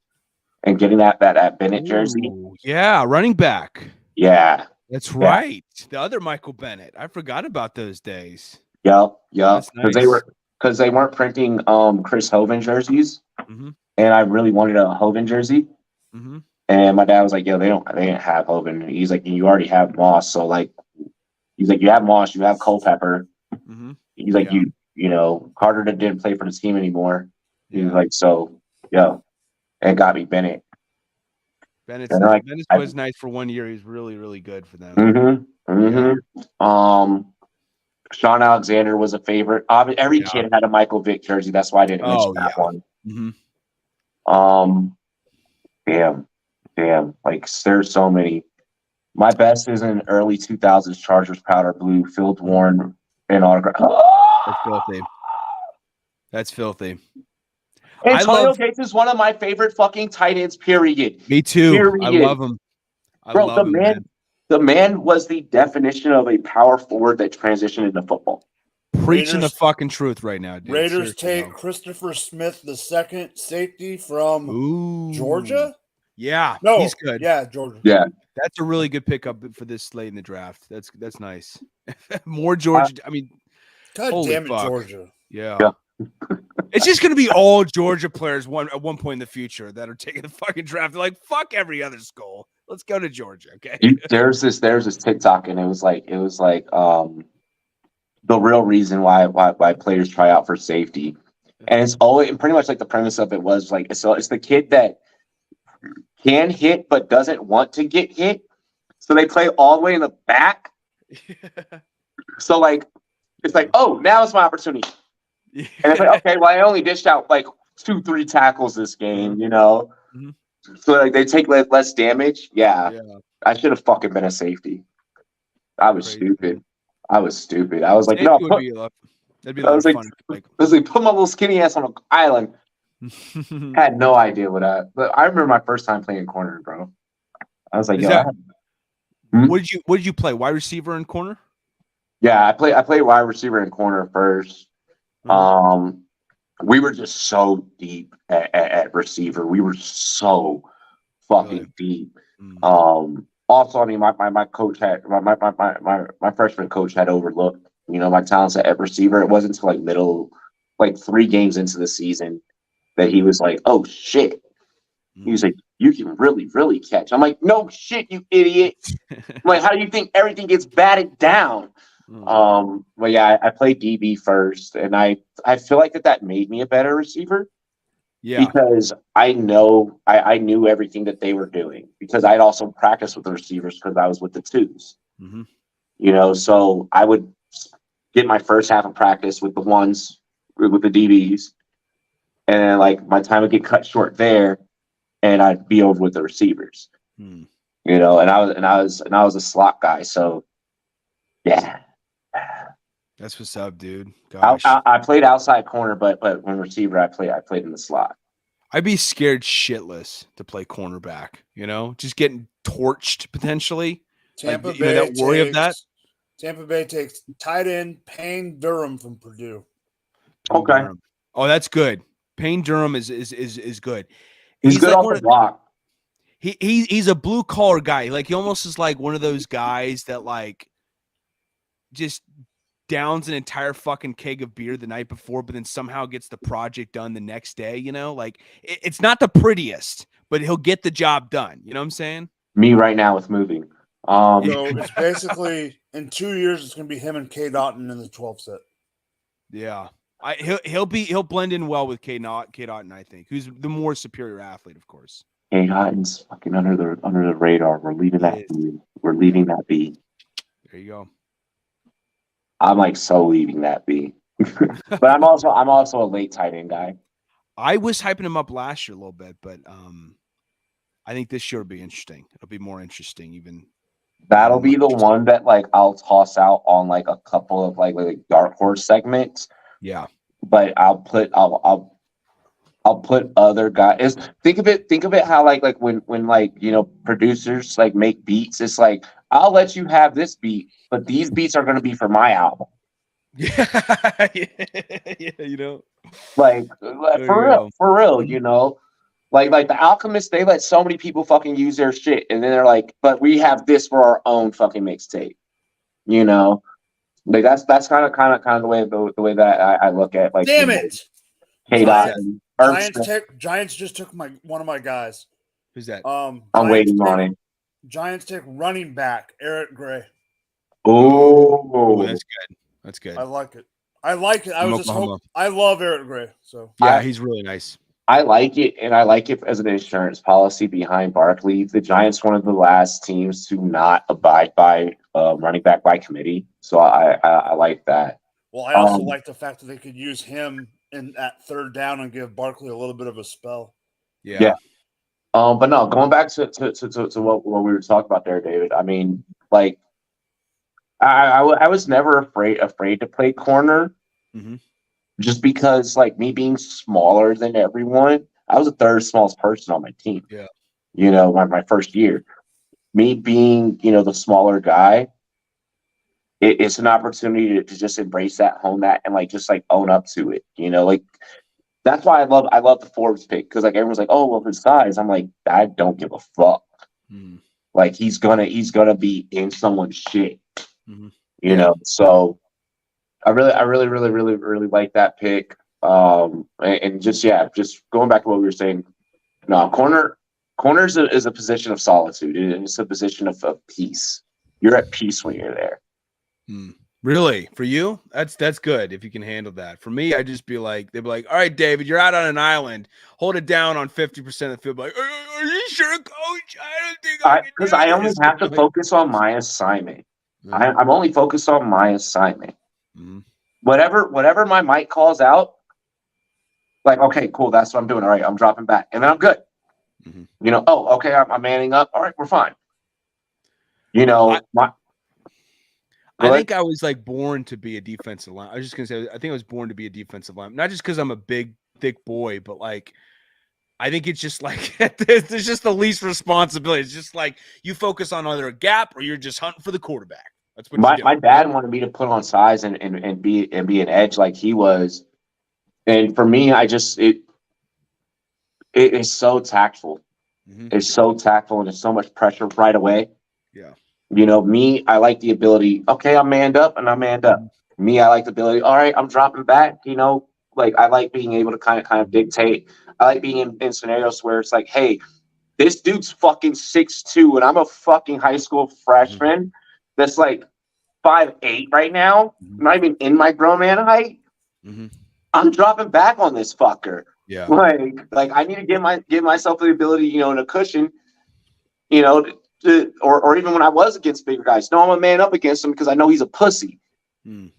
[SPEAKER 3] and getting that Bennett jersey.
[SPEAKER 2] Yeah, running back.
[SPEAKER 3] Yeah,
[SPEAKER 2] that's right. The other Michael Bennett. I forgot about those days.
[SPEAKER 3] Yep.
[SPEAKER 2] Nice.
[SPEAKER 3] Because they weren't printing Chris Hovan jerseys, and I really wanted a Hovan jersey.
[SPEAKER 2] Mm-hmm.
[SPEAKER 3] And my dad was like, "Yo, they didn't have Hovan." He's like, "You already have Moss, so like." He's like, you have Moss, you have Culpepper.
[SPEAKER 2] Mm-hmm.
[SPEAKER 3] He's like, you know, Carter didn't play for the team anymore. He's like, so, and got me Bennett.
[SPEAKER 2] Bennett was nice for 1 year. He's really, really good for them.
[SPEAKER 3] Sean Alexander was a favorite. Every kid had a Michael Vick jersey. That's why I didn't mention that one. Damn. Like, there's so many. My best is in early 2000s Chargers powder blue, Phil Warren and autograph.
[SPEAKER 2] That's filthy. That's filthy.
[SPEAKER 3] Antonio Gates is one of my favorite fucking tight ends, period.
[SPEAKER 2] Me too. Period. I love him.
[SPEAKER 3] The man was the definition of a power forward that transitioned into football.
[SPEAKER 2] Preaching the fucking truth right now, dude.
[SPEAKER 1] Raiders take Christopher Smith, the second safety from Georgia.
[SPEAKER 2] Yeah,
[SPEAKER 1] no,
[SPEAKER 2] he's good.
[SPEAKER 1] Yeah, Georgia.
[SPEAKER 3] Yeah,
[SPEAKER 2] that's a really good pickup for this slate in the draft. That's nice. More Georgia. I mean,
[SPEAKER 1] God damn it, Georgia.
[SPEAKER 2] Yeah. It's just going to be all Georgia players at one point in the future that are taking the fucking draft. They're like, fuck every other school. Let's go to Georgia. Okay.
[SPEAKER 3] There's this TikTok, and it was like the real reason why players try out for safety, and it's always pretty much like the premise of it was like it's the kid that can hit but doesn't want to get hit, so they play all the way in the back. So like it's like, oh, now it's my opportunity. And it's like, okay, well, I only dished out like 2-3 tackles this game, you know. Mm-hmm. So like they take less damage. Yeah. I should have fucking been a safety. I was stupid. I was like, no.
[SPEAKER 2] That'd be a lot of fun.
[SPEAKER 3] I was like, put my little skinny ass on an island. I had no idea but I remember my first time playing corner, bro. I was like,
[SPEAKER 2] what did you play? Wide receiver and corner?
[SPEAKER 3] Yeah, I played wide receiver and corner first. Mm-hmm. We were just so deep at receiver. We were so fucking deep. Mm-hmm. Also, I mean, my coach had my freshman coach had overlooked, you know, my talents at receiver. It wasn't until like 3 games into the season that he was like, "Oh shit." He was like, "You can really, really catch." I'm like, "No shit, you idiot." I'm like, how do you think everything gets batted down? But yeah, I played DB first, and I feel like that made me a better receiver.
[SPEAKER 2] Yeah.
[SPEAKER 3] Because I knew everything that they were doing because I'd also practiced with the receivers because I was with the twos. So I would get my first half of practice with the ones with the DBs, and then like my time would get cut short there, and I'd be over with the receivers. And I was a slot guy, so yeah.
[SPEAKER 2] That's what's up, dude. Gosh.
[SPEAKER 3] I played outside corner, but when receiver, I played in the slot.
[SPEAKER 2] I'd be scared shitless to play cornerback, just getting torched potentially.
[SPEAKER 1] Tampa Bay
[SPEAKER 2] that worry of that.
[SPEAKER 1] Tampa Bay takes tight end Payne Durham from Purdue.
[SPEAKER 3] Okay.
[SPEAKER 2] Durham. Oh, that's good. Payne Durham is good.
[SPEAKER 3] He's good off the block.
[SPEAKER 2] He's a blue collar guy. Like he almost is like one of those guys that like just downs an entire fucking keg of beer the night before, but then somehow gets the project done the next day. Like it's not the prettiest, but he'll get the job done. You know what I'm saying?
[SPEAKER 3] Me right now with moving.
[SPEAKER 1] So it's basically in 2 years it's gonna be him and K Dotton in the 12 set.
[SPEAKER 2] Yeah. He'll blend in well with K Dotton, I think, who's the more superior athlete, of course.
[SPEAKER 3] K Dotton's fucking under the radar. We're leaving that be. We're leaving that be.
[SPEAKER 2] There you go.
[SPEAKER 3] I'm like so leaving that be. But I'm also a late tight end guy.
[SPEAKER 2] I was hyping him up last year a little bit, but I think this year will be interesting. It'll be more interesting even.
[SPEAKER 3] That'll be the one that like I'll toss out on like a couple of like dark horse segments.
[SPEAKER 2] Yeah.
[SPEAKER 3] But I'll put other guys. Think of it how like when like producers like make beats. It's like I'll let you have this beat, but these beats are going to be for my album.
[SPEAKER 2] Yeah,
[SPEAKER 3] like for real, like the Alchemists, they let so many people fucking use their shit, and then they're like, but we have this for our own fucking mixtape, like that's kind of the way that I look at like.
[SPEAKER 1] Damn it! Giants just took one of my guys.
[SPEAKER 2] Who's that?
[SPEAKER 3] I'm waiting on it.
[SPEAKER 1] Giants take running back Eric Gray.
[SPEAKER 3] Oh,
[SPEAKER 2] that's good. That's good.
[SPEAKER 1] I like it. I love Eric Gray. So
[SPEAKER 2] yeah, he's really nice.
[SPEAKER 3] I like it, and I like it as an insurance policy behind Barkley. The Giants one of the last teams to not abide by running back by committee, so I like that.
[SPEAKER 1] Well, I also like the fact that they could use him in that third down and give Barkley a little bit of a spell.
[SPEAKER 2] Yeah.
[SPEAKER 3] But no, going back to what we were talking about there, David. I mean, like, I was never afraid to play corner. Just because, like, me being smaller than everyone, I was the third smallest person on my team.
[SPEAKER 2] Yeah.
[SPEAKER 3] My first year. Me being, the smaller guy, it's an opportunity to just embrace that, hone that, and, like, just, like, own up to it. Like, that's why I love the Forbes pick. Because, like, everyone's like, oh, well, his size. I'm like, I don't give a fuck. Like, he's gonna be in someone's shit. So I really like that pick. And just going back to what we were saying. No, corner is a position of solitude. It's a position of peace. You're at peace when you're there.
[SPEAKER 2] Really? For you? That's good if you can handle that. For me, I'd just be like, they'd be like, all right, David, you're out on an island. Hold it down on 50% of the field. Like, are you sure, coach? I don't think
[SPEAKER 3] because I only have to focus on my assignment. I'm only focused on my assignment. Whatever my mic calls out, like, okay, cool, that's what I'm doing. All right, I'm dropping back, and then I'm good. Okay, I'm manning up. All right, we're fine.
[SPEAKER 2] I think I was like born to be a defensive line. I was just gonna say, I think I was born to be a defensive line, not just because I'm a big, thick boy, but like, I think it's just like it's just the least responsibility. It's just like you focus on either a gap or you're just hunting for the quarterback. That's what
[SPEAKER 3] my dad wanted me to put on size and be an edge like he was, and for me, it is so tactful. It's so tactful, and it's so much pressure right away.
[SPEAKER 2] Yeah.
[SPEAKER 3] Me, I like the ability. Okay, I'm manned up, and I'm manned up. Me, I like the ability. All right, I'm dropping back. Like I like being able to kind of dictate. in scenarios where it's like, hey, this dude's fucking 6'2", and I'm a fucking high school freshman that's like 5'8" right now. I'm not even in my grown man height. I'm dropping back on this fucker.
[SPEAKER 2] Yeah.
[SPEAKER 3] Like I need to give myself the ability, you know, and a cushion, you know, or even when I was against bigger guys. No, I'm a man up against him because I know he's a pussy. You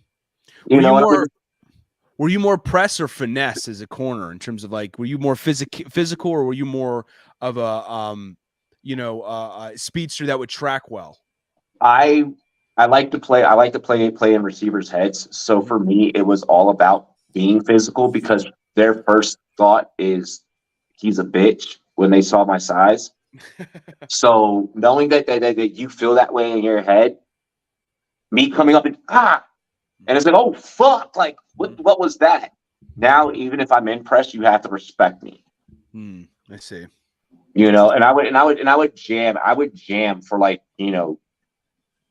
[SPEAKER 3] know,
[SPEAKER 2] were you more press or finesse as a corner in terms of like, were you more physical or were you more of a speedster that would track well?
[SPEAKER 3] I like to play in receivers' heads. So for me, it was all about being physical because their first thought is he's a bitch when they saw my size. So knowing that you feel that way in your head, me coming up and it's like, oh fuck, like what was that? Now even if I'm in press, you have to respect me.
[SPEAKER 2] I see.
[SPEAKER 3] You know, and I would jam for like, you know,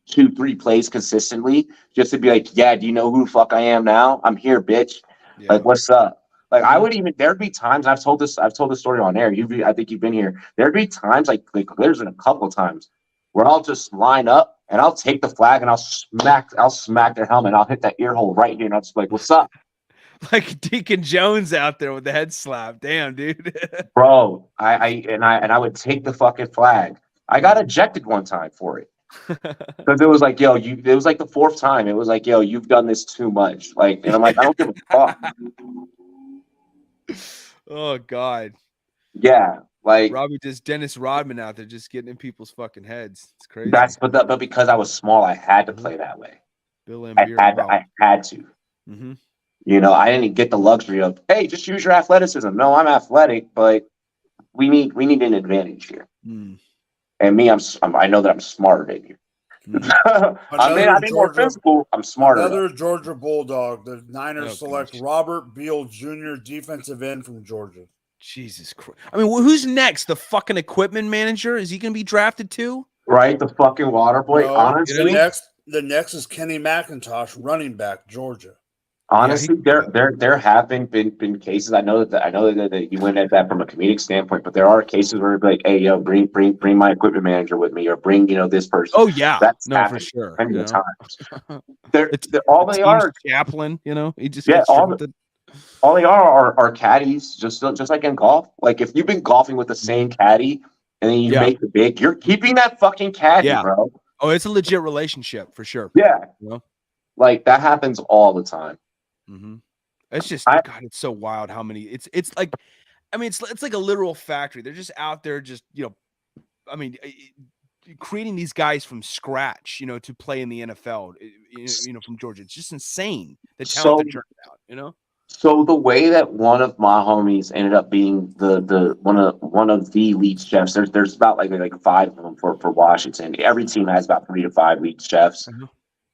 [SPEAKER 3] 2-3 plays consistently just to be like, yeah, do you know who the fuck I am now? I'm here, bitch. Yeah. Like, what's up? Like, I would even, there'd be times, I've told this story on air. I think you've been here. There'd be times like there's been a couple of times where I'll just line up and I'll take the flag and I'll smack their helmet. I'll hit that ear hole right here and I'll just be like, what's up?
[SPEAKER 2] Like Deacon Jones out there with the head slap. Damn, dude.
[SPEAKER 3] Bro, I would take the fucking flag. I got ejected one time for it. Because it was like, yo, it was like the 4th time. It was like, yo, you've done this too much. Like, and I'm like, I don't give a fuck.
[SPEAKER 2] Oh God.
[SPEAKER 3] Yeah. Like
[SPEAKER 2] Dennis Rodman out there just getting in people's fucking heads. It's crazy.
[SPEAKER 3] But because I was small, I had to play that way.
[SPEAKER 2] Bill Laimbeer,
[SPEAKER 3] I had to. You know, I didn't get the luxury of, hey, just use your athleticism. No, I'm athletic, but we need an advantage here. And me, I know that I'm smarter than you. I may not be more physical. I'm smarter.
[SPEAKER 1] Another Georgia Bulldog. The Niners select Robert Beal Jr., defensive end from Georgia.
[SPEAKER 2] Jesus Christ. I mean, who's next? The fucking equipment manager? Is he going to be drafted too?
[SPEAKER 3] Right, the fucking water boy. No, honestly,
[SPEAKER 1] the next is Kenny McIntosh, running back, Georgia.
[SPEAKER 3] Honestly, there have been cases. I know that you went at that from a comedic standpoint, but there are cases where it's like, hey, yo, bring my equipment manager with me, or bring, you know, this person.
[SPEAKER 2] Oh yeah,
[SPEAKER 3] that's
[SPEAKER 2] for sure.
[SPEAKER 3] Plenty of times. They're all they are
[SPEAKER 2] chaplain. You know, he just
[SPEAKER 3] all they are caddies, just like in golf. Like if you've been golfing with the same caddy and then you make the big, you're keeping that fucking caddy, bro.
[SPEAKER 2] Oh, it's a legit relationship for sure.
[SPEAKER 3] Yeah,
[SPEAKER 2] you know?
[SPEAKER 3] Like that happens all the time.
[SPEAKER 2] It's just God, it's so wild how many it's like, I mean, it's like a literal factory. They're just out there, just, you know, I mean, creating these guys from scratch, you know, to play in the NFL, you know, from Georgia. It's just insane the talent that turned out, you know.
[SPEAKER 3] So the way that one of my homies ended up being the one of the lead chefs, there's about like 5 of them for Washington. Every team has about 3 to 5 lead chefs.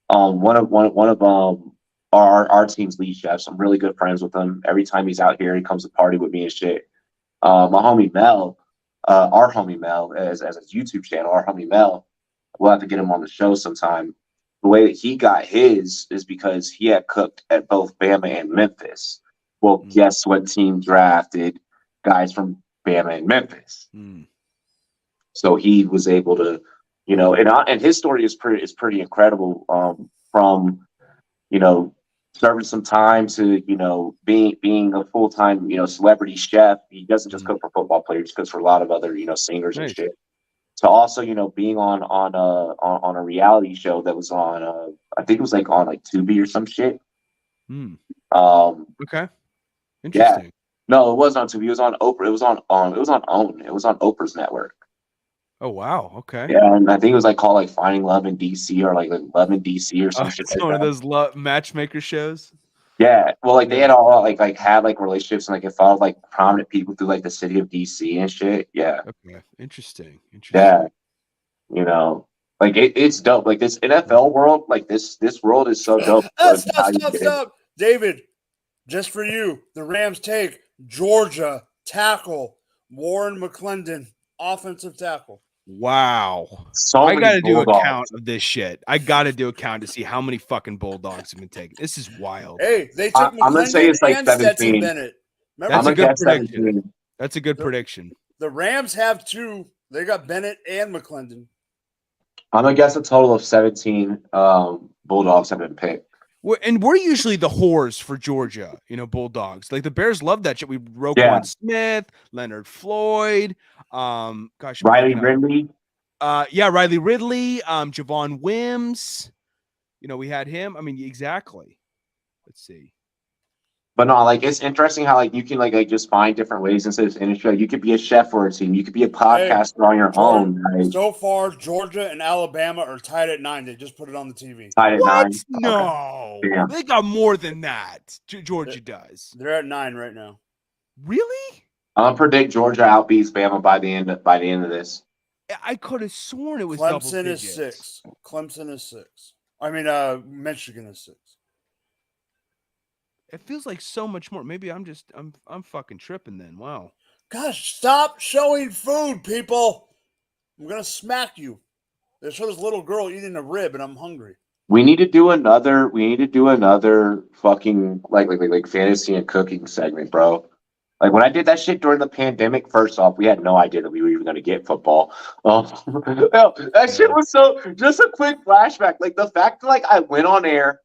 [SPEAKER 3] One of our team's lead chefs. I'm really good friends with him. Every time he's out here, he comes to party with me and shit. My homie Mel, our homie Mel, as a YouTube channel, our homie Mel, we'll have to get him on the show sometime. The way that he got his is because he had cooked at both Bama and Memphis. Well, guess what team drafted guys from Bama and Memphis? So he was able to, you know, and his story is pretty incredible. From, you know, serving some time to, you know, being a full-time, you know, celebrity chef. He doesn't just cook for football players, he cooks for a lot of other, you know, singers and shit. To also, you know, being on a reality show that was on I think it was like on like Tubi or some shit.
[SPEAKER 2] Okay. Interesting.
[SPEAKER 3] Yeah. No, it wasn't on Tubi. It was on Oprah. It was on OWN. It was on Oprah's network.
[SPEAKER 2] Oh wow. Okay.
[SPEAKER 3] Yeah, and I think it was like called like Finding Love in DC or like Love in DC or some shit.
[SPEAKER 2] It's like one of those matchmaker shows.
[SPEAKER 3] Yeah, well, like they had all like had like relationships and like it followed like prominent people through like the city of DC and shit. Yeah.
[SPEAKER 2] Okay. Interesting.
[SPEAKER 3] Yeah. You know, like it's dope. Like this NFL world, like this world is so dope.
[SPEAKER 1] Stop. David, just for you, the Rams take Georgia tackle Warren McClendon, offensive tackle.
[SPEAKER 2] Wow. I got to do a count of this shit. I got to do a count to see how many fucking Bulldogs have been taken. This is wild.
[SPEAKER 1] Hey, they took McClendon, I'm going to say it's like 17. Bennett.
[SPEAKER 2] That's a good prediction. That's a good prediction.
[SPEAKER 1] The Rams have 2. They got Bennett and McClendon.
[SPEAKER 3] I'm gonna guess a total of 17 Bulldogs have been picked.
[SPEAKER 2] And we're usually the whores for Georgia, Bulldogs. Like the Bears love that shit. We Roquan Smith, Leonard Floyd,
[SPEAKER 3] Riley Ridley.
[SPEAKER 2] Riley Ridley, Javon Wims. We had him. I mean, exactly. Let's see.
[SPEAKER 3] But no, like it's interesting how like you can like just find different ways into this industry. Like, you could be a chef for a team. You could be a podcaster on your own. Like,
[SPEAKER 1] so far, Georgia and Alabama are tied at 9. They just put it on the TV.
[SPEAKER 3] Tied at 9.
[SPEAKER 2] No,
[SPEAKER 3] okay.
[SPEAKER 2] They got more than that. Georgia does.
[SPEAKER 1] They're at 9 right now.
[SPEAKER 2] Really?
[SPEAKER 3] I'm gonna predict Georgia outbeats Bama by the end of this.
[SPEAKER 2] I could have sworn it was
[SPEAKER 1] Clemson is 6. Clemson is 6. I mean, Michigan is 6.
[SPEAKER 2] It feels like so much more. Maybe I'm fucking tripping then. Wow.
[SPEAKER 1] Gosh, stop showing food, people. I'm gonna smack you. They show this little girl eating a rib, and I'm hungry.
[SPEAKER 3] We need to do another fucking like fantasy and cooking segment, bro. Like when I did that shit during the pandemic, first off, we had no idea that we were even going to get football. That shit was so. Just a quick flashback, like the fact that like I went on air,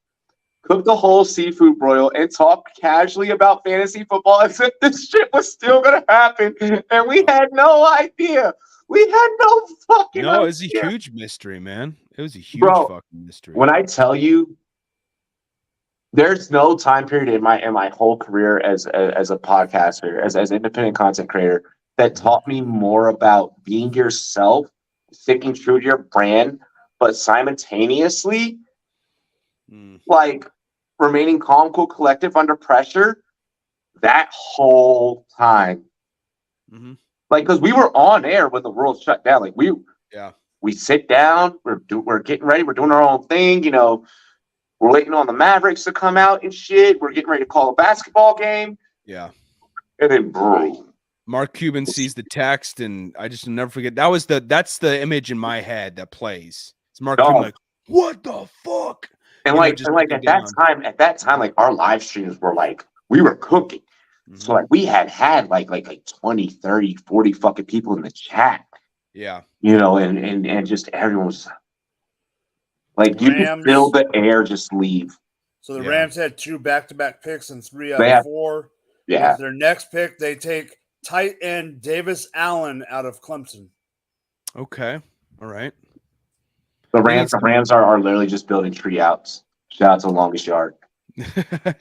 [SPEAKER 3] cooked the whole seafood broil, and talked casually about fantasy football as if this shit was still going to happen, and we had no idea. We had no fucking.
[SPEAKER 2] No,
[SPEAKER 3] idea.
[SPEAKER 2] It was a huge mystery, man. It was a huge fucking mystery.
[SPEAKER 3] When I tell you, there's no time period in my whole career as a podcaster, as an independent content creator, that taught me more about being yourself, sticking true to your brand, but simultaneously, like remaining calm, cool, collective under pressure. That whole time, like because we were on air when the world shut down. Like we sit down, we're getting ready, we're doing our own thing, We're waiting on the Mavericks to come out and shit. We're getting ready to call a basketball game.
[SPEAKER 2] Yeah.
[SPEAKER 3] And then boom.
[SPEAKER 2] Mark Cuban sees the text, and I just never forget. That's the image in my head that plays. It's Mark Cuban like, what the fuck?
[SPEAKER 3] And at that time, like our live streams were like, we were cooking. So like we had like 20, 30, 40 fucking people in the chat.
[SPEAKER 2] Yeah.
[SPEAKER 3] And just everyone was like, you can feel the air just leave.
[SPEAKER 1] So the Rams had 2 back-to-back picks and 3 out of 4.
[SPEAKER 3] Yeah.
[SPEAKER 1] With their next pick, they take tight end Davis Allen out of Clemson.
[SPEAKER 2] Okay. All right.
[SPEAKER 3] The Rams are literally just building tree outs. Shout out to the longest yard. They're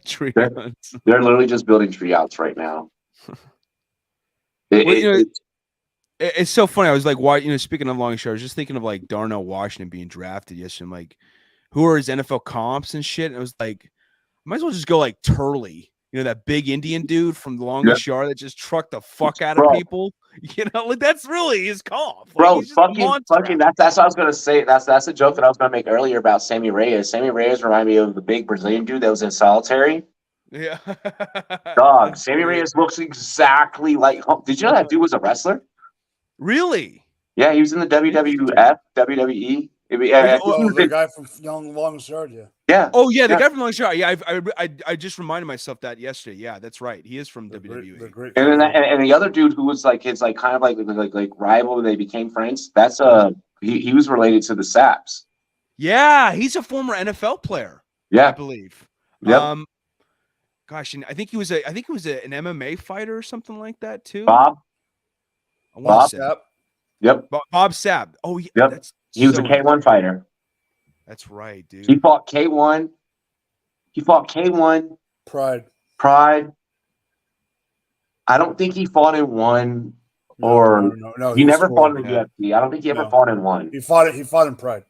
[SPEAKER 3] literally just building tree outs right now.
[SPEAKER 2] It's so funny. I was like, why? Speaking of longest yard, I was just thinking of like Darnell Washington being drafted yesterday. I'm like, who are his NFL comps and shit? And I was like, might as well just go like Turley. That big Indian dude from the longest yard that just trucked the fuck out of people. Like that's really his comp. Like,
[SPEAKER 3] fucking. That's what I was gonna say. That's a joke that I was gonna make earlier about Sammy Reyes. Sammy Reyes reminded me of the big Brazilian dude that was in solitary.
[SPEAKER 2] Yeah.
[SPEAKER 3] Dog. Sammy Reyes looks exactly like. Did you know that dude was a wrestler?
[SPEAKER 2] Really?
[SPEAKER 3] Yeah, he was in the WWF, WWE.
[SPEAKER 1] The guy from Longest Yard, yeah.
[SPEAKER 3] Yeah.
[SPEAKER 2] Oh yeah, the guy from Longest Yard. Yeah, I just reminded myself that yesterday. Yeah, that's right. He is from WWE.
[SPEAKER 3] And the other dude who was like his kind of like rival, they became friends. That's he was related to the Saps.
[SPEAKER 2] Yeah, he's a former NFL player.
[SPEAKER 3] Yeah,
[SPEAKER 2] I believe.
[SPEAKER 3] Yep.
[SPEAKER 2] Gosh, and I think he was an MMA fighter or something like that too.
[SPEAKER 3] Bob
[SPEAKER 1] Sapp.
[SPEAKER 3] Yep.
[SPEAKER 2] Bob Sapp. Oh yeah.
[SPEAKER 3] Yep. He was a K1 fighter.
[SPEAKER 2] That's right, dude.
[SPEAKER 3] He fought K1.
[SPEAKER 1] Pride.
[SPEAKER 3] I don't think he fought in one No. He never fought in the UFC. I don't think he ever fought in one.
[SPEAKER 1] He fought in Pride.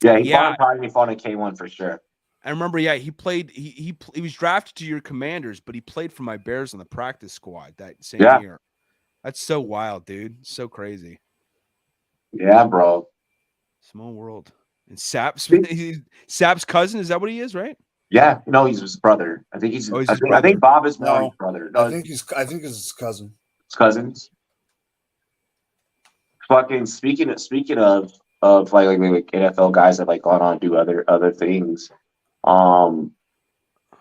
[SPEAKER 3] Yeah, he fought in Pride and he fought in K1 for sure.
[SPEAKER 2] I remember, he played. He was drafted to your Commanders, but he played for my Bears on the practice squad that same year. That's so wild, dude. So crazy.
[SPEAKER 3] Yeah, bro.
[SPEAKER 2] Small world. And Sapp's cousin. Is that what he is? Right?
[SPEAKER 3] Yeah. No, he's his brother. I think he's. I think Bob is more his brother. No,
[SPEAKER 1] I think it's his cousin.
[SPEAKER 3] His cousins. Fucking speaking of like NFL guys that like gone on to do other things. I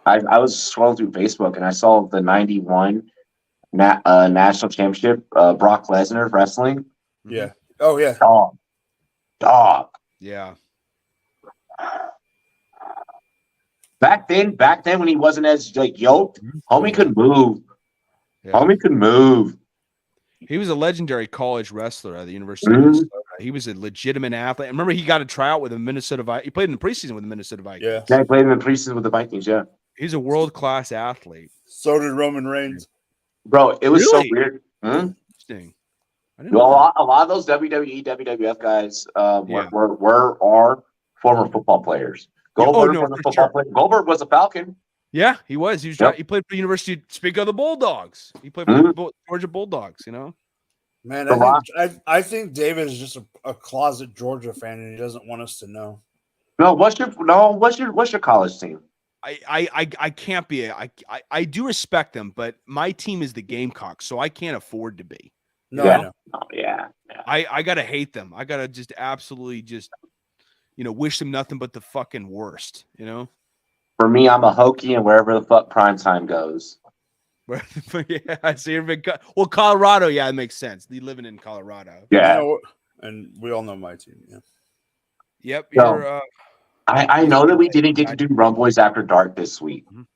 [SPEAKER 3] was scrolling through Facebook and I saw the 91 national championship. Brock Lesnar wrestling.
[SPEAKER 1] Yeah. Oh yeah.
[SPEAKER 3] Dog.
[SPEAKER 2] Yeah.
[SPEAKER 3] Back then when he wasn't as like yoked, homie could move.
[SPEAKER 2] Yeah.
[SPEAKER 3] Homie could move.
[SPEAKER 2] He was a legendary college wrestler at the University of
[SPEAKER 3] Mhm.
[SPEAKER 2] Minnesota. He was a legitimate athlete. I remember he got a tryout with the Minnesota Vikings. He played in the preseason with the Minnesota Vikings.
[SPEAKER 1] Yeah.
[SPEAKER 3] Yeah, he played in the preseason with the Vikings. Yeah,
[SPEAKER 2] He's a world-class athlete.
[SPEAKER 1] So did Roman Reigns.
[SPEAKER 3] bro, it was
[SPEAKER 2] Really?
[SPEAKER 3] so weird.
[SPEAKER 2] Interesting. I didn't
[SPEAKER 3] Well,
[SPEAKER 2] know that.
[SPEAKER 3] a lot of those WWE, WWF guys
[SPEAKER 2] Yeah.
[SPEAKER 3] are former football players.
[SPEAKER 2] Yeah, oh,
[SPEAKER 3] Goldberg
[SPEAKER 2] no,
[SPEAKER 3] was a
[SPEAKER 2] for
[SPEAKER 3] football
[SPEAKER 2] sure.
[SPEAKER 3] player. Goldberg was a Falcon.
[SPEAKER 2] Yeah, he was. He
[SPEAKER 3] Yep.
[SPEAKER 2] played for the University. Speak of the Bulldogs. He played for the Georgia Bulldogs. You know.
[SPEAKER 1] Man,
[SPEAKER 3] The Rock.
[SPEAKER 1] I think David is just a closet Georgia fan, and he doesn't want us to know.
[SPEAKER 3] No, what's your college team?
[SPEAKER 2] I can't be. I do respect them, but my team is the Gamecocks, so I can't afford to be.
[SPEAKER 1] No,
[SPEAKER 3] Yeah.
[SPEAKER 1] I know.
[SPEAKER 3] Oh, yeah.
[SPEAKER 2] I gotta hate them. I gotta just absolutely just, wish them nothing but the fucking worst. You know.
[SPEAKER 3] For me, I'm a Hokie, and wherever the fuck prime time goes.
[SPEAKER 2] Yeah, so you're big. Well, Colorado, yeah, it makes sense. They living in Colorado.
[SPEAKER 3] Yeah.
[SPEAKER 1] And we all know my team. Yeah.
[SPEAKER 2] Yep.
[SPEAKER 3] So-
[SPEAKER 2] You're.
[SPEAKER 3] I know that we didn't get to do Rumboyz After Dark this week.
[SPEAKER 2] Mhm.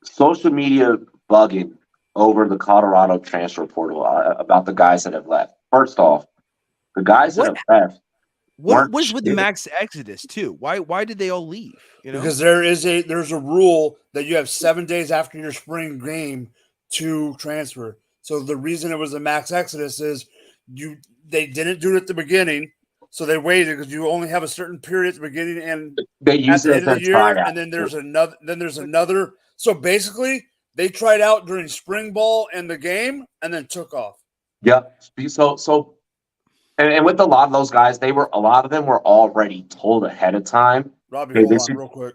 [SPEAKER 3] Social media bugging over the Colorado transfer portal about the guys that have left. First off, the guys that have left.
[SPEAKER 2] What
[SPEAKER 3] weren't
[SPEAKER 2] was with the
[SPEAKER 3] shit.
[SPEAKER 2] max exodus too? Why did they all leave?
[SPEAKER 1] Because there's a rule that you have 7 days after your spring game to transfer. So the reason it was a max exodus is they didn't do it at the beginning, so they waited because you only have a certain period at the beginning and
[SPEAKER 3] They
[SPEAKER 1] at
[SPEAKER 3] use
[SPEAKER 1] the
[SPEAKER 3] it
[SPEAKER 1] end
[SPEAKER 3] as
[SPEAKER 1] of
[SPEAKER 3] a
[SPEAKER 1] the year,
[SPEAKER 3] tryout.
[SPEAKER 1] and then there's another. So basically, they tried out during spring ball and the game, and then took off.
[SPEAKER 3] Yep. So, and with a lot of those guys, a lot of them were already told ahead of time.
[SPEAKER 1] Robbie,
[SPEAKER 3] Hey,
[SPEAKER 1] hold
[SPEAKER 3] this
[SPEAKER 1] on
[SPEAKER 3] is-
[SPEAKER 1] real quick.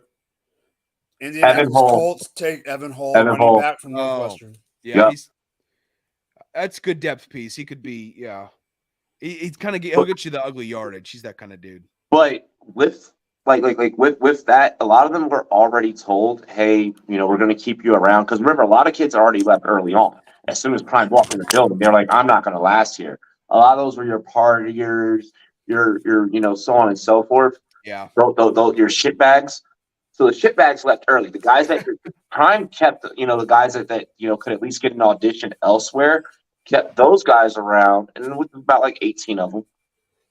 [SPEAKER 1] Indianapolis
[SPEAKER 3] Hull.
[SPEAKER 1] Colts take Evan Hull,
[SPEAKER 3] Evan
[SPEAKER 1] running
[SPEAKER 3] Hull.
[SPEAKER 1] back from Northwestern.
[SPEAKER 2] Yeah,
[SPEAKER 3] Yep.
[SPEAKER 2] that's good depth piece. He could be, yeah. He's kind of he'll get you the ugly yardage. He's that kind of dude.
[SPEAKER 3] But with with that, a lot of them were already told, hey, we're going to keep you around. Because remember, a lot of kids already left early on. As soon as Prime walked in the building, they're like, I'm not going to last here. A lot of those were your partiers, your so on and so forth.
[SPEAKER 2] Yeah.
[SPEAKER 3] Your shit bags. So the shit bags left early. The guys that Prime kept, the guys that could at least get an audition elsewhere, kept those guys around, and with about like 18 of them.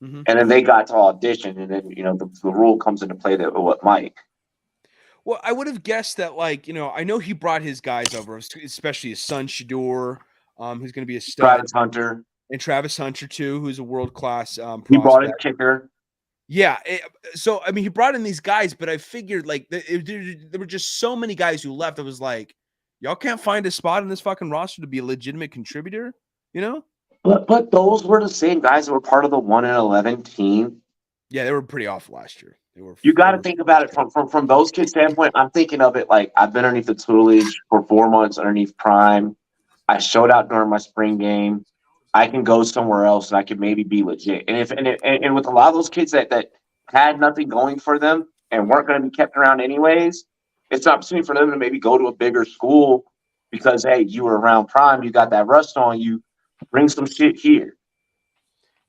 [SPEAKER 2] Mhm.
[SPEAKER 3] And then they got to audition, and then the rule comes into play that what Mike.
[SPEAKER 2] Well, I would have guessed that, I know he brought his guys over, especially his son Shador, who's going to be a stud,
[SPEAKER 3] Travis Hunter.
[SPEAKER 2] and Travis Hunter too, who's a world class.
[SPEAKER 3] He brought his kicker.
[SPEAKER 2] Yeah, so I mean, he brought in these guys, but I figured there were just so many guys who left. I was like, y'all can't find a spot in this fucking roster to be a legitimate contributor,
[SPEAKER 3] But those were the same guys that were part of the 1-11 team.
[SPEAKER 2] Yeah, they were pretty off last year.
[SPEAKER 3] You got to think about it from those kids' standpoint. I'm thinking of it like I've been underneath the tutelage for 4 months underneath Prime. I showed out during my spring game. I can go somewhere else and I could maybe be legit. And with a lot of those kids that had nothing going for them and weren't going to be kept around anyways, it's an opportunity for them to maybe go to a bigger school because, hey, you were around Prime, you got that rust on you, bring some shit here.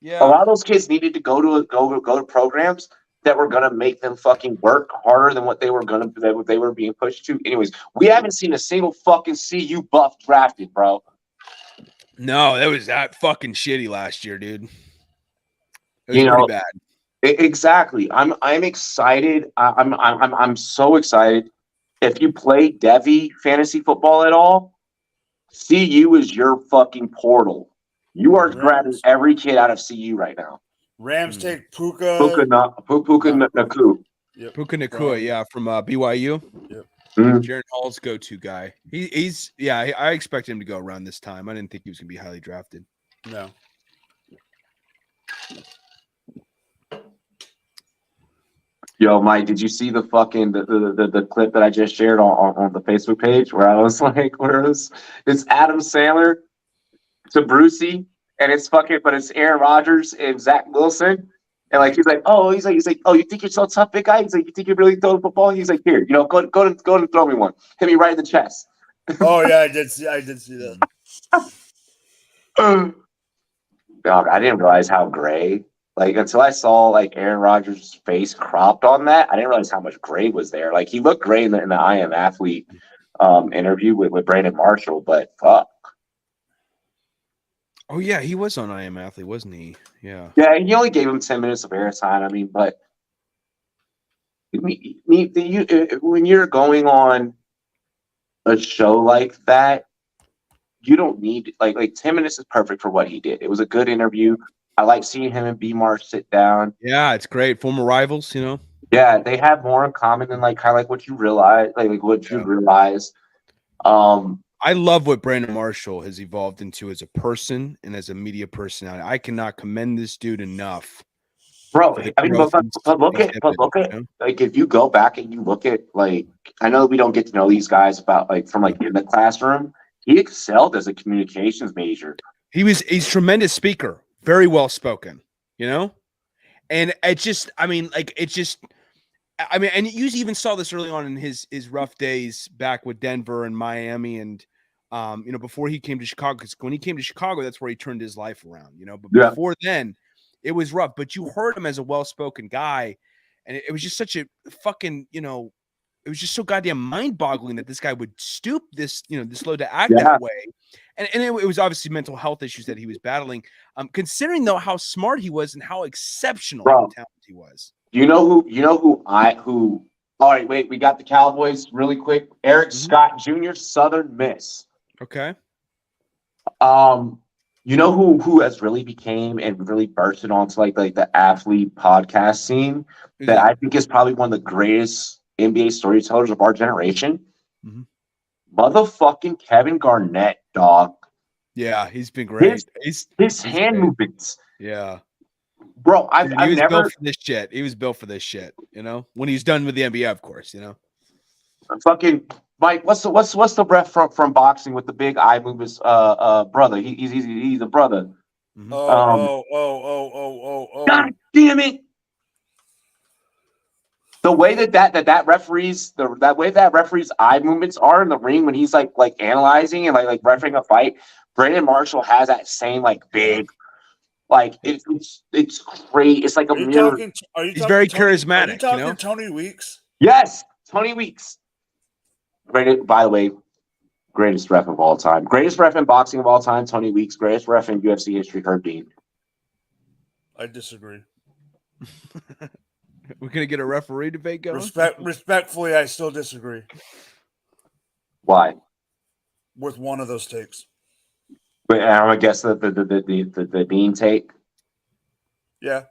[SPEAKER 2] Yeah,
[SPEAKER 3] A lot of those kids needed to go to programs that were going to make them fucking work harder than what they were being pushed to. Anyways, we haven't seen a single fucking CU buff drafted, bro.
[SPEAKER 2] no, that was that fucking shitty last year, dude. It was pretty bad.
[SPEAKER 3] Exactly. I'm excited. I'm so excited. If you play Devi fantasy football at all, CU is your fucking portal. You are grabbing every kid out of CU right now.
[SPEAKER 1] Rams take Puka.
[SPEAKER 3] Puka Naku.
[SPEAKER 1] Yep.
[SPEAKER 2] Puka Nakua, yeah, from BYU.
[SPEAKER 1] Yep.
[SPEAKER 2] Jaron Hall's go-to guy. He's I expect him to go around this time. I didn't think he was gonna be highly drafted.
[SPEAKER 1] No.
[SPEAKER 3] Yo, Mike, did you see the fucking the clip that I just shared on the Facebook page where I was like, it's Adam Sandler to Brucey, and it's Aaron Rodgers and Zach Wilson, and like he's like, oh, you think you're so tough, big guy? He's like, you think you're really throwing football? He's like, here, go and throw me one, hit me right in the chest,
[SPEAKER 1] Oh yeah, I did see that.
[SPEAKER 3] Dog, I didn't realize how gray. Like until I saw like Aaron Rodgers' face cropped on that, I didn't realize how much gray was there. Like he looked great in the I Am Athlete interview with Brandon Marshall, but fuck.
[SPEAKER 2] Oh yeah, he was on I Am Athlete, wasn't he? Yeah.
[SPEAKER 3] Yeah, he only gave him 10 minutes of airtime. I mean, but when you're going on a show like that, you don't need like 10 minutes is perfect for what he did. It was a good interview. I like seeing him and B Marsh sit down.
[SPEAKER 2] Yeah, it's great. Former rivals, you know.
[SPEAKER 3] Yeah, they have more in common than like kind of like what you realize, like what you realize.
[SPEAKER 2] I love what Brandon Marshall has evolved into as a person and as a media personality. I cannot commend this dude enough.
[SPEAKER 3] Bro, I mean, but look at
[SPEAKER 2] you know?
[SPEAKER 3] like if you go back and you look at like I know we don't get to know these guys about like from like in the classroom. He excelled as a communications major. He's
[SPEAKER 2] a tremendous speaker, very well spoken, you know? And and you even saw this early on in his rough days back with Denver and Miami and before he came to Chicago, because when he came to Chicago, that's where he turned his life around, you know. But before then, it was rough. But you heard him as a well-spoken guy, and it was just such a fucking, it was just so goddamn mind-boggling that this guy would stoop this low to act that way. And it was obviously mental health issues that he was battling. Considering though how smart he was and how exceptional and talented he was.
[SPEAKER 3] All right, wait, we got the Cowboys really quick. Eric Scott Jr., Southern Miss.
[SPEAKER 2] Okay.
[SPEAKER 3] You know who has really became and really bursted onto like the athlete podcast scene that I think is probably one of the greatest NBA storytellers of our generation? Motherfucking Kevin Garnett, dog.
[SPEAKER 2] Yeah, he's been great.
[SPEAKER 3] His hand movements.
[SPEAKER 2] Yeah.
[SPEAKER 3] Bro,
[SPEAKER 2] he was built for this shit. He was built for this shit, when he's done with the NBA, of course,
[SPEAKER 3] Fucking Mike, what's the ref from boxing with the big eye movements? Brother, he's a brother. God damn it! The way that referee's eye movements are in the ring when he's like analyzing and like refereeing a fight, Brandon Marshall has that same like big, like it's great. It's like a mirror.
[SPEAKER 2] He's very charismatic.
[SPEAKER 1] Are you talking Tony Weeks?
[SPEAKER 3] Yes, Tony Weeks. Great, by the way, greatest ref of all time. Greatest ref in boxing of all time, Tony Weeks. Greatest ref in UFC history, Herb Dean.
[SPEAKER 1] I disagree.
[SPEAKER 2] We're gonna get a referee debate going.
[SPEAKER 3] Respectfully, I still disagree. Why?
[SPEAKER 1] With one of those takes.
[SPEAKER 3] But I'm gonna guess the Dean take.
[SPEAKER 1] Yeah.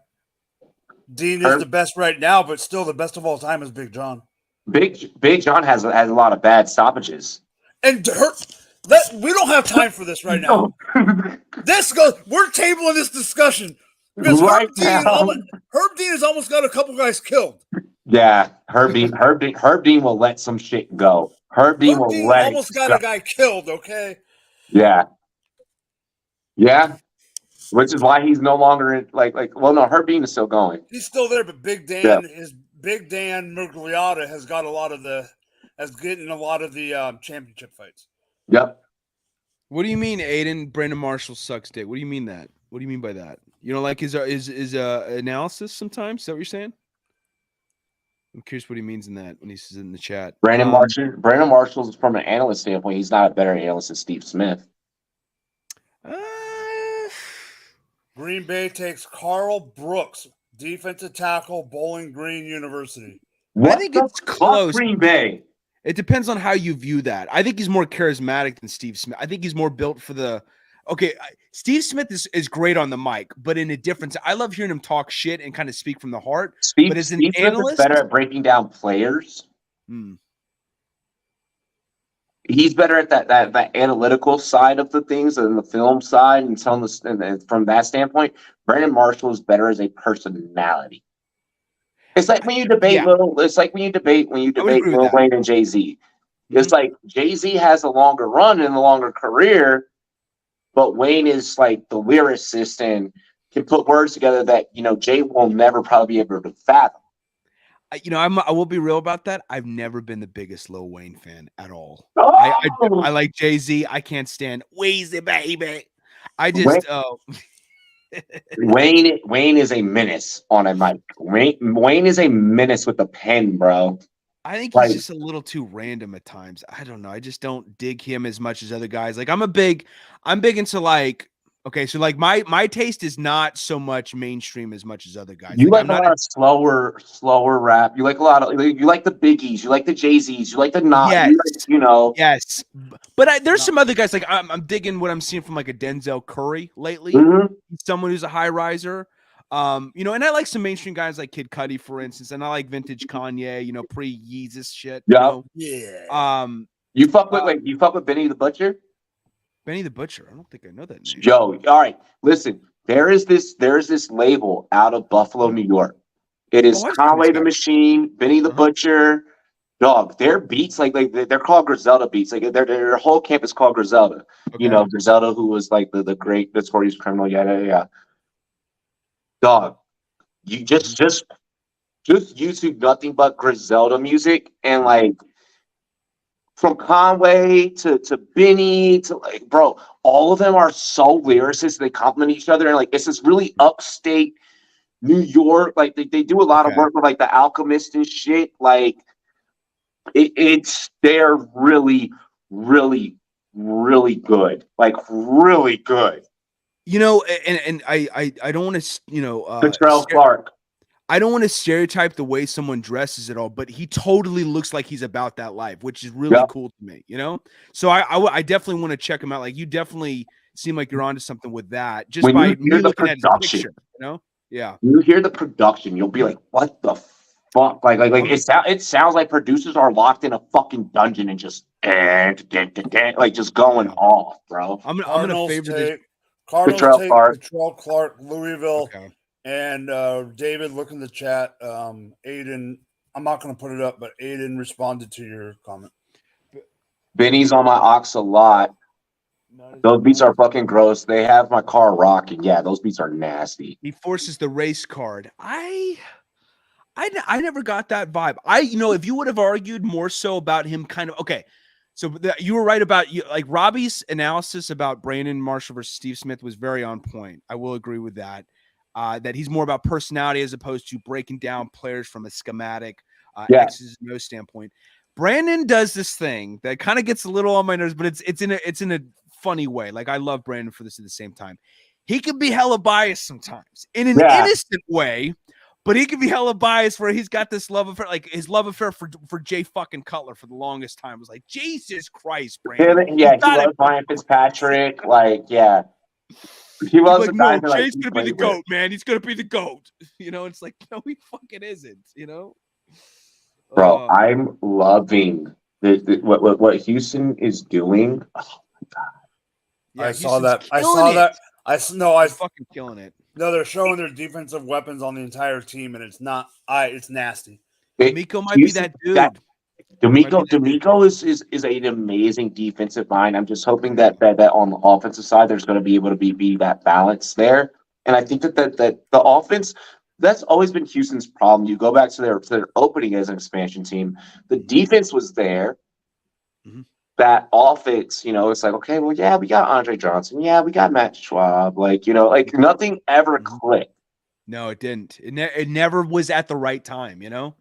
[SPEAKER 1] Dean is the best right now, but still the best of all time is Big John. Big John has a lot of bad stoppages. And we don't have time for this right now. We're tabling this discussion because Herb Dean has almost got a couple guys killed.
[SPEAKER 3] Yeah, Herb Dean will let some shit go. Herb Dean almost got a guy killed. Okay. Yeah. Which is why he's no longer in Herb Dean is still going.
[SPEAKER 1] He's still there, but Big Dan Murgliata has got getting a lot of the championship fights.
[SPEAKER 3] Yep.
[SPEAKER 2] What do you mean, Aiden? Brandon Marshall sucks dick. What do you mean that? What do you mean by that? You don't like his analysis sometimes? Is that what you're saying? I'm curious what he means in that when he says it in the chat.
[SPEAKER 3] Brandon Marshall's from an analyst standpoint, he's not a better analyst than Steve Smith.
[SPEAKER 1] Green Bay takes Carl Brooks, defensive tackle, Bowling Green University.
[SPEAKER 2] I think it's close.
[SPEAKER 3] Green Bay.
[SPEAKER 2] It depends on how you view that. I think he's more charismatic than Steve Smith. I think he's more built for the. Okay, Steve Smith is great on the mic, but in a different. I love hearing him talk shit and kind of speak from the heart. But as an analyst,
[SPEAKER 3] is better at breaking down players. He's better at that analytical side of the things and the film side and telling this. And from that standpoint, Brandon Marshall is better as a personality. It's like when you debate Lil Wayne and Jay-Z. It's like Jay-Z has a longer run and a longer career, but Wayne is like the lyricist and can put words together that Jay will never probably be able to fathom.
[SPEAKER 2] I will be real about that. I've never been the biggest Lil Wayne fan at all.
[SPEAKER 3] Oh!
[SPEAKER 2] I like Jay-Z. I can't stand Weezy, baby. I
[SPEAKER 3] Wayne,
[SPEAKER 2] just
[SPEAKER 3] Wayne is a menace on a mic. Wayne is a menace with a pen, bro.
[SPEAKER 2] I think he's
[SPEAKER 3] Like,
[SPEAKER 2] just a little too random at times. I don't know. I just don't dig him as much as other guys. Like I'm big into like okay, so like my taste is not so much mainstream as much as other guys.
[SPEAKER 3] you
[SPEAKER 2] Like
[SPEAKER 3] like
[SPEAKER 2] I'm
[SPEAKER 3] a
[SPEAKER 2] not
[SPEAKER 3] lot of slower rap. You like a lot of you like the Biggies, you like the Jay-Z's, you like the not
[SPEAKER 2] yes.
[SPEAKER 3] you know.
[SPEAKER 2] Yes. But there's some other guys like I'm digging what I'm seeing from like a Denzel Curry lately.
[SPEAKER 3] Mhm.
[SPEAKER 2] Someone who's a high riser. And I like some mainstream guys like Kid Cudi, for instance, and I like vintage Kanye, pre-Yeezus shit,
[SPEAKER 3] Yeah.
[SPEAKER 1] Yeah.
[SPEAKER 3] You fuck with Benny the Butcher?
[SPEAKER 2] Benny the Butcher. I don't think I know that name.
[SPEAKER 3] Joe, all right. Listen, there's this label out of Buffalo, New York. It is
[SPEAKER 2] I've seen
[SPEAKER 3] Conway
[SPEAKER 2] this
[SPEAKER 3] the
[SPEAKER 2] guy.
[SPEAKER 3] Machine, Benny the Butcher. Dog, their beats like they're called Griselda beats. Like their whole camp is called Griselda.
[SPEAKER 2] Okay.
[SPEAKER 3] Griselda, who was like the great notorious criminal. Yeah. Dog, you just YouTube nothing but Griselda music and like from Conway to Benny to like, bro, all of them are so lyricists. They complement each other and like it's this really upstate New York. Like they do a lot of work with like the Alchemist and shit. Like they're really, really, really good. Like really good.
[SPEAKER 2] And I don't want to
[SPEAKER 3] Latrell Clark.
[SPEAKER 2] I don't want to stereotype the way someone dresses at all, but he totally looks like he's about that life, which is really cool to me, So I definitely want to check him out. Like you definitely seem like you're onto something with that just by me looking at his picture, Yeah.
[SPEAKER 3] You hear the production, you'll be like, what the fuck? Like it sounds like producers are locked in a fucking dungeon and just like just going off, bro.
[SPEAKER 2] I'm gonna favor this.
[SPEAKER 1] Cardinals take Latrell Clark, Louisville.
[SPEAKER 2] Okay.
[SPEAKER 1] And David, look in the chat. Aiden, I'm not going to put it up, but Aiden responded to your comment.
[SPEAKER 3] Benny's on my ox a lot. Those beats are fucking gross. They have my car rocking. Yeah, those beats are nasty.
[SPEAKER 2] He forces the race card. I never got that vibe. If you would have argued more so about him kind of, okay. So you were right about like Robbie's analysis about Brandon Marshall versus Steve Smith was very on point. I will agree with that. That he's more about personality as opposed to breaking down players from a schematic X's and O's standpoint. Brandon does this thing that kind of gets a little on my nerves, but it's in a funny way. Like I love Brandon for this at the same time. He can be hella biased sometimes in an innocent way, but he can be hella biased where he's got this love affair, like his love affair for Jay fucking Cutler for the longest time was like, Jesus Christ, Brandon.
[SPEAKER 3] He loves Ryan Fitzpatrick. Like, yeah. He loves
[SPEAKER 2] like, no, Jay's gonna be the GOAT, man. He's gonna be the GOAT. It's like, no, he fucking isn't,
[SPEAKER 3] Bro, I'm loving what Houston is doing. Oh my god.
[SPEAKER 1] Yeah, I saw that. I
[SPEAKER 2] fucking killing it.
[SPEAKER 3] No,
[SPEAKER 1] they're showing their defensive weapons on the entire team, and it's not. It's nasty.
[SPEAKER 2] D'Amico might be that dude.
[SPEAKER 3] D'Amico is an amazing defensive mind. I'm just hoping that on the offensive side, there's going to be able to be that balance there. And I think that the offense, that's always been Houston's problem. You go back to their opening as an expansion team, the defense was there.
[SPEAKER 2] Mm-hmm.
[SPEAKER 3] That offense, it's like, okay, well, yeah, we got Andre Johnson. Yeah, we got Matt Schwab. Like, like nothing ever clicked.
[SPEAKER 2] No, it didn't. It never was at the right time, Like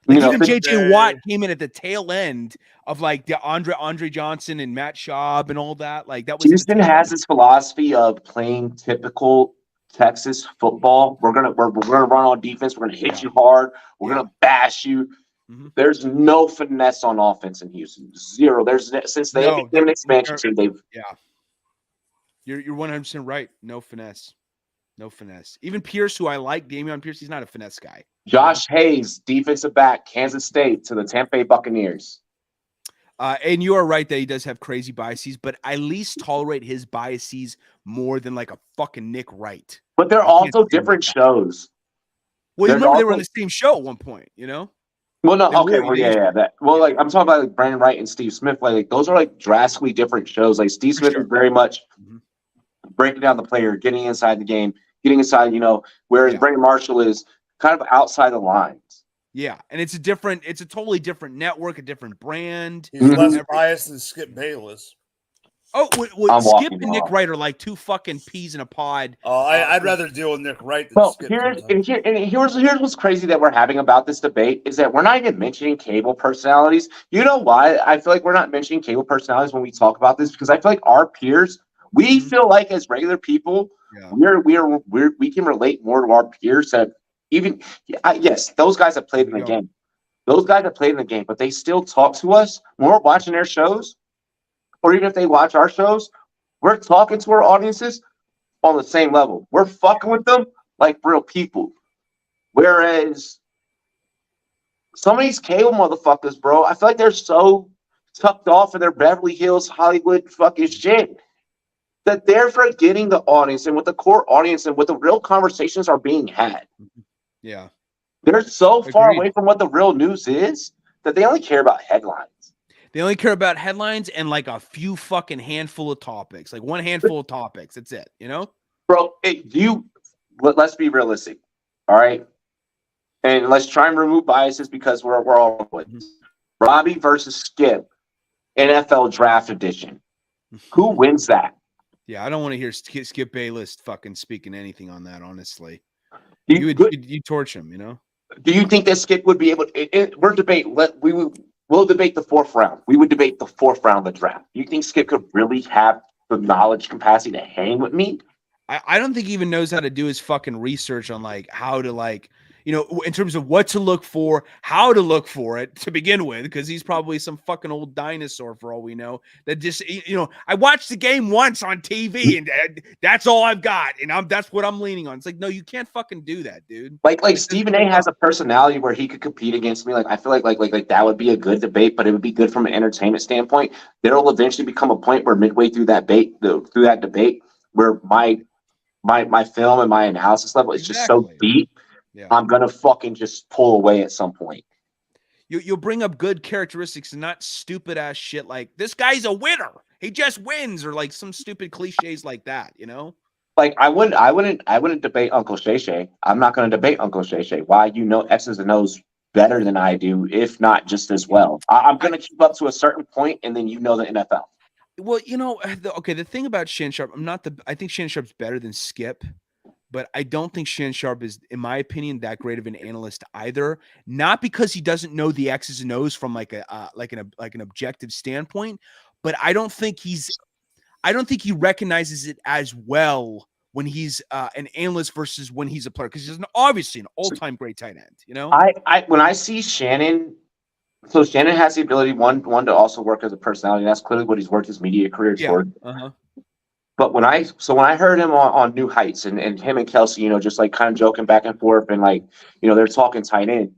[SPEAKER 2] even JJ Watt came in at the tail end of like the Andre Johnson and Matt Schaub and all that. Like that was
[SPEAKER 3] Houston has this philosophy of playing typical Texas football. We're gonna run on defense. We're gonna hit you hard. We're gonna bash you. Mm-hmm. There's no finesse on offense in Houston. Zero. Since they became an expansion team, they've
[SPEAKER 2] You're 100% right. No finesse. No finesse. Even Pierce, who I like, Dameon Pierce, he's not a finesse guy.
[SPEAKER 3] Josh Hayes, defensive back, Kansas State to the Tampa Bay Buccaneers.
[SPEAKER 2] And you are right that he does have crazy biases, but I at least tolerate his biases more than like a fucking Nick Wright.
[SPEAKER 3] But they're also different shows.
[SPEAKER 2] Well, you remember they were on the same show at one point,
[SPEAKER 3] Well, no, okay, well, yeah. Like I'm talking about like Brandon Wright and Steve Smith. Like those are like drastically different shows. Like Steve Smith is very much breaking down the player, getting inside the game, getting inside, whereas Brandon Marshall is kind of outside the lines.
[SPEAKER 2] Yeah, and it's a totally different network, a different brand.
[SPEAKER 1] He's less biased than Skip Bayless.
[SPEAKER 2] Oh,
[SPEAKER 3] I'm
[SPEAKER 2] Skip
[SPEAKER 3] walking
[SPEAKER 2] and Nick
[SPEAKER 3] off.
[SPEAKER 2] Wright are like two fucking peas in a pod.
[SPEAKER 1] I'd rather deal with Nick Wright than
[SPEAKER 3] Well,
[SPEAKER 1] Skip.
[SPEAKER 3] here's what's crazy that we're having about this debate is that we're not even mentioning cable personalities. You know why? I feel like we're not mentioning cable personalities when we talk about this because I feel like our peers, we feel like as regular people, we can relate more to our peers that even yes, those guys have played in the game. Those guys have played in the game, but they still talk to us when we're watching their shows, or even if they watch our shows, we're talking to our audiences on the same level. We're fucking with them like real people. Whereas some of these cable motherfuckers, bro, I feel like they're so tucked off in their Beverly Hills Hollywood fucking shit that they're forgetting the audience and what the core audience and what the real conversations are being had.
[SPEAKER 2] Yeah.
[SPEAKER 3] They're so far away from what the real news is that they only care about headlines.
[SPEAKER 2] They only care about headlines and like a few fucking handful of topics, like one handful of topics. That's it, you know?
[SPEAKER 3] Bro, let's be realistic, all right? And let's try and remove biases because we're all Robbie versus Skip, NFL Draft Edition. Who wins that?
[SPEAKER 2] Yeah, I don't want to hear Skip Bayless fucking speaking anything on that, honestly.
[SPEAKER 3] You
[SPEAKER 2] torch him, you know?
[SPEAKER 3] Do you think that Skip would be able to we'll debate the fourth round. We would debate the fourth round of the draft. Do you think Skip could really have the knowledge capacity to hang with me?
[SPEAKER 2] I don't think he even knows how to do his fucking research on like how to like, you know, in terms of what to look for, how to look for it to begin with, because he's probably some fucking old dinosaur for all we know. That just, you know, I watched the game once on TV and that's all I've got, and that's what I'm leaning on. It's like, no, you can't fucking do that, dude.
[SPEAKER 3] Like Stephen A. has a personality where he could compete against me. Like I feel like that would be a good debate, but it would be good from an entertainment standpoint. There will eventually become a point where midway through that debate, where my film and my analysis level is just so deep. Yeah. I'm gonna fucking just pull away at some point.
[SPEAKER 2] You'll bring up good characteristics and not stupid ass shit like this guy's a winner. He just wins, or like some stupid cliches like that, you know?
[SPEAKER 3] Like I wouldn't debate Uncle Shay Shay. I'm not gonna debate Uncle Shay Shay. Why? You know X's and O's better than I do, if not just as well. I'm gonna keep up to a certain point, and then you know the NFL.
[SPEAKER 2] Well, you know, the thing about Shannon Sharpe, I think Shannon Sharpe's better than Skip. But I don't think Shannon Sharpe is, in my opinion, that great of an analyst either. Not because he doesn't know the X's and O's from like an objective standpoint, but I don't think he recognizes it as well when he's an analyst versus when he's a player, because he's obviously an all-time great tight end. You know,
[SPEAKER 3] when I see Shannon, so Shannon has the ability one to also work as a personality. And that's clearly what he's worked his media career toward. But when I heard him on New Heights and him and Kelsey, you know, just like kind of joking back and forth and like, you know, they're talking tight end.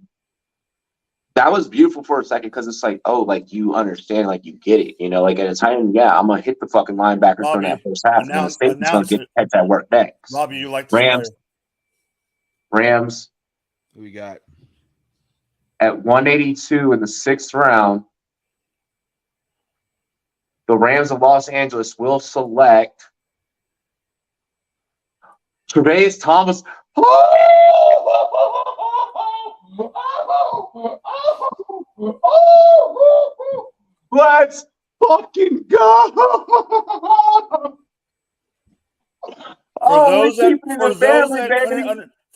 [SPEAKER 3] That was beautiful for a second because it's like, oh, like you understand, like you get it, you know, like at a tight end, yeah, I'm gonna hit the fucking linebacker during that first half, and the safety's gonna get that work next.
[SPEAKER 1] Robbie, you like the
[SPEAKER 3] Rams.
[SPEAKER 2] Who we got
[SPEAKER 3] at 182 in the 6th round? The Rams of Los Angeles will select Tre'Davious Thomas. Let's fucking go!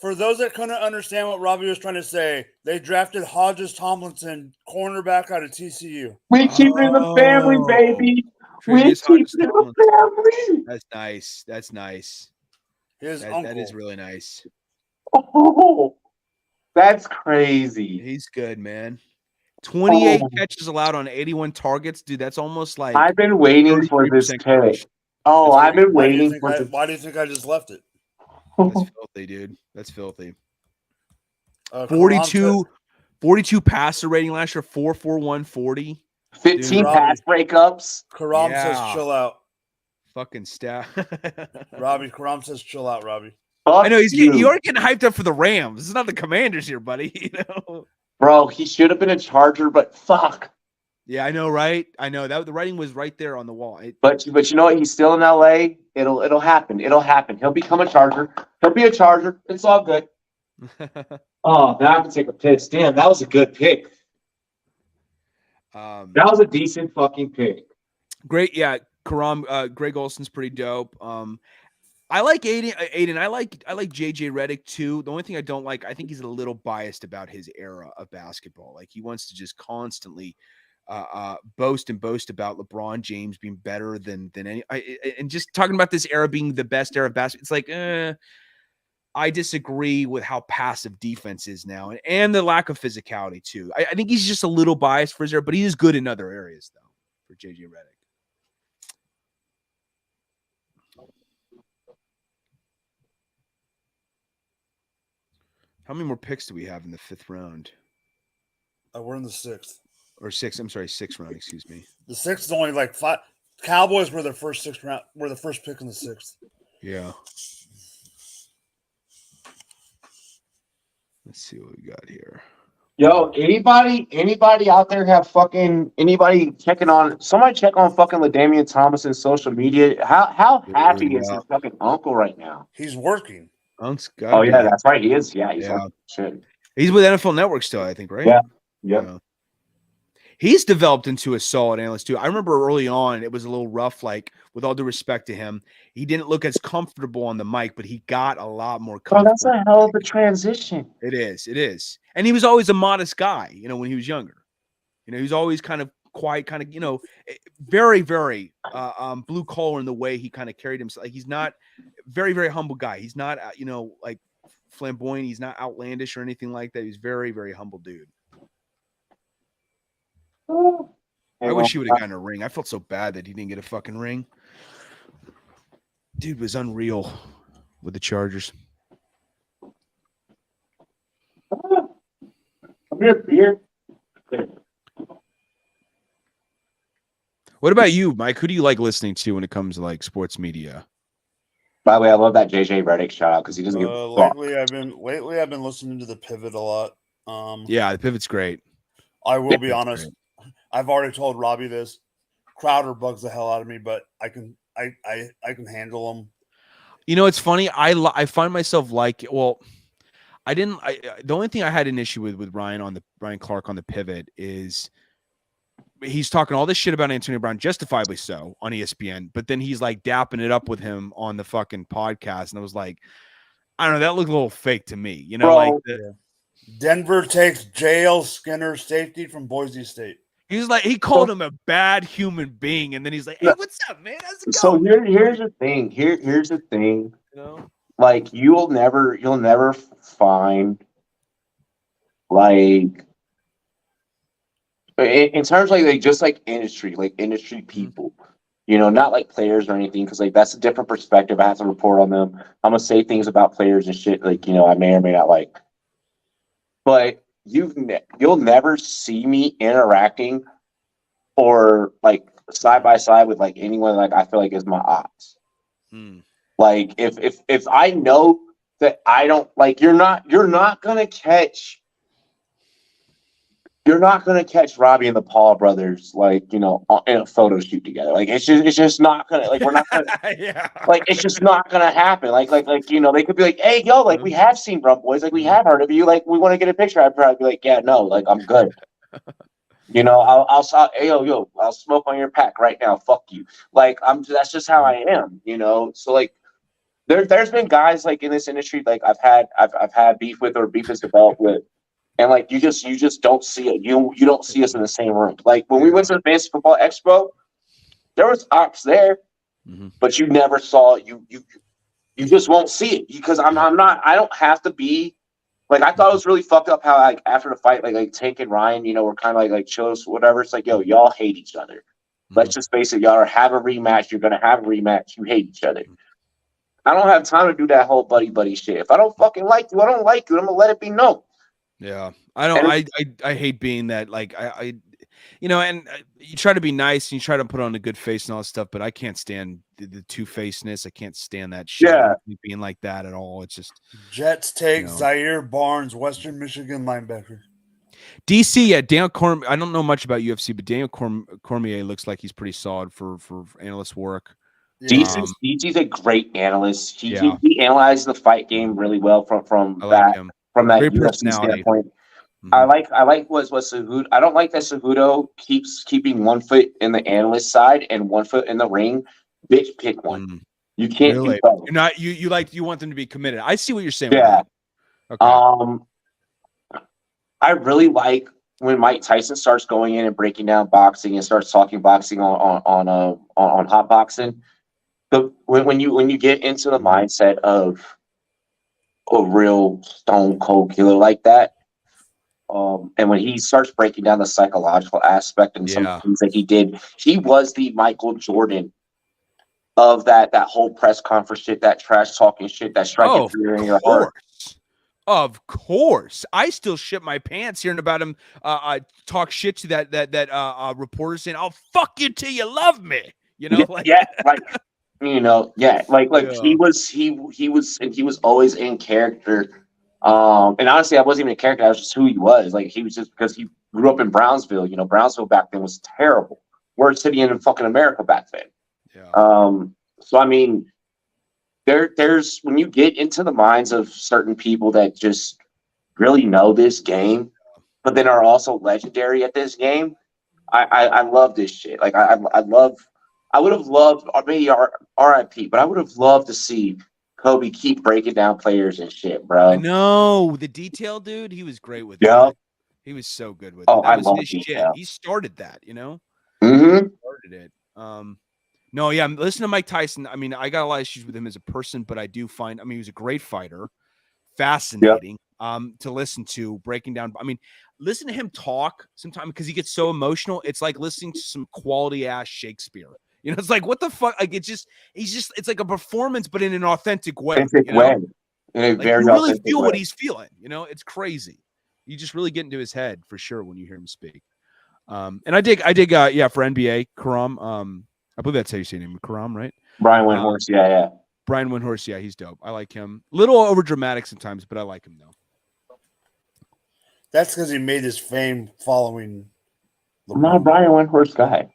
[SPEAKER 1] For those that couldn't understand what Robbie was trying to say, they drafted Hodges Tomlinson, cornerback out of TCU.
[SPEAKER 3] We keep it in the family, baby. We keep it in the family.
[SPEAKER 2] That's nice. That's nice.
[SPEAKER 1] That
[SPEAKER 2] is really nice.
[SPEAKER 3] Oh, that's crazy.
[SPEAKER 2] He's good, man. 28 catches allowed on 81 targets, dude. That's almost like
[SPEAKER 3] I've been waiting for this catch. Oh, I've been waiting for this.
[SPEAKER 1] Why do you think I just left it?
[SPEAKER 2] That's filthy, dude. That's filthy. 42 passer rating last year, 4.41 40.
[SPEAKER 3] 15 pass breakups.
[SPEAKER 1] Karam says chill out.
[SPEAKER 2] Fucking stat.
[SPEAKER 1] Robbie, Karam says chill out, Robbie.
[SPEAKER 2] I know you're getting hyped up for the Rams. It's not the Commanders here, buddy. You know,
[SPEAKER 3] bro, he should have been a Charger, but fuck.
[SPEAKER 2] Yeah, I know, right? I know that the writing was right there on the wall.
[SPEAKER 3] But you know what? He's still in LA. It'll happen. It'll happen. He'll become a Charger. He'll be a Charger. It's all good. Oh, now I can take a piss. Damn, that was a good pick. That was a decent fucking pick.
[SPEAKER 2] Great, yeah. Karam, Greg Olson's pretty dope. I like Aiden. I like JJ Redick too. The only thing I don't like, I think he's a little biased about his era of basketball. Like he wants to just constantly boast about LeBron James being better than any. And just talking about this era being the best era of basketball. It's like, I disagree with how passive defense is now, and the lack of physicality too. I think he's just a little biased for his era, but he is good in other areas though. For JJ Redick. How many more picks do we have in the 5th round?
[SPEAKER 1] We're in the 6th.
[SPEAKER 2] Or 6th. I'm sorry, 6th round, excuse me.
[SPEAKER 1] The 6th is only like 5. Cowboys were the first 6th round. Were the first pick in the 6th.
[SPEAKER 2] Yeah. Let's see what we got here.
[SPEAKER 3] Yo, anybody out there have fucking anybody checking on somebody check on fucking LaDainian Thomas's social media? How happy is his fucking uncle right now?
[SPEAKER 1] He's working.
[SPEAKER 2] Unc's got.
[SPEAKER 3] Oh yeah, that's right. He is. Yeah, he's shit.
[SPEAKER 2] He's with NFL Network still, I think, right?
[SPEAKER 3] Yeah. Yeah.
[SPEAKER 2] He's developed into a solid analyst too. I remember early on it was a little rough, like with all due respect to him. He didn't look as comfortable on the mic, but he got a lot more comfortable.
[SPEAKER 3] Oh, that's a hell of a transition.
[SPEAKER 2] It is. And he was always a modest guy, when he was younger. He was always kind of quiet, kind of, very, very blue collar in the way he kind of carried himself. Like he's not very, very humble guy. He's not, like flamboyant. He's not outlandish or anything like that. He's very, very humble dude. I wish he would have gotten a ring. I felt so bad that he didn't get a fucking ring. Dude was unreal with the Chargers. What about you, Mike? Who do you like listening to when it comes to like sports media?
[SPEAKER 3] By the way, I love that JJ Redick shout out because he doesn't give a fuck.
[SPEAKER 1] Lately I've been listening to the Pivot a lot.
[SPEAKER 2] Yeah, the Pivot's great.
[SPEAKER 1] I will be honest. Great. I've already told Robbie this. Crowder bugs the hell out of me, but I can handle him.
[SPEAKER 2] It's funny. I find myself like, well, the only thing I had an issue with Ryan Clark on the Pivot is he's talking all this shit about Antonio Brown, justifiably so, on ESPN, but then he's like dapping it up with him on the fucking podcast, and I was like, I don't know, that looked a little fake to me,
[SPEAKER 3] Bro,
[SPEAKER 1] Denver takes JL Skinner safety from Boise State.
[SPEAKER 2] He was like, he called him a bad human being, and then he's like, "Hey, what's up, man? How's it
[SPEAKER 3] going?"
[SPEAKER 2] So
[SPEAKER 3] here's the thing. Here's the thing. Like you'll never find like in terms of like just like industry people, not like players or anything, because like that's a different perspective. I have to report on them. I'm gonna say things about players and shit like I may or may not like, but you'll never see me interacting or like side by side with like anyone like I feel like is my ops. Like if I know that I don't like you're not gonna catch Robbie and the Paul brothers like in a photo shoot together. Like it's just not gonna like we're not gonna like it's just not gonna happen. Like they could be like, hey yo, like we have seen Rumboyz, like we have heard of you, like we want to get a picture. I'd probably be like, yeah, no, like I'm good. I'll hey yo, I'll smoke on your pack right now. Fuck you. Like that's just how I am. So like there's been guys like in this industry like I've had beef with or beef has developed with. And like you just don't see it. You don't see us in the same room. Like when we went to the Fantasy Football Expo, there was ops there, but you never saw it. You just won't see it because I don't have to be like I thought it was really fucked up how like after the fight like Tank and Ryan were kind of like chills whatever. It's like yo y'all hate each other. Let's just face it, y'all are have a rematch. You're gonna have a rematch. You hate each other. I don't have time to do that whole buddy shit. If I don't fucking like you, I don't like you. I'm gonna let it be known.
[SPEAKER 2] Yeah, I don't. I hate being that. Like I and you try to be nice and you try to put on a good face and all that stuff, but I can't stand the two-facedness. I can't stand that shit.
[SPEAKER 3] Yeah,
[SPEAKER 2] being like that at all. It's just
[SPEAKER 1] Jets take Zaire Barnes, Western Michigan linebacker.
[SPEAKER 2] DC, yeah, Daniel Cormier. I don't know much about UFC, but Daniel Cormier looks like he's pretty solid for analyst work.
[SPEAKER 3] DC's a great analyst. He analyzed the fight game really well from from that
[SPEAKER 2] Great
[SPEAKER 3] UFC
[SPEAKER 2] personality.
[SPEAKER 3] standpoint.
[SPEAKER 2] Mhm.
[SPEAKER 3] I like what Cejudo. I don't like that Cejudo keeps keeping one foot in the analyst side and one foot in the ring. Bitch, pick one.
[SPEAKER 2] Mm.
[SPEAKER 3] You can't do
[SPEAKER 2] Really?
[SPEAKER 3] both.
[SPEAKER 2] You're not you want them to be committed. I see what you're saying
[SPEAKER 3] Yeah.
[SPEAKER 2] with that. Okay.
[SPEAKER 3] I really like when Mike Tyson starts going in and breaking down boxing and starts talking boxing on hot boxing. But when you get into the mindset of a real stone cold killer like that, and when he starts breaking down the psychological aspect and some
[SPEAKER 2] Yeah.
[SPEAKER 3] things that he did, he was the Michael Jordan of that whole press conference shit, that trash talking shit, that striking fear in your heart.
[SPEAKER 2] Of course. I still shit my pants hearing about him talk shit to that reporter saying, "I'll fuck you till you love me." You know, like
[SPEAKER 3] yeah, like like
[SPEAKER 2] Yeah.
[SPEAKER 3] he was always in character. And honestly, I wasn't even a character. I was just who he was. Like he was just because he grew up in Brownsville. You know, Brownsville back then was terrible. Worst city in fucking America back then.
[SPEAKER 2] Yeah.
[SPEAKER 3] So I mean, there's when you get into the minds of certain people that just really know this game, but then are also legendary at this game. I love this shit. Like I love. I would have loved, or maybe R.I.P., but I would have loved to see Kobe keep breaking down players and shit, bro.
[SPEAKER 2] I know the detail, dude. He was great with
[SPEAKER 3] Yeah.
[SPEAKER 2] that. He was so good with it.
[SPEAKER 3] Oh,
[SPEAKER 2] That
[SPEAKER 3] I
[SPEAKER 2] was
[SPEAKER 3] love
[SPEAKER 2] his shit.
[SPEAKER 3] detail.
[SPEAKER 2] He started that, you know.
[SPEAKER 3] Mm-hmm.
[SPEAKER 2] Started it. No, yeah. Listen to Mike Tyson. I mean, I got a lot of issues with him as a person, but I do find. I mean, he was a great fighter. Fascinating. To listen to, breaking down. I mean, listen to him talk sometimes because he gets so emotional. It's like listening to some quality ass Shakespeare. You know, it's like what the fuck? Like it's like a performance, but in an authentic way.
[SPEAKER 3] Authentic way. In a
[SPEAKER 2] Like
[SPEAKER 3] very
[SPEAKER 2] you really
[SPEAKER 3] authentic
[SPEAKER 2] feel
[SPEAKER 3] way.
[SPEAKER 2] what he's feeling. You know, it's crazy. You just really get into his head for sure when you hear him speak. And I dig, yeah, for NBA, Karam. I believe that's how you say his name, Karam, right?
[SPEAKER 3] Brian Windhorst, yeah.
[SPEAKER 2] Brian Windhorst, yeah, he's dope. I like him. Little over dramatic sometimes, but I like him though.
[SPEAKER 1] That's because he made his fame following LeBron.
[SPEAKER 3] I'm not a Brian Windhorst guy.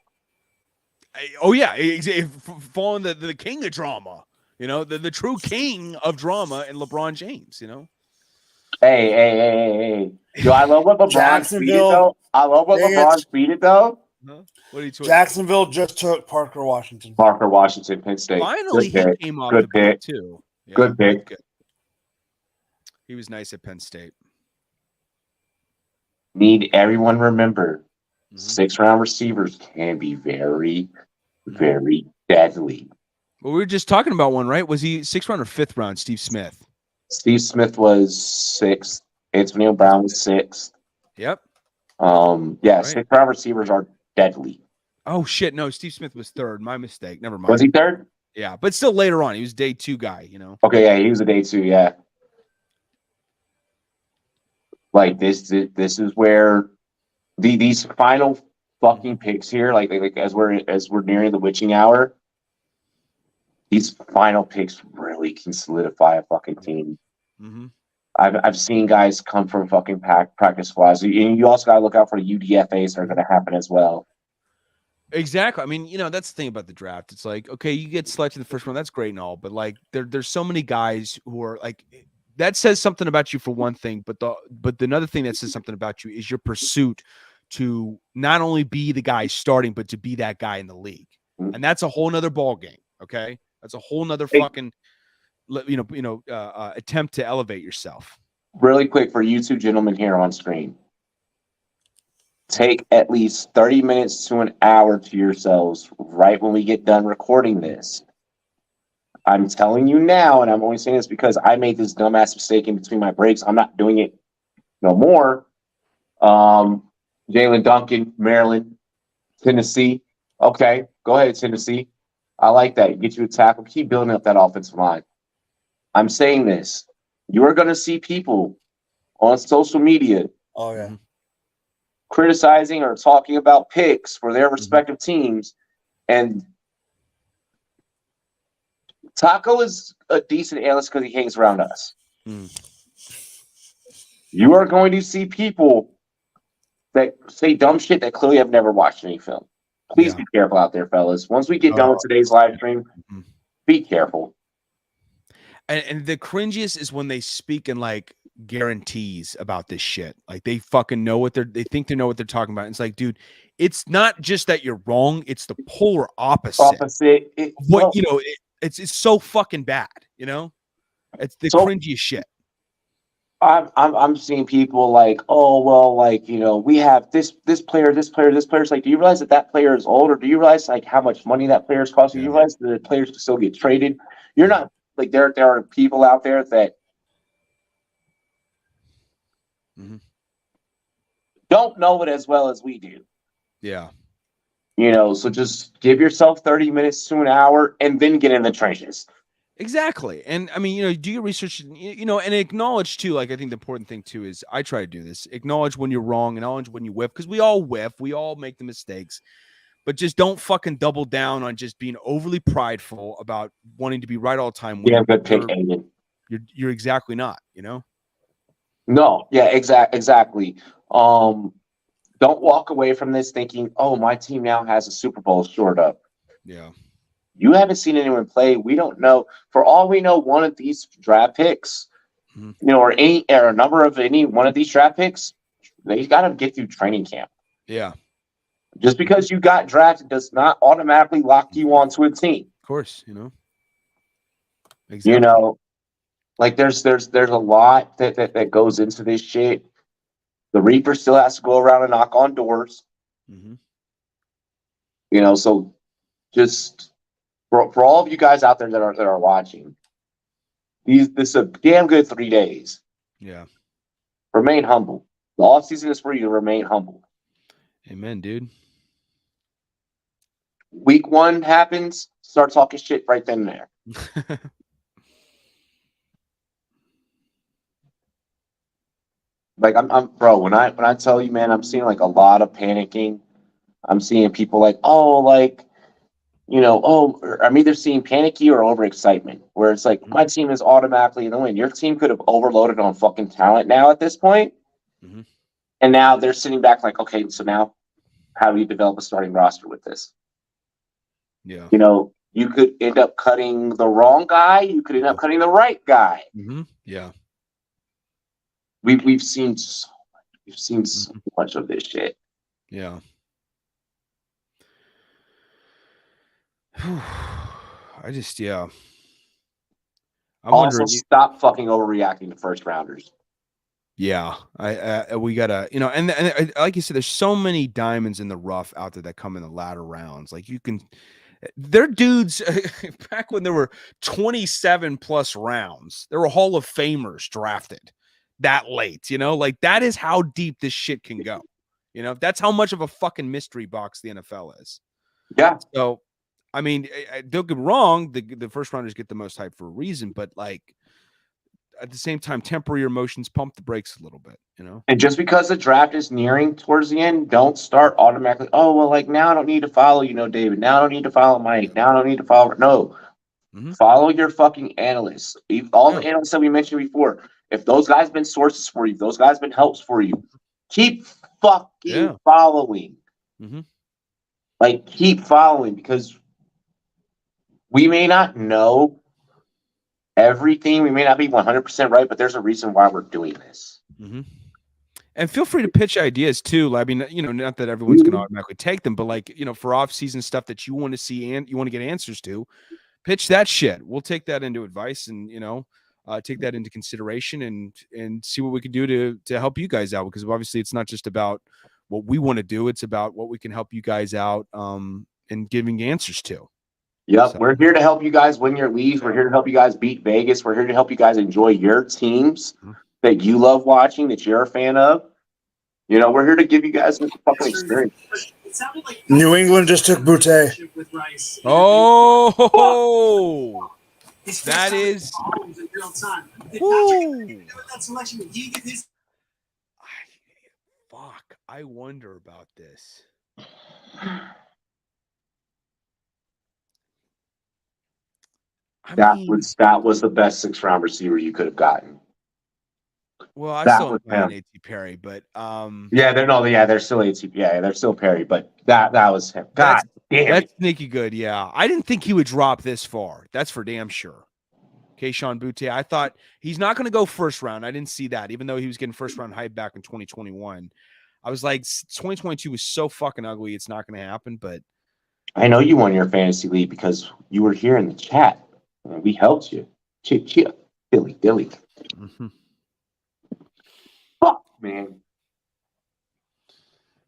[SPEAKER 2] Oh yeah, following the king of drama. You know, the true king of drama and LeBron James. You know.
[SPEAKER 3] Hey. Yo, I love what LeBron tweeted though. I love what LeBron tweeted though.
[SPEAKER 2] Huh? What did he tweet?
[SPEAKER 1] Jacksonville just took Parker Washington.
[SPEAKER 3] Penn State.
[SPEAKER 2] Finally, he came off the boat too. Yeah,
[SPEAKER 3] good pick.
[SPEAKER 2] Good. He was nice at Penn State.
[SPEAKER 3] Need everyone remember, 6th-round receivers can be very, very deadly.
[SPEAKER 2] Well, we were just talking about one, right? Was he 6th round or 5th round? Steve Smith.
[SPEAKER 3] Steve Smith was 6th. Antonio Brown was 6th.
[SPEAKER 2] Yep.
[SPEAKER 3] Yeah, right. 6th-round receivers are deadly.
[SPEAKER 2] Oh shit! No, Steve Smith was 3rd. My mistake. Never mind.
[SPEAKER 3] Was he 3rd?
[SPEAKER 2] Yeah, but still later on. He was day 2 guy. You know.
[SPEAKER 3] Okay, yeah, he was a day 2. Yeah. Like this is where these final fucking picks here, like as we're nearing the witching hour, these final picks really can solidify a fucking team.
[SPEAKER 2] Mm-hmm.
[SPEAKER 3] I've seen guys come from fucking practice squads, and you also got to look out for the UDFAs that are going to happen as well.
[SPEAKER 2] Exactly. I mean, you know, that's the thing about the draft. It's like, okay, you get selected in the first round, that's great and all, but like there's so many guys who are like, that says something about you for one thing, but another thing that says something about you is your pursuit to not only be the guy starting, but to be that guy in the league. And that's a whole nother ball game. Okay. That's a whole nother fucking, attempt to elevate yourself.
[SPEAKER 3] Really quick for you two gentlemen here on screen. Take at least 30 minutes to an hour to yourselves right when we get done recording this. I'm telling you now, and I'm only saying this because I made this dumbass mistake in between my breaks. I'm not doing it no more. Jalen Duncan, Maryland, Tennessee. Okay, go ahead, Tennessee. I like that. Get you a tackle. Keep building up that offensive line. I'm saying this. You are going to see people on social media criticizing or talking about picks for their respective teams. And Taco is a decent analyst because he hangs around us. You are going to see people that say dumb shit that clearly have never watched any film. Please be careful out there, fellas. Once we get done with today's live stream, be careful.
[SPEAKER 2] And the cringiest is when they speak in like guarantees about this shit. Like they fucking know what they think they know what they're talking about. And it's like, dude, it's not just that you're wrong, it's the polar opposite.
[SPEAKER 3] Well,
[SPEAKER 2] It's so fucking bad, you know? It's the
[SPEAKER 3] so
[SPEAKER 2] cringiest shit.
[SPEAKER 3] I'm seeing people like, oh well, like we have this player. It's like, do you realize that player is old, or do you realize like how much money that player is costing? Do you realize that the players can still get traded? You're not like there are people out there that don't know it as well as we do.
[SPEAKER 2] Yeah.
[SPEAKER 3] So just give yourself 30 minutes to an hour and then get in the trenches.
[SPEAKER 2] Exactly. And I mean, do your research, and acknowledge too, like I think the important thing too is I try to do this. Acknowledge when you're wrong, acknowledge when you whiff, because we all whiff, we all make the mistakes. But just don't fucking double down on just being overly prideful about wanting to be right all the time.
[SPEAKER 3] Yeah, good pick, Aiden.
[SPEAKER 2] You're exactly not,
[SPEAKER 3] No, yeah, exactly. Don't walk away from this thinking, oh, my team now has a Super Bowl shored up.
[SPEAKER 2] Yeah.
[SPEAKER 3] You haven't seen anyone play. We don't know. For all we know, one of these draft picks, or a number of any one of these draft picks, they got to get through training camp.
[SPEAKER 2] Yeah.
[SPEAKER 3] Just because you got drafted does not automatically lock you onto a team.
[SPEAKER 2] Of course, Exactly.
[SPEAKER 3] Like there's a lot that goes into this shit. The Reaper still has to go around and knock on doors. So just for all of you guys out there that are watching, this is a damn good 3 days.
[SPEAKER 2] Yeah.
[SPEAKER 3] Remain humble. The off season is for you to remain humble.
[SPEAKER 2] Amen, dude.
[SPEAKER 3] Week 1 happens, start talking shit right then and there. Like I'm bro, when I tell you, man, I'm seeing like a lot of panicking. I'm seeing people like, I'm either seeing panicky or overexcitement, where it's like my team is automatically in the win. Your team could have overloaded on fucking talent now at this point. And now they're sitting back like, okay, so now how do we develop a starting roster with this?
[SPEAKER 2] Yeah.
[SPEAKER 3] You could end up cutting the wrong guy. You could end up cutting the right guy.
[SPEAKER 2] Yeah.
[SPEAKER 3] We've seen so much. We've seen so much of this shit.
[SPEAKER 2] Yeah. I just, yeah. I'm
[SPEAKER 3] also,
[SPEAKER 2] wondering.
[SPEAKER 3] Stop fucking overreacting to first rounders.
[SPEAKER 2] Yeah, we gotta, and like you said, there's so many diamonds in the rough out there that come in the latter rounds. Like they're dudes back when there were 27 plus rounds. There were Hall of Famers drafted that late. Like that is how deep this shit can go. That's how much of a fucking mystery box the NFL is.
[SPEAKER 3] Yeah.
[SPEAKER 2] So, I mean, don't get me wrong. The first rounders get the most hype for a reason, but like, at the same time, temper your emotions, pump the brakes a little bit,
[SPEAKER 3] And just because the draft is nearing towards the end, don't start automatically. Oh, well, like now I don't need to follow, David. Now I don't need to follow Mike. Now I don't need to follow. No, follow your fucking analysts. All the analysts that we mentioned before. If those guys been sources for you, those guys been helps for you, keep fucking following. Like keep following, because we may not know everything. We may not be 100% right, but there's a reason why we're doing this.
[SPEAKER 2] And feel free to pitch ideas too. I mean, not that everyone's going to automatically take them, but like, for off-season stuff that you want to see and you want to get answers to, pitch that shit. We'll take that into advice and, take that into consideration and see what we can do to help you guys out, because obviously it's not just about what we want to do. It's about what we can help you guys out and giving answers to.
[SPEAKER 3] Yep, so we're here to help you guys win your leagues. We're here to help you guys beat Vegas. We're here to help you guys enjoy your teams that you love watching, that you're a fan of. We're here to give you guys a fucking experience.
[SPEAKER 1] New England just took Boutte.
[SPEAKER 2] Oh, that is. Fuck, I wonder about this.
[SPEAKER 3] That was the best 6th-round receiver you could have gotten.
[SPEAKER 2] Well, I still have A.T. Perry, but
[SPEAKER 3] they're still A.T. Yeah, they're still Perry, but that was him. God damn,
[SPEAKER 2] that's sneaky good. Yeah, I didn't think he would drop this far. That's for damn sure. Keyshawn Butte. I thought he's not going to go first round. I didn't see that, even though he was getting first round hype back in 2021. I was like, 2022 was so fucking ugly. It's not going to happen. But
[SPEAKER 3] I know you won your fantasy league because you were here in the chat. We helped you. Cheer. Billy.
[SPEAKER 2] mm-hmm.
[SPEAKER 3] Fuck, man.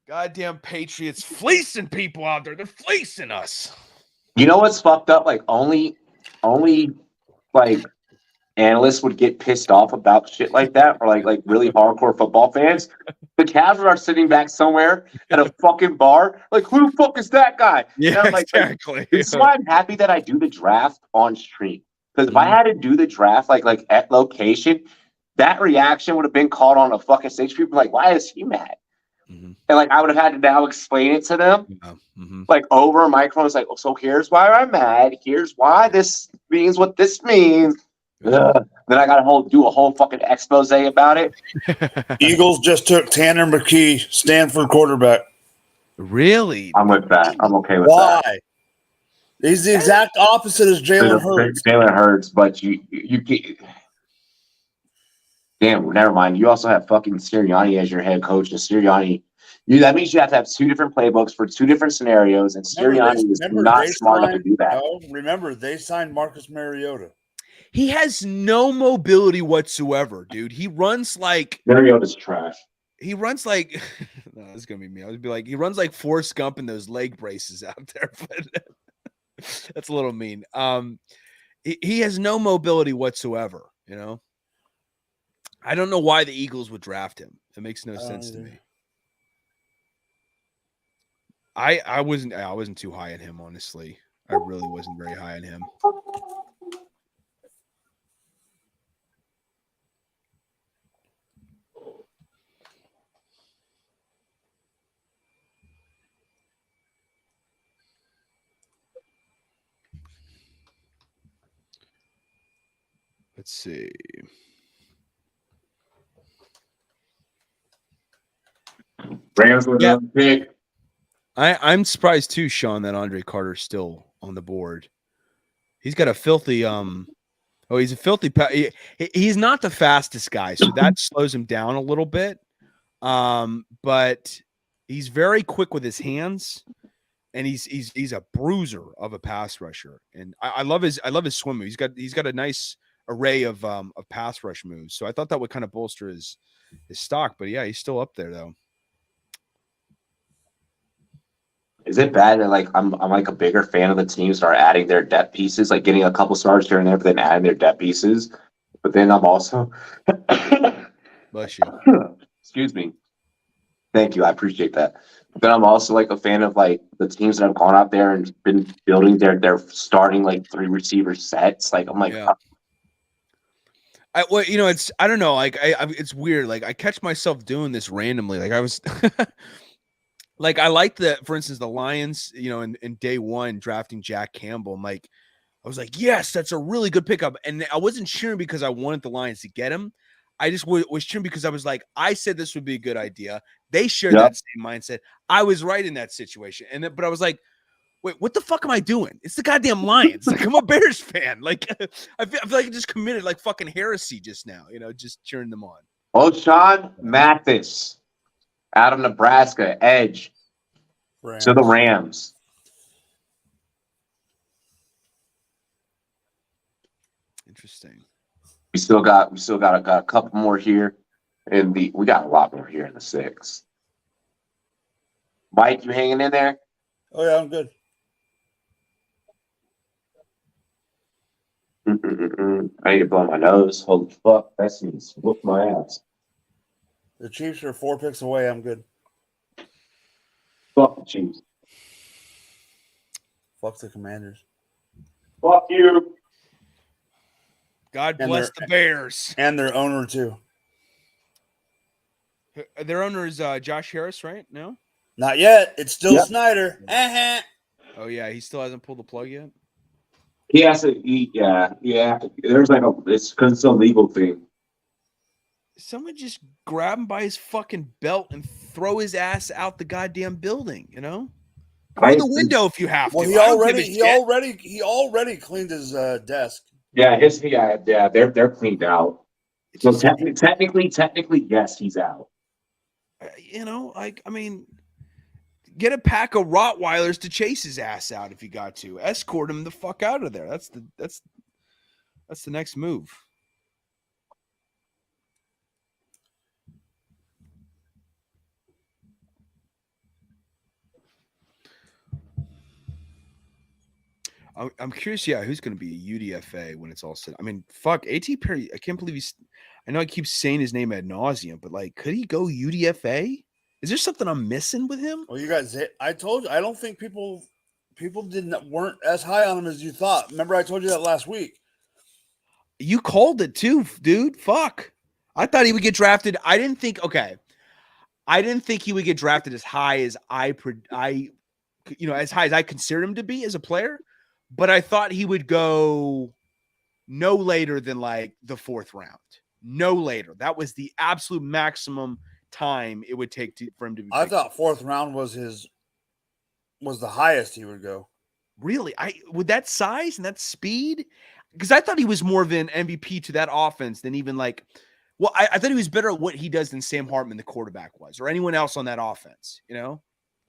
[SPEAKER 2] Goddamn Patriots fleecing people out there. They're fleecing us.
[SPEAKER 3] You know what's fucked up? Like only like analysts would get pissed off about shit like that, or like really hardcore football fans. The Cavs are sitting back somewhere at a fucking bar. Like, who the fuck is that guy?
[SPEAKER 2] Yeah,
[SPEAKER 3] and I'm like,
[SPEAKER 2] exactly.
[SPEAKER 3] This is why I'm happy that I do the draft on stream. Because if I had to do the draft like at location, that reaction would have been called on a fucking stage. People like, why is he mad?
[SPEAKER 2] Mm-hmm.
[SPEAKER 3] And like I would have had to now explain it to them, like over a microphone. It's like, so here's why I'm mad. Here's why this means what this means. Ugh. Then I got to do a whole fucking expose about it.
[SPEAKER 1] Eagles just took Tanner McKee, Stanford quarterback.
[SPEAKER 2] Really?
[SPEAKER 3] I'm with that. I'm okay with
[SPEAKER 1] Why?
[SPEAKER 3] that.
[SPEAKER 1] He's the exact opposite as Jalen Hurts.
[SPEAKER 3] Jalen Hurts, but you damn, never mind. You also have fucking Sirianni as your head coach, and Sirianni, that means you have to have two different playbooks for two different scenarios, and Sirianni is not smart enough to do that.
[SPEAKER 1] No, remember, they signed Marcus Mariota.
[SPEAKER 2] He has no mobility whatsoever, dude. He runs like
[SPEAKER 3] Mariota's trash.
[SPEAKER 2] He runs like no, this is gonna be me. I would be like, he runs like Forrest Gump in those leg braces out there, but that's a little mean. He has no mobility whatsoever, you know. I don't know why the Eagles would draft him. It makes no sense to me. I wasn't too high on him, honestly. I really wasn't very high on him. Let's see.
[SPEAKER 3] Rams with a pick.
[SPEAKER 2] I'm surprised too, Sean, that Andre Carter's still on the board. He's got a filthy he's a filthy he's not the fastest guy, so that slows him down a little bit. But he's very quick with his hands, and he's a bruiser of a pass rusher. And I love his swim move. He's got a nice array of pass rush moves. So I thought that would kind of bolster his stock, but yeah, he's still up there though.
[SPEAKER 3] Is it bad that like I'm like a bigger fan of the teams that are adding their depth pieces, like getting a couple stars here and there, but then adding their depth pieces? But then I'm also
[SPEAKER 2] bless you.
[SPEAKER 3] Excuse me. Thank you. I appreciate that. But then I'm also like a fan of like the teams that have gone out there and been building their starting like 3 receiver sets. Like I'm like,
[SPEAKER 2] yeah. It's I don't know. Like it's weird. Like I catch myself doing this randomly. Like I was. Like I liked for instance, the Lions, in day one drafting Jack Campbell. I'm like, I was like, yes, that's a really good pickup. And I wasn't cheering because I wanted the Lions to get him. I just was cheering because I was like, I said this would be a good idea. They shared that same mindset. I was right in that situation. But I was like, wait, what the fuck am I doing? It's the goddamn Lions. Like I'm a Bears fan. Like I feel like I just committed like fucking heresy just now, just cheering them on.
[SPEAKER 3] O'Shawn Mathis out of Nebraska, edge to the Rams.
[SPEAKER 2] Interesting.
[SPEAKER 3] We still got a couple more here, and we got a lot more here in the 6th. Mike, you hanging in there?
[SPEAKER 1] Oh yeah, I'm good.
[SPEAKER 3] I need to blow my nose. Holy fuck, that seems whoop my ass.
[SPEAKER 1] The Chiefs are 4 picks away. I'm good.
[SPEAKER 3] Fuck the Chiefs.
[SPEAKER 1] Fuck the Commanders.
[SPEAKER 3] Fuck you.
[SPEAKER 2] God bless the Bears.
[SPEAKER 1] And their owner, too.
[SPEAKER 2] Their owner is Josh Harris, right? No?
[SPEAKER 1] Not yet. It's still Snyder. Uh-huh.
[SPEAKER 2] Oh, yeah. He still hasn't pulled the plug yet?
[SPEAKER 3] He has to eat. Yeah. There's like it's because it's a legal thing.
[SPEAKER 2] Someone just grab him by his fucking belt and throw his ass out the goddamn building, Or the window if you have to.
[SPEAKER 1] Well, he already cleaned his desk.
[SPEAKER 3] They're cleaned out. So technically, yes, he's out.
[SPEAKER 2] I mean, get a pack of Rottweilers to chase his ass out if you got to. Escort him the fuck out of there. That's the next move. I'm curious, who's going to be a UDFA when it's all said. I mean, fuck, A.T. Perry, I can't believe I know I keep saying his name ad nauseum, but like, could he go UDFA? Is there something I'm missing with him?
[SPEAKER 1] Well, you guys, I told you, I don't think people weren't as high on him as you thought. Remember, I told you that last week.
[SPEAKER 2] You called it too, dude. Fuck. I thought he would get drafted. I didn't think he would get drafted as high as as high as I consider him to be as a player. But I thought he would go no later than like the fourth round. No later. That was the absolute maximum time it would take for him to be picked.
[SPEAKER 1] I thought fourth round was the highest he would go.
[SPEAKER 2] Really? With that size and that speed? Because I thought he was more of an MVP to that offense than even like, well, I thought he was better at what he does than Sam Hartman, the quarterback, was, or anyone else on that offense,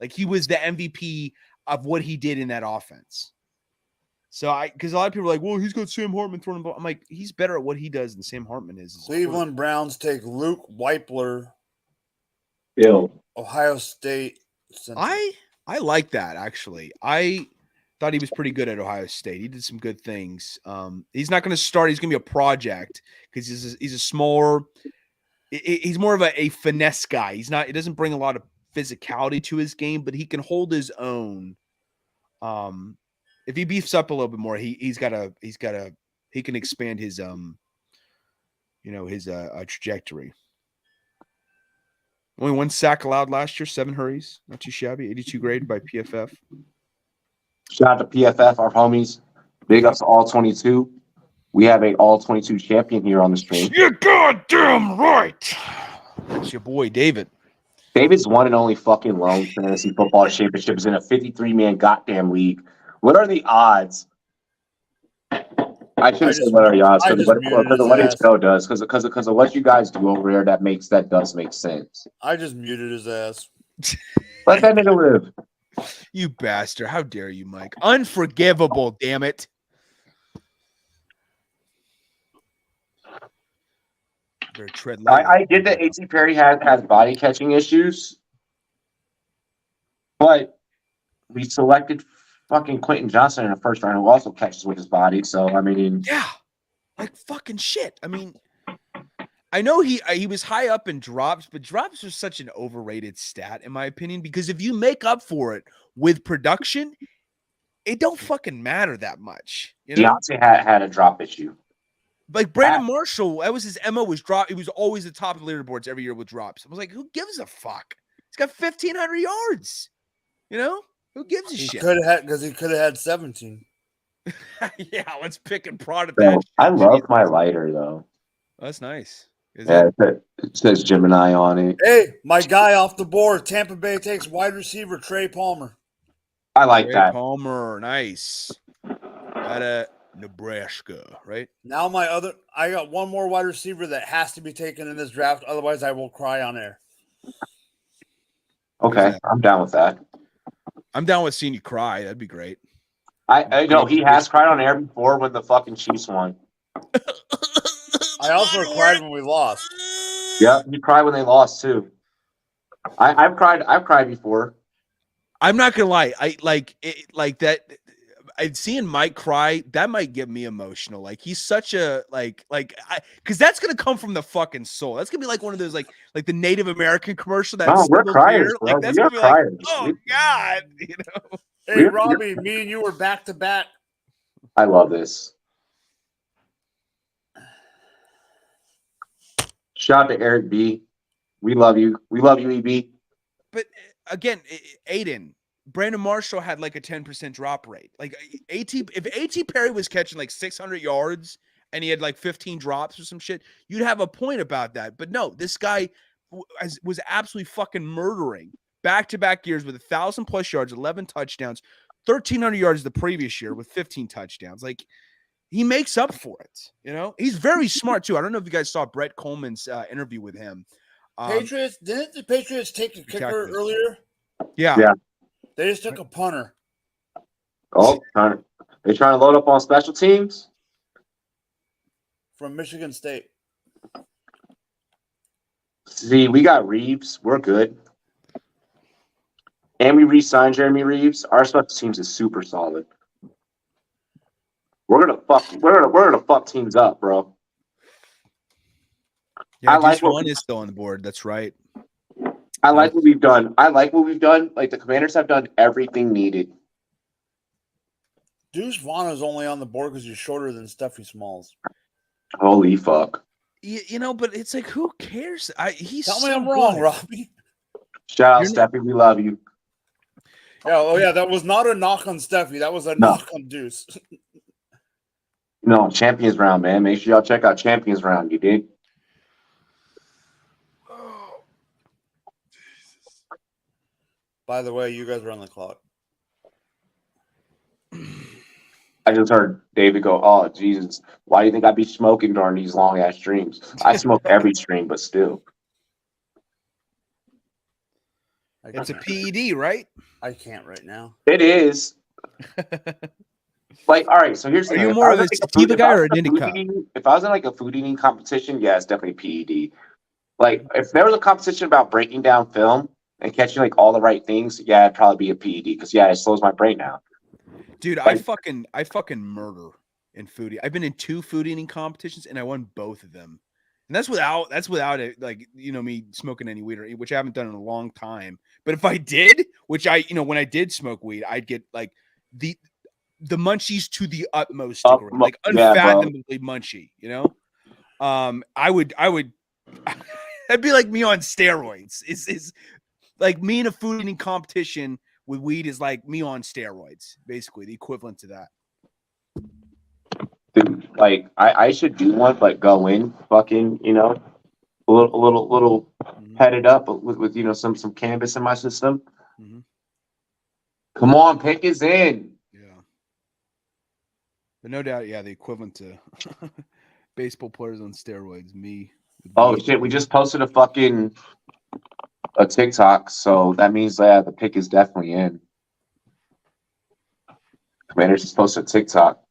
[SPEAKER 2] Like he was the MVP of what he did in that offense. So because a lot of people are like, well, he's got Sam Hartman throwing the ball. I'm like, he's better at what he does than Sam Hartman is.
[SPEAKER 1] Cleveland Browns take Luke Weipler.
[SPEAKER 3] Bill.
[SPEAKER 1] Ohio State. Center.
[SPEAKER 2] I like that, actually. I thought he was pretty good at Ohio State. He did some good things. He's not going to start. He's going to be a project because he's a smaller. He's more of a finesse guy. He doesn't bring a lot of physicality to his game, but he can hold his own. If he beefs up a little bit more, he can expand his trajectory. Only one sack allowed last year, 7 hurries, not too shabby. 82 grade by PFF.
[SPEAKER 3] Shout out to PFF, our homies. Big ups to all 22. We have a all 22 champion here on the stream.
[SPEAKER 2] You're goddamn right. It's your boy David.
[SPEAKER 3] David's one and only fucking lone fantasy football championship is in a 53-man goddamn league. What are the odds? I shouldn't say what are the odds because of what HCO does, because of what you guys do over there, that does make sense.
[SPEAKER 1] I just muted his ass.
[SPEAKER 3] Let that nigga live.
[SPEAKER 2] You bastard. How dare you, Mike? Unforgivable, damn it. Tread
[SPEAKER 3] I get that A.T. Perry has body catching issues, but we selected fucking Quentin Johnson in the first round, who also catches with his body. So I mean,
[SPEAKER 2] yeah, like fucking shit. I mean, I know he was high up in drops, but drops are such an overrated stat in my opinion, because if you make up for it with production, it don't fucking matter that much.
[SPEAKER 3] Deontay had a drop issue.
[SPEAKER 2] Like Brandon Marshall, that was his MO, was drop. He was always the top of the leaderboards every year with drops. I was like, who gives a fuck? He's got 1,500 yards. Who gives a shit?
[SPEAKER 1] He could have had 17.
[SPEAKER 2] Yeah, let's pick and prod at that.
[SPEAKER 3] I love my lighter though.
[SPEAKER 2] That's nice.
[SPEAKER 3] It says Gemini on it.
[SPEAKER 1] Hey, my guy off the board. Tampa Bay takes wide receiver Trey Palmer.
[SPEAKER 3] I like that.
[SPEAKER 2] Palmer, nice. Out of Nebraska, right?
[SPEAKER 1] Now I got one more wide receiver that has to be taken in this draft. Otherwise, I will cry on air.
[SPEAKER 3] Okay, I'm down with that.
[SPEAKER 2] I'm down with seeing you cry. That'd be great.
[SPEAKER 3] I know he has cried on air before when the fucking Chiefs won.
[SPEAKER 1] I also cried when we lost.
[SPEAKER 3] Yeah, you cried when they lost too. I've cried before.
[SPEAKER 2] I'm not gonna lie. I like it, that. Seeing Mike cry, that might get me emotional. Like he's such a because that's gonna come from the fucking soul. That's gonna be like one of those like the Native American commercial.
[SPEAKER 3] We're criers, bro.
[SPEAKER 2] Like that's
[SPEAKER 3] we are
[SPEAKER 2] gonna be
[SPEAKER 3] criers.
[SPEAKER 2] like, oh God,
[SPEAKER 1] Hey Robbie, me and you were back to back.
[SPEAKER 3] I love this. Shout out to Eric B. We love you. We love you, EB.
[SPEAKER 2] But again, Aiden. Brandon Marshall had like a 10% drop rate. Like if A.T. Perry was catching like 600 yards and he had like 15 drops or some shit, you'd have a point about that. But no, this guy was absolutely fucking murdering back-to-back years with 1,000+ yards, 11 touchdowns, 1,300 yards the previous year with 15 touchdowns. Like he makes up for it. You know, he's very smart too. I don't know if you guys saw Brett Coleman's interview with him.
[SPEAKER 1] Patriots, didn't the Patriots take a kicker earlier?
[SPEAKER 2] Yeah.
[SPEAKER 1] They just took a punter.
[SPEAKER 3] Oh, they trying to load up on special teams?
[SPEAKER 1] From Michigan State.
[SPEAKER 3] See, we got Reeves. We're good. And we re-signed Jeremy Reeves. Our special teams is super solid. We're gonna fuck teams up, bro.
[SPEAKER 2] Yeah,
[SPEAKER 3] I like
[SPEAKER 2] one is still on the board. That's right.
[SPEAKER 3] I like what we've done. Like the Commanders have done everything needed.
[SPEAKER 1] Deuce Vaughn is only on the board because he's shorter than Steffi Smalls.
[SPEAKER 3] Holy fuck.
[SPEAKER 2] You know, but it's like, who cares? He's
[SPEAKER 1] Tell me
[SPEAKER 2] so
[SPEAKER 1] I'm wrong,
[SPEAKER 2] good.
[SPEAKER 1] Robbie.
[SPEAKER 3] Shout out, Steffi. We love you.
[SPEAKER 1] Yeah, that was not a knock on Steffi. That was a knock on Deuce.
[SPEAKER 3] No, Champions Round, man. Make sure y'all check out Champions Round. You dig?
[SPEAKER 1] Oh, Jesus. By the way, you guys are on the clock.
[SPEAKER 3] I just heard David go, "Oh, Jesus. Why do you think I be smoking during these long-ass streams?" I smoke every stream, but still.
[SPEAKER 2] It's a PED, right?
[SPEAKER 1] I can't right now.
[SPEAKER 3] It is. Like, all right, so here's the thing.
[SPEAKER 2] Are you more of a sativa guy or an indica?
[SPEAKER 3] If I was in like a food eating competition, yeah, it's definitely PED. Like, if there was a competition about breaking down film and catching like all the right things, yeah, it'd probably be a PED because it slows my brain down.
[SPEAKER 2] Dude, I fucking murder in food. I've been in 2 food eating competitions and I won both of them. And that's without it, like, you know, me smoking any weed, which I haven't done in a long time. But if I did, which when I did smoke weed, I'd get like the munchies to the utmost degree, like unfathomably munchy, you know? I would that'd be like me on steroids. Is like me in a food eating competition with weed is like me on steroids, basically the equivalent to that.
[SPEAKER 3] Dude, like I should do one, but go in fucking, you know, a little headed up with you know some cannabis in my system.
[SPEAKER 2] Mm-hmm.
[SPEAKER 3] Come on, pick is in.
[SPEAKER 2] Yeah. But no doubt, yeah, the equivalent to baseball players on steroids, me.
[SPEAKER 3] Oh shit, we just posted a TikTok, so that means the pick is definitely in. Commanders just posted a TikTok.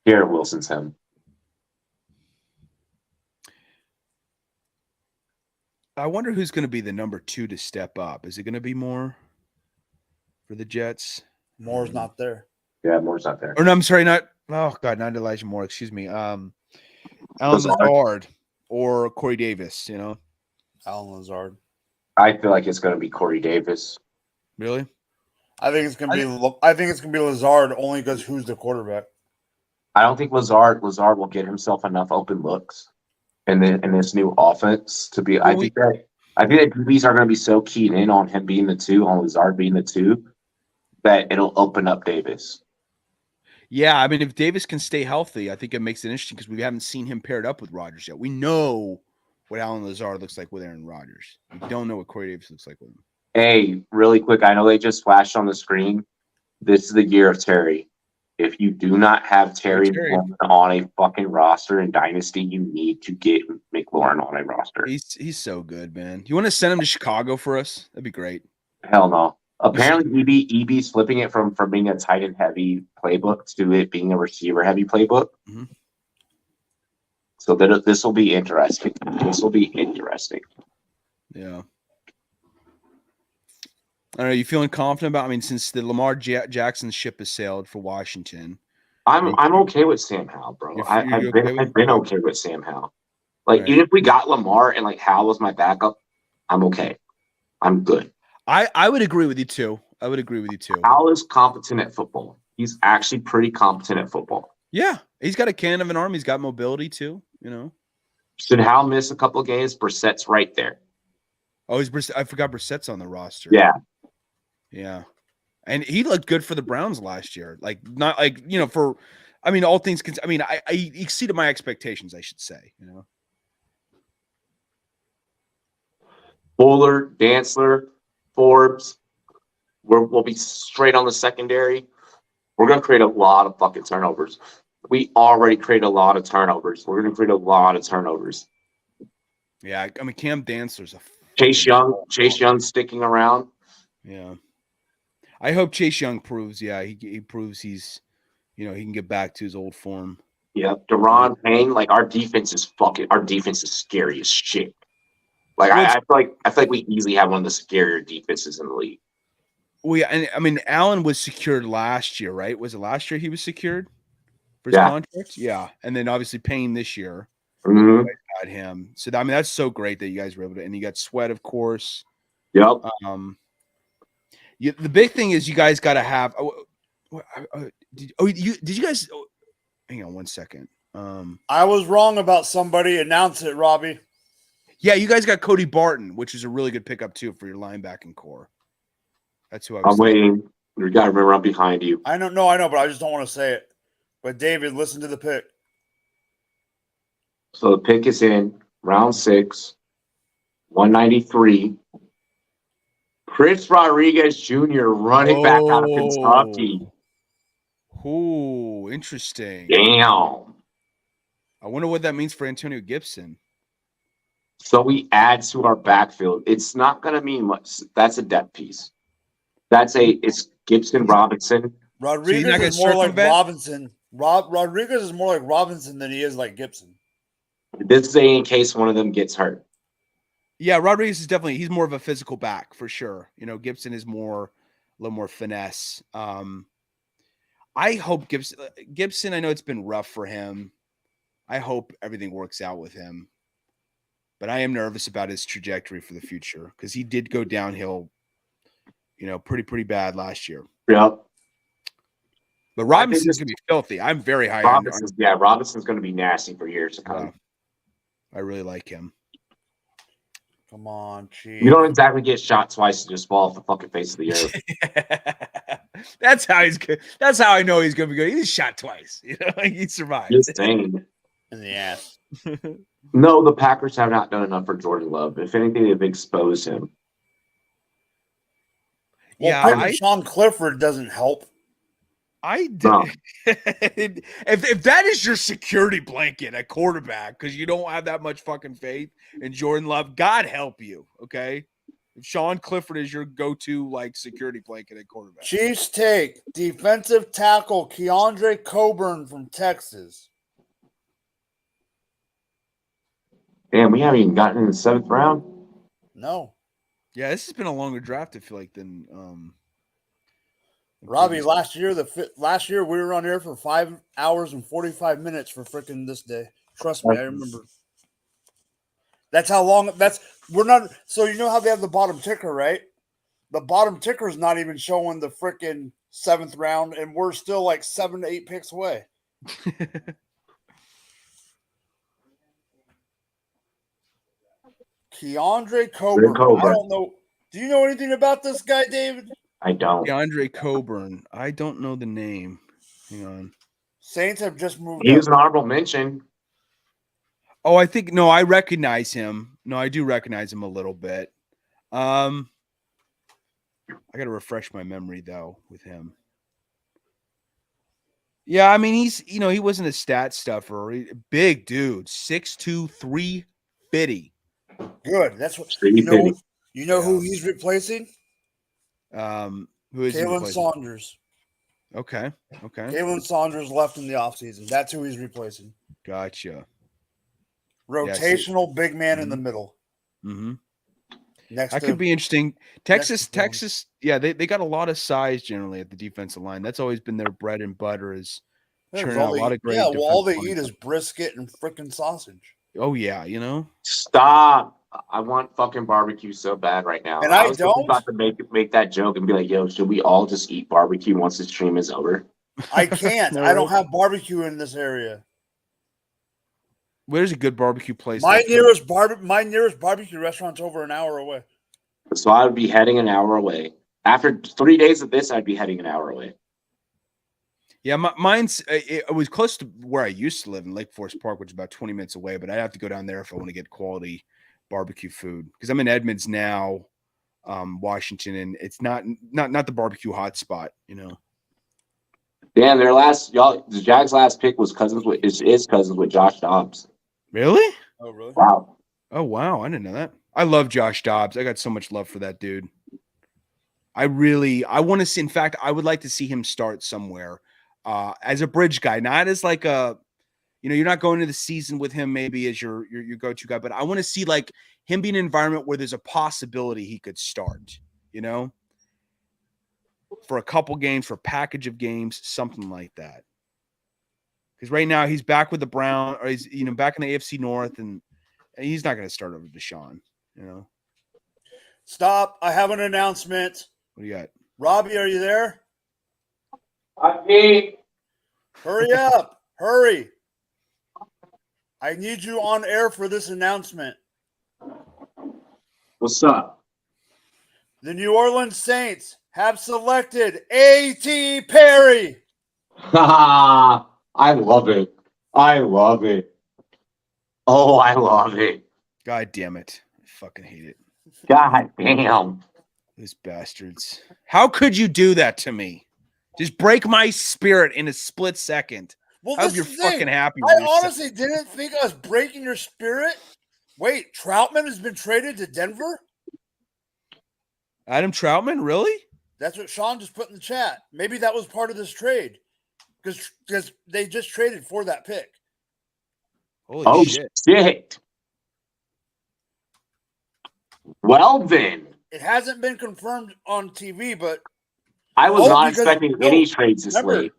[SPEAKER 3] Garrett Wilson's him.
[SPEAKER 2] I wonder who's going to be the number 2 to step up. Is it going to be Moore for the Jets?
[SPEAKER 1] Moore's not there.
[SPEAKER 3] Yeah, Moore's not there.
[SPEAKER 2] Or no, I'm sorry, not Elijah Moore. Excuse me. Alan Lazard or Corey Davis. You know,
[SPEAKER 1] Alan Lazard.
[SPEAKER 3] I feel like it's going to be Corey Davis.
[SPEAKER 2] Really?
[SPEAKER 1] I think it's going to be Lazard only because who's the quarterback?
[SPEAKER 3] I don't think Lazard will get himself enough open looks in this new offense to be. I think that DBs are going to be so keyed in on him being the 2, on Lazard being the 2, that it'll open up Davis.
[SPEAKER 2] Yeah, I mean, if Davis can stay healthy, I think it makes it interesting because we haven't seen him paired up with Rodgers yet. We know what Alan Lazard looks like with Aaron Rodgers. We don't know what Corey Davis looks like with him.
[SPEAKER 3] Hey, really quick, I know they just flashed on the screen. This is the year of Terry. If you do not have Terry on a fucking roster in Dynasty, you need to get McLaurin on a roster.
[SPEAKER 2] He's so good, man. You want to send him to Chicago for us? That'd be great.
[SPEAKER 3] Hell no. Apparently, EB's flipping it from being a tight end heavy playbook to it being a receiver heavy playbook.
[SPEAKER 2] Mm-hmm.
[SPEAKER 3] So this will be interesting.
[SPEAKER 2] Yeah. I don't know. You feeling confident about? I mean, since the Lamar Jackson ship has sailed for Washington,
[SPEAKER 3] I'm okay with Sam Howell, bro. I've been okay with Sam Howell. Like,
[SPEAKER 2] right.
[SPEAKER 3] Even if we got Lamar and like Howell was my backup, I'm okay. I'm good.
[SPEAKER 2] I would agree with you too.
[SPEAKER 3] Howell is competent at football. He's actually pretty competent at football.
[SPEAKER 2] Yeah, he's got a can of an arm. He's got mobility too. You know.
[SPEAKER 3] Should Howell miss a couple of games? Brissett's right there.
[SPEAKER 2] Oh, I forgot Brissett's on the roster. Yeah, and he looked good for the Browns last year. Like, not like, you know, all things. I mean, I exceeded my expectations, I should say. You know,
[SPEAKER 3] Bowler, Dantzler, Forbes, we'll be straight on the secondary. We're going to create a lot of fucking turnovers. We already create a lot of turnovers. We're going to create a lot of turnovers.
[SPEAKER 2] Yeah, I mean Cam Dantzler's a
[SPEAKER 3] Chase Young sticking around.
[SPEAKER 2] Yeah, I hope Chase Young proves. Yeah, he proves he's, he can get back to his old form.
[SPEAKER 3] Yeah, Deron Payne. Like our defense is scary as shit. Like
[SPEAKER 2] Well,
[SPEAKER 3] I feel like we easily have one of the scarier defenses in the league.
[SPEAKER 2] Well, yeah, and I mean Allen was secured last year, right? Was it last year he was secured for his contract? Yeah, and then obviously Payne this year.
[SPEAKER 3] Mm-hmm.
[SPEAKER 2] Got him. So I mean that's so great that you guys were able to, and you got Sweat, of course.
[SPEAKER 3] Yep.
[SPEAKER 2] The big thing is you guys got to have. Did you guys? Hang on one second.
[SPEAKER 1] I was wrong about somebody. Announce it, Robbie.
[SPEAKER 2] Yeah, you guys got Cody Barton, which is a really good pickup too for your linebacking core. That's who
[SPEAKER 3] I'm waiting. You got to remember I'm behind you.
[SPEAKER 1] I know, but I just don't want to say it. But David, listen to the pick.
[SPEAKER 3] So the pick is in round 6, 193. Chris Rodriguez Jr. running back out of Kentucky.
[SPEAKER 2] Oh, interesting.
[SPEAKER 3] Damn.
[SPEAKER 2] I wonder what that means for Antonio Gibson.
[SPEAKER 3] So we add to our backfield. It's not going to mean much. That's a depth piece. It's Gibson, Robinson.
[SPEAKER 1] Rodriguez is more like Robinson. Rodriguez is more like Robinson than he is like Gibson.
[SPEAKER 3] This is in case one of them gets hurt.
[SPEAKER 2] Yeah, Rodriguez is he's more of a physical back for sure. Gibson is a little more finesse. I hope Gibson, I know it's been rough for him. I hope everything works out with him. But I am nervous about his trajectory for the future because he did go downhill, pretty bad last year.
[SPEAKER 3] Yep.
[SPEAKER 2] But Robinson's going to be filthy. I'm very high on
[SPEAKER 3] Robinson's going to be nasty for years to come.
[SPEAKER 2] I really like him.
[SPEAKER 1] Come on, Chief.
[SPEAKER 3] You don't exactly get shot twice and just fall off the fucking face of the earth.
[SPEAKER 2] That's how he's good. That's how I know he's going to be good. He's shot twice. He survived.
[SPEAKER 3] Just saying.
[SPEAKER 1] In the ass.
[SPEAKER 3] No, the Packers have not done enough for Jordan Love. If anything, they've exposed him.
[SPEAKER 1] Well, Sean Clifford doesn't help.
[SPEAKER 2] I did. If that is your security blanket at quarterback, because you don't have that much fucking faith in Jordan Love, God help you. Okay, if Sean Clifford is your go-to security blanket at quarterback.
[SPEAKER 1] Chiefs take defensive tackle Keandre Coburn from Texas.
[SPEAKER 3] Damn, we haven't even gotten in the 7th round.
[SPEAKER 1] No.
[SPEAKER 2] Yeah, this has been a longer draft, I feel like, than
[SPEAKER 1] Robbie, last year we were on air for 5 hours and 45 minutes for freaking this day. Trust me, I remember. That's how long. We're not. So you know how they have the bottom ticker, right? The bottom ticker is not even showing the freaking 7th round, and we're still 7 to 8 picks away. Keandre Coburn. I don't know. Do you know anything about this guy, David?
[SPEAKER 3] I don't.
[SPEAKER 2] Keandre Coburn. I don't know the name. Hang on.
[SPEAKER 1] Saints have just moved.
[SPEAKER 3] He was an honorable mention.
[SPEAKER 2] Oh, I recognize him. No, I do recognize him a little bit. I got to refresh my memory though with him. Yeah, I mean he wasn't a stat stuffer. Big dude, 6'2", 350.
[SPEAKER 1] Good. That's what you know who he's replacing?
[SPEAKER 2] Who is
[SPEAKER 1] Kalen Saunders.
[SPEAKER 2] Okay.
[SPEAKER 1] Kalen Saunders left in the offseason. That's who he's replacing.
[SPEAKER 2] Gotcha.
[SPEAKER 1] Rotational big man in the middle.
[SPEAKER 2] Mm-hmm. That could be interesting. Texas. Yeah, they got a lot of size generally at the defensive line. That's always been their bread and butter is churning out a lot of great.
[SPEAKER 1] Yeah, well, all they eat is brisket and freaking sausage.
[SPEAKER 2] Oh yeah,
[SPEAKER 3] Stop. I want fucking barbecue so bad right now.
[SPEAKER 1] And I was
[SPEAKER 3] about to make that joke and be like, yo, should we all just eat barbecue once the stream is over?
[SPEAKER 1] I can't. I don't have barbecue in this area.
[SPEAKER 2] Where's a good barbecue place?
[SPEAKER 1] My nearest barbecue restaurant's over an hour away.
[SPEAKER 3] So I would be heading an hour away. After 3 days of this, I'd be heading an hour away.
[SPEAKER 2] Yeah, mine's it was close to where I used to live in Lake Forest Park, which is about 20 minutes away, but I'd have to go down there if I want to get quality barbecue food because I'm in Edmonds now. Washington, and it's not the barbecue hot spot, you know.
[SPEAKER 3] Damn, the Jags' last pick was cousins with Josh Dobbs.
[SPEAKER 2] Really?
[SPEAKER 1] Oh, really?
[SPEAKER 3] Wow.
[SPEAKER 2] Oh, wow. I didn't know that. I love Josh Dobbs. I got so much love for that dude. I want to see, in fact, I would like to see him start somewhere as a bridge guy, not as like you're not going to the season with him maybe as your go-to guy, but I want to see like him be in an environment where there's a possibility he could start, you know, for a couple games, for a package of games, something like that. Because right now he's back with the Brown, or he's back in the AFC North, and he's not going to start over Deshaun, you know.
[SPEAKER 1] Stop. I have an announcement.
[SPEAKER 2] What do you got?
[SPEAKER 1] Robbie, are you there?
[SPEAKER 3] Okay.
[SPEAKER 1] Hurry up. Hurry. I need you on air for this announcement.
[SPEAKER 3] What's up?
[SPEAKER 1] The New Orleans Saints have selected A.T. Perry.
[SPEAKER 3] I love it. I love it. Oh, I love it.
[SPEAKER 2] God damn it. I fucking hate it.
[SPEAKER 3] God damn.
[SPEAKER 2] Those bastards. How could you do that to me? Just break my spirit in a split second.
[SPEAKER 1] Well,
[SPEAKER 2] I hope
[SPEAKER 1] this
[SPEAKER 2] you're
[SPEAKER 1] is the thing.
[SPEAKER 2] fucking happy
[SPEAKER 1] I
[SPEAKER 2] with yourself.
[SPEAKER 1] honestly didn't think I was breaking your spirit. Wait, Troutman has been traded to Denver?
[SPEAKER 2] Adam Troutman, really?
[SPEAKER 1] That's what Sean just put in the chat. Maybe that was part of this trade. Because they just traded for that pick.
[SPEAKER 2] Holy shit.
[SPEAKER 3] Shit. Well, then.
[SPEAKER 1] It hasn't been confirmed on TV, but
[SPEAKER 3] I was not expecting any trades this late.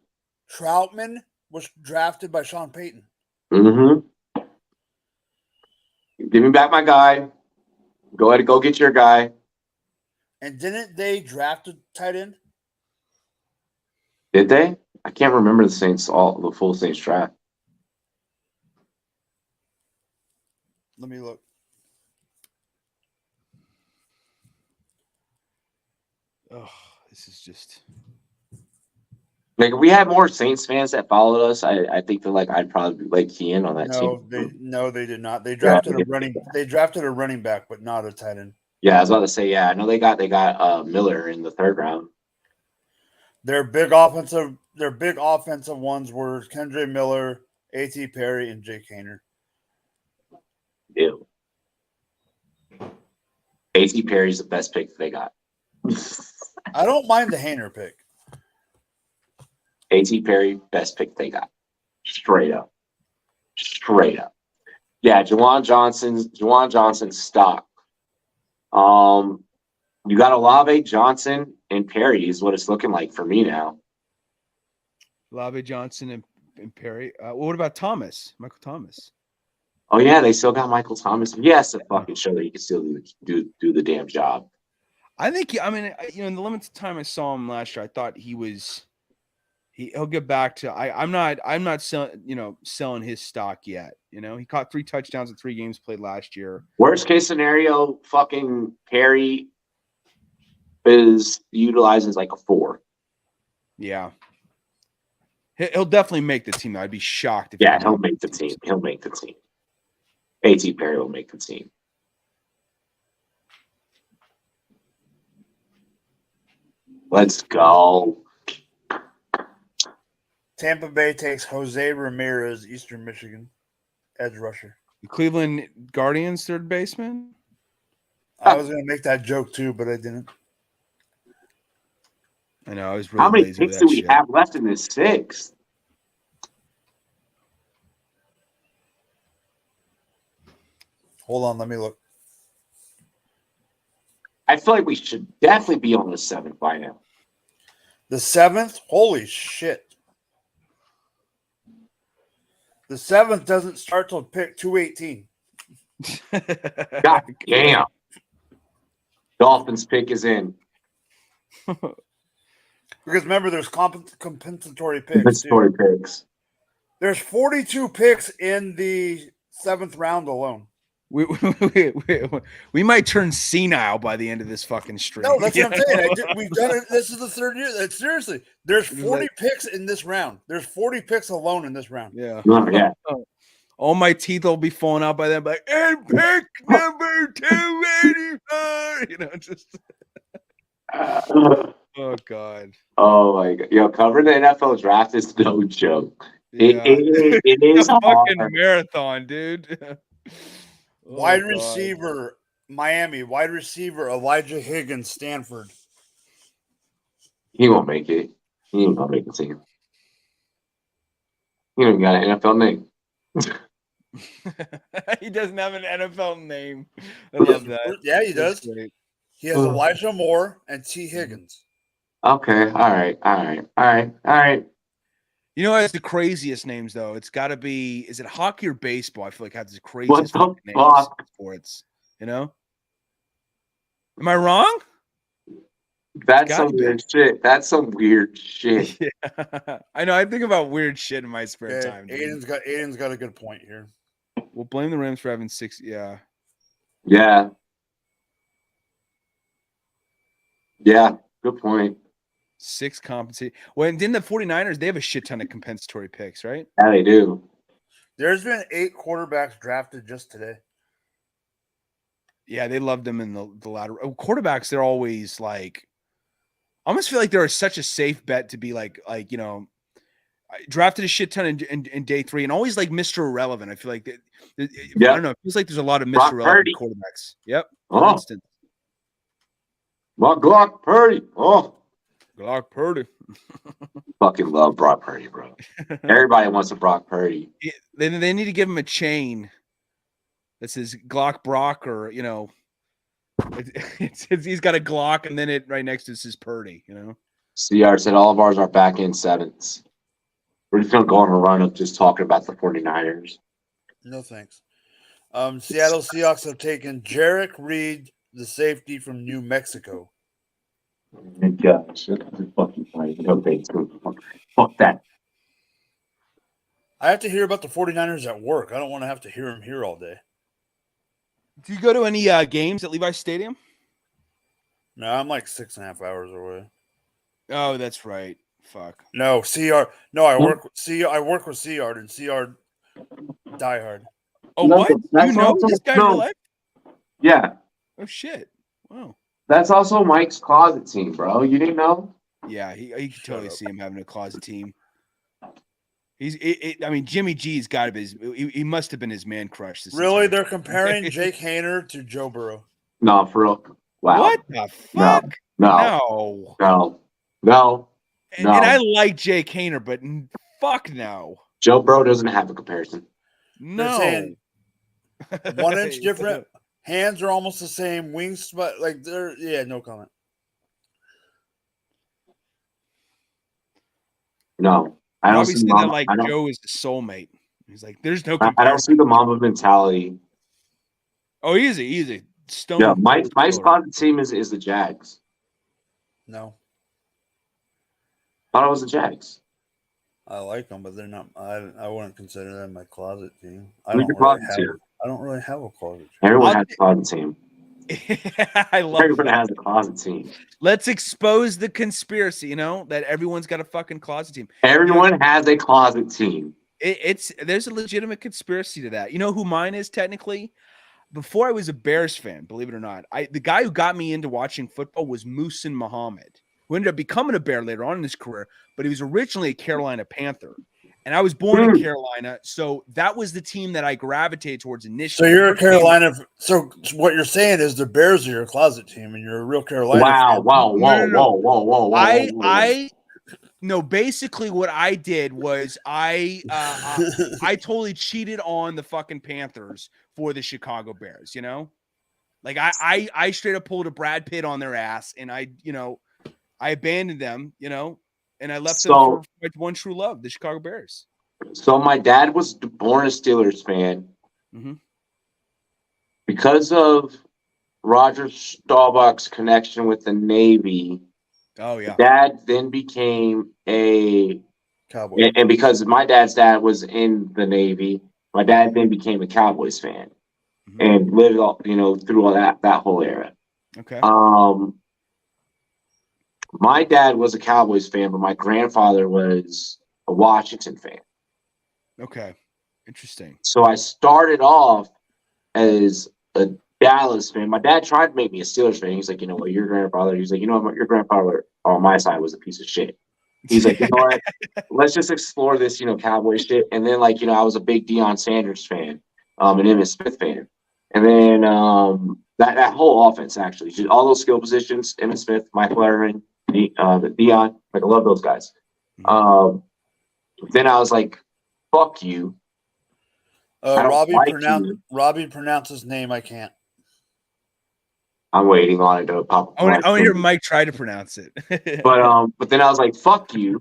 [SPEAKER 1] Troutman was drafted by Sean Payton.
[SPEAKER 3] Mm-hmm. Give me back my guy. Go ahead and go get your guy.
[SPEAKER 1] And didn't they draft a tight end?
[SPEAKER 3] Did they? I can't remember the full Saints draft.
[SPEAKER 1] Let me look.
[SPEAKER 2] Oh, this is just
[SPEAKER 3] like if we had more Saints fans that followed us, I think that like I'd probably be like key in on that team.
[SPEAKER 1] They did not. They drafted a running back, but not a tight end.
[SPEAKER 3] Yeah, I was about to say, I know they got Miller in the third round.
[SPEAKER 1] Their big offensive ones were Kendre Miller, A.T. Perry, and Jake Haener.
[SPEAKER 3] Ew. A.T. Perry's the best pick they got.
[SPEAKER 1] I don't mind the Haener pick.
[SPEAKER 3] A.T. Perry, best pick they got. Straight up. Yeah, Juwan Johnson's stock. You got Olave, Johnson, and Perry is what it's looking like for me now.
[SPEAKER 2] Olave, Johnson, and Perry. What about Thomas? Michael Thomas.
[SPEAKER 3] Oh yeah, they still got Michael Thomas. Yes, to fucking show that he can still do the damn job.
[SPEAKER 2] I think. In the limited time I saw him last year, I thought he'll get back to. I'm not selling his stock yet. You know, he caught 3 touchdowns in 3 games played last year.
[SPEAKER 3] Worst case scenario, fucking Perry is utilized as like a 4.
[SPEAKER 2] Yeah. He'll definitely make the team. I'd be shocked if
[SPEAKER 3] he'll make the team. He'll make the team. A.T. Perry will make the team. Let's go.
[SPEAKER 1] Tampa Bay takes Jose Ramirez, Eastern Michigan, edge rusher.
[SPEAKER 2] The Cleveland Guardians third baseman?
[SPEAKER 1] I was going to make that joke too, but I didn't.
[SPEAKER 2] I know. I was really
[SPEAKER 3] How many
[SPEAKER 2] lazy with
[SPEAKER 3] picks
[SPEAKER 2] that
[SPEAKER 3] do we have left in this 6th?
[SPEAKER 1] Hold on, let me look.
[SPEAKER 3] I feel like we should definitely be on the 7th by now.
[SPEAKER 1] The 7th? Holy shit. The 7th doesn't start till pick 218.
[SPEAKER 3] God damn. Dolphins pick is in.
[SPEAKER 1] Because remember, there's compensatory picks.
[SPEAKER 3] Compensatory picks.
[SPEAKER 1] There's 42 picks in the 7th round alone.
[SPEAKER 2] We might turn senile by the end of this fucking stream.
[SPEAKER 1] No, that's what I'm saying. We've done it. This is the 3rd year. Seriously, there's 40 picks in this round. There's 40 picks alone in this round.
[SPEAKER 2] Yeah.
[SPEAKER 3] Yeah.
[SPEAKER 2] All my teeth will be falling out by then. Like, and pick number 285. You know, just
[SPEAKER 3] Oh
[SPEAKER 2] God.
[SPEAKER 3] my god. Yo, covering the NFL draft is no joke.
[SPEAKER 2] Yeah.
[SPEAKER 3] It is
[SPEAKER 2] A fucking
[SPEAKER 3] hard.
[SPEAKER 2] marathon, dude.
[SPEAKER 1] Wide
[SPEAKER 2] God.
[SPEAKER 1] receiver, Miami. Wide receiver, Elijah Higgins, Stanford.
[SPEAKER 3] He won't make it. He ain't gonna make the team. He don't even got an NFL name.
[SPEAKER 2] He doesn't have an NFL name. I love that.
[SPEAKER 1] Yeah, he
[SPEAKER 2] That's
[SPEAKER 1] does.
[SPEAKER 2] great.
[SPEAKER 1] He has Elijah Moore and T. Higgins.
[SPEAKER 3] Okay, all right.
[SPEAKER 2] You know, it's the craziest names though. It's got to be. Is it hockey or baseball? I feel like has the
[SPEAKER 3] What
[SPEAKER 2] craziest
[SPEAKER 3] the
[SPEAKER 2] fucking names
[SPEAKER 3] fuck?
[SPEAKER 2] in sports. You know? Am I wrong?
[SPEAKER 3] That's
[SPEAKER 2] gotta
[SPEAKER 3] some
[SPEAKER 2] be.
[SPEAKER 3] weird shit. That's some weird shit.
[SPEAKER 2] Yeah, I know. I think about weird shit in my spare
[SPEAKER 1] Okay,
[SPEAKER 2] time. dude.
[SPEAKER 1] Aiden's got a good point here.
[SPEAKER 2] We'll blame the Rams for having 6. Yeah.
[SPEAKER 3] Yeah. Yeah. Good point.
[SPEAKER 2] 6 compensate. Well, and didn't the 49ers, they have a shit ton of compensatory picks, right?
[SPEAKER 3] Yeah, they do.
[SPEAKER 1] There's been 8 quarterbacks drafted just today.
[SPEAKER 2] Yeah, they loved them in the latter. Quarterbacks, they're always like, I almost feel like they're such a safe bet to be like, you know, I drafted a shit ton in day 3 and always like Mr. Irrelevant. I feel like, I don't know. It feels like there's a lot of Mr.
[SPEAKER 3] Brock
[SPEAKER 2] Irrelevant
[SPEAKER 3] Purdy.
[SPEAKER 2] quarterbacks. Yep. For
[SPEAKER 3] Oh.
[SPEAKER 2] instance,
[SPEAKER 3] Glock Purdy. Oh.
[SPEAKER 2] Brock Purdy.
[SPEAKER 3] Fucking love Brock Purdy, bro. Everybody wants a Brock Purdy.
[SPEAKER 2] They need to give him a chain that says Glock Brock, or you know, he's got a Glock, and then it right next to it says Purdy. You know,
[SPEAKER 3] CR said all of ours are back in 7s. We're just gonna go on a run of just talking about the 49ers.
[SPEAKER 1] No thanks. Seattle Seahawks have taken Jarek Reed, the safety from New Mexico.
[SPEAKER 3] Oh my gosh, fucking funny. No thanks. Fuck that.
[SPEAKER 1] I have to hear about the 49ers at work. I don't want to have to hear them here all day.
[SPEAKER 2] do you go to any games at Levi's Stadium?
[SPEAKER 1] No, I'm like 6.5 hours away.
[SPEAKER 2] Oh, that's right. Fuck.
[SPEAKER 1] No, CR. No, I work with CR. I work with CR and CR diehard.
[SPEAKER 2] Oh,
[SPEAKER 3] No,
[SPEAKER 2] what? You
[SPEAKER 3] that's
[SPEAKER 2] know
[SPEAKER 3] also-
[SPEAKER 2] this guy in
[SPEAKER 3] no.
[SPEAKER 2] real life?
[SPEAKER 3] Yeah,
[SPEAKER 2] Oh shit! Wow.
[SPEAKER 3] that's also Mike's closet team, bro. You didn't know?
[SPEAKER 2] Yeah, he could
[SPEAKER 1] Shut
[SPEAKER 2] totally
[SPEAKER 1] up.
[SPEAKER 2] see him having a closet team. I mean, Jimmy G's got to be. He must have been his man crush. This
[SPEAKER 1] Really,
[SPEAKER 2] entire-
[SPEAKER 1] they're comparing Jake Hayner to Joe Burrow.
[SPEAKER 3] No, for real. Wow.
[SPEAKER 2] What the fuck?
[SPEAKER 3] No.
[SPEAKER 2] No.
[SPEAKER 3] No.
[SPEAKER 2] And I like Jake Hayner, but fuck no.
[SPEAKER 3] Joe Burrow doesn't have a comparison.
[SPEAKER 2] No.
[SPEAKER 1] saying 1 inch different. Hands are almost the same. Wings, but like they're no comment.
[SPEAKER 3] No. I don't
[SPEAKER 2] Probably
[SPEAKER 3] see
[SPEAKER 2] said
[SPEAKER 3] Mamba.
[SPEAKER 2] that like
[SPEAKER 3] I don't,
[SPEAKER 2] Joe is the soulmate. He's like, there's no
[SPEAKER 3] I don't
[SPEAKER 2] comparison.
[SPEAKER 3] see the Mamba mentality.
[SPEAKER 2] Oh, easy. Stone.
[SPEAKER 3] Yeah, Mike's
[SPEAKER 2] cold killer.
[SPEAKER 3] closet team is the Jags.
[SPEAKER 1] No,
[SPEAKER 3] Thought it was the Jags.
[SPEAKER 1] I like them, but they're not. I wouldn't consider them my closet team. I
[SPEAKER 3] Who's
[SPEAKER 1] don't
[SPEAKER 3] your
[SPEAKER 1] really
[SPEAKER 3] closet
[SPEAKER 1] have.
[SPEAKER 3] team?
[SPEAKER 1] I don't really have a closet team.
[SPEAKER 3] Everyone
[SPEAKER 2] I'll
[SPEAKER 3] has a closet team.
[SPEAKER 2] I love
[SPEAKER 3] Everyone
[SPEAKER 2] that.
[SPEAKER 3] has a closet team.
[SPEAKER 2] Let's expose the conspiracy, you know, that everyone's got a fucking closet team.
[SPEAKER 3] Everyone has a closet team.
[SPEAKER 2] There's a legitimate conspiracy to that. You know who mine is technically? Before I was a Bears fan, believe it or not, the guy who got me into watching football was Muhsin Muhammad, who ended up becoming a Bear later on in his career, but he was originally a Carolina Panther. And I was born in Carolina, so that was the team that I gravitated towards
[SPEAKER 1] So
[SPEAKER 2] initially.
[SPEAKER 1] you're a Carolina. So what you're saying is the Bears are your closet team, and you're a real Carolina. fan.
[SPEAKER 2] Whoa. No, basically what I did was I totally cheated on the fucking Panthers for the Chicago Bears, you know? Like I straight up pulled a Brad Pitt on their ass, and I abandoned them, you know, and I left them for my one true love, the Chicago Bears.
[SPEAKER 3] So my dad was born a Steelers fan.
[SPEAKER 2] Mm-hmm.
[SPEAKER 3] Because of Roger Staubach's connection with the Navy.
[SPEAKER 2] Oh yeah.
[SPEAKER 3] Dad then became a
[SPEAKER 1] Cowboy.
[SPEAKER 3] and because my dad's dad was in the Navy, my dad then became a Cowboys fan and lived through all that whole era.
[SPEAKER 2] Okay.
[SPEAKER 3] My dad was a Cowboys fan, but my grandfather was a Washington fan.
[SPEAKER 2] Okay. Interesting.
[SPEAKER 3] So I started off as a Dallas fan. My dad tried to make me a Steelers fan. He's like, you know what, your grandfather. He's like, you know what, your grandfather on my side was a piece of shit. He's like, you know what, let's just explore this, Cowboy shit. And then like, I was a big Deion Sanders fan, an Emmitt Smith fan, and then that whole offense actually, just all those skill positions, Emmitt Smith, Michael Irvin, Deion, like I love those guys. Then I was like, fuck you. I don't like you.
[SPEAKER 1] Robbie pronounce his name. I can't.
[SPEAKER 3] I'm waiting on it to pop.
[SPEAKER 2] I want to hear Mike try to pronounce it.
[SPEAKER 3] But then I was like, "Fuck you,"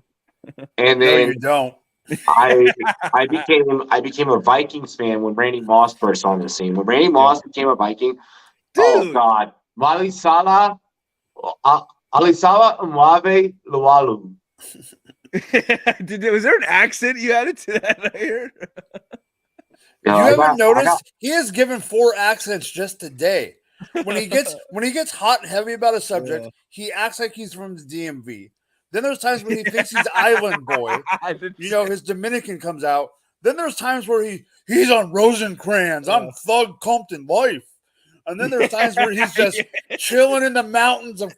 [SPEAKER 3] and then
[SPEAKER 1] no, you don't.
[SPEAKER 3] I became a Vikings fan when Randy Moss burst on the scene. When Randy Moss became a Viking, oh God, Alisala Umwave Luwalu.
[SPEAKER 2] Was there an accent you added to that? I heard.
[SPEAKER 1] You haven't noticed? He has given 4 accents just today. When he gets hot and heavy about a subject, he acts like he's from the DMV. Then there's times when he thinks he's Island Boy. His Dominican comes out. Then there's times where he's on Rosencrantz. I'm Thug Compton Life. And then there's times where he's just chilling in the mountains of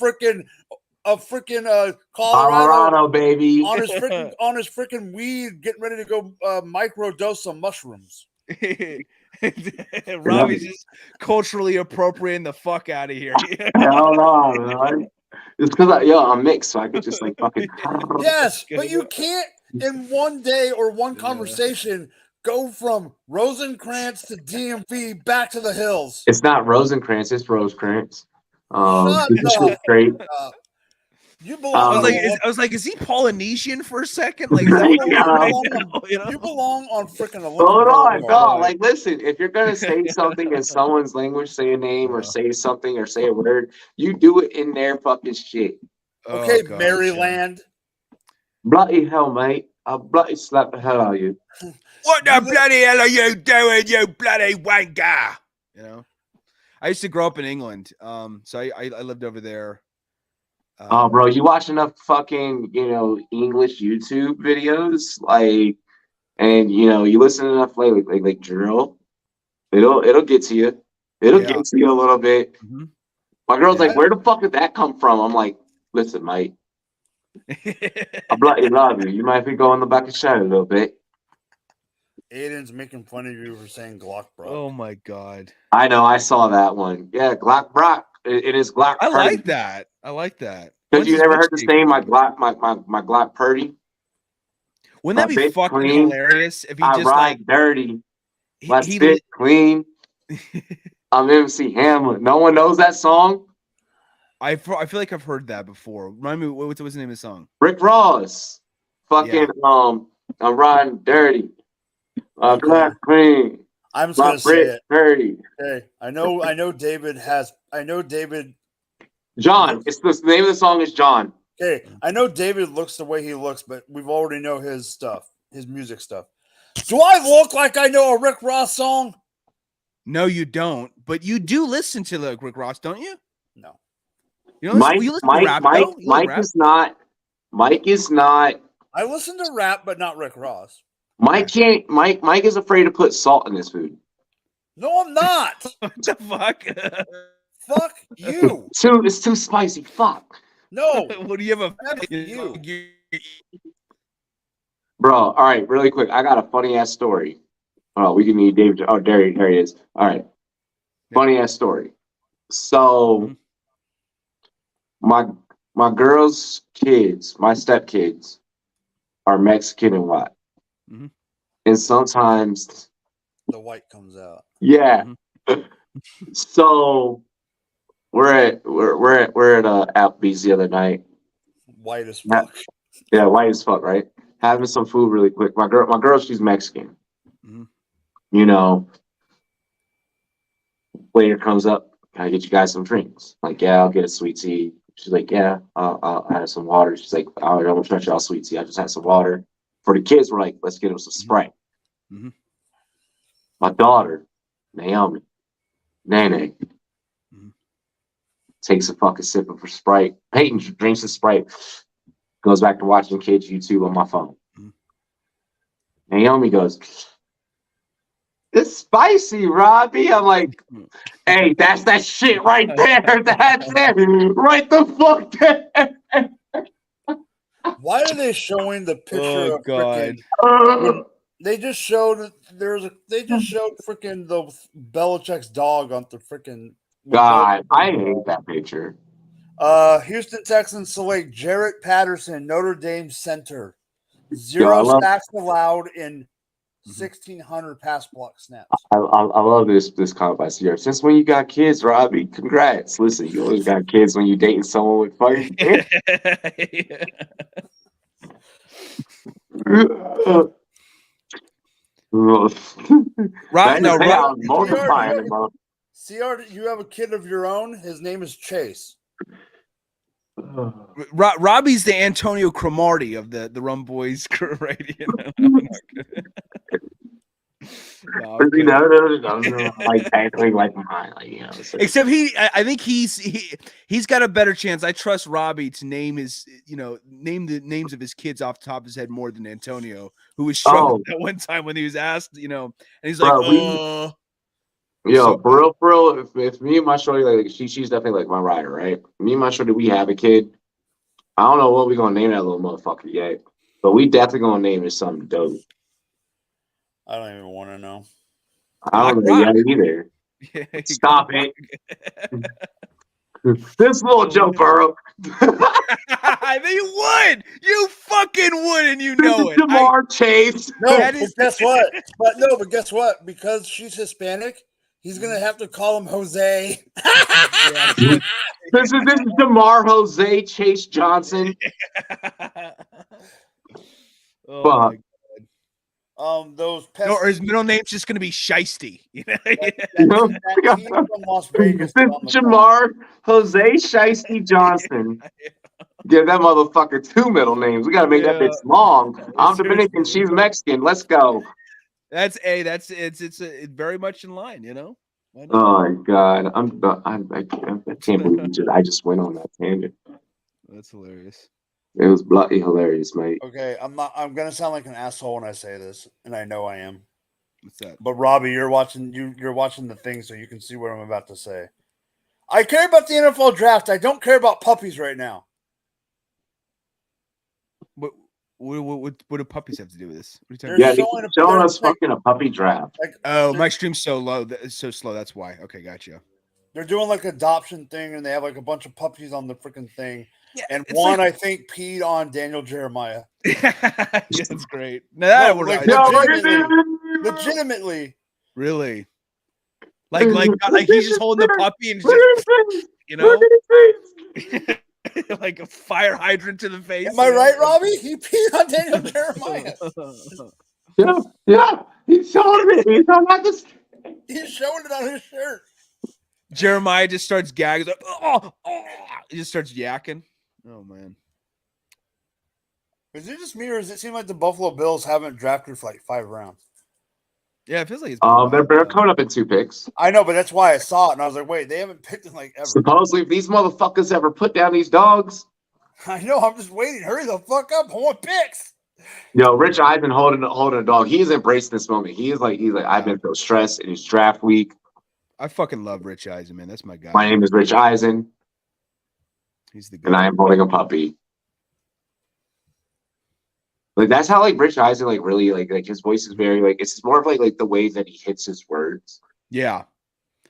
[SPEAKER 1] freaking Colorado,
[SPEAKER 3] baby,
[SPEAKER 1] on his freaking weed, getting ready to go microdose some mushrooms.
[SPEAKER 2] Robbie's just culturally appropriating the fuck out of here.
[SPEAKER 3] Hell no, man. It's because I'm mixed, so I could just like fucking.
[SPEAKER 1] Yes, but you can't in one day or one conversation go from Rosencrantz to DMV back to the hills.
[SPEAKER 3] It's not Rosencrantz, it's Rosecrantz.
[SPEAKER 1] Straight. You belong.
[SPEAKER 2] I was like, is he Polynesian for a second? Like,
[SPEAKER 1] you belong on freaking Olympic.
[SPEAKER 3] Hold on, no. Like, listen, if you're gonna say something in someone's language, say a name or say something or say a word, you do it in their fucking shit.
[SPEAKER 1] Okay, Maryland.
[SPEAKER 3] Bloody hell, mate! I'll bloody slap the hell out of you.
[SPEAKER 2] What the bloody hell are you doing, you bloody wanker? I used to grow up in England, so I lived over there.
[SPEAKER 3] Oh, bro, you watch enough fucking, English YouTube videos, like, and you listen to enough like drill, it'll get to you. It'll get to you a little bit. Mm-hmm. My girl's like, "Where the fuck did that come from?" I'm like, "Listen, mate, I bloody love you. You might be going the back of shot a little bit."
[SPEAKER 1] Aiden's making fun of you for saying Glock Brock.
[SPEAKER 2] Oh my God!
[SPEAKER 3] I know, I saw that one. Yeah, Glock Brock. It is Glock.
[SPEAKER 2] I like that.
[SPEAKER 3] Because you never heard the name, my Glock Purdy.
[SPEAKER 2] Wouldn't that be fucking clean, hilarious if he
[SPEAKER 3] I
[SPEAKER 2] just
[SPEAKER 3] ride dirty, let's fit clean. I'm MC Hamlet. No one knows that song.
[SPEAKER 2] I feel like I've heard that before. Remind me, what's the name of the song?
[SPEAKER 3] Rick Ross. Fucking I'm riding dirty. Black clean.
[SPEAKER 1] I'm just gonna say it.
[SPEAKER 3] Dirty.
[SPEAKER 1] Okay. I know David.
[SPEAKER 3] John. It's the name of the song is John.
[SPEAKER 1] Okay. I know David looks the way he looks, but we've already know his stuff, his music stuff. Do I look like I know a Rick Ross song?
[SPEAKER 2] No, you don't. But you do listen to Rick Ross, don't you?
[SPEAKER 1] No.
[SPEAKER 2] You know, you listen to rap,
[SPEAKER 3] Mike is not. Mike is not.
[SPEAKER 1] I listen to rap, but not Rick Ross.
[SPEAKER 3] Mike can't. Mike is afraid to put salt in his food.
[SPEAKER 1] No, I'm not.
[SPEAKER 2] What the fuck?
[SPEAKER 1] Fuck you.
[SPEAKER 3] It's too spicy. Fuck.
[SPEAKER 1] No.
[SPEAKER 2] What do you have
[SPEAKER 1] you?
[SPEAKER 3] Bro, all right, really quick. I got a funny ass story. Oh, we can need David. Oh, there he is. All right. Funny ass story. So my girl's kids, my stepkids, are Mexican and white. Mm-hmm. And sometimes
[SPEAKER 1] the white comes out.
[SPEAKER 3] Yeah. Mm-hmm. So we're at Applebee's the other night.
[SPEAKER 1] White as fuck.
[SPEAKER 3] Yeah, white as fuck, right? Having some food really quick. My girl, she's Mexican. Mm-hmm. Waiter comes up. Can I get you guys some drinks? Like, yeah, I'll get a sweet tea. She's like, yeah, I'll have some water. She's like, I don't trust y'all sweet tea. I just had some water. For the kids, we're like, let's get them some Sprite. Mm-hmm. My daughter, Naomi, Nene, takes a fucking sip of her Sprite. Peyton drinks the Sprite. Goes back to watching kids YouTube on my phone. Mm-hmm. Naomi goes, it's spicy, Robbie. I'm like, hey, that's that shit right there. That's it. Right the fuck there.
[SPEAKER 1] Why are they showing the picture
[SPEAKER 2] Oh
[SPEAKER 1] of
[SPEAKER 2] God.
[SPEAKER 1] freaking? They just showed freaking the Belichick's dog on the freaking.
[SPEAKER 3] God, I hate that picture.
[SPEAKER 1] Houston Texans select Jarrett Patterson, Notre Dame center.
[SPEAKER 3] Yo,
[SPEAKER 1] 0 sacks allowed in 1,600 pass block snaps.
[SPEAKER 3] I love this comment by Sierra. Since when you got kids, Robbie? Congrats. Listen, you always got kids when you dating someone with fucking kids.
[SPEAKER 1] CR, you have a kid of your own. His name is Chase.
[SPEAKER 2] Robbie's the Antonio Cromartie of the Rumboyz crew, right? Except I think he's got a better chance. I trust Robbie to name name the names of his kids off the top of his head more than Antonio, who was struggling at one time when he was asked, and he's like,
[SPEAKER 3] Yo, for real, if me and my shorty, like she's definitely like my rider, right? Me and my shorty, we have a kid. I don't know what we're gonna name that little motherfucker yet, but we definitely gonna name it something dope.
[SPEAKER 1] I don't even want to know.
[SPEAKER 3] I don't know yet either. Stop it. This little Joe Burrow.
[SPEAKER 2] I think you would. You fucking would, and you know it.
[SPEAKER 3] Jamar Chase.
[SPEAKER 1] No, but guess what? But guess what? Because she's Hispanic, he's gonna have to call him Jose.
[SPEAKER 3] This is Jamar Jose Chase Johnson.
[SPEAKER 2] Oh
[SPEAKER 1] those
[SPEAKER 2] or his middle name's just gonna be Shiesty.
[SPEAKER 1] That team from Las Vegas.
[SPEAKER 3] Jamar Jose Shiesty Johnson. Give that motherfucker 2 middle names. We gotta make that bitch long. I'm Dominican, she's Mexican. Let's go.
[SPEAKER 2] It's very much in line,
[SPEAKER 3] Oh my God, I can't believe I just went on that tangent.
[SPEAKER 2] That's hilarious.
[SPEAKER 3] It was bloody hilarious, mate.
[SPEAKER 1] Okay, I'm gonna sound like an asshole when I say this, and I know I am.
[SPEAKER 2] What's that?
[SPEAKER 1] But Robbie, you're watching the thing, so you can see what I'm about to say. I care about the NFL draft. I don't care about puppies right now.
[SPEAKER 2] What do puppies have to do with this? What are you
[SPEAKER 3] talking about? They're showing us fucking a puppy draft.
[SPEAKER 2] My stream's so low, so slow. That's why. Okay, gotcha.
[SPEAKER 1] They're doing like adoption thing, and they have like a bunch of puppies on the freaking thing. Yeah, and one, I think, peed on Daniel Jeremiah.
[SPEAKER 2] That's great. No,
[SPEAKER 1] legitimately.
[SPEAKER 2] Really? Like he's just holding the puppy and just, like a fire hydrant to the face.
[SPEAKER 1] Am I right, Robbie? He peed on Daniel Jeremiah.
[SPEAKER 3] Yeah. He's showing it.
[SPEAKER 1] He's showing it on his shirt.
[SPEAKER 2] Jeremiah just starts gagging. He just starts yakking. Oh man.
[SPEAKER 1] Is it just me, or does it seem like the Buffalo Bills haven't drafted for like 5 rounds?
[SPEAKER 2] Yeah, it feels like it's
[SPEAKER 3] they're coming up in 2 picks.
[SPEAKER 1] I know, but that's why I saw it, and I was like, wait, they haven't picked in like ever.
[SPEAKER 3] Supposedly, if these motherfuckers ever put down these dogs.
[SPEAKER 1] I know, I'm just waiting. Hurry the fuck up. I want picks.
[SPEAKER 3] Yo, Rich Eisen holding a dog. He's embracing this moment. He's like, I've been so stressed in his draft week.
[SPEAKER 2] I fucking love Rich Eisen, man. That's my guy.
[SPEAKER 3] My name is Rich Eisen.
[SPEAKER 2] He's the guy.
[SPEAKER 3] And I am holding a puppy. Like that's how like Rich Eisen like really like his voice is very like it's more of like the way that he hits his words.
[SPEAKER 2] Yeah.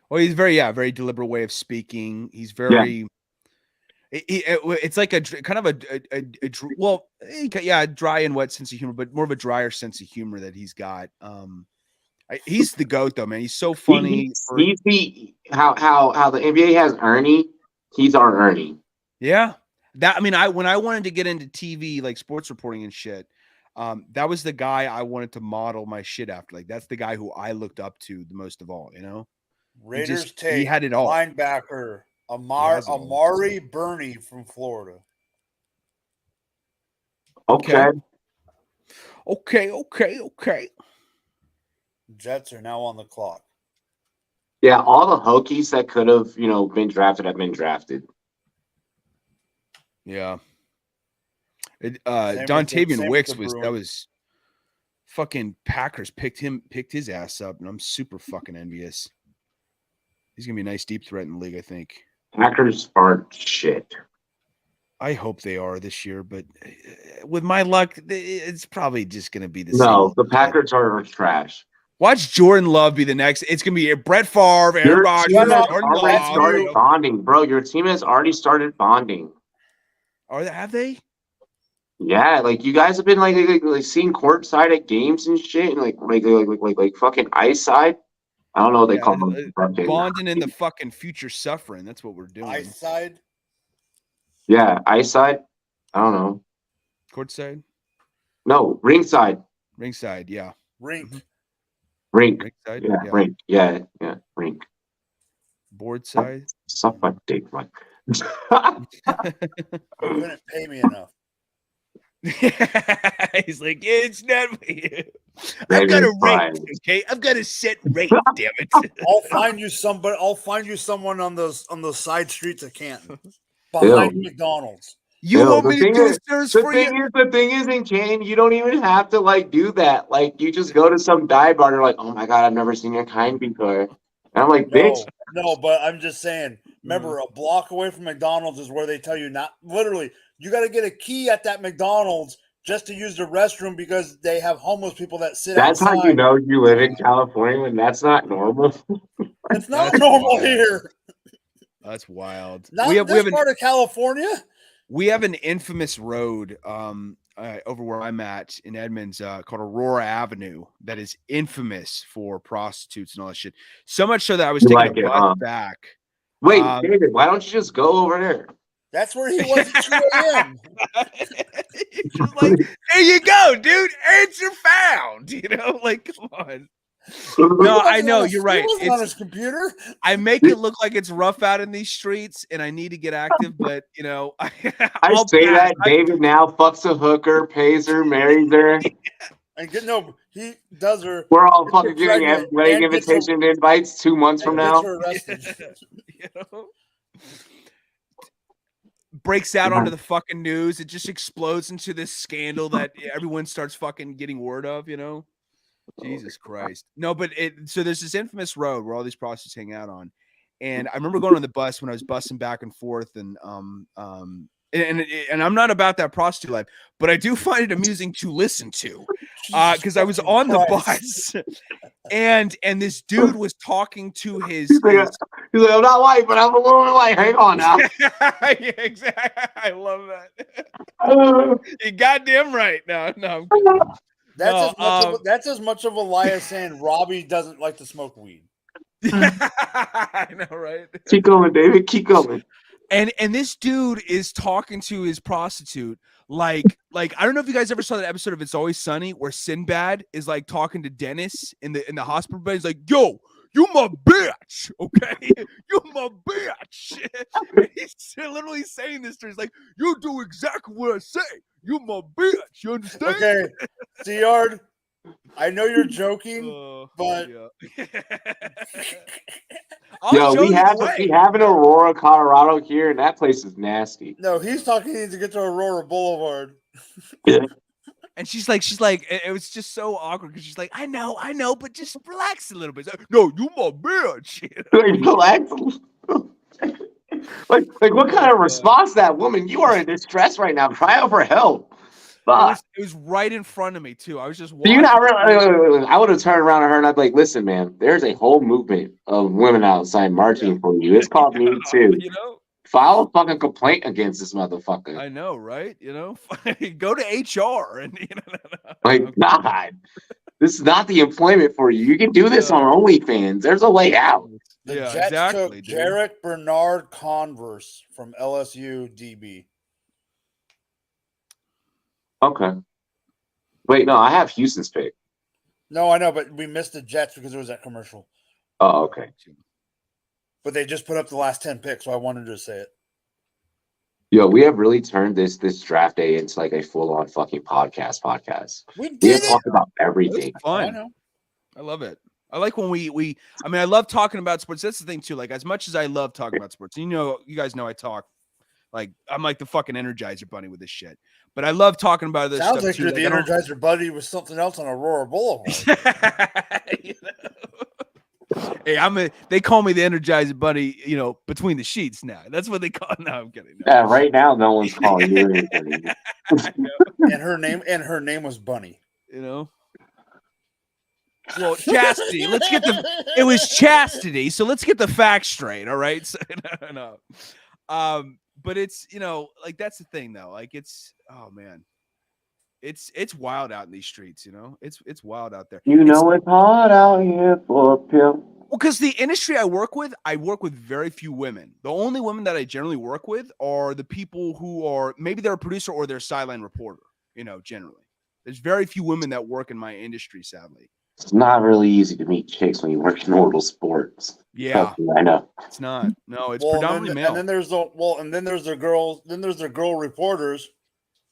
[SPEAKER 2] Well, he's very deliberate way of speaking. He's very. Yeah. It's like a kind of a dry and wet sense of humor, but more of a drier sense of humor that he's got. He's the GOAT though, man. He's so funny.
[SPEAKER 3] He's the how the NBA has Ernie. He's our Ernie.
[SPEAKER 2] Yeah. When I wanted to get into TV, like sports reporting and shit, that was the guy I wanted to model my shit after. Like that's the guy who I looked up to the most of all,
[SPEAKER 1] Raiders
[SPEAKER 2] he had it all.
[SPEAKER 1] Linebacker Amari Burney from Florida.
[SPEAKER 3] Okay.
[SPEAKER 1] Jets are now on the clock.
[SPEAKER 3] Yeah, all the Hokies that could have, been drafted have been drafted.
[SPEAKER 2] Yeah. Dontavian Wicks was fucking Packers picked his ass up, and I'm super fucking envious. He's gonna be a nice deep threat in the league, I think.
[SPEAKER 3] Packers are shit.
[SPEAKER 2] I hope they are this year, but with my luck, it's probably just gonna be the same.
[SPEAKER 3] No, the Packers are trash.
[SPEAKER 2] Watch Jordan Love be the next. It's gonna be Brett Favre, Aaron Rodgers,
[SPEAKER 3] Your team has
[SPEAKER 2] Jordan
[SPEAKER 3] already
[SPEAKER 2] Love.
[SPEAKER 3] started bonding, bro. Your team has already started bonding.
[SPEAKER 2] Have they?
[SPEAKER 3] Yeah, like you guys have been like seeing courtside at games and shit, and like fucking ice side. I don't know what they call them.
[SPEAKER 2] Bonding in the fucking future suffering. That's what we're doing.
[SPEAKER 1] Ice side.
[SPEAKER 3] Yeah, ice side. I don't know.
[SPEAKER 2] Courtside.
[SPEAKER 3] No, ringside.
[SPEAKER 2] Ringside. Yeah.
[SPEAKER 1] Rink.
[SPEAKER 3] Rink.
[SPEAKER 2] Ringside.
[SPEAKER 3] Yeah, rink. Yeah, rink.
[SPEAKER 2] Board side.
[SPEAKER 3] Suck my dick, man.
[SPEAKER 1] You couldn't pay me enough.
[SPEAKER 2] He's like, it's not. I've got a rate, okay? I've got a set rate. Damn it!
[SPEAKER 1] I'll find you somebody. I'll find you someone on those side streets of Canton, behind McDonald's.
[SPEAKER 2] You want me to do this for you?
[SPEAKER 3] The thing is, in Canton, you don't even have to like do that. Like, you just go to some dive bar. They're like, oh my god, I've never seen your kind before. And I'm like, bitch.
[SPEAKER 1] No, but I'm just saying. Remember, a block away from McDonald's is where they tell you not literally. You got to get a key at that McDonald's just to use the restroom because they have homeless people that sit outside.
[SPEAKER 3] That's how you know you live in California when that's not normal.
[SPEAKER 1] It's not normal here.
[SPEAKER 2] That's wild.
[SPEAKER 1] Not this part of California.
[SPEAKER 2] We have an infamous road over where I'm at in Edmonds called Aurora Avenue that is infamous for prostitutes and all that shit. So much so that I was taking a bus back.
[SPEAKER 3] Wait, David, why don't you just go over there?
[SPEAKER 1] That's where he was at 2 a.m.
[SPEAKER 2] Like, there you go, dude. Answer found. You know, like, come on. No, I know you're right.
[SPEAKER 1] It's on his computer.
[SPEAKER 2] I make it look like it's rough out in these streets, and I need to get active. But you know,
[SPEAKER 3] I say that David now fucks a hooker, pays her, marries her.
[SPEAKER 1] And he does her.
[SPEAKER 3] We're all fucking getting wedding invitation invites 2 months from now.
[SPEAKER 2] You know? Breaks out onto the fucking news. It just explodes into this scandal that everyone starts fucking getting word of, you know? Jesus Christ. No, but so there's this infamous road where all these prostitutes hang out on. And I remember going on the bus when I was bussing back and forth and I'm not about that prostitute life, but I do find it amusing to listen to because I was on the bus and this dude was talking to his. He's like,
[SPEAKER 3] I'm not white, but I'm a little bit white. Hang on now.
[SPEAKER 2] Yeah, exactly. I love that. You're goddamn right. No, I'm kidding.
[SPEAKER 1] That's as much of a lie as saying Robbie doesn't like to smoke weed.
[SPEAKER 2] I know, right?
[SPEAKER 3] Keep going, David. Keep going.
[SPEAKER 2] And this dude is talking to his prostitute like I don't know if you guys ever saw that episode of It's Always Sunny where Sinbad is like talking to Dennis in the hospital bed. He's like, "Yo, you my bitch, okay? You my bitch." He's literally saying this to her. He's like, "You do exactly what I say. You my bitch. You understand?"
[SPEAKER 1] Okay, Seard, I know you're joking, but
[SPEAKER 3] we have an Aurora, Colorado here, and that place is nasty.
[SPEAKER 1] No, he's talking. He needs to get to Aurora Boulevard.
[SPEAKER 3] Yeah.
[SPEAKER 2] And she's like, it was just so awkward because she's like, I know, but just relax a little bit. Like, no, you my bitch.
[SPEAKER 3] Relax. like what kind of response that woman? You are in distress right now. Cry out for help.
[SPEAKER 2] It was right in front of me too. I was just watching.
[SPEAKER 3] I would have turned around to her and I'd be like, "Listen, man, there's a whole movement of women outside marching for you. It's called Me Too.
[SPEAKER 2] You know,
[SPEAKER 3] file a fucking complaint against this motherfucker."
[SPEAKER 2] I know, right? You know, go to HR and
[SPEAKER 3] God, this is not the employment for you. You can do this on OnlyFans. There's a way out.
[SPEAKER 1] The Jets took Jarek Bernard Converse from LSU DB.
[SPEAKER 3] Okay. Wait, no, I have Houston's pick.
[SPEAKER 1] No, I know, but we missed the Jets because it was that commercial.
[SPEAKER 3] Oh, okay.
[SPEAKER 1] But they just put up the last 10 picks, so I wanted to say it.
[SPEAKER 3] Yo, we have really turned this draft day into like a full-on fucking podcast.
[SPEAKER 1] We did
[SPEAKER 3] talk about everything.
[SPEAKER 2] Fun. I know. I love it. I like when I love talking about sports. That's the thing too. Like, as much as I love talking about sports, you guys know I talk Like I'm like the fucking Energizer Bunny with this shit. But I love talking about this
[SPEAKER 1] Sounds
[SPEAKER 2] stuff
[SPEAKER 1] like
[SPEAKER 2] too.
[SPEAKER 1] you're the
[SPEAKER 2] I don't-
[SPEAKER 1] Energizer Buddy with something else on Aurora Boulevard.
[SPEAKER 2] You know? Hey, they call me the Energizer Bunny, between the sheets now. That's what they call it. No, I'm kidding. No.
[SPEAKER 3] Yeah, right now no one's calling you anything.
[SPEAKER 1] and her name was Bunny.
[SPEAKER 2] Well, chastity. It was chastity. So let's get the facts straight. All right. So, no. But it's, like that's the thing though. Like oh man, it's wild out in these streets. It's wild out there.
[SPEAKER 3] It's hard out here for a pill.
[SPEAKER 2] Well, because the industry I work with very few women. The only women that I generally work with are the people who are maybe they're a producer or they're a sideline reporter. Generally, there's very few women that work in my industry. Sadly.
[SPEAKER 3] It's not really easy to meet chicks when you work in mortal sports.
[SPEAKER 2] Yeah,
[SPEAKER 3] I know.
[SPEAKER 2] It's not. No, it's predominantly male.
[SPEAKER 1] And then there's the girls. Then there's the girl reporters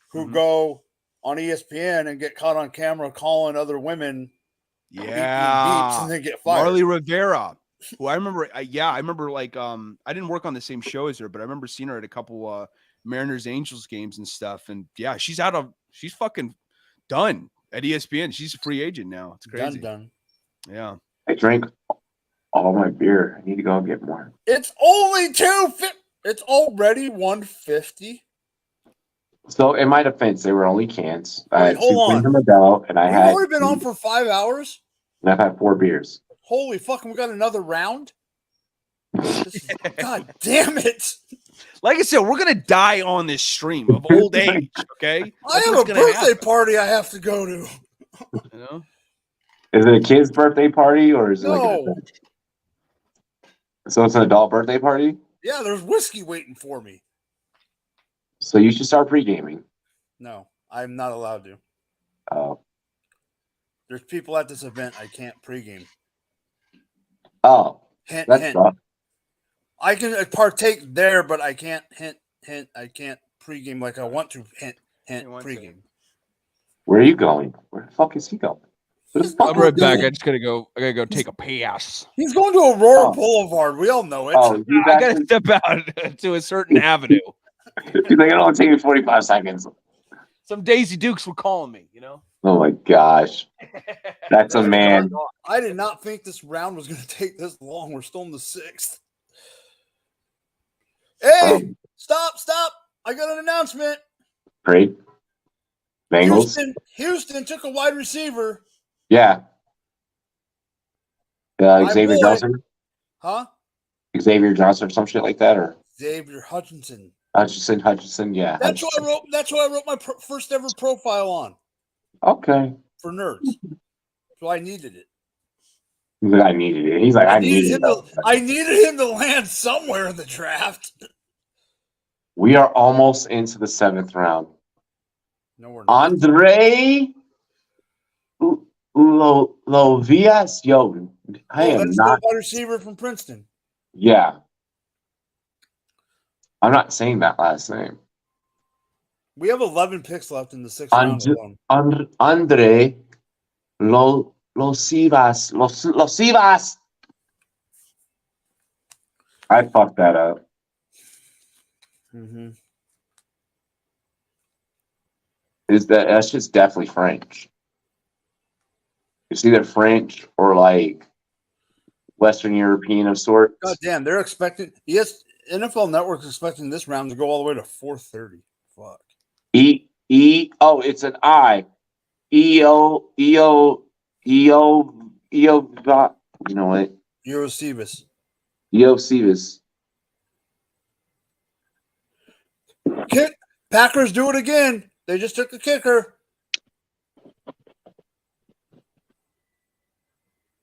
[SPEAKER 1] who go on ESPN and get caught on camera calling other women.
[SPEAKER 2] Yeah,
[SPEAKER 1] and then get fired.
[SPEAKER 2] Marley Rivera, who I remember. I remember. Like, I didn't work on the same show as her, but I remember seeing her at a couple Mariners Angels games and stuff. And yeah, she's fucking done. At ESPN, she's a free agent now. It's crazy.
[SPEAKER 1] Done.
[SPEAKER 2] Yeah.
[SPEAKER 3] I drank all my beer. I need to go and get more.
[SPEAKER 1] It's only $250. It's already $150.
[SPEAKER 3] So, in my defense, they were only cans.
[SPEAKER 1] Wait,
[SPEAKER 3] I had
[SPEAKER 1] hold
[SPEAKER 3] 2
[SPEAKER 1] on.
[SPEAKER 3] from Modelo, and
[SPEAKER 1] We've already been on for 5 hours.
[SPEAKER 3] And I've had 4 beers.
[SPEAKER 1] Holy fuck! We got another round. God damn it!
[SPEAKER 2] Like I said, we're gonna die on this stream of old age. Okay.
[SPEAKER 1] I have a birthday party I have to go to.
[SPEAKER 3] Is it a kid's birthday party or is it like an
[SPEAKER 1] No.
[SPEAKER 3] event? So it's an adult birthday party?
[SPEAKER 1] Yeah, there's whiskey waiting for me.
[SPEAKER 3] So you should start pre-gaming.
[SPEAKER 1] No, I'm not allowed to.
[SPEAKER 3] Oh.
[SPEAKER 1] There's people at this event I can't pregame.
[SPEAKER 3] Oh.
[SPEAKER 1] Hint,
[SPEAKER 3] That's
[SPEAKER 1] hint.
[SPEAKER 3] rough.
[SPEAKER 1] I can partake there, but I can't hint. I can't pregame like I want to. Hint, pregame.
[SPEAKER 3] Where are you going? Where the fuck is he going?
[SPEAKER 2] I'm right back. I gotta go take a piss.
[SPEAKER 1] He's going to Aurora Boulevard. We all know it.
[SPEAKER 3] Oh,
[SPEAKER 2] I gotta step out to a certain avenue.
[SPEAKER 3] He's like, it'll only take me 45 seconds.
[SPEAKER 2] Some Daisy Dukes were calling me,
[SPEAKER 3] Oh my gosh. That's a man.
[SPEAKER 1] I did not think this round was going to take this long. We're still in the 6th. Hey, stop. I got an announcement.
[SPEAKER 3] Great. Bengals.
[SPEAKER 1] Houston took a wide receiver.
[SPEAKER 3] Yeah. Xavier Johnson.
[SPEAKER 1] Huh?
[SPEAKER 3] Xavier Johnson or some shit like that, or
[SPEAKER 1] Xavier Hutchinson.
[SPEAKER 3] Hutchinson. Yeah.
[SPEAKER 1] That's what I wrote. That's what I wrote my first ever profile on.
[SPEAKER 3] Okay.
[SPEAKER 1] For nerds. So I needed it.
[SPEAKER 3] He's like, I needed it. He's like, I needed it.
[SPEAKER 1] I needed him to land somewhere in the draft.
[SPEAKER 3] We are almost into the 7th round.
[SPEAKER 1] No, we're not.
[SPEAKER 3] Andre Lovias. Yo, I am
[SPEAKER 1] that's
[SPEAKER 3] not.
[SPEAKER 1] the wide receiver from Princeton.
[SPEAKER 3] Yeah. I'm not saying that last name.
[SPEAKER 1] We have 11 picks left in the 6th round alone.
[SPEAKER 3] Andre Losivas. Losivas. I fucked that up.
[SPEAKER 1] Mm-hmm.
[SPEAKER 3] That's just definitely French. It's either French or like Western European of sorts.
[SPEAKER 1] God damn, they're expecting. Yes, NFL Network's expecting this round to go all the way to 4:30. Fuck.
[SPEAKER 3] Oh, it's an I. You know what?
[SPEAKER 1] Eurosivas.
[SPEAKER 3] Sivas.
[SPEAKER 1] Kick. Packers do it again. They just took the kicker.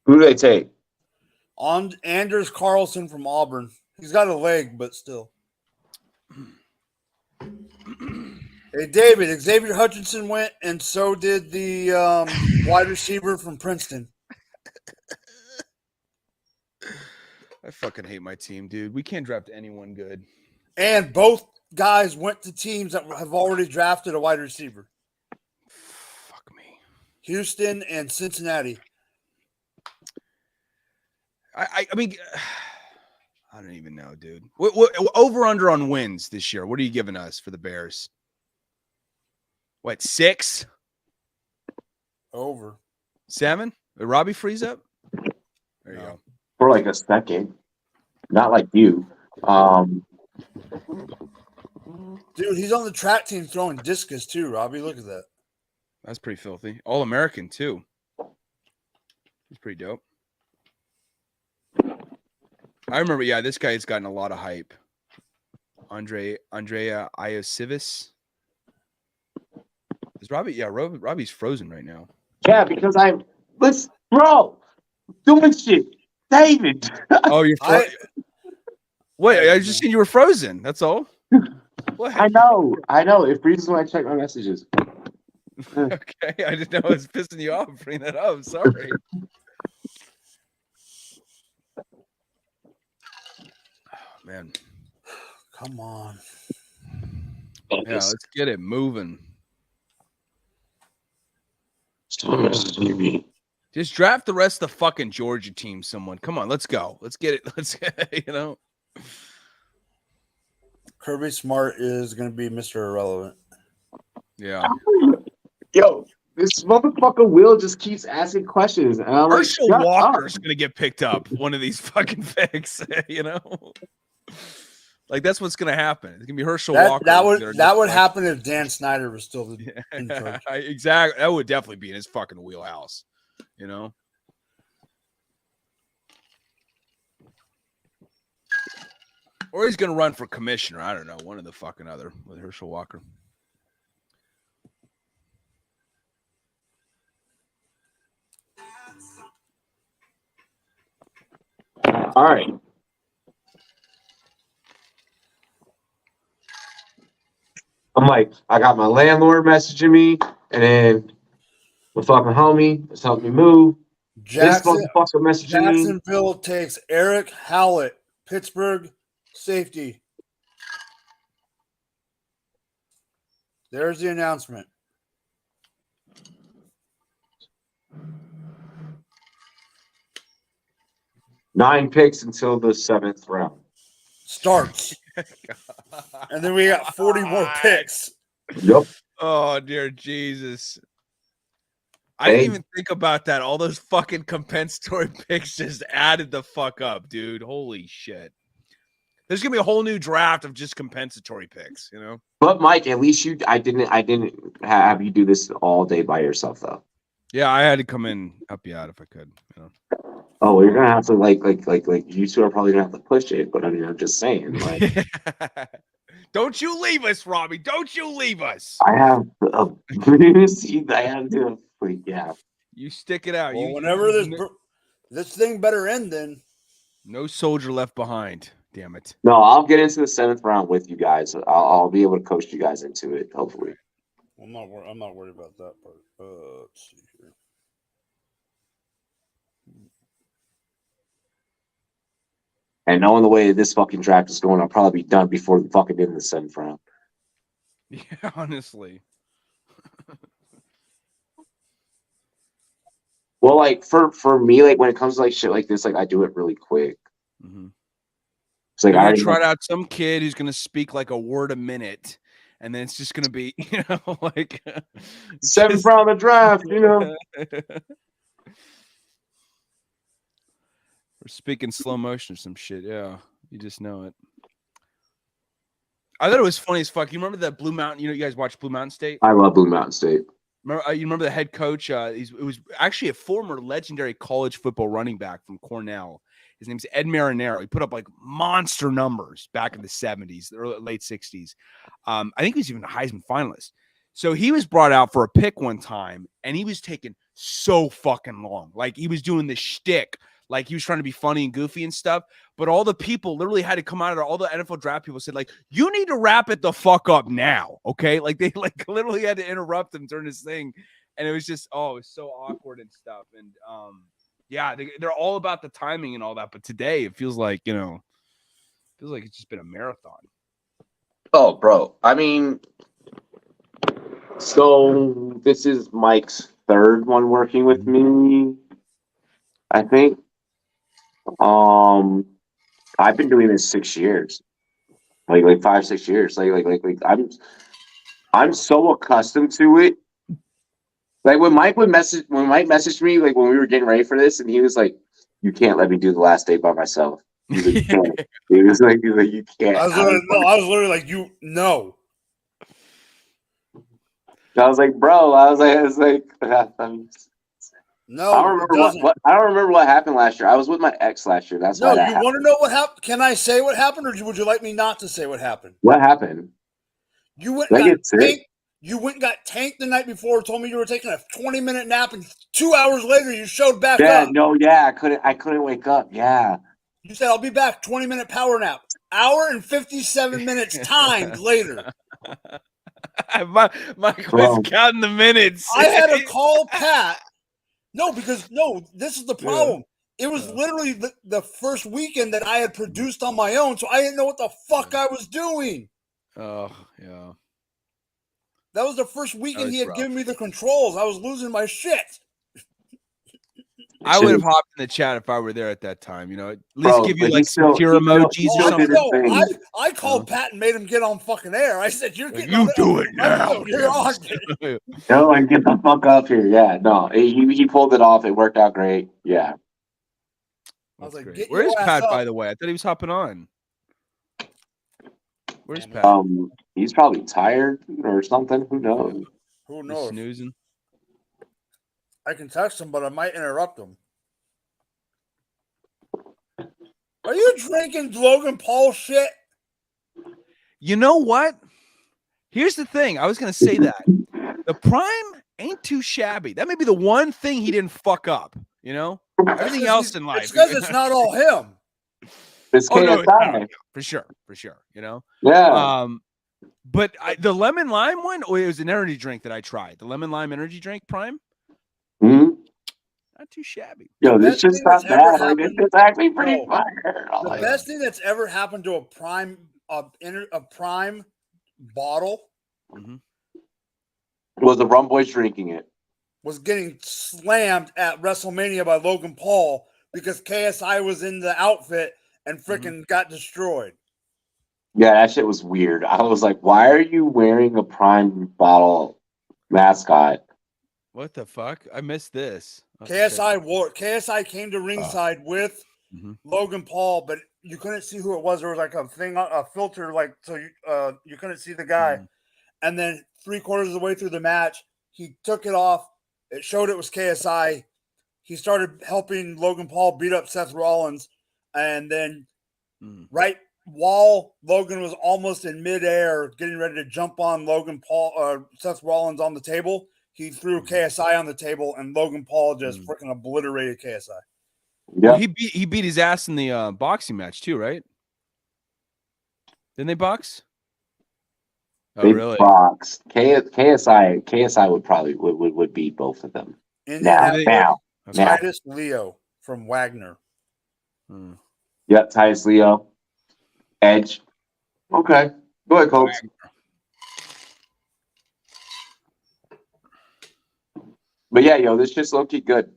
[SPEAKER 3] Who do they take?
[SPEAKER 1] On Anders Carlson from Auburn. He's got a leg, but still. Hey, David, Xavier Hutchinson went, and so did the wide receiver from Princeton.
[SPEAKER 2] I fucking hate my team, dude. We can't draft anyone good.
[SPEAKER 1] And both guys went to teams that have already drafted a wide receiver.
[SPEAKER 2] Fuck me.
[SPEAKER 1] Houston and Cincinnati.
[SPEAKER 2] I mean, I don't even know, dude. What over under on wins this year? What are you giving us for the Bears? What, 6?
[SPEAKER 1] Over.
[SPEAKER 2] 7? Did Robbie freeze up? There you go.
[SPEAKER 3] For like a second. Not like you.
[SPEAKER 1] Dude, he's on the track team throwing discus too, Robbie. Look at that.
[SPEAKER 2] That's pretty filthy. All-American, too. He's pretty dope. I remember, yeah, this guy has gotten a lot of hype. Andrea Iosivis. Is Robbie? Yeah, Robbie's frozen right now.
[SPEAKER 3] Yeah, because bro, doing shit. David.
[SPEAKER 2] Oh, you're frozen. Wait, I just seen you were frozen. That's all. What?
[SPEAKER 3] I know. It freezes when I check my messages.
[SPEAKER 2] Okay, I didn't know I was pissing you off. Bring that up. Sorry. Oh, man.
[SPEAKER 1] Come on.
[SPEAKER 2] Yeah, let's get it moving.
[SPEAKER 3] Stop messaging me.
[SPEAKER 2] Just draft the rest of the fucking Georgia team, someone. Come on, let's go. Let's get it. Let's get,
[SPEAKER 1] Kirby Smart is going to be Mr. Irrelevant.
[SPEAKER 2] Yeah.
[SPEAKER 3] Yo, this motherfucker Will just keeps asking questions. And I'm
[SPEAKER 2] Herschel
[SPEAKER 3] like,
[SPEAKER 2] Walker's going to get picked up one of these fucking picks, Like, that's what's going to happen. It's going to be Herschel Walker.
[SPEAKER 1] That would happen if Dan Snyder was still in charge.
[SPEAKER 2] Exactly. That would definitely be in his fucking wheelhouse, Or he's going to run for commissioner. I don't know. One of the fucking other with Herschel Walker.
[SPEAKER 3] All right. I'm like, I got my landlord messaging me, and then my fucking homie is helping me move. This motherfucker messaging me.
[SPEAKER 1] Jacksonville takes Eric Howlett, Pittsburgh safety. There's the announcement.
[SPEAKER 3] Nine picks until the 7th round.
[SPEAKER 1] Starts. And then we got 40 more picks.
[SPEAKER 3] Yep.
[SPEAKER 2] Oh, dear Jesus. I didn't even think about that. All those fucking compensatory picks just added the fuck up, dude. Holy shit. There's gonna be a whole new draft of just compensatory picks,
[SPEAKER 3] But Mike, at least I didn't have you do this all day by yourself though.
[SPEAKER 2] Yeah, I had to come in, help you out if I could.
[SPEAKER 3] Oh, well, you're gonna have to like you two are probably gonna have to push it. But I mean, I'm just saying, like,
[SPEAKER 2] don't you leave us, Robbie? Don't you leave us?
[SPEAKER 3] I have I have to freak out.
[SPEAKER 2] You stick it out.
[SPEAKER 1] Well, whenever this thing better end, then
[SPEAKER 2] no soldier left behind. Damn it.
[SPEAKER 3] No, I'll get into the 7th round with you guys. I'll be able to coach you guys into it, hopefully.
[SPEAKER 1] I'm not worried about that part. Let's see here.
[SPEAKER 3] And knowing the way this fucking draft is going, I'll probably be done before the fucking end of the 7th round.
[SPEAKER 2] Yeah, honestly.
[SPEAKER 3] Well, like for me, like when it comes to like shit like this, like I do it really quick.
[SPEAKER 2] Mm-hmm.
[SPEAKER 3] It's like
[SPEAKER 2] I tried out some kid who's gonna speak like a word a minute, and then it's just gonna be, like
[SPEAKER 3] 7th round of draft,
[SPEAKER 2] We're speaking slow motion or some shit. Yeah, you just know it. I thought it was funny as fuck. You remember that Blue Mountain? You guys watch Blue Mountain State?
[SPEAKER 3] I love Blue Mountain State.
[SPEAKER 2] You remember the head coach? It was actually a former legendary college football running back from Cornell. His name's Ed Marinero. He put up like monster numbers back in the 70s, late 60s. I think he was even a Heisman finalist. So he was brought out for a pick one time, and he was taking so fucking long. Like he was doing the shtick. Like he was trying to be funny and goofy and stuff. But all the people literally had to come out of all the NFL draft people said, like, you need to wrap it the fuck up now. Okay. Like they like literally had to interrupt him during this thing. And it was just, it was so awkward and stuff. And yeah, they're all about the timing and all that. But today it feels like, feels like it's just been a marathon.
[SPEAKER 3] Oh, bro. I mean, so this is Mike's 3rd one working with me, I think. I've been doing this 6 years, like 5-6 years. I'm so accustomed to it. Like when Mike messaged me, like when we were getting ready for this, and he was like, "You can't let me do the last day by myself." He's like, "You can't." He was like, "You can't."
[SPEAKER 1] I was literally like, you no.
[SPEAKER 3] I was like, "Bro," I was like,
[SPEAKER 1] No,
[SPEAKER 3] I don't remember what I don't remember what happened last year. I was with my ex last year. That's why that
[SPEAKER 1] you
[SPEAKER 3] happened.
[SPEAKER 1] want to know what happened? Can I say what happened, or would you like me not to say what happened?
[SPEAKER 3] What happened?
[SPEAKER 1] You went
[SPEAKER 3] Did I
[SPEAKER 1] and got
[SPEAKER 3] get sick?
[SPEAKER 1] tanked. You went and got tanked the night before. Told me you were taking a 20-minute nap, and 2 hours later you showed back
[SPEAKER 3] Yeah,
[SPEAKER 1] up.
[SPEAKER 3] no, yeah, I couldn't wake up. Yeah.
[SPEAKER 1] You said I'll be back. 20-minute power nap. Hour and 57 minutes timed later.
[SPEAKER 2] Mike was counting the minutes.
[SPEAKER 1] I had to call Pat. No, because this is the problem. It was literally the first weekend that I had produced on my own, so I didn't know what the fuck I was doing.
[SPEAKER 2] Oh, yeah.
[SPEAKER 1] That was the first weekend he had given me the controls. I was losing my shit.
[SPEAKER 2] I would have hopped in the chat if I were there at that time. At least give you like some tear emojis or something.
[SPEAKER 1] I called Pat and made him get on fucking air. I said, "You're getting
[SPEAKER 2] you do it now.
[SPEAKER 1] You're on."
[SPEAKER 3] No, and get the fuck up here. Yeah, no, he pulled it off. It worked out great. Yeah.
[SPEAKER 1] I was like,
[SPEAKER 2] "Where's Pat?" By the way, I thought he was hopping on. Where's Pat?
[SPEAKER 3] He's probably tired or something. Who knows?
[SPEAKER 1] Yeah. Who knows?
[SPEAKER 2] He's snoozing.
[SPEAKER 1] I can text him, but I might interrupt him. Are you drinking Logan Paul shit?
[SPEAKER 2] You know what? Here's the thing. I was going to say that. The Prime ain't too shabby. That may be the one thing he didn't fuck up, Everything else in life.
[SPEAKER 1] It's because it's not all him.
[SPEAKER 3] It's KSI.
[SPEAKER 2] For sure.
[SPEAKER 3] Yeah.
[SPEAKER 2] But the lemon lime one, it was an energy drink that I tried. The lemon lime energy drink Prime.
[SPEAKER 3] Mm-hmm.
[SPEAKER 2] Not too shabby.
[SPEAKER 3] Yo, this just not bad. Like, it's actually pretty fire.
[SPEAKER 1] The best thing that's ever happened to a Prime bottle
[SPEAKER 3] was the Rumboyz drinking it.
[SPEAKER 1] Was getting slammed at WrestleMania by Logan Paul because KSI was in the outfit and freaking got destroyed.
[SPEAKER 3] Yeah, that shit was weird. I was like, why are you wearing a Prime bottle mascot?
[SPEAKER 2] What the fuck? I missed this.
[SPEAKER 1] KSI came to ringside with Logan Paul, but you couldn't see who it was. There was like a filter, like so you couldn't see the guy. And then 3/4 of the way through the match, he took it off. It showed it was KSI. He started helping Logan Paul beat up Seth Rollins, and then right while Logan was almost in midair, getting ready to jump on Seth Rollins on the table, he threw KSI on the table, and Logan Paul just freaking obliterated KSI.
[SPEAKER 3] Yeah,
[SPEAKER 2] well, he beat his ass in the boxing match too, right? Didn't they box? Oh,
[SPEAKER 3] they
[SPEAKER 2] really?
[SPEAKER 3] boxed. KSI would probably would beat both of them. Now.
[SPEAKER 1] Titus Leo from Wagner.
[SPEAKER 3] Yep, Titus Leo. Edge. Okay. Go ahead, Colts. But yeah, this just low-key good.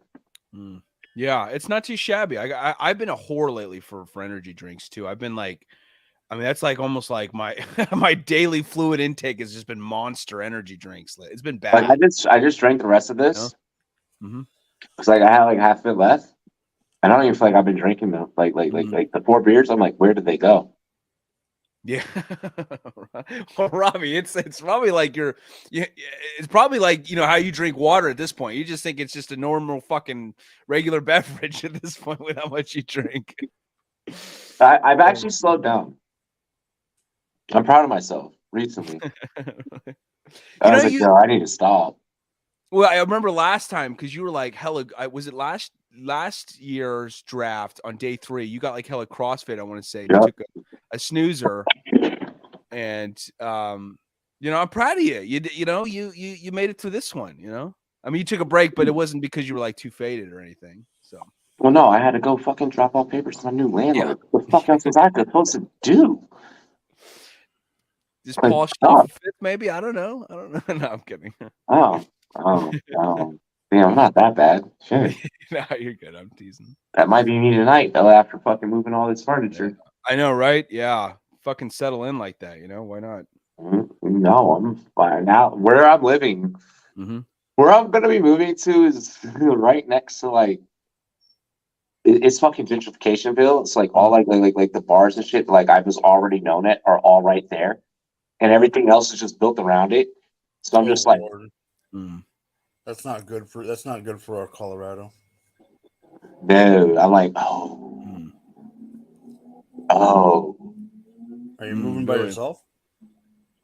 [SPEAKER 2] Yeah, it's not too shabby. I've been a whore lately for energy drinks too. I've been like, that's like almost like my my daily fluid intake has just been Monster energy drinks. It's been bad.
[SPEAKER 3] Like I just drank the rest of this. It's like I had like half of it left. I don't even feel like I've been drinking them. Like the 4 beers. I'm like, where did they go?
[SPEAKER 2] Yeah, well, Robbie, it's probably like it's probably like how you drink water at this point. You just think it's just a normal fucking regular beverage at this point with how much you drink.
[SPEAKER 3] I've actually slowed down. I'm proud of myself recently. I was like, yo, I need to stop.
[SPEAKER 2] Well, I remember last time because you were like hella. Was it last year's draft on day 3? You got like hella CrossFit. I want to say you took a snoozer, and I'm proud of you. You made it through this one. You took a break, but it wasn't because you were like too faded or anything. So.
[SPEAKER 3] Well, no, I had to go fucking drop off papers to my new landlord. Yeah. What the fuck else was I supposed to do?
[SPEAKER 2] Just polish off a fifth, maybe. I don't know. No, I'm kidding.
[SPEAKER 3] Oh. Yeah, I'm not that bad. Shit.
[SPEAKER 2] No, you're good. I'm teasing.
[SPEAKER 3] That might be me tonight, though, after fucking moving all this furniture.
[SPEAKER 2] I know, right? Yeah. Fucking settle in like that, why not?
[SPEAKER 3] No, I'm fine now. Where I'm living,
[SPEAKER 2] Mm-hmm.
[SPEAKER 3] where I'm gonna be moving to is right next to like it's fucking gentrificationville. It's like all like the bars and shit. Like I was already known it are all right there, and everything else is just built around it. So I'm
[SPEAKER 1] Oh
[SPEAKER 3] just like,
[SPEAKER 1] Lord,
[SPEAKER 2] Mm.
[SPEAKER 1] that's not good for our Colorado.
[SPEAKER 3] no. I'm like,
[SPEAKER 2] Mm.
[SPEAKER 3] oh,
[SPEAKER 1] Are you moving by
[SPEAKER 2] Really?
[SPEAKER 1] yourself?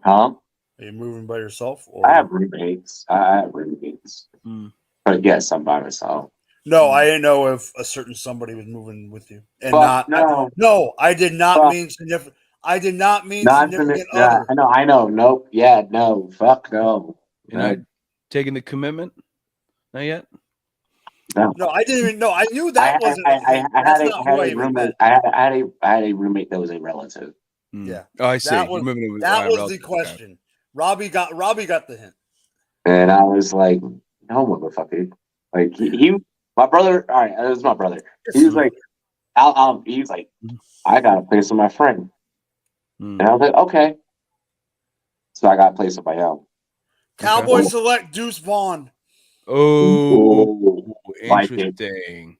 [SPEAKER 3] huh?
[SPEAKER 1] Are you moving by yourself
[SPEAKER 3] I
[SPEAKER 1] or
[SPEAKER 3] have roommates. I have roommates,
[SPEAKER 2] Mm.
[SPEAKER 3] but yes, I'm by myself.
[SPEAKER 1] no? I didn't know if a certain somebody was moving with you, and
[SPEAKER 3] Fuck
[SPEAKER 1] not.
[SPEAKER 3] no.
[SPEAKER 1] No, I did not
[SPEAKER 3] Fuck.
[SPEAKER 1] mean significant. I did not mean
[SPEAKER 3] Not for me.
[SPEAKER 1] significant
[SPEAKER 3] Yeah,
[SPEAKER 1] other.
[SPEAKER 3] I know. I know. Nope. Yeah. No. Fuck no.
[SPEAKER 2] You're not taking the commitment? Not yet?
[SPEAKER 3] No.
[SPEAKER 1] No, I didn't even know. I knew that wasn't a thing.
[SPEAKER 3] I
[SPEAKER 1] That's not
[SPEAKER 3] had
[SPEAKER 1] who I
[SPEAKER 3] a
[SPEAKER 1] even
[SPEAKER 3] roommate.
[SPEAKER 1] meant.
[SPEAKER 3] I had a roommate that was a relative.
[SPEAKER 2] Mm.
[SPEAKER 1] Yeah,
[SPEAKER 2] Oh, I see.
[SPEAKER 1] that
[SPEAKER 2] You're
[SPEAKER 1] was
[SPEAKER 2] moving it with
[SPEAKER 1] that was the
[SPEAKER 2] relative. Okay.
[SPEAKER 1] question. Robbie got the hint.
[SPEAKER 3] And I was like, no, motherfucker. Like my brother. All right, it was my brother. He was like, he's like, I got a place with my friend,
[SPEAKER 2] Mm.
[SPEAKER 3] and I was like, okay. So I got a place with my own.
[SPEAKER 1] Cowboy select Deuce Vaughn.
[SPEAKER 2] Oh,
[SPEAKER 3] Like it.
[SPEAKER 2] interesting.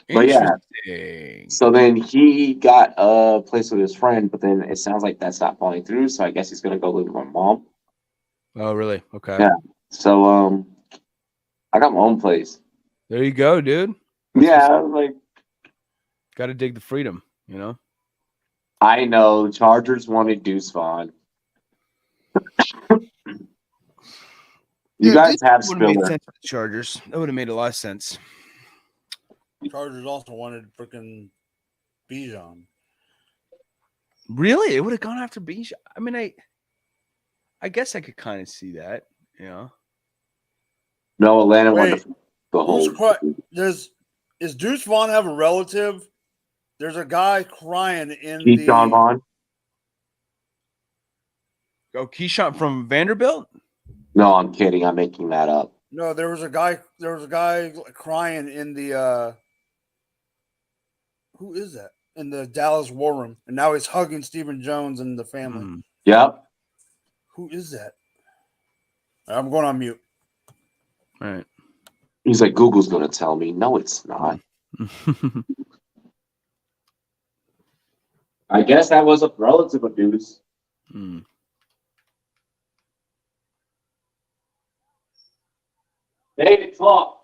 [SPEAKER 3] But yeah.
[SPEAKER 2] Interesting.
[SPEAKER 3] So then he got a place with his friend, but then it sounds like that's not falling through. So I guess he's gonna go live with my mom.
[SPEAKER 2] Oh, really? Okay.
[SPEAKER 3] Yeah. So I got my own place.
[SPEAKER 2] There you go, dude.
[SPEAKER 3] Yeah, I was like,
[SPEAKER 2] Got to dig the freedom,
[SPEAKER 3] I know Chargers wanted Deuce Vaughn. You guys have
[SPEAKER 2] would have made
[SPEAKER 3] Spiller.
[SPEAKER 2] sense with the Chargers. That would have made a lot of sense.
[SPEAKER 1] Chargers also wanted freaking Bijan.
[SPEAKER 2] Really? It would have gone after Bijan. I mean, I guess I could kind of see that,
[SPEAKER 3] No, Atlanta
[SPEAKER 1] Wait,
[SPEAKER 3] wanted the whole.
[SPEAKER 1] Is Deuce Vaughn have a relative? There's a guy crying in
[SPEAKER 3] Keyshawn Vaughn.
[SPEAKER 2] Oh, Keyshawn from Vanderbilt?
[SPEAKER 3] No, I'm kidding. I'm making that up.
[SPEAKER 1] No, there was a guy crying in the who is that? In the Dallas War Room. And now he's hugging Stephen Jones and the family.
[SPEAKER 2] Mm.
[SPEAKER 3] Yep.
[SPEAKER 1] Who is that? I'm going on mute.
[SPEAKER 2] All right.
[SPEAKER 3] He's like, Google's gonna tell me. No, it's not. I guess that was a relative of Deuce.
[SPEAKER 2] Mm.
[SPEAKER 3] David, talk.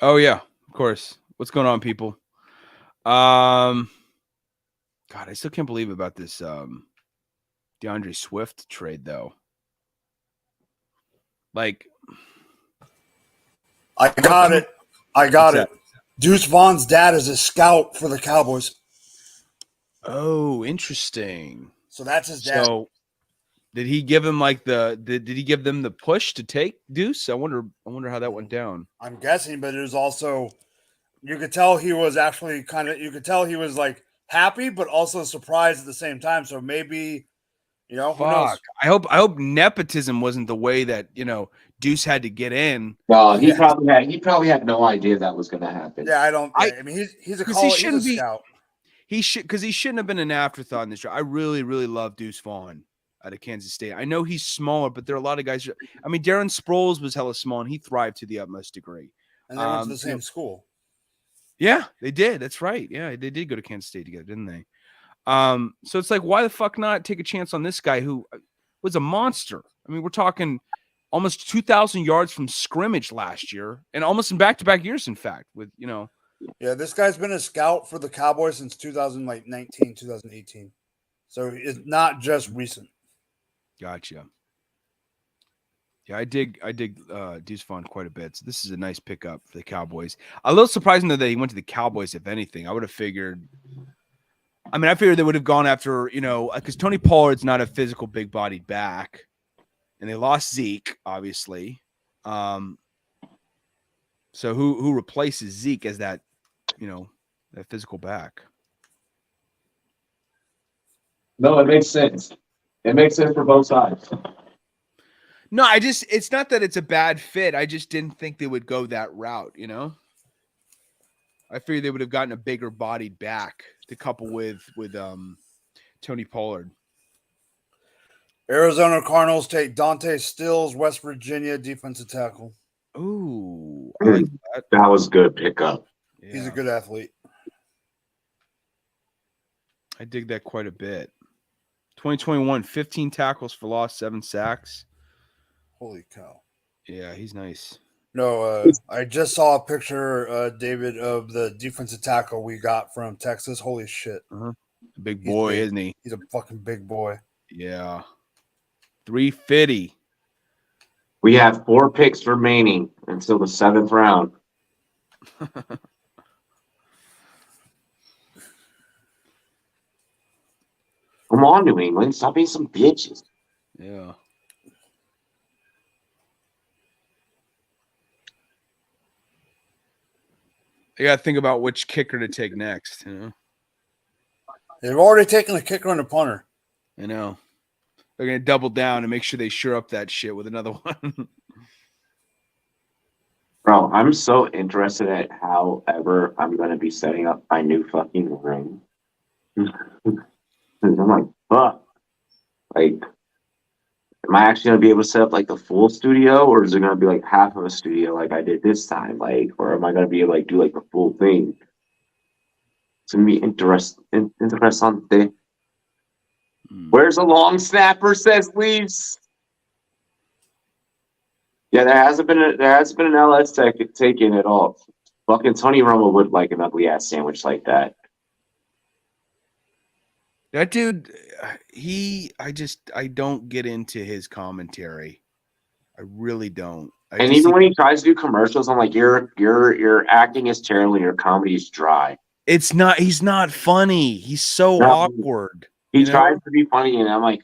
[SPEAKER 2] Oh yeah, of course. What's going on, people? God, I still can't believe about this DeAndre Swift trade, though. Like,
[SPEAKER 1] I got it.
[SPEAKER 2] What's that?
[SPEAKER 1] Deuce Vaughn's dad is a scout for the Cowboys.
[SPEAKER 2] Oh, interesting.
[SPEAKER 1] So that's his dad.
[SPEAKER 2] So, did he give him like did he give them the push to take Deuce? I wonder how that went down.
[SPEAKER 1] I'm guessing, but it was also you could tell he was actually he was like happy, but also surprised at the same time. So maybe, who knows?
[SPEAKER 2] I hope nepotism wasn't the way that Deuce had to get in.
[SPEAKER 3] No, he probably had no idea that was going to happen.
[SPEAKER 1] Yeah, I mean, he's a scout.
[SPEAKER 2] He shouldn't have been an afterthought in this draft. I really, really love Deuce Vaughn out of Kansas State. I know he's smaller, but there are a lot of guys. I mean, Darren Sproles was hella small, and he thrived to the utmost degree.
[SPEAKER 1] And they went to the same school.
[SPEAKER 2] Yeah, they did. That's right. Yeah, they did go to Kansas State together, didn't they? So it's like, why the fuck not take a chance on this guy who was a monster? I mean, we're talking almost 2,000 yards from scrimmage last year, and almost in back-to-back years, in fact, with
[SPEAKER 1] Yeah, this guy's been a scout for the Cowboys since 2019, 2018. So it's not just recent.
[SPEAKER 2] Gotcha. Yeah, I dig Deuce Vaughn quite a bit. So this is a nice pickup for the Cowboys. A little surprising though that he went to the Cowboys, if anything. I would have figured. I mean, I figured they would have gone after, because Tony Pollard's not a physical, big-bodied back, and they lost Zeke, obviously. So who replaces Zeke as that, that physical back?
[SPEAKER 3] No, it makes sense. It makes sense for both sides.
[SPEAKER 2] No, it's not that it's a bad fit. I just didn't think they would go that route, I figured they would have gotten a bigger bodied back to couple with Tony Pollard.
[SPEAKER 1] Arizona Cardinals take Dante Stills, West Virginia defensive tackle.
[SPEAKER 2] Ooh, I like that.
[SPEAKER 3] That was good pickup.
[SPEAKER 2] Yeah,
[SPEAKER 1] He's a good athlete.
[SPEAKER 2] I dig that quite a bit. 2021, 15 tackles for loss, 7 sacks.
[SPEAKER 1] Holy cow.
[SPEAKER 2] Yeah, he's nice.
[SPEAKER 1] No, I just saw a picture, David, of the defensive tackle we got from Texas. Holy shit.
[SPEAKER 2] Big boy, isn't he?
[SPEAKER 1] He's a fucking big boy.
[SPEAKER 2] Yeah. 350.
[SPEAKER 3] We have 4 picks remaining until the 7th round. Come on, New England. Stop being some bitches.
[SPEAKER 2] Yeah. You got to think about which kicker to take next. You know?
[SPEAKER 1] They've already taken the kicker and the punter.
[SPEAKER 2] I know. They're going to double down and make sure they sure up that shit with another one.
[SPEAKER 3] Bro, I'm so interested at however I'm going to be setting up my new fucking room. I'm like, fuck. Like, am I actually going to be able to set up like the full studio, or is it going to be like half of a studio like I did this time? Like, or am I going to be able to like do like the full thing? It's going to be interesante. Where's a long snapper? Says Leafs. Yeah, there hasn't been an LS taken at all. Fucking Tony Romo would like an ugly ass sandwich like that.
[SPEAKER 2] That dude, I don't get into his commentary. I really don't.
[SPEAKER 3] And even when he tries to do commercials, I'm like, your acting is terrible and your comedy is dry.
[SPEAKER 2] He's not funny. He's so awkward.
[SPEAKER 3] He tries to be funny, and I'm like,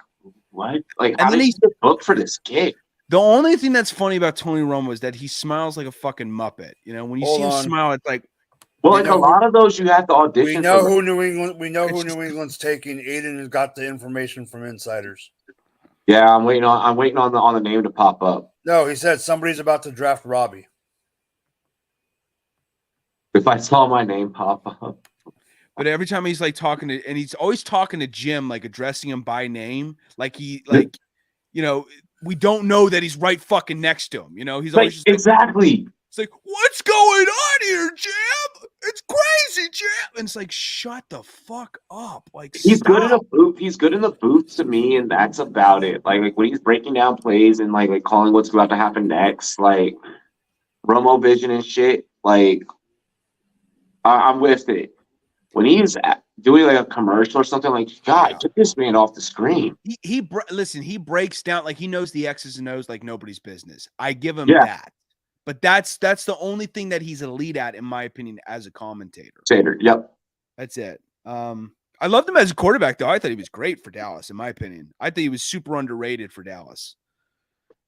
[SPEAKER 3] what? Like, how did he get booked for this gig?
[SPEAKER 2] The only thing that's funny about Tony Romo is that he smiles like a fucking Muppet. You know, when you see him smile, it's like,
[SPEAKER 3] well, like a lot of those you have to audition.
[SPEAKER 1] We know who New England's taking. Aiden has got the information from insiders.
[SPEAKER 3] Yeah, I'm waiting on the name to pop up.
[SPEAKER 1] No, he said somebody's about to draft Robbie.
[SPEAKER 3] If I saw my name pop up.
[SPEAKER 2] But every time he's like talking to, and he's always talking to Jim, like addressing him by name, you know, we don't know that he's right fucking next to him. You know, he's always just
[SPEAKER 3] exactly.
[SPEAKER 2] It's like, what's going on here, Jim? It's crazy, Jim. And it's like, shut the fuck up. Like,
[SPEAKER 3] he's good in the booth. He's good in the booth to me, and that's about it. Like when he's breaking down plays and like calling what's about to happen next, like Romo vision and shit. Like, I'm with it. When he's doing like a commercial or something, like, God, get this man off the screen.
[SPEAKER 2] He breaks down, like he knows the X's and O's like nobody's business. I give him that. But that's the only thing that he's elite at, in my opinion, as a commentator.
[SPEAKER 3] Yep.
[SPEAKER 2] That's it. I loved him as a quarterback, though. I thought he was great for Dallas, in my opinion. I think he was super underrated for Dallas.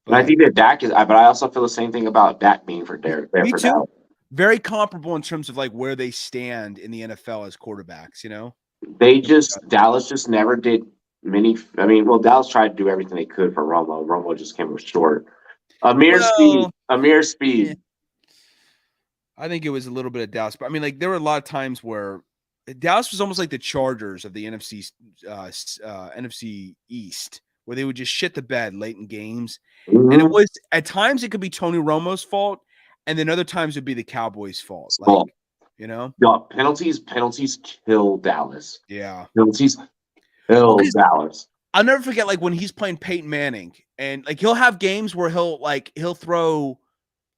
[SPEAKER 3] But I think that Dak is, but I also feel the same thing about Dak being for Derek.
[SPEAKER 2] Me too. Dallas. Very comparable in terms of like where they stand in the NFL as quarterbacks, you know?
[SPEAKER 3] Dallas just never did many. I mean, well, Dallas tried to do everything they could for Romo. Romo just came up short. Amir Speed. Yeah.
[SPEAKER 2] I think it was a little bit of Dallas, but I mean, like there were a lot of times where Dallas was almost like the Chargers of the NFC East, where they would just shit the bed late in games, and it was at times it could be Tony Romo's fault, and then other times it'd be the Cowboys' fault. Like, you know,
[SPEAKER 3] penalties kill Dallas.
[SPEAKER 2] Yeah,
[SPEAKER 3] penalties kill Dallas.
[SPEAKER 2] I'll never forget, like when he's playing Peyton Manning, and like he'll have games where he'll throw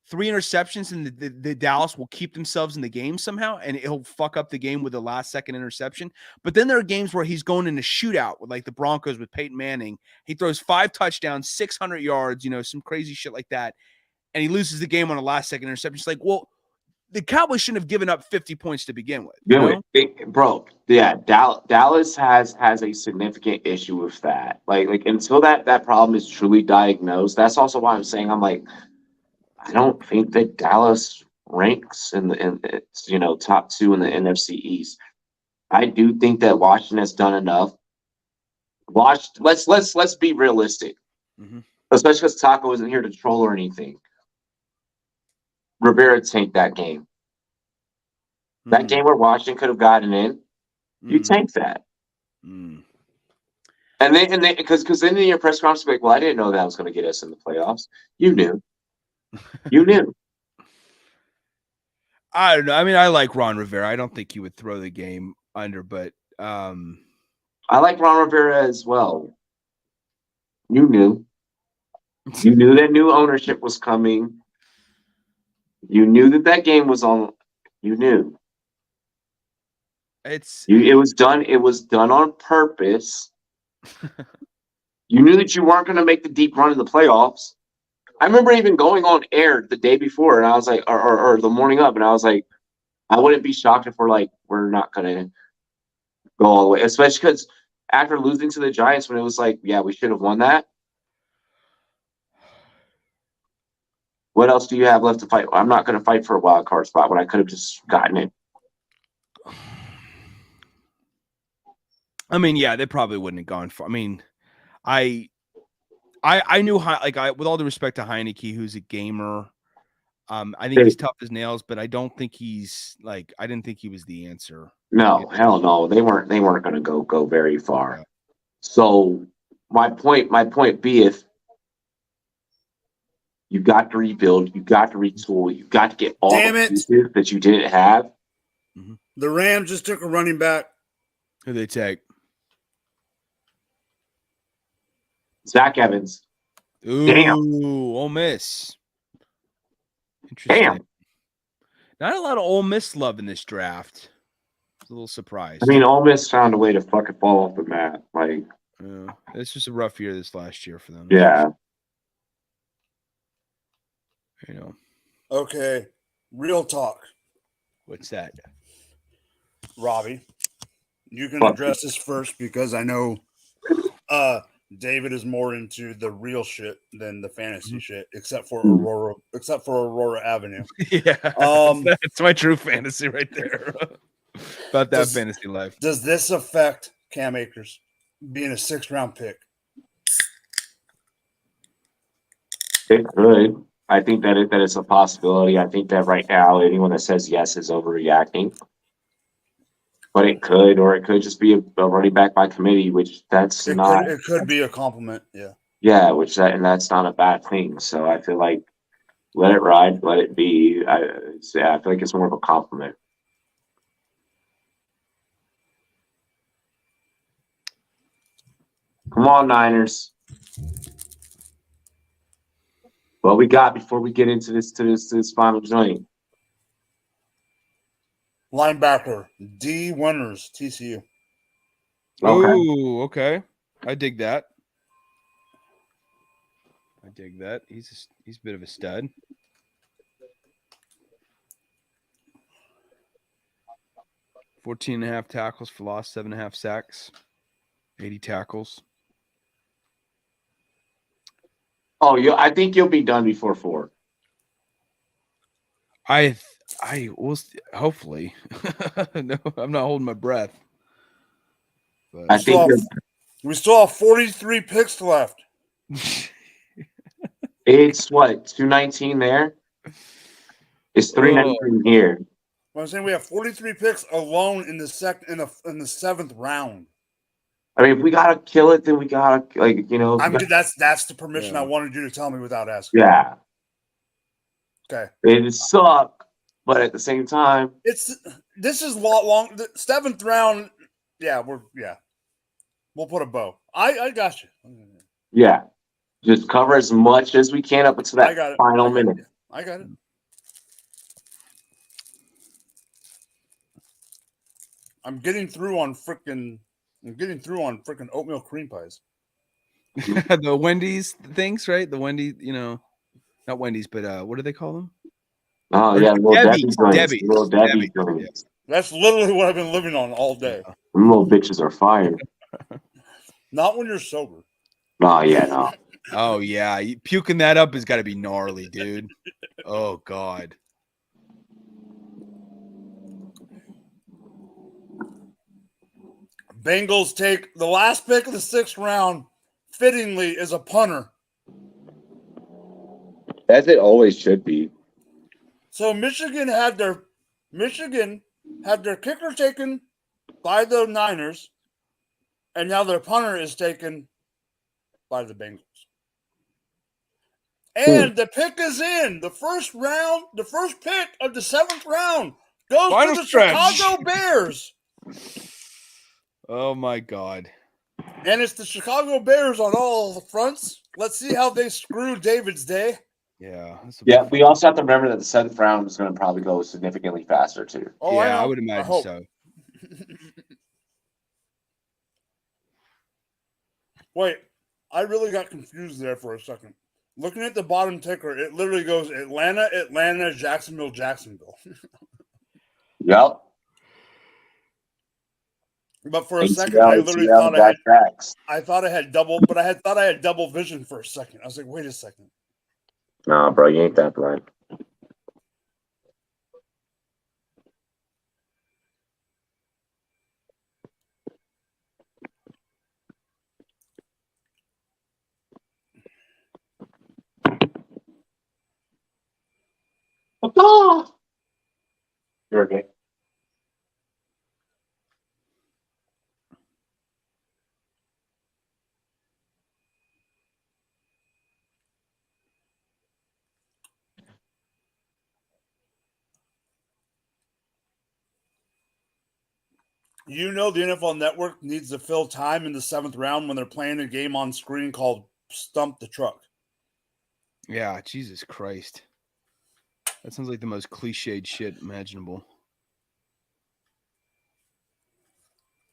[SPEAKER 2] 3 interceptions, and the Dallas will keep themselves in the game somehow, and he'll fuck up the game with the last second interception. But then there are games where he's going in a shootout with like the Broncos with Peyton Manning. He throws 5 touchdowns, 600 yards, you know, some crazy shit like that, and he loses the game on a last second interception. It's like, well, the Cowboys shouldn't have given up 50 points to begin with.
[SPEAKER 3] Bro, yeah, Dallas has a significant issue with that. Like until that problem is truly diagnosed, that's also why I'm saying I don't think that Dallas ranks in top 2 in the NFC East. I do think that Washington has done enough. Let's be realistic, especially because Taco isn't here to troll or anything. Rivera tanked that game. That game where Washington could have gotten in, you tank that.
[SPEAKER 2] Mm.
[SPEAKER 3] And then because then in your press conference, like, well, I didn't know that was going to get us in the playoffs. You knew. You knew.
[SPEAKER 2] I don't know. I mean, I like Ron Rivera. I don't think he would throw the game under, but
[SPEAKER 3] I like Ron Rivera as well. You knew. You knew that new ownership was coming. You knew that game was on. You knew. It was done. It was done on purpose. You knew that you weren't going to make the deep run in the playoffs. I remember even going on air the day before, and I was like, or the morning up, and I was like, I wouldn't be shocked if we're not going to go all the way, especially because after losing to the Giants, when it was like, yeah, we should have won that. What else do you have left to fight? I'm not going to fight for a wild card spot when I could have just gotten it.
[SPEAKER 2] I mean, yeah, they probably wouldn't have gone far. I mean, I knew with all due respect to Heineke, who's a gamer. I think he's tough as nails, but I don't think he's I didn't think he was the answer.
[SPEAKER 3] No, hell no. They weren't going to go very far. Yeah. So my point be, if you got to rebuild, you got to retool, you got to get all the pieces that you didn't have.
[SPEAKER 1] Mm-hmm. The Rams just took a running back.
[SPEAKER 2] Who they take?
[SPEAKER 3] Zach Evans.
[SPEAKER 2] Ooh, damn. Ole Miss. Interesting.
[SPEAKER 3] Damn.
[SPEAKER 2] Not a lot of Ole Miss love in this draft. I was a little surprised.
[SPEAKER 3] I mean, Ole Miss found a way to fucking fall off the mat.
[SPEAKER 2] This was a rough year this last year for them.
[SPEAKER 3] Yeah.
[SPEAKER 1] Okay. Real talk.
[SPEAKER 2] What's that?
[SPEAKER 1] Robbie, you can address this first because I know David is more into the real shit than the fantasy shit, except for Aurora Avenue.
[SPEAKER 2] Yeah, that's my true fantasy right there. About that fantasy life.
[SPEAKER 1] Does this affect Cam Akers being a 6th-round pick?
[SPEAKER 3] It could. I think that it's a possibility. I think that right now anyone that says yes is overreacting. But it could, or it could just be a running back by committee, which
[SPEAKER 1] it could be a compliment, yeah.
[SPEAKER 3] Yeah, and that's not a bad thing. So I feel like let it ride, let it be. I feel like it's more of a compliment. Come on, Niners. What we got before we get into this final joint?
[SPEAKER 1] Linebacker, D. Winters, TCU.
[SPEAKER 2] Okay. Ooh, okay. I dig that. He's a bit of a stud. $14.5 tackles for loss, 7.5 sacks, 80 tackles.
[SPEAKER 3] Oh, I think you'll be done before 4.
[SPEAKER 2] I will hopefully. No, I'm not holding my breath.
[SPEAKER 1] But I think we still have 43 picks left.
[SPEAKER 3] It's what, 219 there? It's 319 here.
[SPEAKER 1] I'm saying we have 43 picks alone in the 7th round.
[SPEAKER 3] I mean, if we gotta kill it, then we gotta
[SPEAKER 1] that's the permission I wanted you to tell me without asking.
[SPEAKER 3] Yeah.
[SPEAKER 1] Okay.
[SPEAKER 3] It suck, but at the same time,
[SPEAKER 1] this is long. The 7th round. Yeah, we'll put a bow. I got you.
[SPEAKER 3] Yeah, just cover as much as we can up until that final minute.
[SPEAKER 1] I got it. I'm getting through on freaking oatmeal cream pies.
[SPEAKER 2] The Wendy's things, right? The Wendy's, not Wendy's, but what do they call them?
[SPEAKER 3] Oh, yeah,
[SPEAKER 2] Debbie's.
[SPEAKER 3] Little Debbie's. Yeah.
[SPEAKER 1] That's literally what I've been living on all day.
[SPEAKER 3] Them little bitches are fire.
[SPEAKER 1] Not when you're sober.
[SPEAKER 3] Oh, yeah, no.
[SPEAKER 2] Oh, yeah. Puking that up has got to be gnarly, dude. Oh, God.
[SPEAKER 1] Bengals take the last pick of the 6th round, fittingly, is a punter.
[SPEAKER 3] As it always should be.
[SPEAKER 1] So Michigan had their kicker taken by the Niners, and now their punter is taken by the Bengals. And the pick is in. The first pick of the 7th round goes
[SPEAKER 2] Final
[SPEAKER 1] to the
[SPEAKER 2] stretch.
[SPEAKER 1] Chicago Bears.
[SPEAKER 2] Oh my God.
[SPEAKER 1] And it's the Chicago Bears on all the fronts. Let's see how they screw David's day.
[SPEAKER 2] Yeah.
[SPEAKER 3] Yeah, we also have to remember that the 7th round is going to probably go significantly faster too.
[SPEAKER 1] Oh,
[SPEAKER 2] I
[SPEAKER 1] know.
[SPEAKER 2] would imagine so.
[SPEAKER 1] Wait, I really got confused there for a second. Looking at the bottom ticker, it literally goes Atlanta, Jacksonville.
[SPEAKER 3] Yep.
[SPEAKER 1] But for a
[SPEAKER 3] ATL,
[SPEAKER 1] second, I literally
[SPEAKER 3] ATL,
[SPEAKER 1] thought I had double, but I thought I had double vision for a second. I was like, wait a second.
[SPEAKER 3] Nah, bro, you ain't that blind. You're okay.
[SPEAKER 1] You know the NFL Network needs to fill time in the 7th round when they're playing a game on screen called Stump the Truck.
[SPEAKER 2] Yeah, Jesus Christ. That sounds like the most cliched shit imaginable.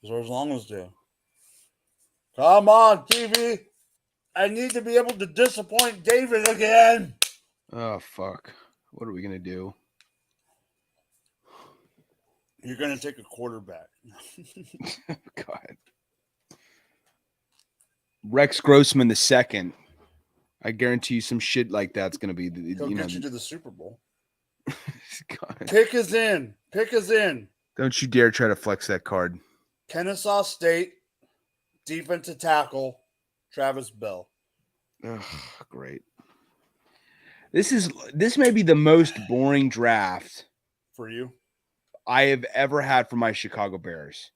[SPEAKER 1] So as long as they come on, TV, I need to be able to disappoint David again.
[SPEAKER 2] Oh, fuck. What are we going to do?
[SPEAKER 1] You're going to take a quarterback.
[SPEAKER 2] God. Rex Grossman II. I guarantee you some shit like that's going to be...
[SPEAKER 1] He'll get you to the Super Bowl.
[SPEAKER 2] God.
[SPEAKER 1] Pick is in.
[SPEAKER 2] Don't you dare try to flex that card.
[SPEAKER 1] Kennesaw State, defensive tackle, Travis Bell.
[SPEAKER 2] Ugh, great. This may be the most boring draft
[SPEAKER 1] for you
[SPEAKER 2] I have ever had for my Chicago Bears.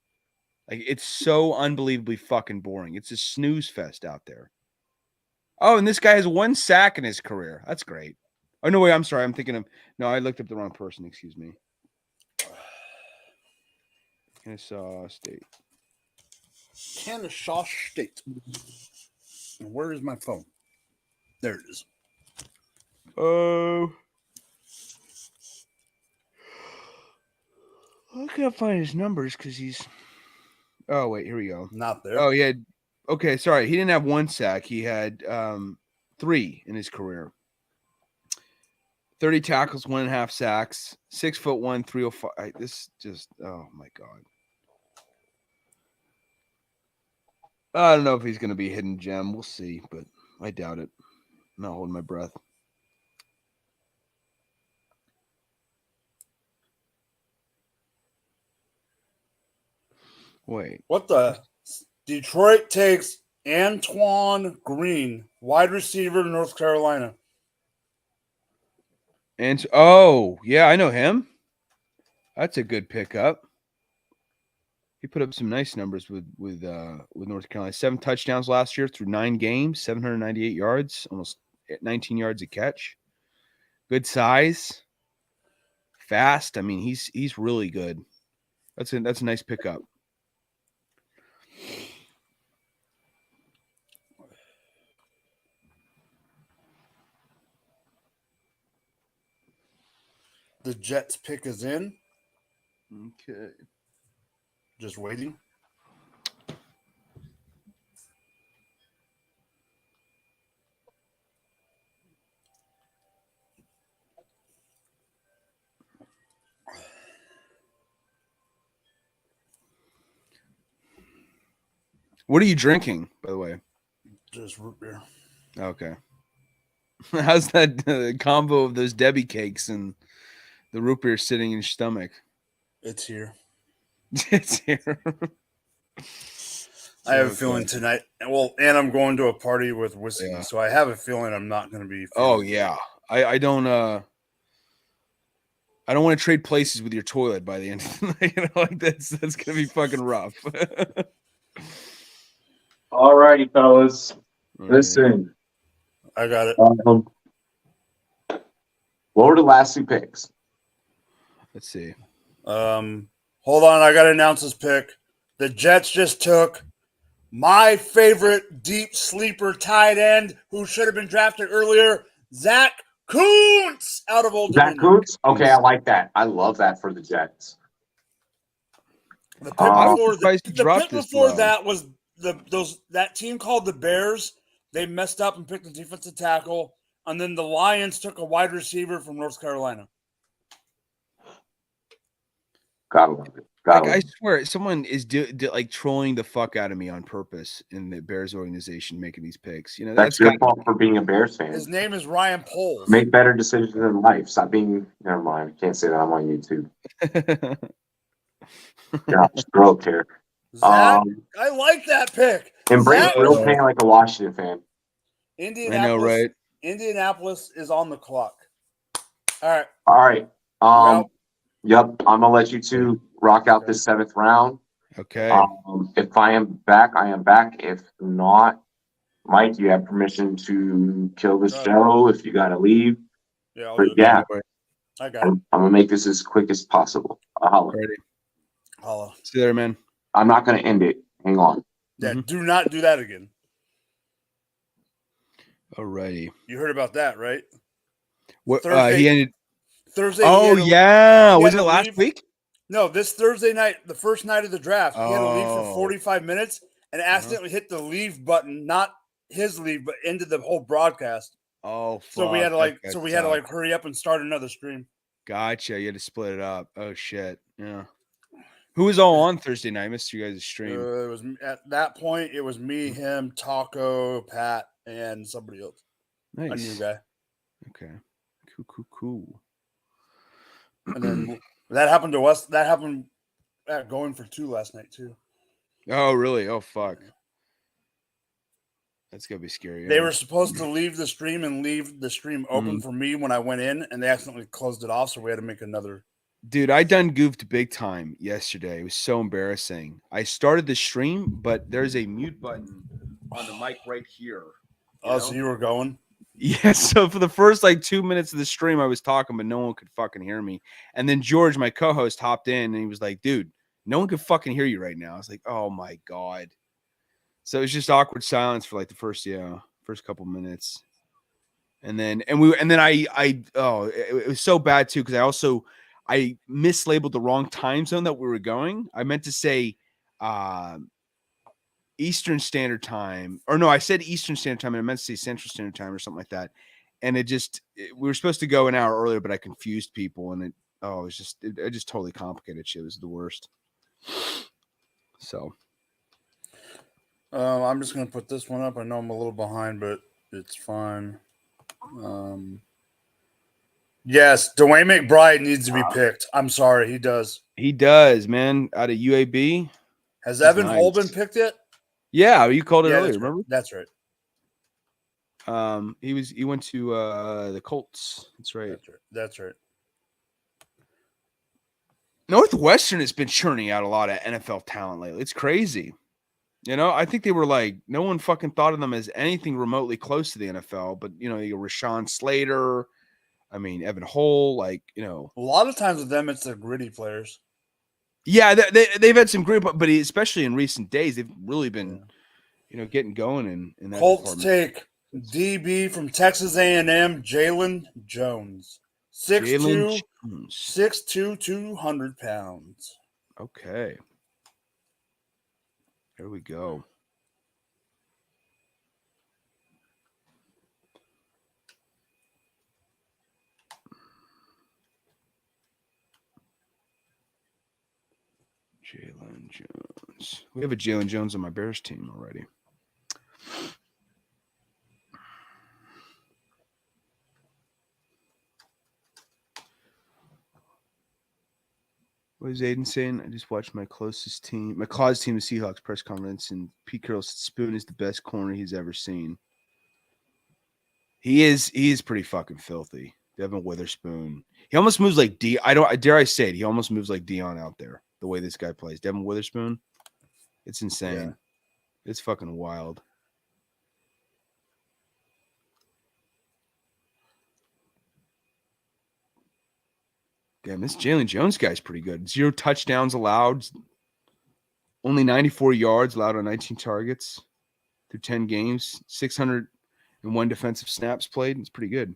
[SPEAKER 2] Like, it's so unbelievably fucking boring. It's a snooze fest out there. Oh, and this guy has 1 sack in his career. That's great. Oh, no, wait, I'm sorry. I'm thinking of... No, I looked up the wrong person. Excuse me. Kennesaw State.
[SPEAKER 1] Kennesaw State. Where is my phone? There it is.
[SPEAKER 2] Oh. I can't find his numbers because he's... Oh, wait, here we go.
[SPEAKER 1] Not there.
[SPEAKER 2] Oh, he had... Okay, sorry. He didn't have 1 sack. He had 3 in his career. 30 tackles, 1.5 sacks, 6'1", 305. This just... Oh, my God. I don't know if he's going to be a hidden gem. We'll see, but I doubt it. I'm not holding my breath. Wait.
[SPEAKER 1] What the? Detroit takes Antoine Green, wide receiver, North Carolina.
[SPEAKER 2] And oh, yeah, I know him. That's a good pickup. He put up some nice numbers with North Carolina. 7 touchdowns last year through 9 games, 798 yards, almost 19 yards a catch. Good size, fast. I mean, he's really good. That's a nice pickup.
[SPEAKER 1] The Jets pick is in.
[SPEAKER 2] Okay.
[SPEAKER 1] Just waiting.
[SPEAKER 2] What are you drinking, by the way?
[SPEAKER 1] Just root beer.
[SPEAKER 2] Okay. How's that combo of those Debbie cakes and the root beer sitting in your stomach?
[SPEAKER 1] It's here.
[SPEAKER 2] It's here.
[SPEAKER 1] I have a feeling tonight. Well, and I'm going to a party with whiskey, so I have a feeling I'm not going to be.
[SPEAKER 2] Oh yeah, I don't I don't want to trade places with your toilet by the end of the night. You know, like that's gonna be fucking rough.
[SPEAKER 3] All righty, fellas. Listen.
[SPEAKER 1] I got it.
[SPEAKER 3] What were the last 2 picks?
[SPEAKER 2] Let's see.
[SPEAKER 1] Hold on, I gotta announce this pick. The Jets just took my favorite deep sleeper tight end who should have been drafted earlier, Zach Kuntz out of Old
[SPEAKER 3] Zach
[SPEAKER 1] Dominion.
[SPEAKER 3] Kuntz? Okay, I like that. I love that for the Jets.
[SPEAKER 1] The pick
[SPEAKER 2] I'm
[SPEAKER 1] before,
[SPEAKER 2] surprised he dropped
[SPEAKER 1] the pick
[SPEAKER 2] this
[SPEAKER 1] before
[SPEAKER 2] low.
[SPEAKER 1] that was that team called the Bears. They messed up and picked a defensive tackle, and then the Lions took a wide receiver from North Carolina.
[SPEAKER 3] Gotta love it.
[SPEAKER 2] I swear, someone is like trolling the fuck out of me on purpose in the Bears organization making these picks. You know,
[SPEAKER 3] That's your fault for being a Bears fan.
[SPEAKER 1] His name is Ryan Poles.
[SPEAKER 3] Make better decisions in life. Stop being. Never mind. I can't say that. I'm on YouTube. Yeah, throw up here.
[SPEAKER 1] Zach, I like that pick.
[SPEAKER 3] Embrace
[SPEAKER 1] Zach,
[SPEAKER 3] real pain like a Washington fan.
[SPEAKER 1] Indianapolis,
[SPEAKER 2] I know, right?
[SPEAKER 1] Indianapolis is on the clock. All
[SPEAKER 3] right.
[SPEAKER 1] Well,
[SPEAKER 3] Yep. I'm gonna let you two rock out this 7th round.
[SPEAKER 2] Okay.
[SPEAKER 3] If I am back, I am back. If not, Mike, you have permission to kill the show if you gotta leave.
[SPEAKER 1] Yeah,
[SPEAKER 3] I got it. I'm gonna make this as quick as possible.
[SPEAKER 2] Ready.
[SPEAKER 1] Holla.
[SPEAKER 2] See you there, man.
[SPEAKER 3] I'm not gonna end it. Hang on.
[SPEAKER 1] Yeah, do not do that again.
[SPEAKER 2] Alrighty.
[SPEAKER 1] You heard about that, right?
[SPEAKER 2] What
[SPEAKER 1] Thursday,
[SPEAKER 2] he ended
[SPEAKER 1] Thursday.
[SPEAKER 2] Oh yeah. Was it last week?
[SPEAKER 1] No, this Thursday night, the first night of the draft. He had to leave for
[SPEAKER 2] Oh.
[SPEAKER 1] 45 minutes and accidentally hit the leave button, not his leave, but ended the whole broadcast.
[SPEAKER 2] Oh, fuck.
[SPEAKER 1] So we had to hurry up and start another stream.
[SPEAKER 2] Gotcha. You had to split it up. Oh shit. Yeah. Who was all on Thursday night? I missed you guys' stream.
[SPEAKER 1] It was at that point. It was me, him, Taco, Pat, and somebody else.
[SPEAKER 2] Nice.
[SPEAKER 1] A new guy.
[SPEAKER 2] Okay. Cool.
[SPEAKER 1] And then that happened to us. That happened at Going for Two last night too.
[SPEAKER 2] Oh really? Oh fuck. That's gonna be scary.
[SPEAKER 1] They were supposed to leave the stream and leave the stream open for me when I went in, and they accidentally closed it off, so we had to make another.
[SPEAKER 2] Dude, I done goofed big time yesterday. It was so embarrassing. I started the stream, but there's a mute button on the mic right here.
[SPEAKER 1] So you were going?
[SPEAKER 2] Yeah, so for the first like 2 minutes of the stream, I was talking, but no one could fucking hear me. And then George, my co-host, hopped in and he was like, dude, no one can fucking hear you right now. I was like, oh my God. So it was just awkward silence for like the first couple minutes. And then it was so bad too, because I mislabeled the wrong time zone that we were going. I meant to say Eastern Standard Time, or no, I said Eastern Standard Time, and I meant to say Central Standard Time or something like that. And we were supposed to go an hour earlier, but I confused people, and it just totally complicated shit. It was the worst. So,
[SPEAKER 1] I'm just gonna put this one up. I know I'm a little behind, but it's fine. Yes, Dwayne McBride needs to be picked. I'm sorry, he does.
[SPEAKER 2] He does, man. Out of UAB.
[SPEAKER 1] Has Evan Hull been picked yet?
[SPEAKER 2] Yeah, you called it earlier, remember?
[SPEAKER 1] That's right.
[SPEAKER 2] He went to the Colts. That's right.
[SPEAKER 1] That's right.
[SPEAKER 2] Northwestern has been churning out a lot of NFL talent lately. It's crazy. I think they were like, no one fucking thought of them as anything remotely close to the NFL, but you Rashawn Slater, Evan Hull, a
[SPEAKER 1] lot of times with them, it's the gritty players.
[SPEAKER 2] Yeah, they've had some great, but especially in recent days, they've really been, getting going in that
[SPEAKER 1] Colts
[SPEAKER 2] department.
[SPEAKER 1] take DB from Texas A&M, Jalen Jones, 6'2", 200 pounds.
[SPEAKER 2] Okay, here we go. Jalen Jones. We have a Jalen Jones on my Bears team already. What is Aiden saying? I just watched my closest team, my Claus team, the Seahawks press conference, and Pete Carroll said Spoon is the best corner he's ever seen. He is pretty fucking filthy. Devin Witherspoon. He almost moves like D. I don't dare I say it. He almost moves like Dion out there. The way this guy plays, Devin Witherspoon. It's insane.
[SPEAKER 1] Yeah.
[SPEAKER 2] It's fucking wild. Damn, this Jalen Jones guy's pretty good. 0 touchdowns allowed. Only 94 yards allowed on 19 targets through 10 games. 601 defensive snaps played. It's pretty good.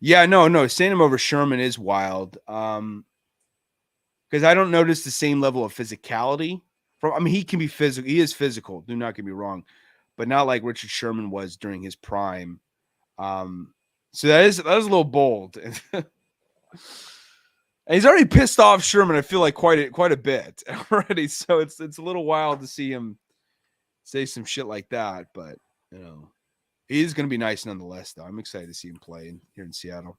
[SPEAKER 2] Yeah, no. Saying him over Sherman is wild. Because I don't notice the same level of physicality. He can be physical. He is physical. Do not get me wrong. But not like Richard Sherman was during his prime. So that is a little bold. And he's already pissed off Sherman, I feel like quite a bit already. So it's a little wild to see him say some shit like that, but he's going to be nice nonetheless though. I'm excited to see him play here in Seattle.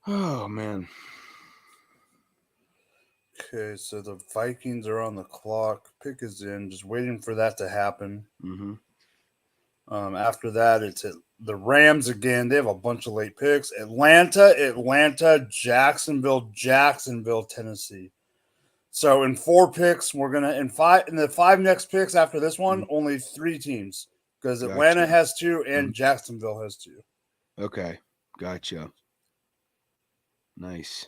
[SPEAKER 2] Oh man.
[SPEAKER 1] Okay, so the Vikings are on the clock. Pick is in. Just waiting for that to happen.
[SPEAKER 2] Mm-hmm.
[SPEAKER 1] After that, it's the Rams again. They have a bunch of late picks. Atlanta, Jacksonville, Tennessee. So in 4 picks, we're gonna in the 5 next picks after this one, only 3 teams because Atlanta has 2 and Jacksonville has 2.
[SPEAKER 2] Okay, gotcha. Nice.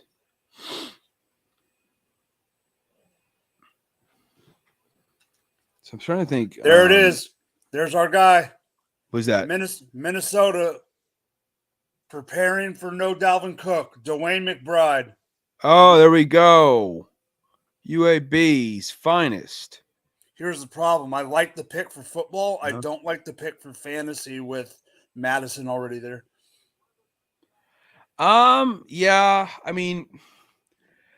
[SPEAKER 2] So I'm trying to think.
[SPEAKER 1] There it is. There's our guy.
[SPEAKER 2] Who's that?
[SPEAKER 1] Minnesota preparing for no Dalvin Cook. Dwayne McBride.
[SPEAKER 2] Oh, there we go. UAB's finest.
[SPEAKER 1] Here's the problem. I like the pick for football. I don't like the pick for fantasy with Madison already there.
[SPEAKER 2] Yeah. I mean,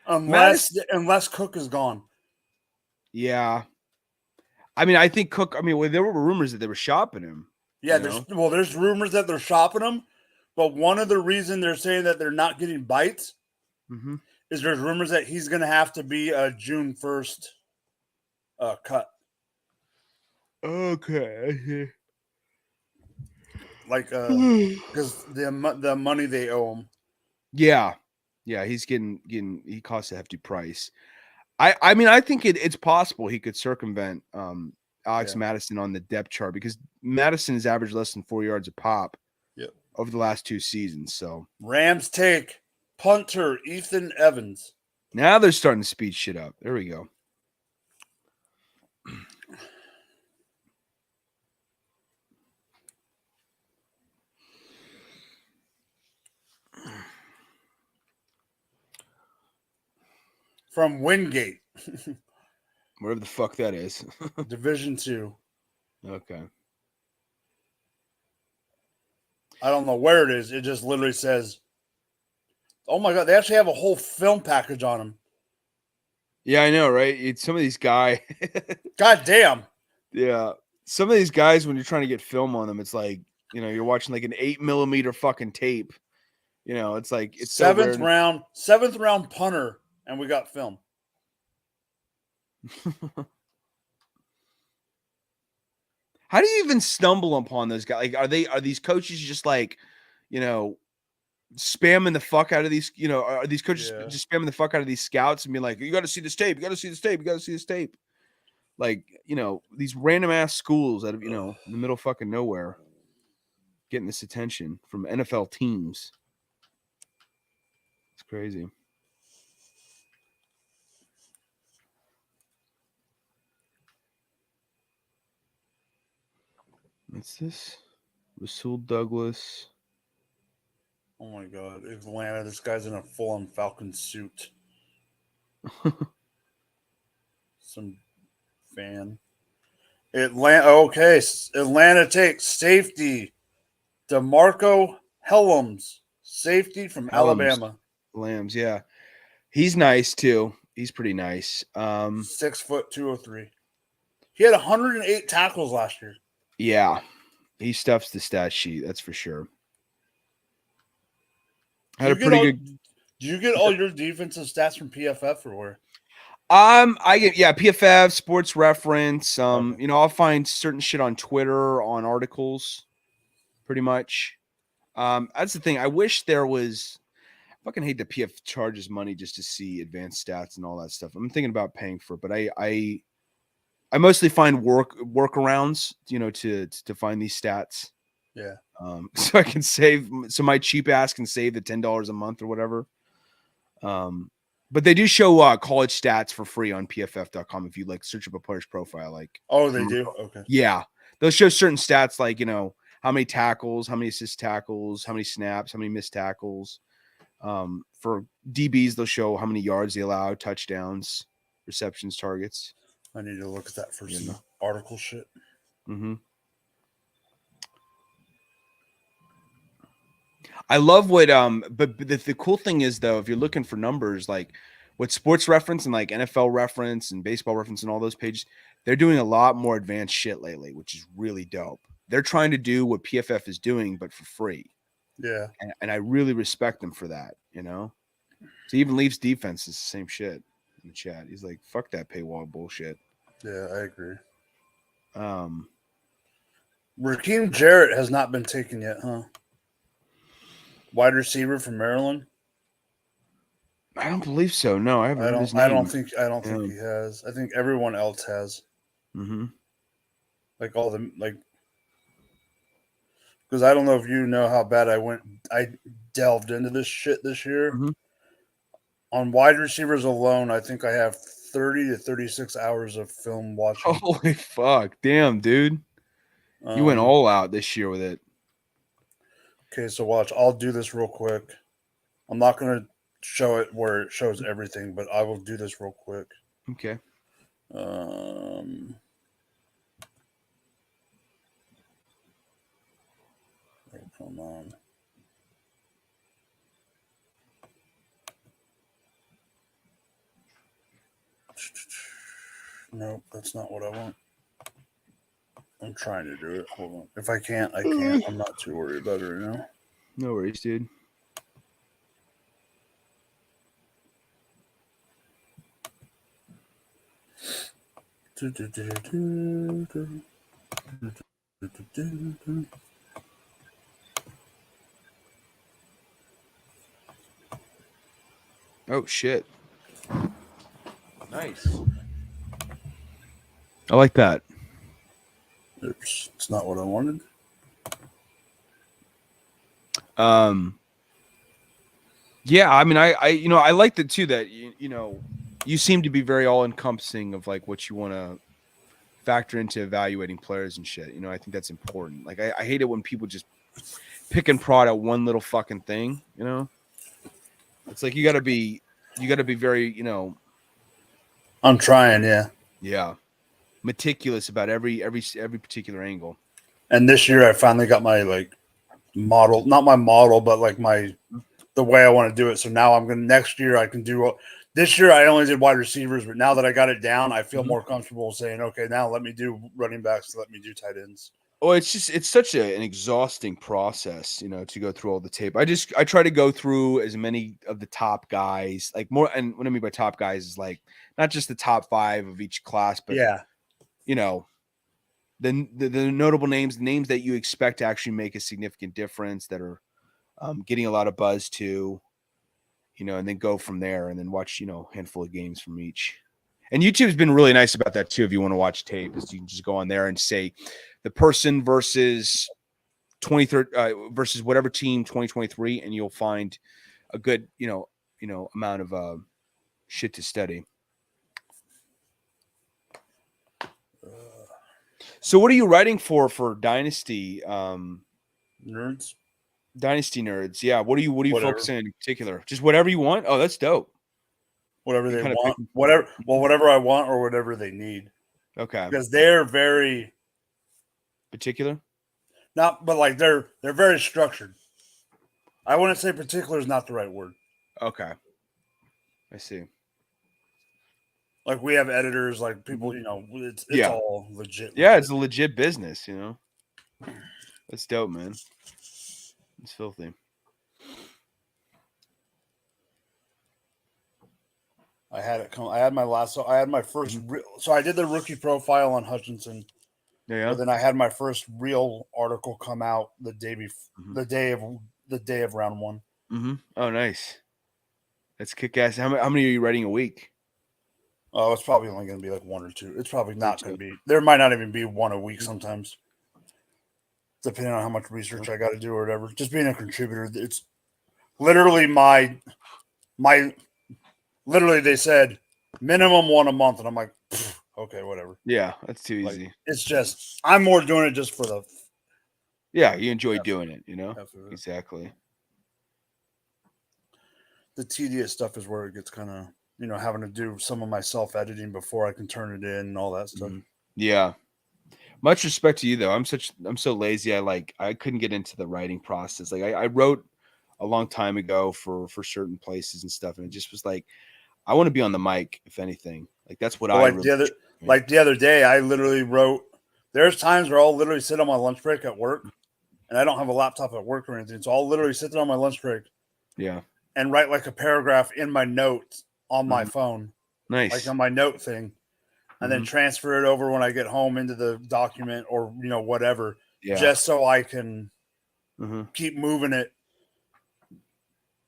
[SPEAKER 1] unless Cook is gone.
[SPEAKER 2] Yeah. I mean, I think Cook. I mean, there were rumors that they were shopping him.
[SPEAKER 1] Yeah, there's rumors that they're shopping him, but one of the reasons they're saying that they're not getting bites is there's rumors that he's going to have to be a June 1st cut.
[SPEAKER 2] Okay.
[SPEAKER 1] Like, because the money they owe him.
[SPEAKER 2] Yeah, he's getting he costs a hefty price. I mean, I think it's possible he could circumvent Alex Madison on the depth chart because Madison has averaged less than 4 yards a pop over the last 2 seasons. So
[SPEAKER 1] Rams take punter Ethan Evans.
[SPEAKER 2] Now they're starting to speed shit up. There we go.
[SPEAKER 1] From Wingate.
[SPEAKER 2] Wherever the fuck that is.
[SPEAKER 1] Division 2.
[SPEAKER 2] Okay.
[SPEAKER 1] I don't know where it is. It just literally says, oh my God, they actually have a whole film package on them.
[SPEAKER 2] Yeah, I know, right? It's some of these guys.
[SPEAKER 1] God damn.
[SPEAKER 2] Yeah. Some of these guys, when you're trying to get film on them, it's like, you're watching like an 8mm fucking tape. It's like it's
[SPEAKER 1] seventh round punter, and we got film.
[SPEAKER 2] How do you even stumble upon those guys? Like, are these coaches just like, spamming the fuck out of these? Are these coaches just spamming the fuck out of these scouts and being like, you got to see this tape, you got to see this tape, you got to see this tape? Like, these random ass schools out of in the middle of fucking nowhere, getting this attention from NFL teams. It's crazy. What's this? Rasul Douglas.
[SPEAKER 1] Oh my God. Atlanta, this guy's in a full-on Falcon suit. Some fan. Atlanta takes safety. DeMarco Helms, safety from Alabama.
[SPEAKER 2] Lambs, yeah. He's nice too. He's pretty nice.
[SPEAKER 1] 6 foot 203. He had 108 tackles last year.
[SPEAKER 2] Yeah. He stuffs the stat sheet, that's for sure. Had a pretty good.
[SPEAKER 1] Do you get all your defensive stats from PFF or where?
[SPEAKER 2] I get PFF, Sports Reference.
[SPEAKER 1] Okay.
[SPEAKER 2] I'll find certain shit on Twitter, on articles, pretty much. That's the thing. I wish there was. I fucking hate that PF charges money just to see advanced stats and all that stuff. I'm thinking about paying for it, but I mostly find workarounds, to find these stats.
[SPEAKER 1] Yeah.
[SPEAKER 2] So I can save. So my cheap ass can save the $10 a month or whatever. But they do show college stats for free on pff.com if you search up a player's profile.
[SPEAKER 1] Oh, they do? Okay.
[SPEAKER 2] Yeah. They'll show certain stats how many tackles, how many assist tackles, how many snaps, how many missed tackles. For DBs, they'll show how many yards they allow, touchdowns, receptions, targets.
[SPEAKER 1] I need to look at that for some article shit.
[SPEAKER 2] Mm-hmm. I love what but the cool thing is though, if you're looking for numbers what Sports Reference and NFL Reference and Baseball Reference and all those pages, they're doing a lot more advanced shit lately, which is really dope. They're trying to do what PFF is doing, but for free.
[SPEAKER 1] Yeah.
[SPEAKER 2] And I really respect them for that, So even Leafs defense is the same shit in the chat. He's like, fuck that paywall bullshit.
[SPEAKER 1] Yeah, I agree.
[SPEAKER 2] Um,
[SPEAKER 1] Raheem Jarrett has not been taken yet, huh? Wide receiver from Maryland.
[SPEAKER 2] I don't believe so. No, I haven't heard his name.
[SPEAKER 1] I don't think he has. I think everyone else has.
[SPEAKER 2] Mm-hmm.
[SPEAKER 1] Because I don't know if you know how bad I delved into this shit this year.
[SPEAKER 2] Mm-hmm.
[SPEAKER 1] On wide receivers alone, I think I have 30 to 36 hours of film watching.
[SPEAKER 2] Holy fuck. Damn, dude. You went all out this year with it.
[SPEAKER 1] Okay, so watch. I'll do this real quick. I'm not going to show it where it shows everything, but I will do this real quick.
[SPEAKER 2] Okay.
[SPEAKER 1] Oh, come on. Nope, that's not what I want. I'm trying to do it. Hold on. If I can't, I can't. I'm not too worried about it right now.
[SPEAKER 2] No worries, dude. Oh, shit. Nice. I like that.
[SPEAKER 1] Oops, it's not what I wanted.
[SPEAKER 2] Yeah, I mean, I liked it too that you seem to be very all encompassing of what you want to factor into evaluating players and shit. I think that's important. I hate it when people just pick and prod at one little fucking thing. It's you gotta be very
[SPEAKER 1] I'm trying,
[SPEAKER 2] yeah, meticulous about every particular angle.
[SPEAKER 1] And this year I finally got my model, not my model, but the way I want to do it. So now next year I can do. This year I only did wide receivers, but now that I got it down, I feel more comfortable saying, okay, now let me do running backs, let me do tight ends.
[SPEAKER 2] Oh, it's such an exhausting process, to go through all the tape. I try to go through as many of the top guys, more. And what I mean by top guys is not just the top 5 of each class, but the notable names that you expect to actually make a significant difference that are getting a lot of buzz too, and then go from there and then watch, a handful of games from each. And YouTube's been really nice about that too. If you want to watch tape, is you can just go on there and say the person versus 23 versus whatever team 2023, and you'll find a good, amount of shit to study. So what are you writing for Dynasty?
[SPEAKER 1] Nerds?
[SPEAKER 2] Dynasty nerds. Yeah. What are you focusing on in particular? Just whatever you want? Oh, that's dope.
[SPEAKER 1] Whatever they want. Whatever I want or whatever they need.
[SPEAKER 2] Okay.
[SPEAKER 1] Because they're very
[SPEAKER 2] particular?
[SPEAKER 1] But they're very structured. I wouldn't say particular is not the right word.
[SPEAKER 2] Okay. I see.
[SPEAKER 1] We have editors, people, it's all legit.
[SPEAKER 2] Yeah, it's a legit business, That's dope, man. It's filthy.
[SPEAKER 1] I had it come. I had my last. So I had my first. So I did the rookie profile on Hutchinson.
[SPEAKER 2] Yeah.
[SPEAKER 1] But then I had my first real article come out the day the day of round one.
[SPEAKER 2] Mm-hmm. Oh, nice. That's kick ass. How many are you writing a week?
[SPEAKER 1] Oh, it's probably only going to be like one or two. It's probably not going to be. There might not even be one a week sometimes, depending on how much research I got to do or whatever. Just being a contributor, it's literally my. Literally, they said minimum one a month, and I'm like, okay, whatever.
[SPEAKER 2] Yeah, that's too easy.
[SPEAKER 1] Like, it's just I'm more doing it just for the.
[SPEAKER 2] Yeah, you enjoy doing it, you know. Exactly.
[SPEAKER 1] The tedious stuff is where it gets kind of, having to do some of my self editing before I can turn it in and all that stuff.
[SPEAKER 2] Mm-hmm. Yeah. Much respect to you though. I'm so lazy. I couldn't get into the writing process. Like I wrote a long time ago for certain places and stuff, and it just was like I want to be on the mic, if anything. Like that's what
[SPEAKER 1] the other day I literally wrote. There's times where I'll literally sit on my lunch break at work, and I don't have a laptop at work or anything, so I'll literally sit there on my lunch break.
[SPEAKER 2] Yeah.
[SPEAKER 1] And write like a paragraph in my notes on my phone.
[SPEAKER 2] Nice.
[SPEAKER 1] Like on my note thing. And then transfer it over when I get home into the document or, whatever. Yeah. Just so I can keep moving it.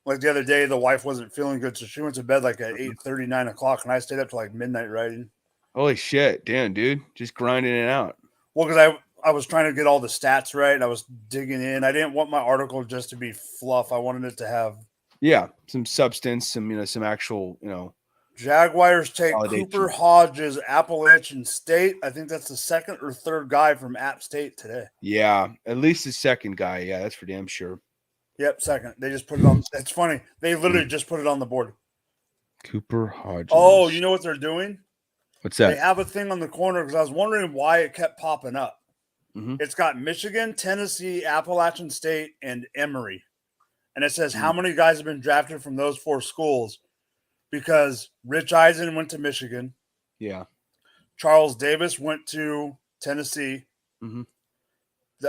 [SPEAKER 1] Like the other day, the wife wasn't feeling good. So she went to bed like at 8:30, 9 o'clock. And I stayed up to like midnight writing.
[SPEAKER 2] Holy shit. Damn, dude. Just grinding it out.
[SPEAKER 1] Well, because I was trying to get all the stats right. I was digging in. I didn't want my article just to be fluff. I wanted it to have...
[SPEAKER 2] Yeah, some substance, some actual,
[SPEAKER 1] Jaguars take Cooper Hodges, Appalachian State. I think that's the second or third guy from App State today.
[SPEAKER 2] Yeah, at least the second guy. Yeah, that's for damn sure.
[SPEAKER 1] Yep, second. They just put it on. It's funny. They literally just put it on the board.
[SPEAKER 2] Cooper Hodges.
[SPEAKER 1] Oh, you know what they're doing?
[SPEAKER 2] What's that?
[SPEAKER 1] They have a thing on the corner because I was wondering why it kept popping up. It's got Michigan, Tennessee, Appalachian State, and Emory. And it says how many guys have been drafted from those four schools. Because Rich Eisen went to Michigan.
[SPEAKER 2] Yeah.
[SPEAKER 1] Charles Davis went to Tennessee. The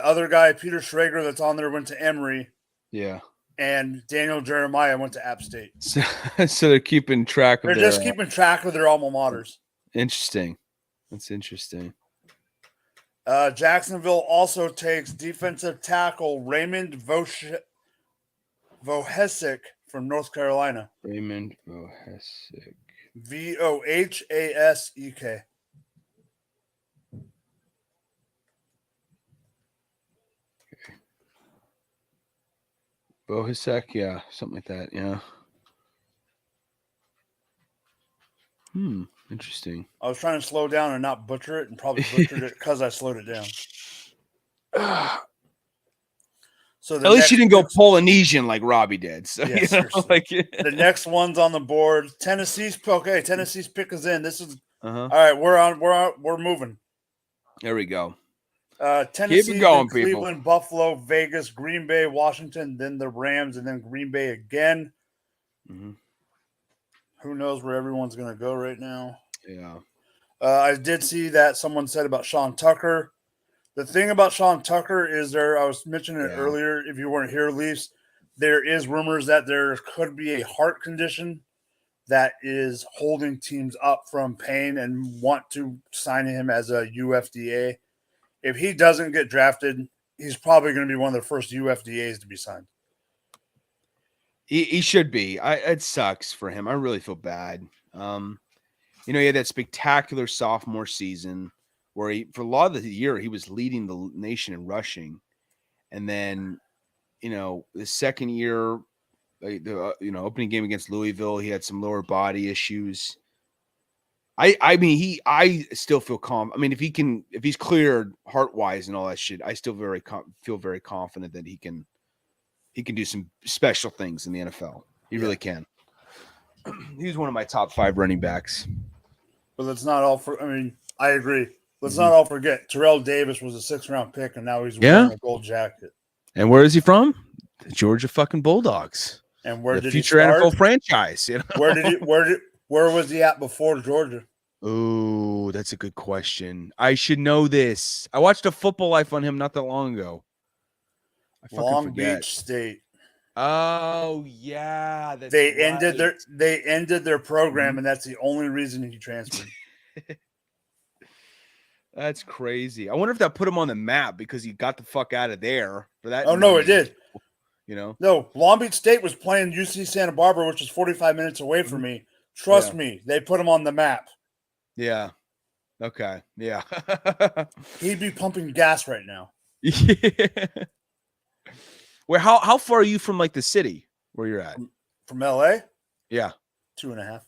[SPEAKER 1] other guy, Peter Schrager, that's on there, went to Emory.
[SPEAKER 2] Yeah.
[SPEAKER 1] And Daniel Jeremiah went to App State.
[SPEAKER 2] So they're keeping track of
[SPEAKER 1] They're just keeping track of their alma maters.
[SPEAKER 2] Interesting. That's interesting.
[SPEAKER 1] Jacksonville also takes defensive tackle Raymond Vohasek from North Carolina.
[SPEAKER 2] Raymond Vohasek.
[SPEAKER 1] Vohasek.
[SPEAKER 2] Okay. Vohasek, yeah, something like that, yeah. Interesting.
[SPEAKER 1] I was trying to slow down and not butcher it, and probably butchered it because I slowed it down. So
[SPEAKER 2] at least you didn't go Polynesian like Robbie did. So
[SPEAKER 1] yeah, the next one's on the board. Tennessee's pick is in. This is all right. We're moving.
[SPEAKER 2] There we go.
[SPEAKER 1] Tennessee,
[SPEAKER 2] keep it going,
[SPEAKER 1] Cleveland,
[SPEAKER 2] people.
[SPEAKER 1] Buffalo, Vegas, Green Bay, Washington, then the Rams, and then Green Bay again. Who knows where everyone's going to go right now?
[SPEAKER 2] Yeah.
[SPEAKER 1] I did see that someone said about Sean Tucker. The thing about Sean Tucker is I was mentioning it earlier, if you weren't here, Leafs, there is rumors that there could be a heart condition that is holding teams up from paying and want to sign him as a UFDA. If he doesn't get drafted, he's probably going to be one of the first UFDAs to be signed.
[SPEAKER 2] He should be. It sucks for him. I really feel bad. He had that spectacular sophomore season where for a lot of the year, he was leading the nation in rushing. And then, the second year, opening game against Louisville, he had some lower body issues. I still feel calm. I mean, if he's cleared heart wise and all that shit, I still feel very confident that he can do some special things in the NFL. He really can. He's one of my top 5 running backs.
[SPEAKER 1] But let's not all I agree. Let's not all forget Terrell Davis was a 6th round pick, and now he's wearing a gold jacket.
[SPEAKER 2] And where is he from? The Georgia fucking Bulldogs.
[SPEAKER 1] And where
[SPEAKER 2] the
[SPEAKER 1] did
[SPEAKER 2] future
[SPEAKER 1] he start?
[SPEAKER 2] NFL franchise?
[SPEAKER 1] Where was he at before Georgia?
[SPEAKER 2] Oh, that's a good question. I should know this. I watched a Football Life on him not that long ago.
[SPEAKER 1] Long Beach State.
[SPEAKER 2] Oh yeah, that's
[SPEAKER 1] They
[SPEAKER 2] right.
[SPEAKER 1] ended their program,
[SPEAKER 2] Mhm.
[SPEAKER 1] and that's the only reason he transferred.
[SPEAKER 2] That's crazy. I wonder if that put him on the map because he got the fuck out of there for that.
[SPEAKER 1] Oh no, it
[SPEAKER 2] No-name
[SPEAKER 1] did.
[SPEAKER 2] school, you know.
[SPEAKER 1] No, Long Beach State was playing UC Santa Barbara, which is 45 minutes away from
[SPEAKER 2] Mhm.
[SPEAKER 1] me. Trust
[SPEAKER 2] Yeah.
[SPEAKER 1] me, they put him on the map.
[SPEAKER 2] Yeah. Okay. Yeah.
[SPEAKER 1] He'd be pumping gas right now.
[SPEAKER 2] Yeah. Where how far are you from like the city where you're at?
[SPEAKER 1] From LA,
[SPEAKER 2] Yeah.
[SPEAKER 1] 2.5.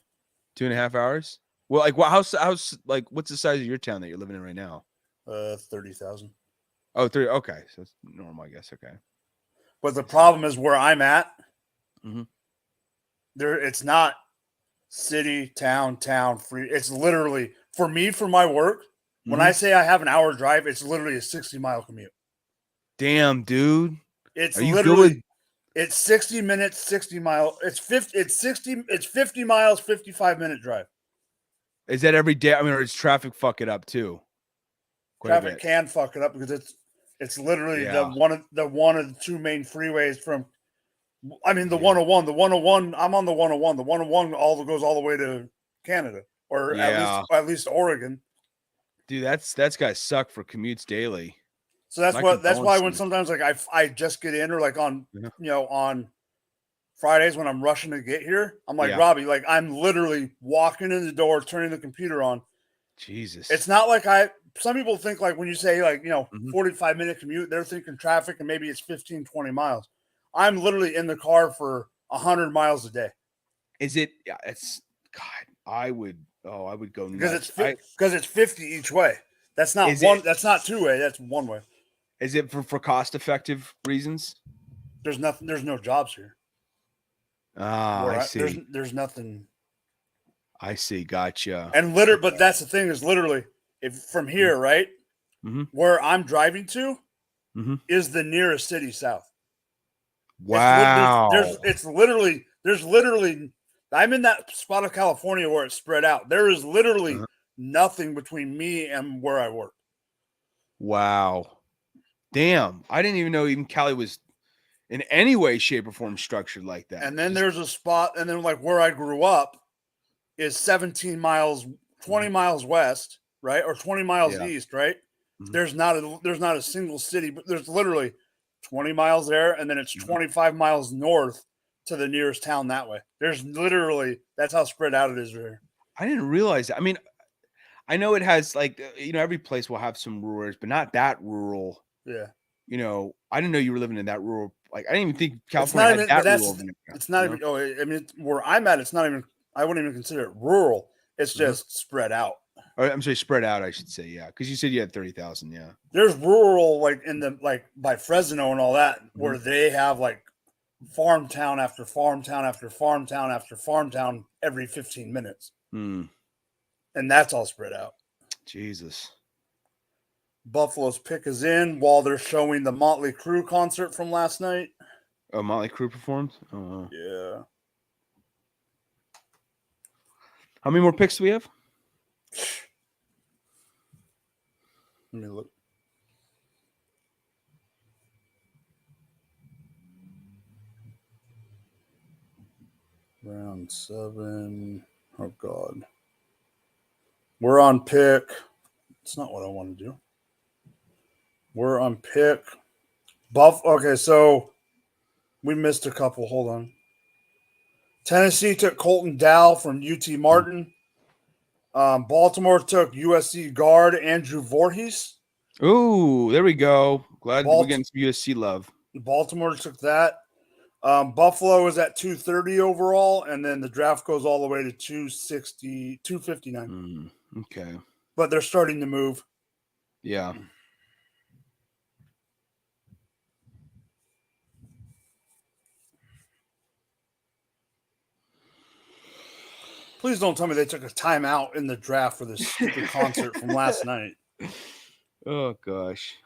[SPEAKER 2] 2.5 hours? Well, like what how's like what's the size of your town that you're living in right now?
[SPEAKER 1] 30,000.
[SPEAKER 2] Oh, 3. Okay. So it's normal, I guess. Okay.
[SPEAKER 1] But the problem is where I'm at.
[SPEAKER 2] Mhm.
[SPEAKER 1] There, it's not city, town, free. It's literally for me for my work. When I
[SPEAKER 2] Mhm.
[SPEAKER 1] say I have an hour drive, it's literally a 60-mile commute.
[SPEAKER 2] Damn, dude.
[SPEAKER 1] It's
[SPEAKER 2] Are you good with
[SPEAKER 1] literally it's 60 minutes, 60 mile. It's 50. It's 60. It's 50 miles, 55-minute drive.
[SPEAKER 2] is that every day? I mean, or does traffic fuck it up too? Quite a
[SPEAKER 1] Traffic
[SPEAKER 2] bit.
[SPEAKER 1] can fuck it up because it's literally
[SPEAKER 2] Yeah.
[SPEAKER 1] the one of the two main freeways from. I mean the
[SPEAKER 2] Yeah.
[SPEAKER 1] 101. The 101. I'm on the 101. The 101 goes all the way to Canada, or
[SPEAKER 2] Yeah.
[SPEAKER 1] at least Oregon.
[SPEAKER 2] Dude, that's gotta suck for commutes daily.
[SPEAKER 1] So
[SPEAKER 2] My
[SPEAKER 1] that's why when
[SPEAKER 2] condolences.
[SPEAKER 1] sometimes like I just get in, or like on
[SPEAKER 2] Yeah.
[SPEAKER 1] on Fridays when I'm rushing to get here, I'm like,
[SPEAKER 2] Yeah.
[SPEAKER 1] Robbie, like I'm literally walking in the door, turning the computer on.
[SPEAKER 2] Jesus.
[SPEAKER 1] It's not like some people think like when you say like,
[SPEAKER 2] Mhm.
[SPEAKER 1] 45-minute commute, they're thinking traffic and maybe it's 15, 20 miles. I'm literally in the car for 100 miles a day
[SPEAKER 2] Is it? Yeah, it's God. I would go nuts.
[SPEAKER 1] because it's 50 each way. That's not
[SPEAKER 2] Is it
[SPEAKER 1] that's not two way, that's one way.
[SPEAKER 2] is it for cost effective reasons?
[SPEAKER 1] There's no jobs here.
[SPEAKER 2] Ah, I see.
[SPEAKER 1] There's nothing.
[SPEAKER 2] I see. Gotcha.
[SPEAKER 1] And but that's the thing is literally if from here, right?
[SPEAKER 2] Mm-hmm.
[SPEAKER 1] Where I'm driving to
[SPEAKER 2] Mm-hmm.
[SPEAKER 1] is the nearest city south.
[SPEAKER 2] Wow.
[SPEAKER 1] There's literally I'm in that spot of California where it's spread out. There is literally
[SPEAKER 2] Uh-huh.
[SPEAKER 1] nothing between me and where I work.
[SPEAKER 2] Wow. Damn. I didn't even know even Cali was in any way, shape, or form structured like that.
[SPEAKER 1] And then
[SPEAKER 2] Just,
[SPEAKER 1] there's a spot, and then like where I grew up is 17 miles, 20 miles west, right? Or 20 miles
[SPEAKER 2] yeah.
[SPEAKER 1] east, right?
[SPEAKER 2] Mhm.
[SPEAKER 1] There's not a single city, but there's literally 20 miles there, and then it's
[SPEAKER 2] Mhm.
[SPEAKER 1] 25 miles north to the nearest town that way. There's literally that's how spread out it is here.
[SPEAKER 2] I didn't realize that. I mean, I know it has like every place will have some rural areas, but not that rural.
[SPEAKER 1] Yeah.
[SPEAKER 2] I didn't know you were living in that rural. Like, I didn't even think
[SPEAKER 1] It's
[SPEAKER 2] California
[SPEAKER 1] not
[SPEAKER 2] had
[SPEAKER 1] even, but
[SPEAKER 2] that
[SPEAKER 1] that's
[SPEAKER 2] rural.
[SPEAKER 1] it's not even. Oh, I mean, where I'm at, it's not even. I wouldn't even consider it rural. It's just spread out.
[SPEAKER 2] Or, I'm sorry, spread out. I should say, yeah, because you said you had 30,000. Yeah.
[SPEAKER 1] There's rural like in the like by Fresno and all that, where they have like farm town after farm town after farm town after farm town every 15 minutes,
[SPEAKER 2] Hmm.
[SPEAKER 1] and that's all spread out.
[SPEAKER 2] Jesus.
[SPEAKER 1] Buffalo's pick is in while they're showing the Motley Crue concert from last night.
[SPEAKER 2] Oh, Motley Crue performed. Oh, wow.
[SPEAKER 1] Yeah.
[SPEAKER 2] How many more picks do we have?
[SPEAKER 1] Let me look. Round 7. Oh, God. We're on pick. It's not what I want to do. We're on pick. Okay, so we missed a couple. Hold on. Tennessee took Colton Dow from UT Martin. Baltimore took USC guard Andrew Voorhees.
[SPEAKER 2] Oh, there we go. Glad we're getting some USC love.
[SPEAKER 1] Baltimore took that. Buffalo is at 230 overall, and then the draft goes all the way to 260, 259.
[SPEAKER 2] Okay.
[SPEAKER 1] But they're starting to move.
[SPEAKER 2] Yeah.
[SPEAKER 1] Please don't tell me they took a timeout in the draft for this stupid concert from last night.
[SPEAKER 2] Oh, gosh.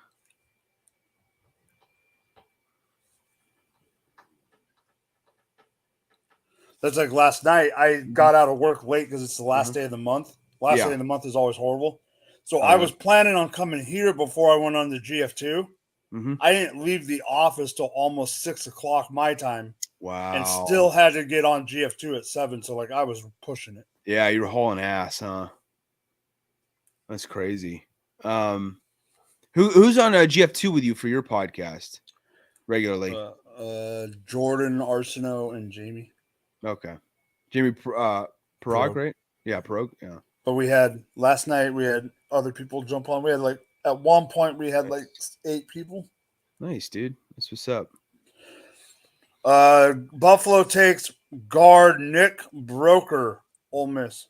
[SPEAKER 1] That's like last night. I got out of work late because it's the last day of the month. Last day of the month is always horrible. So I was planning on coming here before I went on the GF2.
[SPEAKER 2] Mm-hmm.
[SPEAKER 1] I didn't leave the office till almost 6 o'clock my time,
[SPEAKER 2] Wow.
[SPEAKER 1] and still had to get on GF2 at 7. So like I was pushing it.
[SPEAKER 2] Yeah, you were hauling ass, huh? That's crazy. Who's on GF2 with you for your podcast regularly?
[SPEAKER 1] Jordan, Arsenault, and Jamie.
[SPEAKER 2] Okay, Jamie Parag,
[SPEAKER 1] Parag.
[SPEAKER 2] right? Yeah, Parag. Yeah.
[SPEAKER 1] But we had last night. We had other people jump on. We had like at one point we had like 8 people.
[SPEAKER 2] Nice, dude. That's what's up.
[SPEAKER 1] Buffalo takes guard Nick Broker, Ole Miss.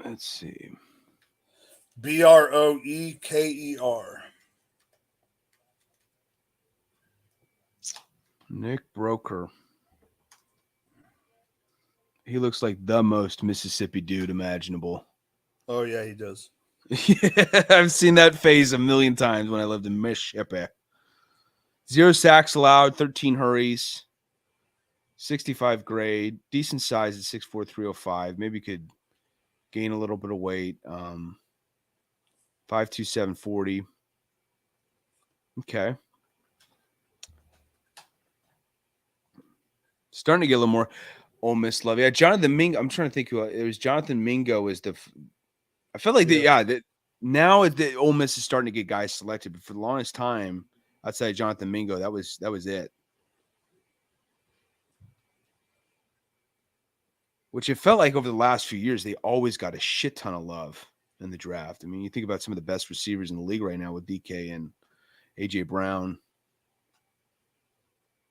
[SPEAKER 2] Let's see.
[SPEAKER 1] Broeker.
[SPEAKER 2] Nick Broker. He looks like the most Mississippi dude imaginable.
[SPEAKER 1] Oh yeah, he does.
[SPEAKER 2] Yeah, I've seen that phase a million times when I lived in Mississippi. 0 sacks allowed, 13 hurries, 65 grade, decent size at 6'4", 305. Maybe could gain a little bit of weight. 5'2", 740. Okay. Starting to get a little more Ole Miss love. Yeah, Jonathan Mingo. I'm trying to think who it was. Jonathan Mingo is the. I felt like that now the Ole Miss is starting to get guys selected, but for the longest time, outside of Jonathan Mingo, that was it. Which it felt like over the last few years, they always got a shit ton of love in the draft. I mean, you think about some of the best receivers in the league right now with DK and AJ Brown,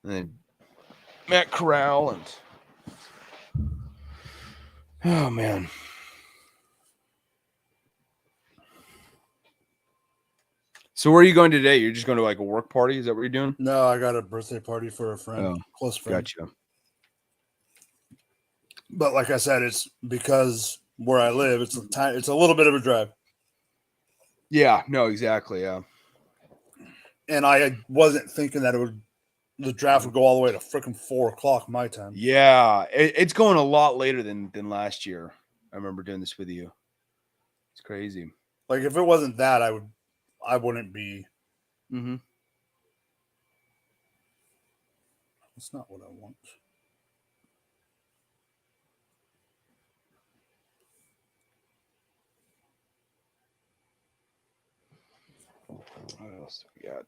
[SPEAKER 2] and then Matt Corral, and oh man. So where are you going today? You're just going to like a work party? Is that what you're doing?
[SPEAKER 1] No, I got a birthday party for a friend, close friend.
[SPEAKER 2] Gotcha.
[SPEAKER 1] But like I said, it's because where I live, it's a little bit of a drive.
[SPEAKER 2] Yeah, no, exactly. Yeah.
[SPEAKER 1] And I wasn't thinking that the draft would go all the way to freaking 4 o'clock my time.
[SPEAKER 2] Yeah, it's going a lot later than last year. I remember doing this with you. It's crazy.
[SPEAKER 1] Like if it wasn't that, I wouldn't be.
[SPEAKER 2] Mm-hmm.
[SPEAKER 1] That's not what I want.
[SPEAKER 2] What else do we got?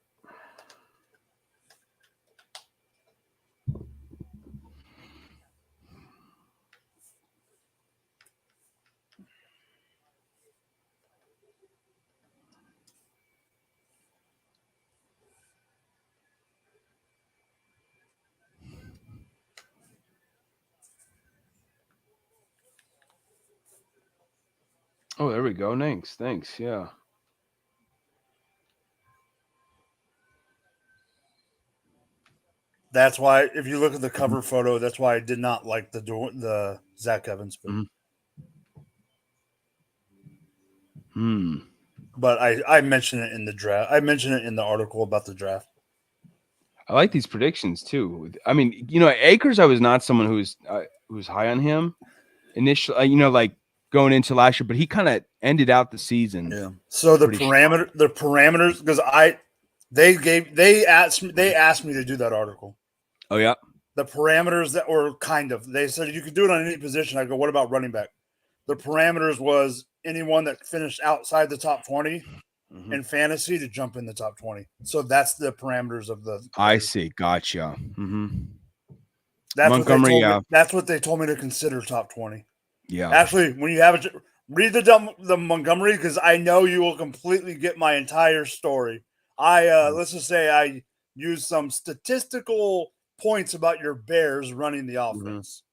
[SPEAKER 2] Oh, there we go. Thanks. Yeah.
[SPEAKER 1] That's why, if you look at the cover photo, that's why I did not like the Zach Evans pick. But I mentioned it in the draft. I mentioned it in the article about the draft.
[SPEAKER 2] I like these predictions too. I mean, Akers, I was not someone who was high on him initially. Like going into last year, but he kind of ended out the season.
[SPEAKER 1] Yeah. So the parameters, because they asked me to do that article.
[SPEAKER 2] Oh yeah.
[SPEAKER 1] The parameters that were they said you could do it on any position. I go, what about running back? The parameters was anyone that finished outside the top 20 in fantasy to jump in the top 20. So that's the parameters of the.
[SPEAKER 2] I see. Gotcha.
[SPEAKER 1] That's
[SPEAKER 2] Montgomery.
[SPEAKER 1] What that's what they told me to consider top 20.
[SPEAKER 2] Yeah.
[SPEAKER 1] Actually, when you have read the Montgomery, because I know you will completely get my entire story. Let's just say I used some statistical points about your Bears running the offense.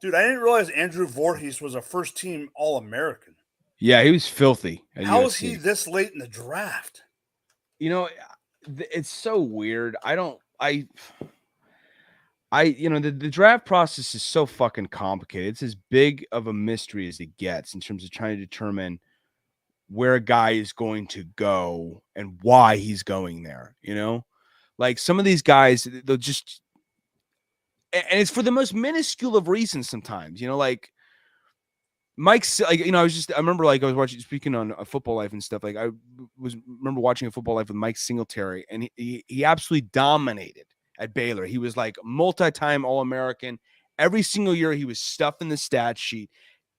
[SPEAKER 1] Dude, I didn't realize Andrew Voorhees was a first-team All-American.
[SPEAKER 2] Yeah, he was filthy.
[SPEAKER 1] How is he this late in the draft?
[SPEAKER 2] It's so weird. The draft process is so fucking complicated. It's as big of a mystery as it gets in terms of trying to determine where a guy is going to go and why he's going there. Like some of these guys, they'll just and it's for the most minuscule of reasons sometimes, like Mike's like, I remember like I was watching, speaking on a Football Life and stuff. Like I remember watching a Football Life with Mike Singletary, and he absolutely dominated at Baylor. He was like multi-time All-American. Every single year he was stuffing the stat sheet,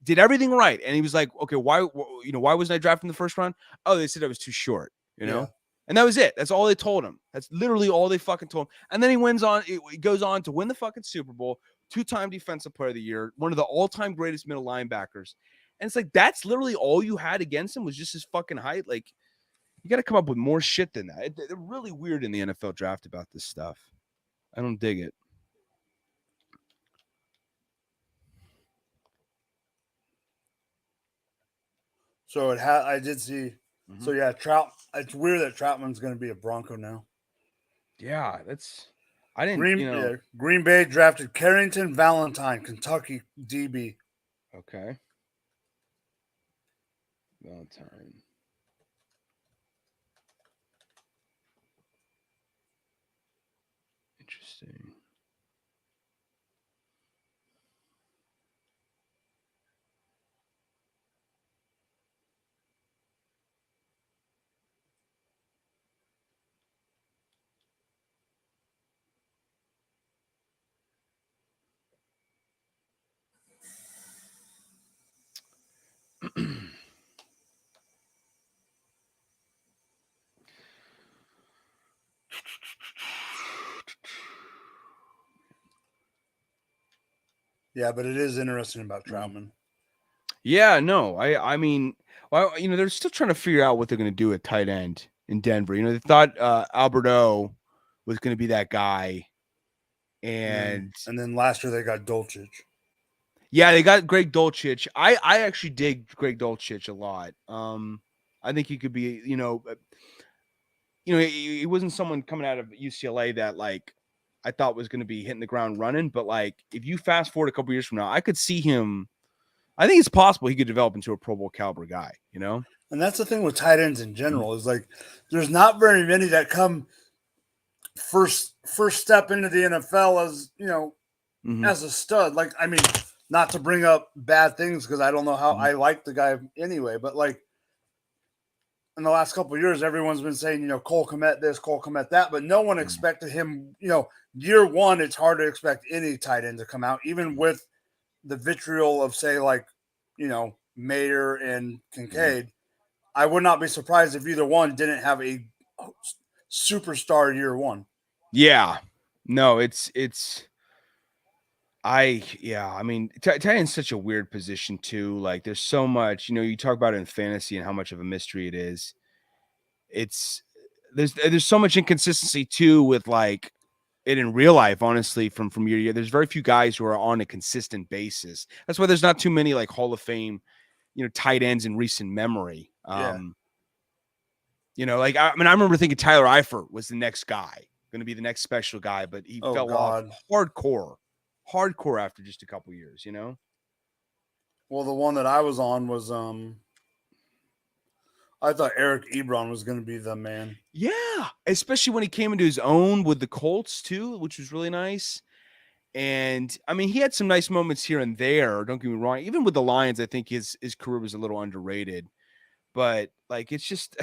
[SPEAKER 2] did everything right. And he was like, okay, why wasn't I drafted in the first round? Oh, they said I was too short,
[SPEAKER 1] Yeah.
[SPEAKER 2] And that was it. That's all they told him. That's literally all they fucking told him. And then he goes on to win the fucking Super Bowl, 2-time Defensive Player of the Year, one of the all-time greatest middle linebackers. And it's like, that's literally all you had against him was just his fucking height. Like, you got to come up with more shit than that. They're really weird in the NFL draft about this stuff. I don't dig it.
[SPEAKER 1] So I did see. So yeah, Trout. It's weird that Troutman's going to be a Bronco now.
[SPEAKER 2] Yeah, I didn't.
[SPEAKER 1] Green Bay drafted Carrington Valentine, Kentucky DB.
[SPEAKER 2] Okay. Valentine. Interesting.
[SPEAKER 1] Yeah, but it is interesting about Troutman.
[SPEAKER 2] Yeah, no, I mean, well, they're still trying to figure out what they're going to do at tight end in Denver. They thought Alberto was going to be that guy, and
[SPEAKER 1] then last year they got Dulcich.
[SPEAKER 2] Yeah, they got Greg Dulcich. I actually dig Greg Dulcich a lot. I think he could be, he wasn't someone coming out of UCLA that like I thought was going to be hitting the ground running, but like if you fast forward a couple years from now, I could see him. I think it's possible he could develop into a Pro Bowl caliber guy, And
[SPEAKER 1] that's the thing with tight ends in general is like there's not very many that come first step into the NFL as as a stud. Like, I mean, not to bring up bad things because I don't know how I like the guy anyway, but like in the last couple of years, everyone's been saying, Cole Kmet this, Cole Kmet that, but no one expected him, year one, it's hard to expect any tight end to come out, even with the vitriol of say like, Mayer and Kincaid. I would not be surprised if either one didn't have a superstar year one.
[SPEAKER 2] Yeah, no, I mean, tight end's such a weird position too. Like there's so much, you talk about it in fantasy and how much of a mystery it is. There's so much inconsistency too with like it in real life, honestly, from year to year. There's very few guys who are on a consistent basis. That's why there's not too many like Hall of Fame, tight ends in recent memory.
[SPEAKER 1] Yeah.
[SPEAKER 2] Like I remember thinking Tyler Eifert was the next guy, going to be the next special guy, but he fell off hardcore after just a couple years,
[SPEAKER 1] Well, the one that I was on was I thought Eric Ebron was going to be the man.
[SPEAKER 2] Yeah, especially when he came into his own with the Colts too, which was really nice. And I mean, he had some nice moments here and there. Don't get me wrong. Even with the Lions, I think his career was a little underrated. But like, it's just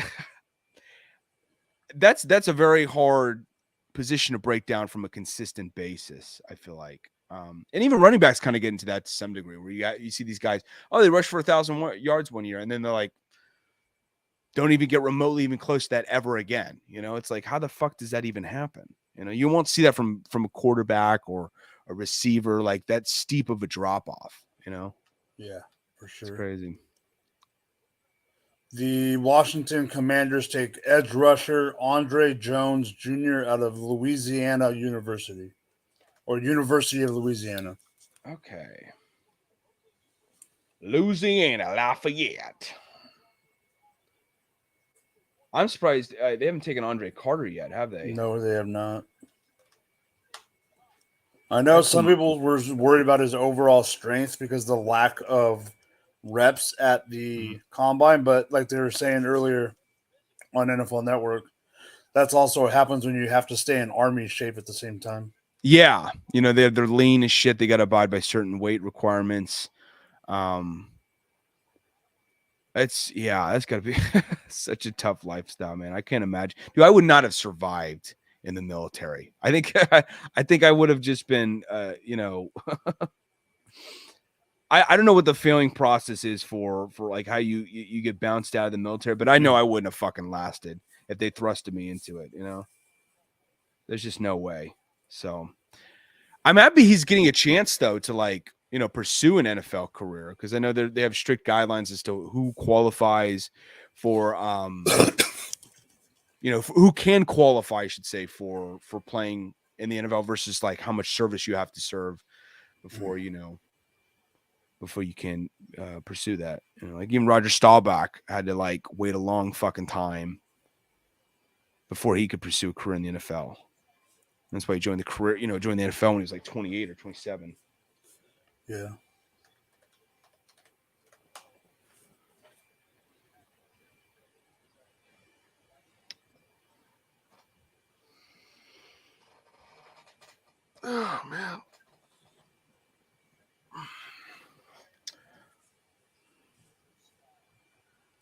[SPEAKER 2] that's a very hard position to break down from a consistent basis. I feel like, and even running backs kind of get into that to some degree, where you see these guys, oh, they rushed for 1,000 yards one year, and then they're like, don't even get remotely even close to that ever again. It's like, how the fuck does that even happen? You won't see that from a quarterback or a receiver, like that steep of a drop off.
[SPEAKER 1] Yeah, for sure.
[SPEAKER 2] It's crazy.
[SPEAKER 1] The Washington Commanders take edge rusher Andre Jones Jr. out of Louisiana University, or University of Louisiana.
[SPEAKER 2] Okay. Louisiana Lafayette. I'm surprised they haven't taken Andre Carter yet, have they?
[SPEAKER 1] No, they have not. I know some people were worried about his overall strength because the lack of reps at the combine, but like they were saying earlier on NFL Network, that's also what happens when you have to stay in Army shape at the same time.
[SPEAKER 2] Yeah, they're lean as shit. They got to abide by certain weight requirements. That's got to be such a tough lifestyle, man. I can't imagine. Dude, I would not have survived in the military. I think I would have just been, I don't know what the failing process is for like how you get bounced out of the military, but I know I wouldn't have fucking lasted if they thrusted me into it. There's just no way. So I'm happy he's getting a chance though to like pursue an NFL career, because I know they have strict guidelines as to who qualifies for who can qualify, I should say, for playing in the NFL versus like how much service you have to serve before before you can pursue that. Like even Roger Staubach had to like wait a long fucking time before he could pursue a career in the NFL. That's why he joined the NFL when he was like 28 or 27.
[SPEAKER 1] Yeah. Oh man.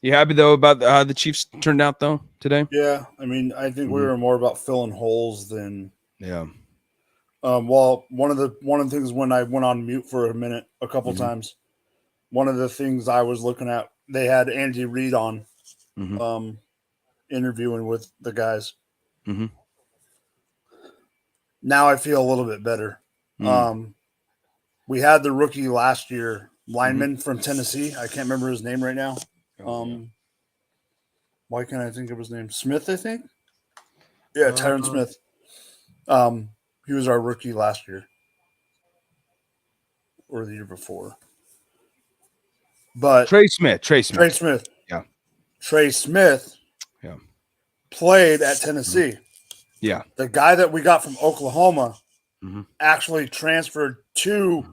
[SPEAKER 2] You happy though about how the Chiefs turned out though today?
[SPEAKER 1] Yeah, I mean, I think we were more about filling holes than.
[SPEAKER 2] Yeah.
[SPEAKER 1] Well, one of the things when I went on mute for a minute, a couple times, one of the things I was looking at, they had Andy Reid on, interviewing with the guys.
[SPEAKER 2] Mm-hmm.
[SPEAKER 1] Now I feel a little bit better. We had the rookie last year, lineman from Tennessee. I can't remember his name right now. Why can't I think of his name? Smith, I think. Yeah, Tyron Smith. He was our rookie last year or the year before. But
[SPEAKER 2] Trey Smith.
[SPEAKER 1] Yeah. Trey Smith.
[SPEAKER 2] Yeah.
[SPEAKER 1] Played at Tennessee.
[SPEAKER 2] Yeah.
[SPEAKER 1] The guy that we got from Oklahoma actually transferred to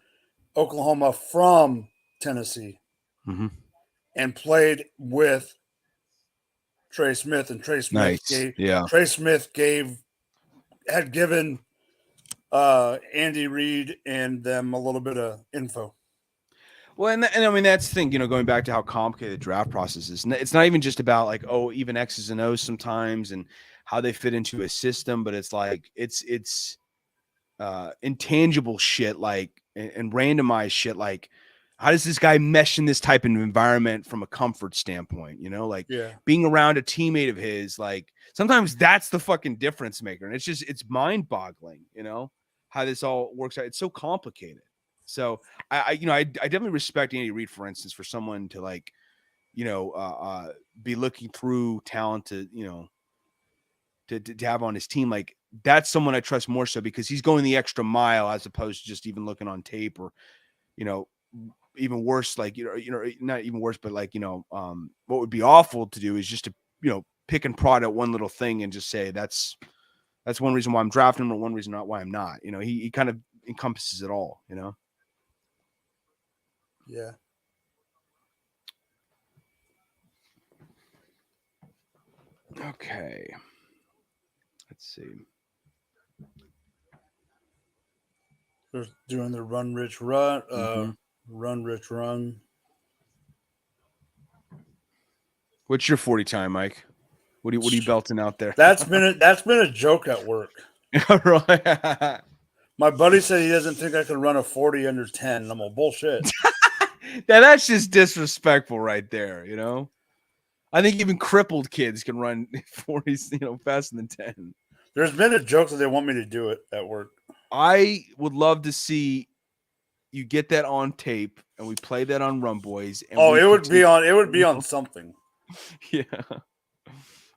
[SPEAKER 1] Oklahoma from Tennessee and played with Trey Smith. And Trey Smith had given Andy Reid and them a little bit of info.
[SPEAKER 2] Well, and I mean, that's the thing, going back to how complicated the draft process is. It's not even just about like, even X's and O's sometimes and how they fit into a system, but it's like, it's intangible shit, like, and randomized shit. Like, how does this guy mesh in this type of environment from a comfort standpoint? Like being around a teammate of his, like sometimes that's the fucking difference maker. And it's mind boggling, how this all works out. It's so complicated. So I definitely respect Andy Reid, for instance, for someone to like, be looking through talent to, to have on his team. Like that's someone I trust more so because he's going the extra mile as opposed to just even looking on tape or, even worse, like, not even worse, but like, what would be awful to do is just to, pick and prod at one little thing and just say, that's one reason why I'm drafting him or one reason not why I'm not, he kind of encompasses it all,
[SPEAKER 1] Yeah.
[SPEAKER 2] Okay. Let's see.
[SPEAKER 1] They're doing the run, Rich, run. Run, Rich, run.
[SPEAKER 2] What's your 40 time, Mike? What are you belting out there?
[SPEAKER 1] That's been a joke at work.
[SPEAKER 2] Right.
[SPEAKER 1] My buddy said he doesn't think I could run a 40 under 10. And I'm all bullshit.
[SPEAKER 2] Now that's just disrespectful right there, I think even crippled kids can run 40s, faster than 10.
[SPEAKER 1] There's been a joke that they want me to do it at work.
[SPEAKER 2] I would love to see you get that on tape and we play that on Rumboyz. And
[SPEAKER 1] it would be on something.
[SPEAKER 2] Yeah.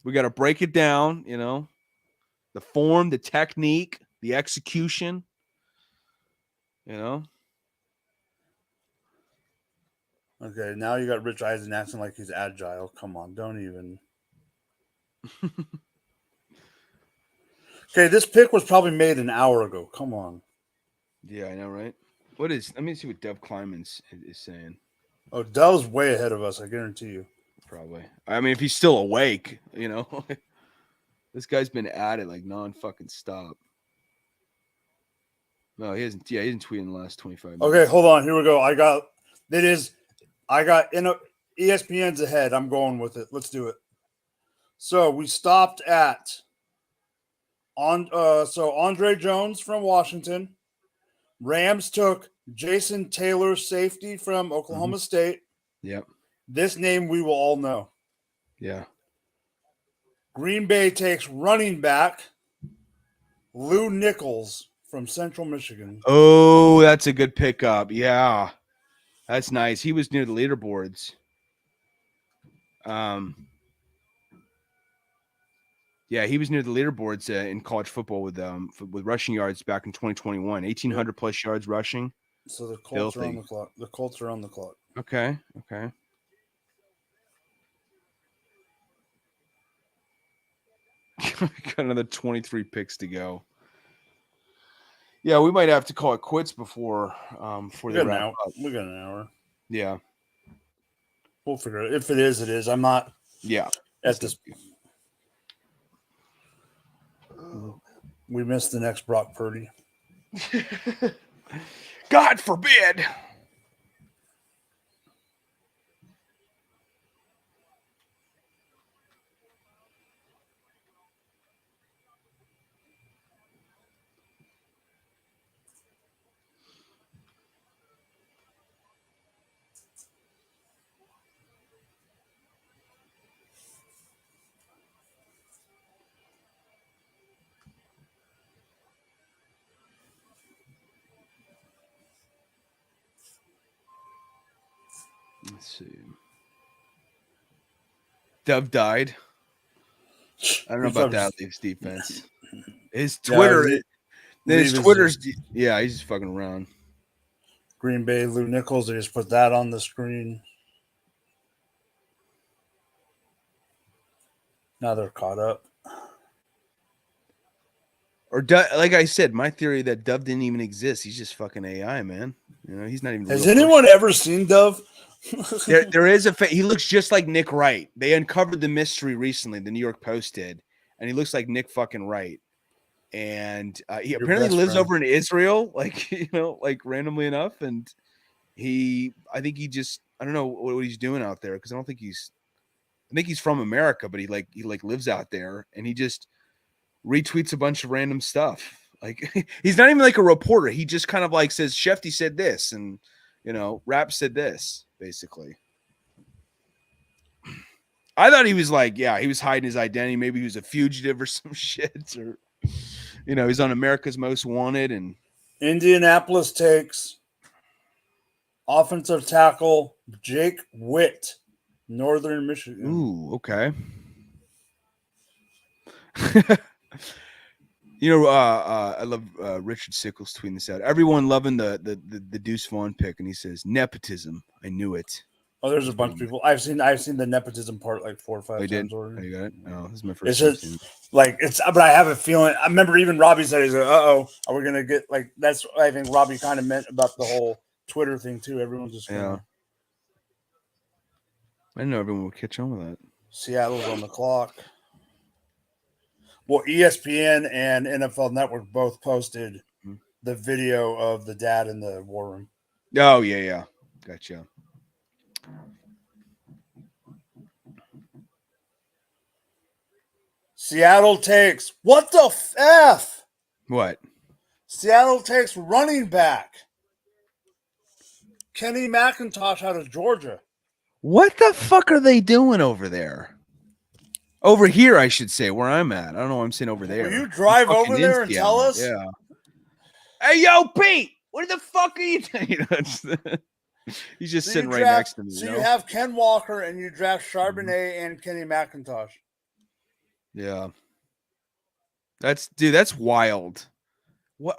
[SPEAKER 2] We got to break it down, the form, the technique, the execution,
[SPEAKER 1] Okay, now you got Rich Eisen acting like he's agile. Come on, don't even. Okay, this pick was probably made an hour ago. Come on.
[SPEAKER 2] Yeah, I know, right? Let me see what Dov Kleiman's is saying.
[SPEAKER 1] Oh, Dov's way ahead of us, I guarantee you.
[SPEAKER 2] Probably. I mean, if he's still awake, this guy's been at it like non-fucking stop. No, he hasn't. Yeah, he didn't tweet in the last 25 minutes.
[SPEAKER 1] Okay, hold on. Here we go. I got ESPN's ahead. I'm going with it. Let's do it. So we stopped at Andre Jones from Washington. Rams took Jason Taylor, safety from Oklahoma State.
[SPEAKER 2] Yep.
[SPEAKER 1] This name we will all know.
[SPEAKER 2] Yeah.
[SPEAKER 1] Green Bay takes running back Lou Nichols from Central Michigan.
[SPEAKER 2] Oh, that's a good pickup. Yeah. That's nice. He was near the leaderboards. Yeah, he was near the leaderboards in college football with rushing yards back in 2021. 1,800 plus yards rushing.
[SPEAKER 1] So the Colts are on
[SPEAKER 2] Filthy.
[SPEAKER 1] the clock. The Colts are on the clock.
[SPEAKER 2] Okay. Got another 23 picks to go. Yeah, we might have to call it quits before they wrap up.
[SPEAKER 1] We got an hour.
[SPEAKER 2] Yeah.
[SPEAKER 1] We'll figure it. If it is, it is. I'm not.
[SPEAKER 2] Yeah.
[SPEAKER 1] At this. We missed the next Brock Purdy.
[SPEAKER 2] God forbid. Let's see. Dove died. I don't know about that Leafs defense. His Twitter, his Twitter's, yeah, he's just fucking around.
[SPEAKER 1] Green Bay, Lou Nichols. They just put that on the screen. Now they're caught up.
[SPEAKER 2] Or like I said, my theory that Dove didn't even exist. He's just fucking AI, man. You know, he's not even.
[SPEAKER 1] Has anyone ever seen Dove?
[SPEAKER 2] there is he looks just like Nick Wright. They uncovered the mystery recently. The New York Post did, and he looks like Nick fucking Wright. And he apparently lives over in Israel, like like randomly enough. And I think he just, I don't know what he's doing out there because I think he's from America, but he lives out there, and he just retweets a bunch of random stuff. Like he's not even like a reporter. He just kind of like says Shefty said this, and Rap said this. Basically, I thought he was he was hiding his identity. Maybe he was a fugitive or some shit, or he's on America's Most Wanted. And
[SPEAKER 1] Indianapolis takes offensive tackle Jake Witt, Northern Michigan.
[SPEAKER 2] Ooh, okay. I love Richard Sickles tweeting this out. Everyone loving the Deuce Vaughn pick, and he says nepotism. I knew it.
[SPEAKER 1] Oh, there's a bunch of people. I've seen the nepotism part like 4 or 5 times already.
[SPEAKER 2] Oh, you got it? Oh, this is my first.
[SPEAKER 1] It's just but I have a feeling. I remember even Robbie said, "He's like, are we gonna get like?" That's what I think Robbie kind of meant about the whole Twitter thing too. Everyone's just
[SPEAKER 2] I didn't know everyone would catch on with that.
[SPEAKER 1] Seattle's on the clock. Well, ESPN and NFL Network both posted the video of the dad in the war room.
[SPEAKER 2] Oh, yeah. Gotcha.
[SPEAKER 1] Seattle takes what the F?
[SPEAKER 2] What?
[SPEAKER 1] Seattle takes running back Kenny McIntosh out of Georgia.
[SPEAKER 2] What the fuck are they doing over there? Over here, I should say, where I'm at. I don't know why I'm saying over there.
[SPEAKER 1] Will you drive over there and tell us?
[SPEAKER 2] Yeah. Hey, yo, Pete, what the fuck are you doing? He's just sitting right next to me.
[SPEAKER 1] So you have Ken Walker and you draft Charbonnet and Kenny McIntosh.
[SPEAKER 2] Yeah. That's wild. What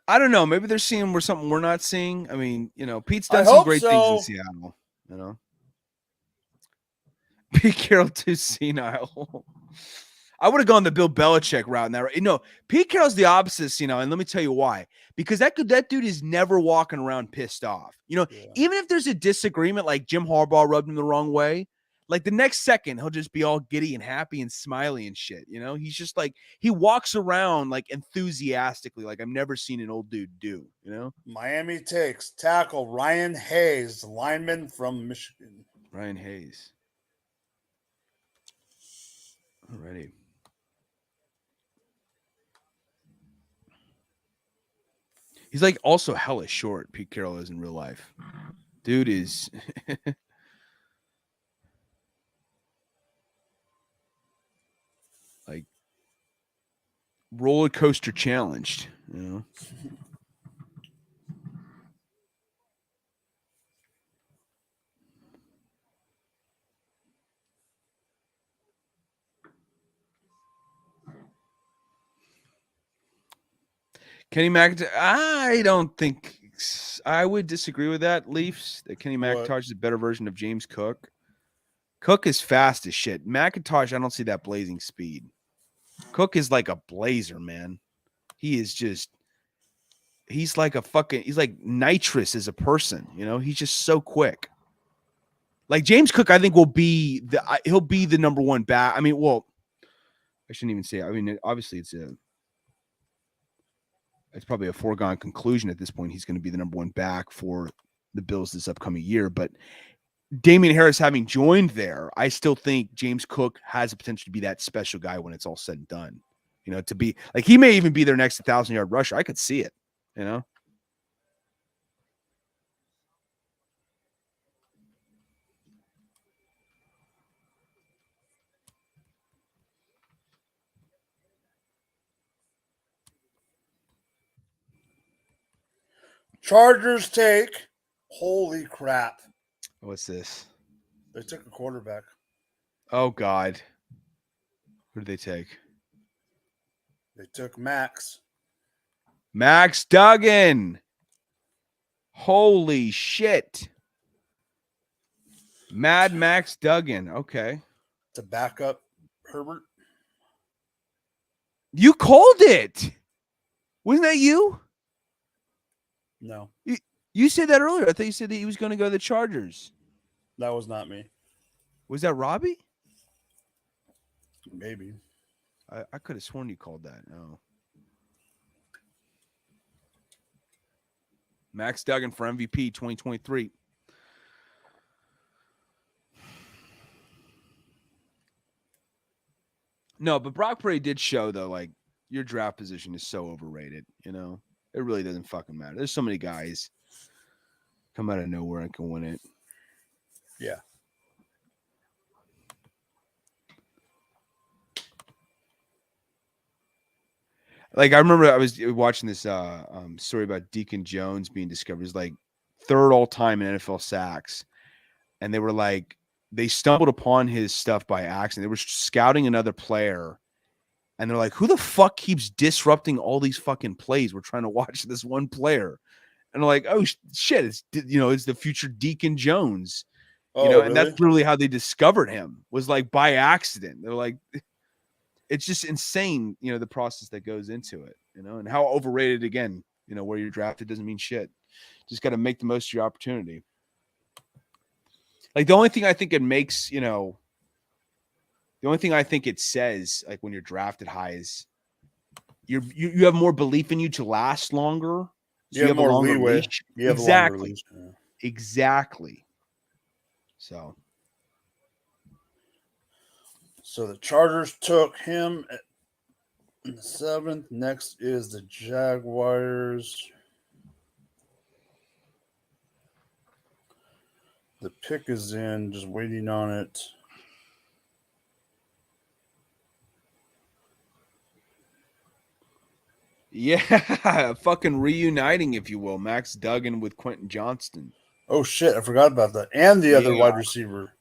[SPEAKER 2] I don't know. Maybe they're seeing something we're not seeing. I mean, Pete's done some great things in Seattle, Pete Carroll too senile. I would have gone the Bill Belichick route in that. Pete Carroll's the opposite of senile, and let me tell you why. Because that dude is never walking around pissed off. Even if there's a disagreement, like Jim Harbaugh rubbed him the wrong way, Like the next second, he'll just be all giddy and happy and smiley and shit. You know, he's just like he walks around like enthusiastically, like I've never seen an old dude do. You know,
[SPEAKER 1] Miami takes tackle Ryan Hayes, lineman from Michigan.
[SPEAKER 2] Ryan Hayes. Alrighty. He's like also hella short. Pete Carroll is in real life. Dude is like roller coaster challenged, you know. Kenny McIntosh, I don't think I would disagree with that, Leafs. That Kenny McIntosh is a better version of James Cook. Cook is fast as shit. McIntosh, I don't see that blazing speed. Cook is like a blazer, man. He is just, he's like nitrous as a person, you know? He's just so quick. Like James Cook, I think he'll be the number one back. I mean, well, I shouldn't even say, I mean, obviously it's probably a foregone conclusion at this point. He's going to be the number one back for the Bills this upcoming year. But Damian Harris having joined there, I still think James Cook has the potential to be that special guy when it's all said and done. You know, to be like, he may even be their next 1,000-yard rusher. I could see it, you know?
[SPEAKER 1] Chargers take. Holy crap.
[SPEAKER 2] What's this?
[SPEAKER 1] They took a quarterback.
[SPEAKER 2] Oh, God. Who did they take?
[SPEAKER 1] They took Max.
[SPEAKER 2] Max Duggan. Holy shit. Mad Max Duggan. Okay.
[SPEAKER 1] To back up Herbert.
[SPEAKER 2] You called it. Wasn't that you?
[SPEAKER 1] No,
[SPEAKER 2] You said that earlier. I thought you said that he was going to go to the Chargers.
[SPEAKER 1] that was not me.
[SPEAKER 2] Was that Robbie?
[SPEAKER 1] Maybe.
[SPEAKER 2] I could have sworn you called that. No. Max Duggan for MVP 2023. No, but Brock Purdy did show, though, like, your draft position is so overrated, you know? It really doesn't fucking matter. There's so many guys come out of nowhere and can win it.
[SPEAKER 1] Yeah.
[SPEAKER 2] Like, I remember I was watching this story about Deacon Jones being discovered. He's like third all time in NFL sacks. And they were like, they stumbled upon his stuff by accident. They were scouting another player. And they're like, who the fuck keeps disrupting all these fucking plays? We're trying to watch this one player. And they're like, oh, shit, it's the future Deacon Jones.
[SPEAKER 1] Oh,
[SPEAKER 2] you know,
[SPEAKER 1] really?
[SPEAKER 2] and that's literally how they discovered him, was like by accident. They're like, it's just insane, you know, the process that goes into it, you know, and how overrated, again, you know, where you're drafted doesn't mean shit. Just got to make the most of your opportunity. Like, the only thing I think it makes, you know, the only thing I think it says, like, when you're drafted high is you have more belief in you to last longer. So
[SPEAKER 1] you have more
[SPEAKER 2] a longer
[SPEAKER 1] leeway.
[SPEAKER 2] leash.
[SPEAKER 1] You have
[SPEAKER 2] Exactly.
[SPEAKER 1] a longer leash. Yeah.
[SPEAKER 2] Exactly.
[SPEAKER 1] So the Chargers took him in the 7th. Next is the Jaguars. The pick is in, just waiting on it.
[SPEAKER 2] Yeah, fucking reuniting, if you will, Max Duggan with Quentin Johnston.
[SPEAKER 1] Oh shit, I forgot about that. And the other wide receiver.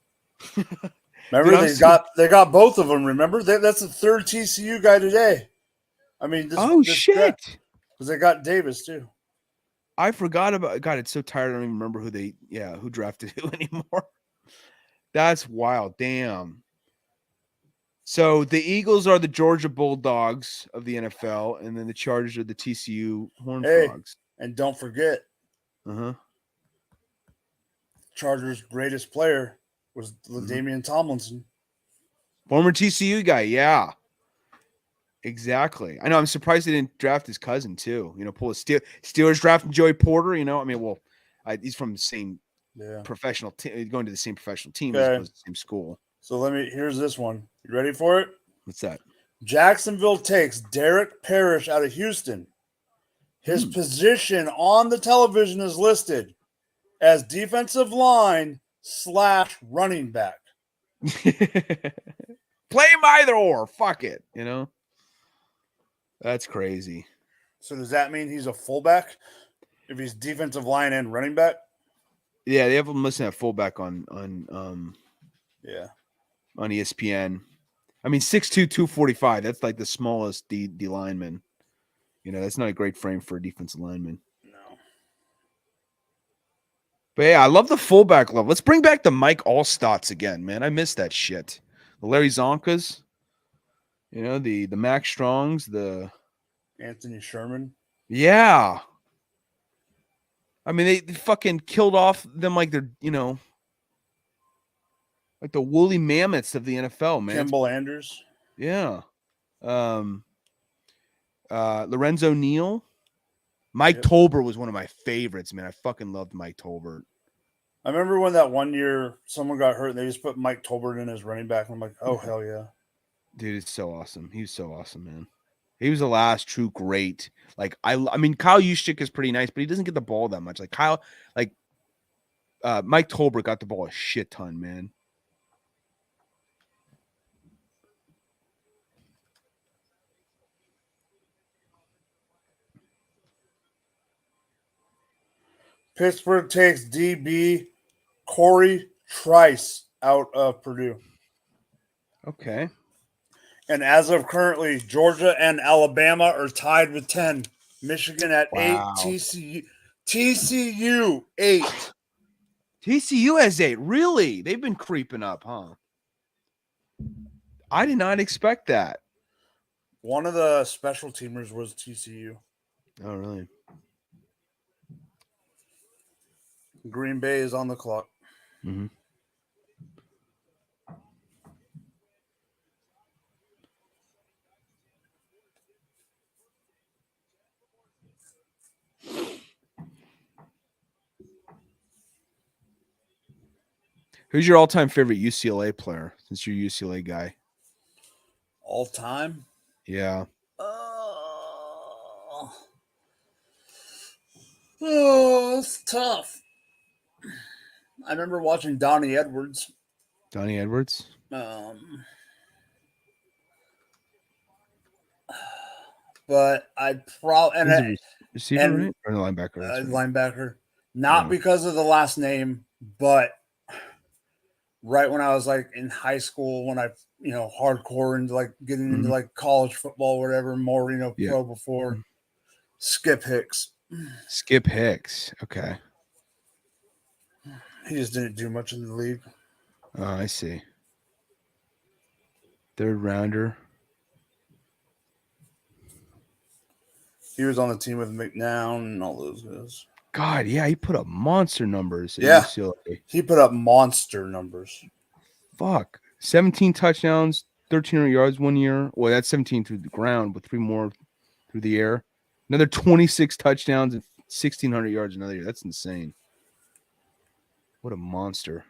[SPEAKER 1] Remember,
[SPEAKER 2] Dude,
[SPEAKER 1] they got both of them. Remember, that's the third TCU guy today. I mean,
[SPEAKER 2] shit,
[SPEAKER 1] because they got Davis too.
[SPEAKER 2] I forgot about. God, it's so tired. I don't even remember who drafted who anymore. That's wild. Damn. So the Eagles are the Georgia Bulldogs of the NFL, and then the Chargers are the TCU Horned Frogs.
[SPEAKER 1] And don't forget, Chargers' greatest player, was Damian Tomlinson.
[SPEAKER 2] Former TCU guy, yeah. Exactly. I know. I'm surprised they didn't draft his cousin too. Pull a Steelers drafting Joey Porter. He's from the same professional team, going to the same professional team as opposed to the same school.
[SPEAKER 1] So here's this one. You ready for it?
[SPEAKER 2] What's that?
[SPEAKER 1] Jacksonville takes Derek Parrish out of Houston. His position on the television is listed as defensive line / running back.
[SPEAKER 2] Play him either or. Fuck it. That's crazy.
[SPEAKER 1] So does that mean he's a fullback if he's defensive line and running back?
[SPEAKER 2] Yeah, they have him listed at fullback on ESPN. I mean, 6'2", 245. That's like the smallest D lineman. That's not a great frame for a defensive lineman.
[SPEAKER 1] No.
[SPEAKER 2] But yeah, I love the fullback level. Let's bring back the Mike Allstats again, man. I miss that shit. The Larry Zonkas, the Max Strongs, the
[SPEAKER 1] Anthony Sherman.
[SPEAKER 2] Yeah. I mean, they fucking killed off them like they're, like the woolly mammoths of the NFL, man.
[SPEAKER 1] Kimball Anders.
[SPEAKER 2] Yeah. Lorenzo Neal. Mike Tolbert was one of my favorites, man. I fucking loved Mike Tolbert.
[SPEAKER 1] I remember when that one year someone got hurt and they just put Mike Tolbert in as running back. And I'm like, oh, hell yeah.
[SPEAKER 2] Dude, it's so awesome. He was so awesome, man. He was the last true great. Like, I mean, Kyle Juszczyk is pretty nice, but he doesn't get the ball that much. Like, Mike Tolbert got the ball a shit ton, man.
[SPEAKER 1] Pittsburgh takes DB Corey Trice out of Purdue.
[SPEAKER 2] Okay.
[SPEAKER 1] And as of currently, Georgia and Alabama are tied with 10. Michigan at 8. TCU 8.
[SPEAKER 2] TCU has 8. Really? They've been creeping up, huh? I did not expect that.
[SPEAKER 1] One of the special teamers was TCU.
[SPEAKER 2] Oh, really?
[SPEAKER 1] Green Bay is on the clock.
[SPEAKER 2] Mm-hmm. Who's your all-time favorite UCLA player, since you're a UCLA guy?
[SPEAKER 1] All time?
[SPEAKER 2] Yeah.
[SPEAKER 1] Oh, it's tough. I remember watching Donnie Edwards.
[SPEAKER 2] Donnie Edwards?
[SPEAKER 1] But I'd probably...
[SPEAKER 2] Receiver, right? Or linebacker?
[SPEAKER 1] Right. Linebacker. Not because of the last name, but right when I was like in high school, when I, hardcore into like getting into like college football, or whatever, more, pro before. Skip Hicks.
[SPEAKER 2] Skip Hicks. Okay.
[SPEAKER 1] He just didn't do much in the league.
[SPEAKER 2] Oh, I see. Third rounder.
[SPEAKER 1] He was on the team with McNown and all those guys.
[SPEAKER 2] God, yeah, he put up monster numbers.
[SPEAKER 1] Yeah,
[SPEAKER 2] UCLA.
[SPEAKER 1] he put up monster numbers.
[SPEAKER 2] Fuck. 17 touchdowns, 1,300 yards 1 year. Well, that's 17 through the ground, with 3 more through the air. Another 26 touchdowns and 1,600 yards another year. That's insane. What a monster.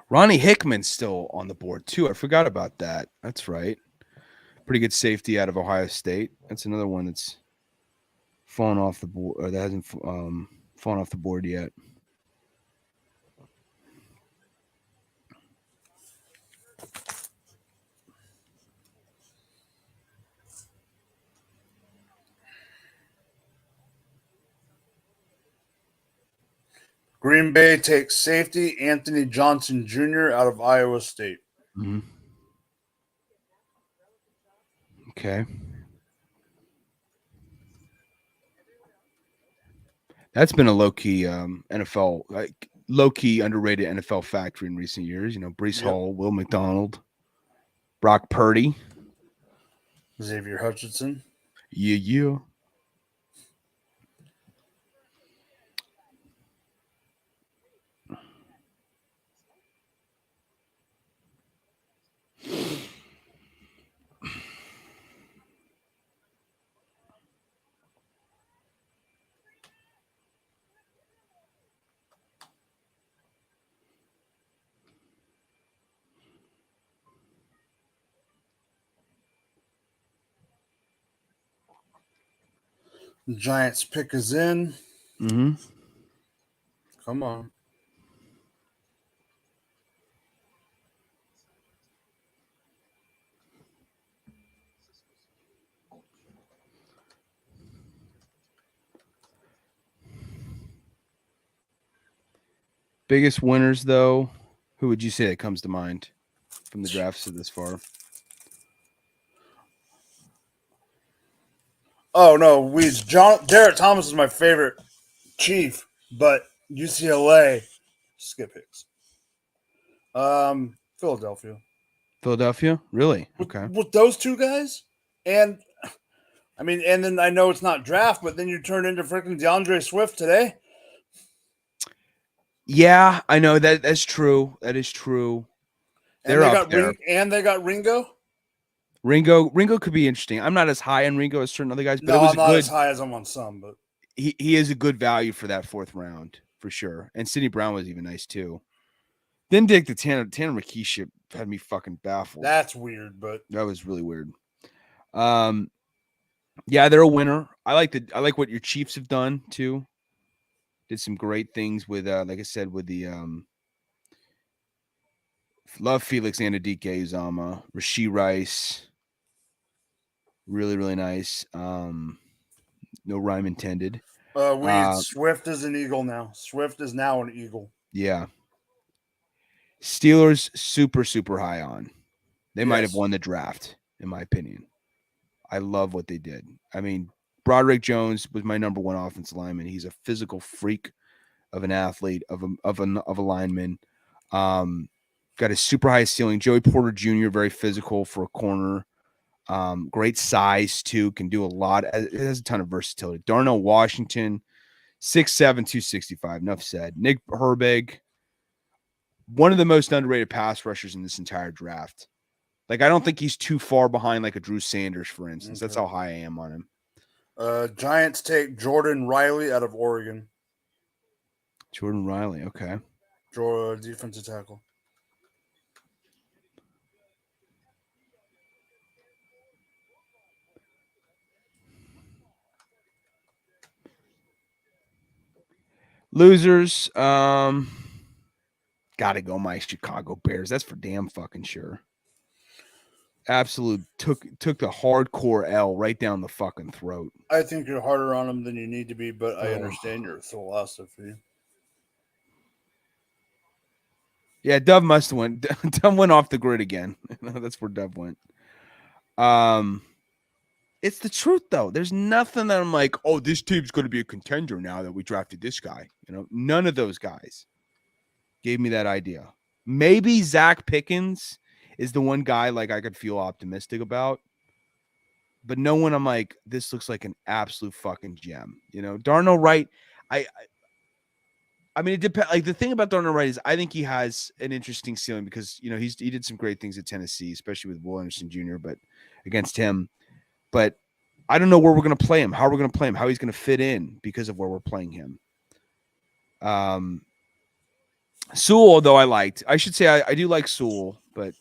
[SPEAKER 2] Ronnie Hickman's still on the board, too. I forgot about that. That's right. Pretty good safety out of Ohio State. That's another one that's fallen off the board, or that hasn't fallen off the board yet.
[SPEAKER 1] Green Bay takes safety Anthony Johnson Jr. out of Iowa State.
[SPEAKER 2] Mm-hmm. Okay. That's been a low-key NFL, like low-key underrated NFL factory in recent years. Breece Hall, Will McDonald. Brock Purdy.
[SPEAKER 1] Xavier Hutchinson.
[SPEAKER 2] Yeah.
[SPEAKER 1] The Giants pick is in.
[SPEAKER 2] Mm-hmm.
[SPEAKER 1] Come on.
[SPEAKER 2] Biggest winners, though, who would you say that comes to mind from the drafts to this far?
[SPEAKER 1] Oh no, Jarrett Thomas is my favorite Chief, but UCLA skip Hicks. Philadelphia.
[SPEAKER 2] Philadelphia? Really? Okay.
[SPEAKER 1] With those two guys, and I mean, and then I know it's not draft, but then you turn into freaking DeAndre Swift today.
[SPEAKER 2] Yeah, I know that's true. That is true.
[SPEAKER 1] And
[SPEAKER 2] They're up there.
[SPEAKER 1] They got Ringo.
[SPEAKER 2] Ringo could be interesting. I'm not as high on Ringo as certain other guys, but
[SPEAKER 1] No,
[SPEAKER 2] it was
[SPEAKER 1] I'm not
[SPEAKER 2] good.
[SPEAKER 1] as high as I'm on some, but
[SPEAKER 2] He is a good value for that fourth round for sure. And Sidney Brown was even nice too. Then Dick the Tanner McKee shit had me fucking baffled.
[SPEAKER 1] that's weird. But
[SPEAKER 2] that was really weird. Yeah, they're a winner. I like what your Chiefs have done too. Did some great things with like I said, with the love Felix Anadike Uzama, Rashee Rice. Really, really nice. No rhyme intended.
[SPEAKER 1] Swift is an Eagle now. Swift is now an Eagle.
[SPEAKER 2] Yeah. Steelers super, super high on. They might have won the draft, in my opinion. I love what they did. I mean, Broderick Jones was my number one offensive lineman. He's a physical freak of an athlete, of a lineman. Got a super high ceiling. Joey Porter Jr., very physical for a corner. Great size, too. Can do a lot. It has a ton of versatility. Darnell Washington, 6'7", 265. Enough said. Nick Herbig, one of the most underrated pass rushers in this entire draft. Like, I don't think he's too far behind like a Drew Sanders, for instance. Okay. That's how high I am on him.
[SPEAKER 1] Giants take Jordan Riley out of Oregon.
[SPEAKER 2] Jordan Riley, okay.
[SPEAKER 1] Defensive tackle.
[SPEAKER 2] Losers, gotta go my Chicago Bears. That's for damn fucking sure. Absolute took the hardcore L right down the fucking throat.
[SPEAKER 1] I think you're harder on them than you need to be, but I understand your philosophy.
[SPEAKER 2] Yeah, Dove must have went. Dove went off the grid again. That's where Dove went. It's the truth though. There's nothing that I'm like, oh, this team's going to be a contender now that we drafted this guy. You know, none of those guys gave me that idea. Maybe Zach Pickens is the one guy like I could feel optimistic about. But no one I'm like, this looks like an absolute fucking gem. You know, Darnell Wright, I mean, it depends. Like the thing about Darnell Wright is I think he has an interesting ceiling because, you know, he did some great things at Tennessee, especially with Will Anderson Jr., but against him. But I don't know where we're going to play him, how we're going to play him, how he's going to fit in because of where we're playing him. Sewell, though, I should say I do like Sewell, but,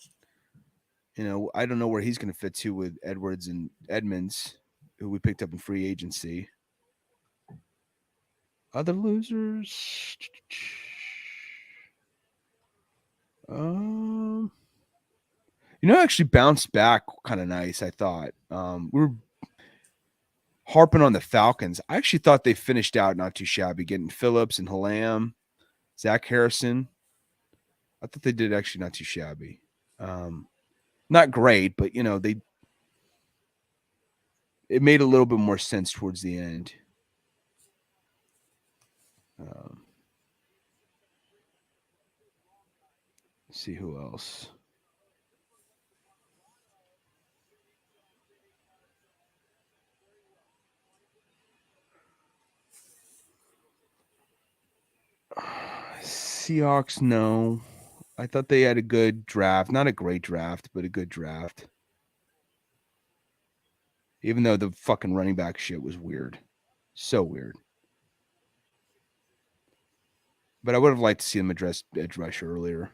[SPEAKER 2] you know, I don't know where he's going to fit to with Edwards and Edmonds, who we picked up in free agency. Other losers. You know, actually bounced back kind of nice, I thought. We were harping on the Falcons. I actually thought they finished out not too shabby, getting Phillips and Halam, Zach Harrison. I thought they did actually not too shabby. Not great, but, you know, it made a little bit more sense towards the end. Let's see who else. Seahawks, no. I thought they had a good draft. Not a great draft, but a good draft. Even though the fucking running back shit was weird. So weird. But I would have liked to see them address edge rusher earlier.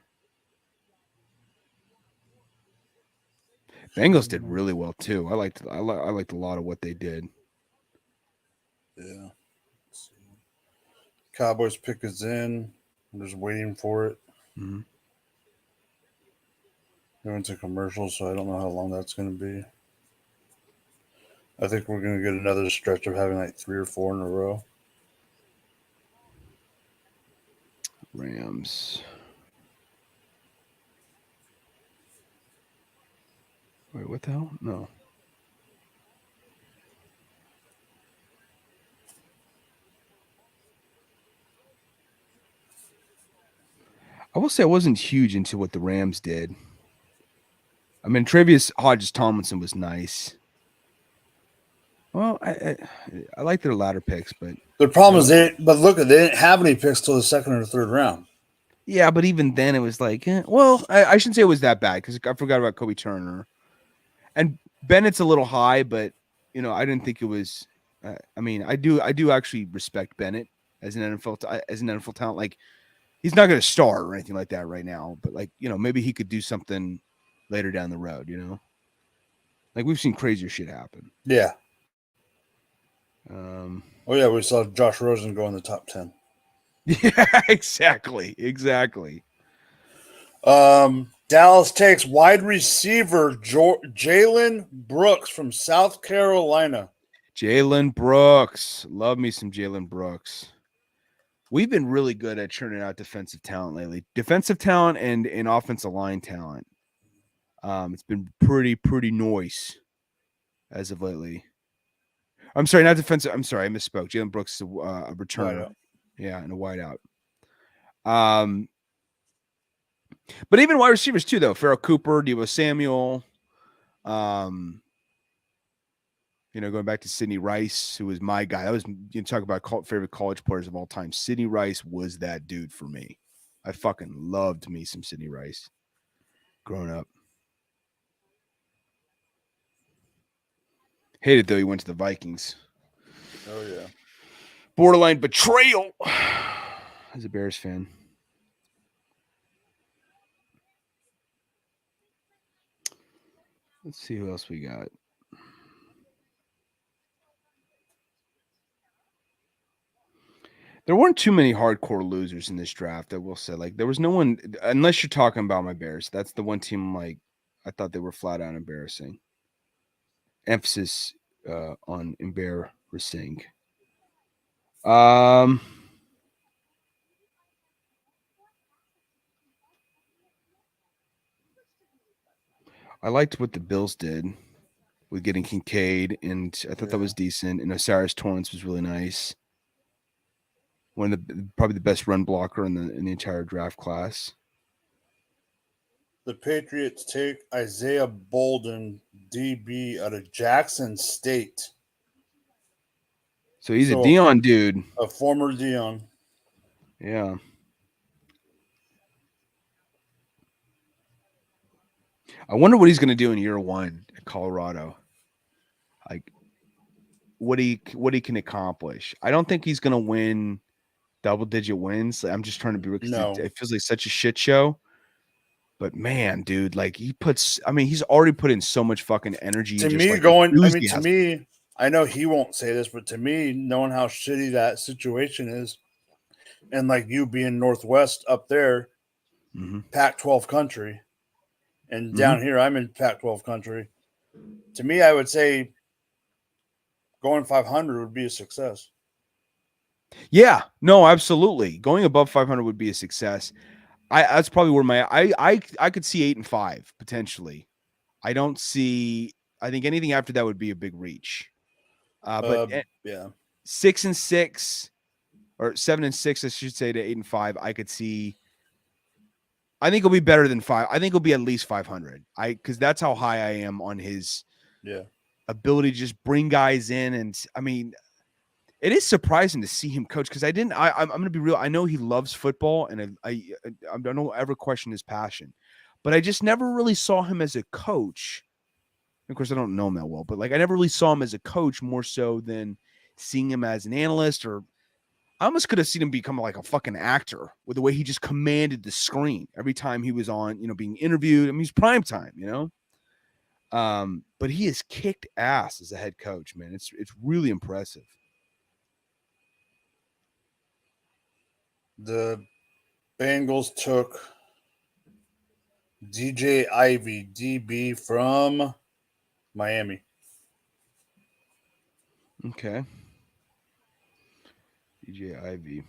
[SPEAKER 2] Bengals did really well too. I liked a lot of what they did.
[SPEAKER 1] Yeah. Cowboys pick is in. I'm just waiting for it.
[SPEAKER 2] Mm-hmm.
[SPEAKER 1] They went to commercial, so I don't know how long that's going to be. I think we're going to get another stretch of having like 3 or 4 in a row.
[SPEAKER 2] Rams. Wait, what the hell? No. I will say I wasn't huge into what the Rams did. I mean, Travius Hodges-Tomlinson was nice. Well, I like their latter picks, but
[SPEAKER 1] the problem is they didn't have any picks till the 2nd or 3rd round.
[SPEAKER 2] Yeah, but even then it was like, well, I shouldn't say it was that bad because I forgot about Kobe Turner, and Bennett's a little high, but I didn't think it was. I mean, I do actually respect Bennett as an NFL talent. Like, he's not going to start or anything like that right now, but like maybe he could do something later down the road. Like we've seen crazier shit happen.
[SPEAKER 1] Yeah.
[SPEAKER 2] Oh
[SPEAKER 1] yeah, we saw Josh Rosen go in the top 10.
[SPEAKER 2] Yeah, exactly.
[SPEAKER 1] Dallas takes wide receiver Jalen Brooks from South Carolina.
[SPEAKER 2] Jalen Brooks. Love me some Jalen Brooks. We've been really good at churning out defensive talent lately. Defensive talent and offensive line talent. It's been pretty nice as of lately. I'm sorry, not defensive. I'm sorry, I misspoke. Jalen Brooks is a returner. Yeah, and a wideout. But even wide receivers too, though. Farrell Cooper, Deebo Samuel. Going back to Sidney Rice, who was my guy. That was talk about favorite college players of all time. Sidney Rice was that dude for me. I fucking loved me some Sidney Rice growing up. Hated though he went to the Vikings.
[SPEAKER 1] Oh yeah.
[SPEAKER 2] Borderline betrayal as a Bears fan. Let's see who else we got. There weren't too many hardcore losers in this draft, I will say. Like, there was no one, unless you're talking about my Bears. That's the one team, like, I thought they were flat out embarrassing. Emphasis on embarrassing. I liked what the Bills did with getting Kincaid, and I thought that was decent. And Osiris Torrance was really nice. One of probably the best run blocker in the entire draft class.
[SPEAKER 1] The Patriots take Isaiah Bolden, DB, out of Jackson State.
[SPEAKER 2] So he's a Dion dude.
[SPEAKER 1] A former Dion.
[SPEAKER 2] Yeah. I wonder what he's going to do in year 1 at Colorado. Like, what he can accomplish. I don't think he's going to win double-digit wins. I'm just trying to be real because it feels like such a shit show. But man, dude, like he's already put in so much fucking energy.
[SPEAKER 1] To me, I know he won't say this, but to me, knowing how shitty that situation is, and like you being Northwest up there, Pac-12 country, and down here I'm in Pac-12 country. To me, I would say going 500 would be a success.
[SPEAKER 2] Yeah, no, absolutely. Going above 500 would be a success. That's probably where I could see 8-5 potentially. I don't see. I think anything after that would be a big reach. But 6-6 or 7-6, I should say, to 8-5. I could see. I think it'll be better than 5. I think it'll be at least 500. Because that's how high I am on his ability to just bring guys in, and I mean, It is surprising to see him coach because I'm going to be real. I know he loves football, and I don't ever question his passion, but I just never really saw him as a coach. Of course, I don't know him that well, but like I never really saw him as a coach more so than seeing him as an analyst. Or I almost could have seen him become like a fucking actor with the way he just commanded the screen every time he was on, being interviewed. I mean, he's prime time, but he has kicked ass as a head coach, man. It's really impressive.
[SPEAKER 1] The Bengals took DJ Ivy, DB from Miami.
[SPEAKER 2] Okay. DJ Ivy.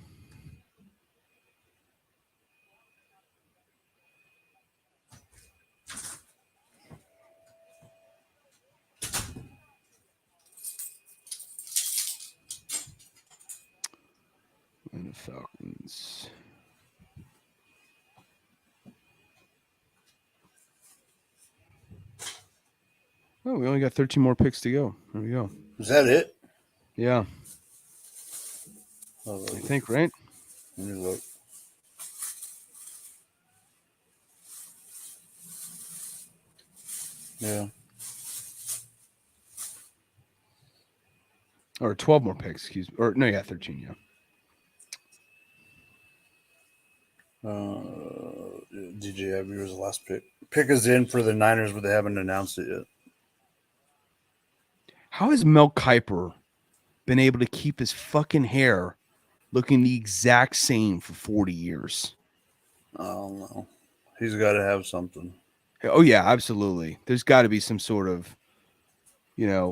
[SPEAKER 2] And the Falcons. Oh, we only got 13 more picks to go. There we go.
[SPEAKER 1] Is that it?
[SPEAKER 2] Yeah. I think, right?
[SPEAKER 1] Let me look. Yeah.
[SPEAKER 2] Or 12 more picks, excuse me. Or no, yeah, 13, yeah.
[SPEAKER 1] DJ Ivy was the last pick. Pick is in for the Niners, but they haven't announced it yet.
[SPEAKER 2] How has Mel Kiper been able to keep his fucking hair looking the exact same for 40 years?
[SPEAKER 1] I don't know. He's got to have something.
[SPEAKER 2] Oh, yeah, absolutely. There's got to be some sort of,
[SPEAKER 1] hair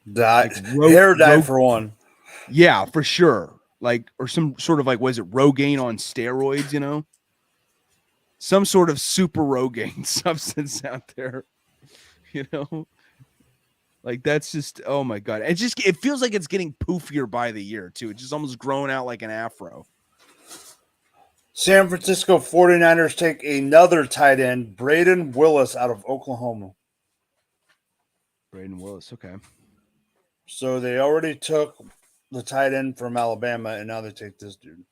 [SPEAKER 1] dye for one.
[SPEAKER 2] Yeah, for sure. Like, or some sort of like, was it Rogaine on steroids, Some sort of super Rogaine substance out there, Like, that's just, oh my God. It feels like it's getting poofier by the year, too. It's just almost growing out like an afro.
[SPEAKER 1] San Francisco 49ers take another tight end, Braden Willis, out of Oklahoma.
[SPEAKER 2] Braden Willis, okay.
[SPEAKER 1] So they already took the tight end from Alabama, and now they take this dude.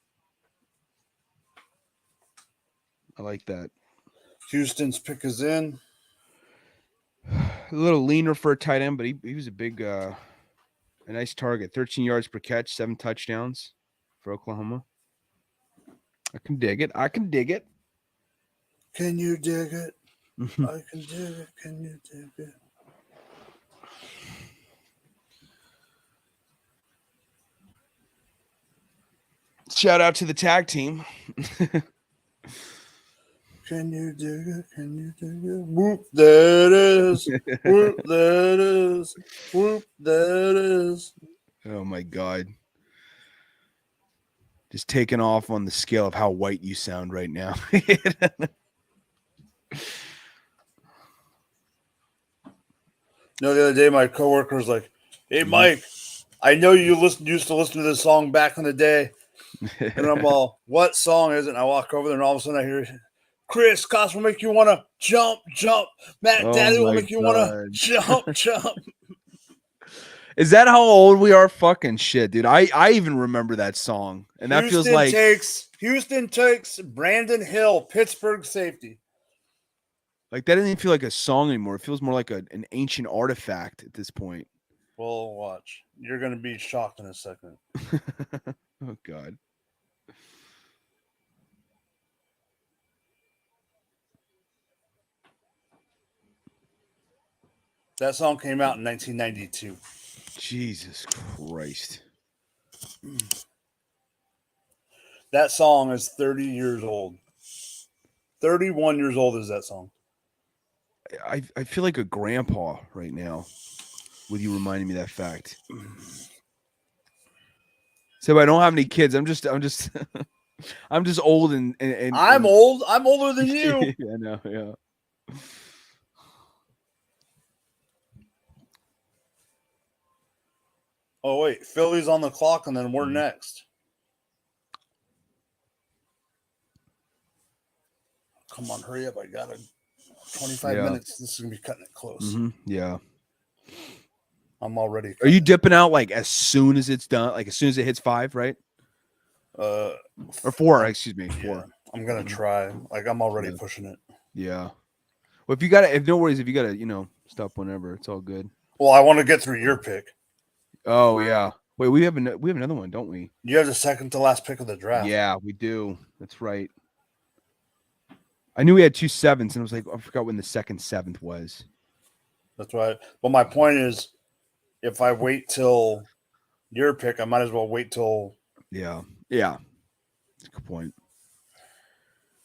[SPEAKER 2] I like that.
[SPEAKER 1] Houston's pick is in.
[SPEAKER 2] A little leaner for a tight end, but he was a big, a nice target. 13 yards per catch, 7 touchdowns for Oklahoma. I can dig it.
[SPEAKER 1] Can you dig it? I can dig it. Can you dig it?
[SPEAKER 2] Shout out to the tag team.
[SPEAKER 1] Can you dig it? Can you dig it? Whoop, there it is. Whoop, there it is. Whoop, there it is.
[SPEAKER 2] Oh, my God. Just taking off on the scale of how white you sound right now.
[SPEAKER 1] No, the other day my coworker was like, "Hey, Mike, I know you used to listen to this song back in the day." And I'm all, "What song is it?" And I walk over there, and all of a sudden I hear, "Chris, Cost will make you want to jump, jump. Matt, Daddy will make you want to jump, jump."
[SPEAKER 2] Is that how old we are? Fucking shit, dude. I even remember that song. And that feels like
[SPEAKER 1] Houston takes Brandon Hill, Pittsburgh safety.
[SPEAKER 2] Like, that doesn't even feel like a song anymore. It feels more like an ancient artifact at this point.
[SPEAKER 1] Well, watch. You're going to be shocked in a second.
[SPEAKER 2] Oh, God.
[SPEAKER 1] That song came out in 1992.
[SPEAKER 2] Jesus Christ.
[SPEAKER 1] That song is 30 years old. 31 years old is that song.
[SPEAKER 2] I feel like a grandpa right now with you reminding me of that fact. So I don't have any kids. I'm just I'm just old and
[SPEAKER 1] I'm old. I'm older than you.
[SPEAKER 2] I know, yeah.
[SPEAKER 1] Oh wait, Philly's on the clock, and then we're next. Come on, hurry up! I got 25 minutes. This is gonna be cutting it close.
[SPEAKER 2] Yeah.
[SPEAKER 1] I'm already.
[SPEAKER 2] Are you dipping out like as soon as it's done? Like as soon as it hits 5, right? Or 4? Excuse me, 4.
[SPEAKER 1] Yeah, I'm gonna try. Like I'm already pushing it.
[SPEAKER 2] Yeah. Well, if you got to, no worries. If you got to, stop whenever, it's all good.
[SPEAKER 1] Well, I want to get through your pick.
[SPEAKER 2] Oh yeah. Wait, we have another one, don't we?
[SPEAKER 1] You have the second to last pick of the draft.
[SPEAKER 2] Yeah, we do. That's right. I knew we had 2 7s, and I was like, I forgot when the second 7th was.
[SPEAKER 1] That's right. But my point is, if I wait till your pick, I might as well wait till.
[SPEAKER 2] Yeah. That's a good point.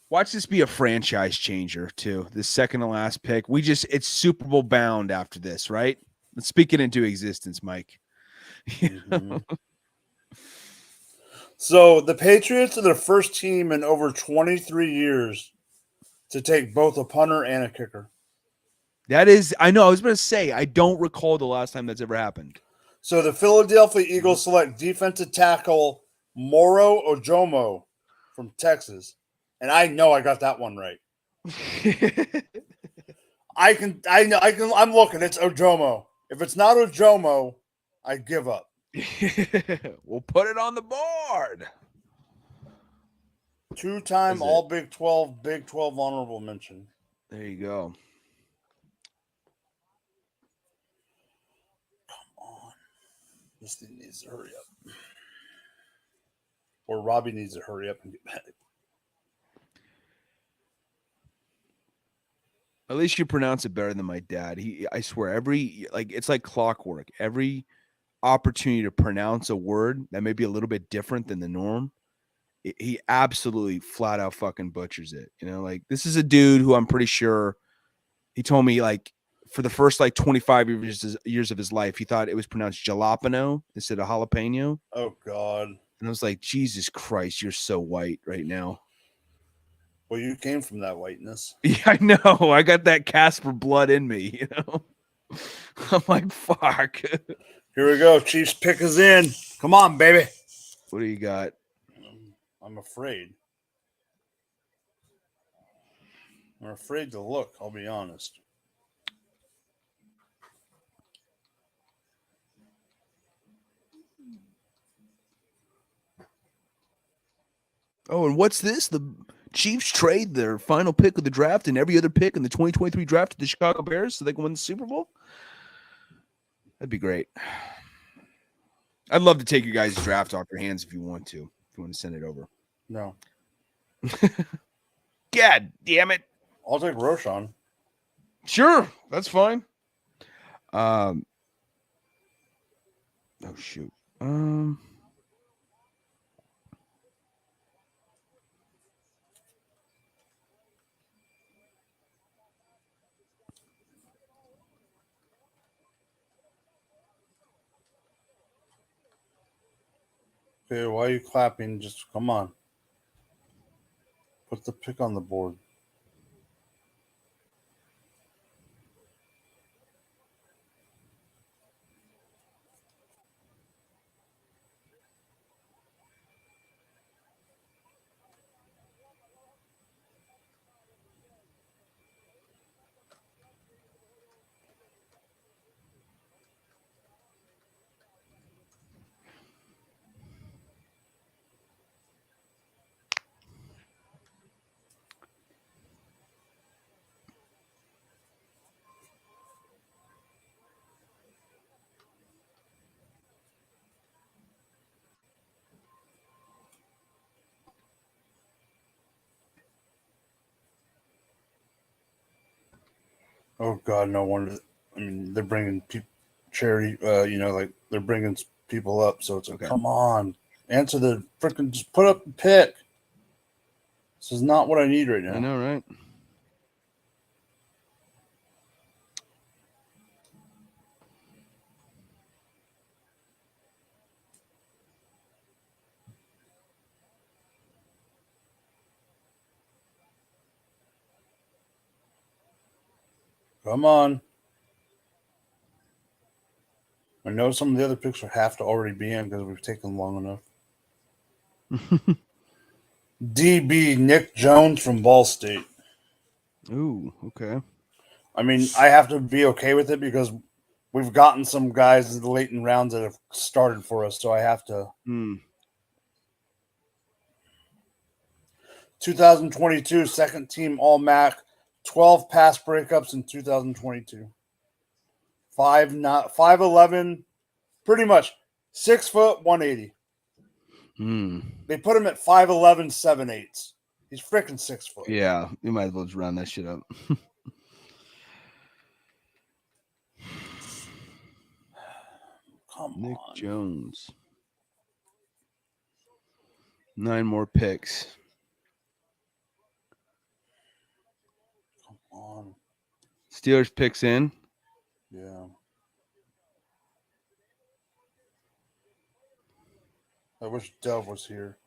[SPEAKER 2] Watch this be a franchise changer too. The second to last pick. It's Super Bowl bound after this, right? Let's speak it into existence, Mike.
[SPEAKER 1] Mm-hmm. So the Patriots are the first team in over 23 years to take both a punter and a kicker.
[SPEAKER 2] That is, I know. I was going to say, I don't recall the last time that's ever happened.
[SPEAKER 1] So the Philadelphia Eagles select defensive tackle Moro Ojomo from Texas. And I know I got that one right. I'm looking. It's Ojomo. If it's not Ojomo, I give up.
[SPEAKER 2] We'll put it on the board.
[SPEAKER 1] 2-time All Big 12, Big 12 honorable mention.
[SPEAKER 2] There you go.
[SPEAKER 1] Come on. This thing needs to hurry up. Or Robbie needs to hurry up and get back.
[SPEAKER 2] At least you pronounce it better than my dad. I swear, it's like clockwork. Every opportunity to pronounce a word that may be a little bit different than the norm, he absolutely flat out fucking butchers it. Like this is a dude who I'm pretty sure he told me like for the first like 25 years of his life, he thought it was pronounced jalapeno instead of jalapeno.
[SPEAKER 1] Oh God.
[SPEAKER 2] And I was like, Jesus Christ, you're so white right now.
[SPEAKER 1] Well, you came from that whiteness.
[SPEAKER 2] Yeah, I know. I got that Casper blood in me, I'm like, fuck.
[SPEAKER 1] Here we go. Chiefs pick is in. Come on, baby.
[SPEAKER 2] What do you got?
[SPEAKER 1] I'm afraid. I'm afraid to look, I'll be honest.
[SPEAKER 2] Oh, and what's this? The Chiefs trade their final pick of the draft and every other pick in the 2023 draft to the Chicago Bears so they can win the Super Bowl? That'd be great. I'd love to take your guys' draft off your hands if you want to send it over.
[SPEAKER 1] No.
[SPEAKER 2] God damn it.
[SPEAKER 1] I'll take Roshan.
[SPEAKER 2] Sure, that's fine. Oh shoot.
[SPEAKER 1] Okay, why are you clapping? Just come on. Put the pick on the board. Oh God, no wonder. I mean, they're bringing charity. Like they're bringing people up. So it's like, come on, answer the freaking. Just put up the pick. This is not what I need right now.
[SPEAKER 2] I know, right?
[SPEAKER 1] Come on. I know some of the other picks have to already be in because we've taken long enough. DB Nick Jones from Ball State.
[SPEAKER 2] Ooh, okay.
[SPEAKER 1] I mean, I have to be okay with it because we've gotten some guys in the late in rounds that have started for us, so I have to. 2022 second team All MAC, 12 pass breakups in 2022. 5'11", pretty much 6 foot 180. They put him at 5'11", 7/8. He's freaking 6 foot.
[SPEAKER 2] Yeah, you might as well just round that shit up.
[SPEAKER 1] Come
[SPEAKER 2] Nick
[SPEAKER 1] on.
[SPEAKER 2] Jones. 9 more picks.
[SPEAKER 1] Come on.
[SPEAKER 2] Steelers picks in.
[SPEAKER 1] Yeah. I wish Dove was here.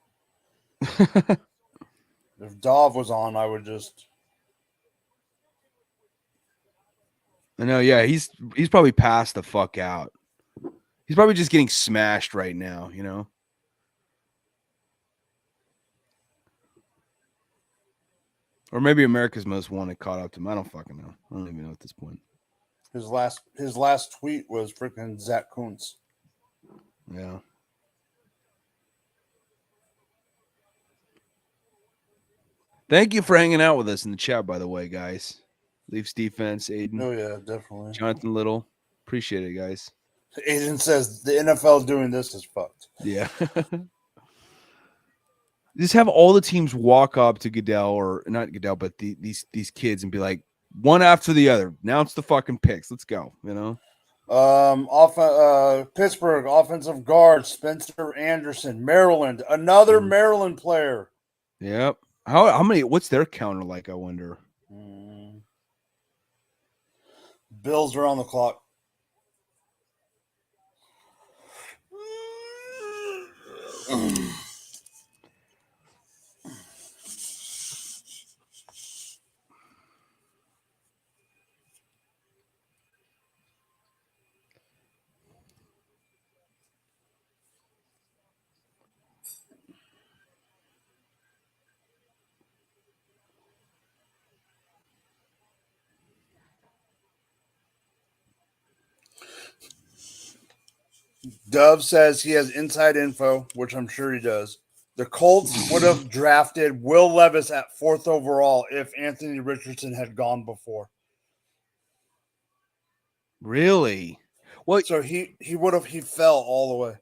[SPEAKER 1] If Dove was on, I would just.
[SPEAKER 2] I know, yeah, he's probably passed the fuck out. He's probably just getting smashed right now, you know. Or maybe America's Most Wanted caught up to him. I don't fucking know. I don't even know at this point.
[SPEAKER 1] His last tweet was freaking Zach Kuntz.
[SPEAKER 2] Yeah. Thank you for hanging out with us in the chat, by the way, guys. Leafs defense, Aiden.
[SPEAKER 1] Oh yeah, definitely.
[SPEAKER 2] Jonathan Little. Appreciate it, guys.
[SPEAKER 1] Aiden says the NFL doing this is fucked.
[SPEAKER 2] Yeah. Just have all the teams walk up to Goodell, or not Goodell, but these kids, and be like, one after the other. Announce the fucking picks. Let's go. You know.
[SPEAKER 1] Pittsburgh offensive guard Spencer Anderson, Maryland, another Maryland player.
[SPEAKER 2] Yep. How many? What's their counter like? I wonder.
[SPEAKER 1] Bills are on the clock. Dove says he has inside info, which I'm sure he does. The Colts would have drafted Will Levis at 4th overall if Anthony Richardson had gone before.
[SPEAKER 2] Really? Well,
[SPEAKER 1] so he fell all the way.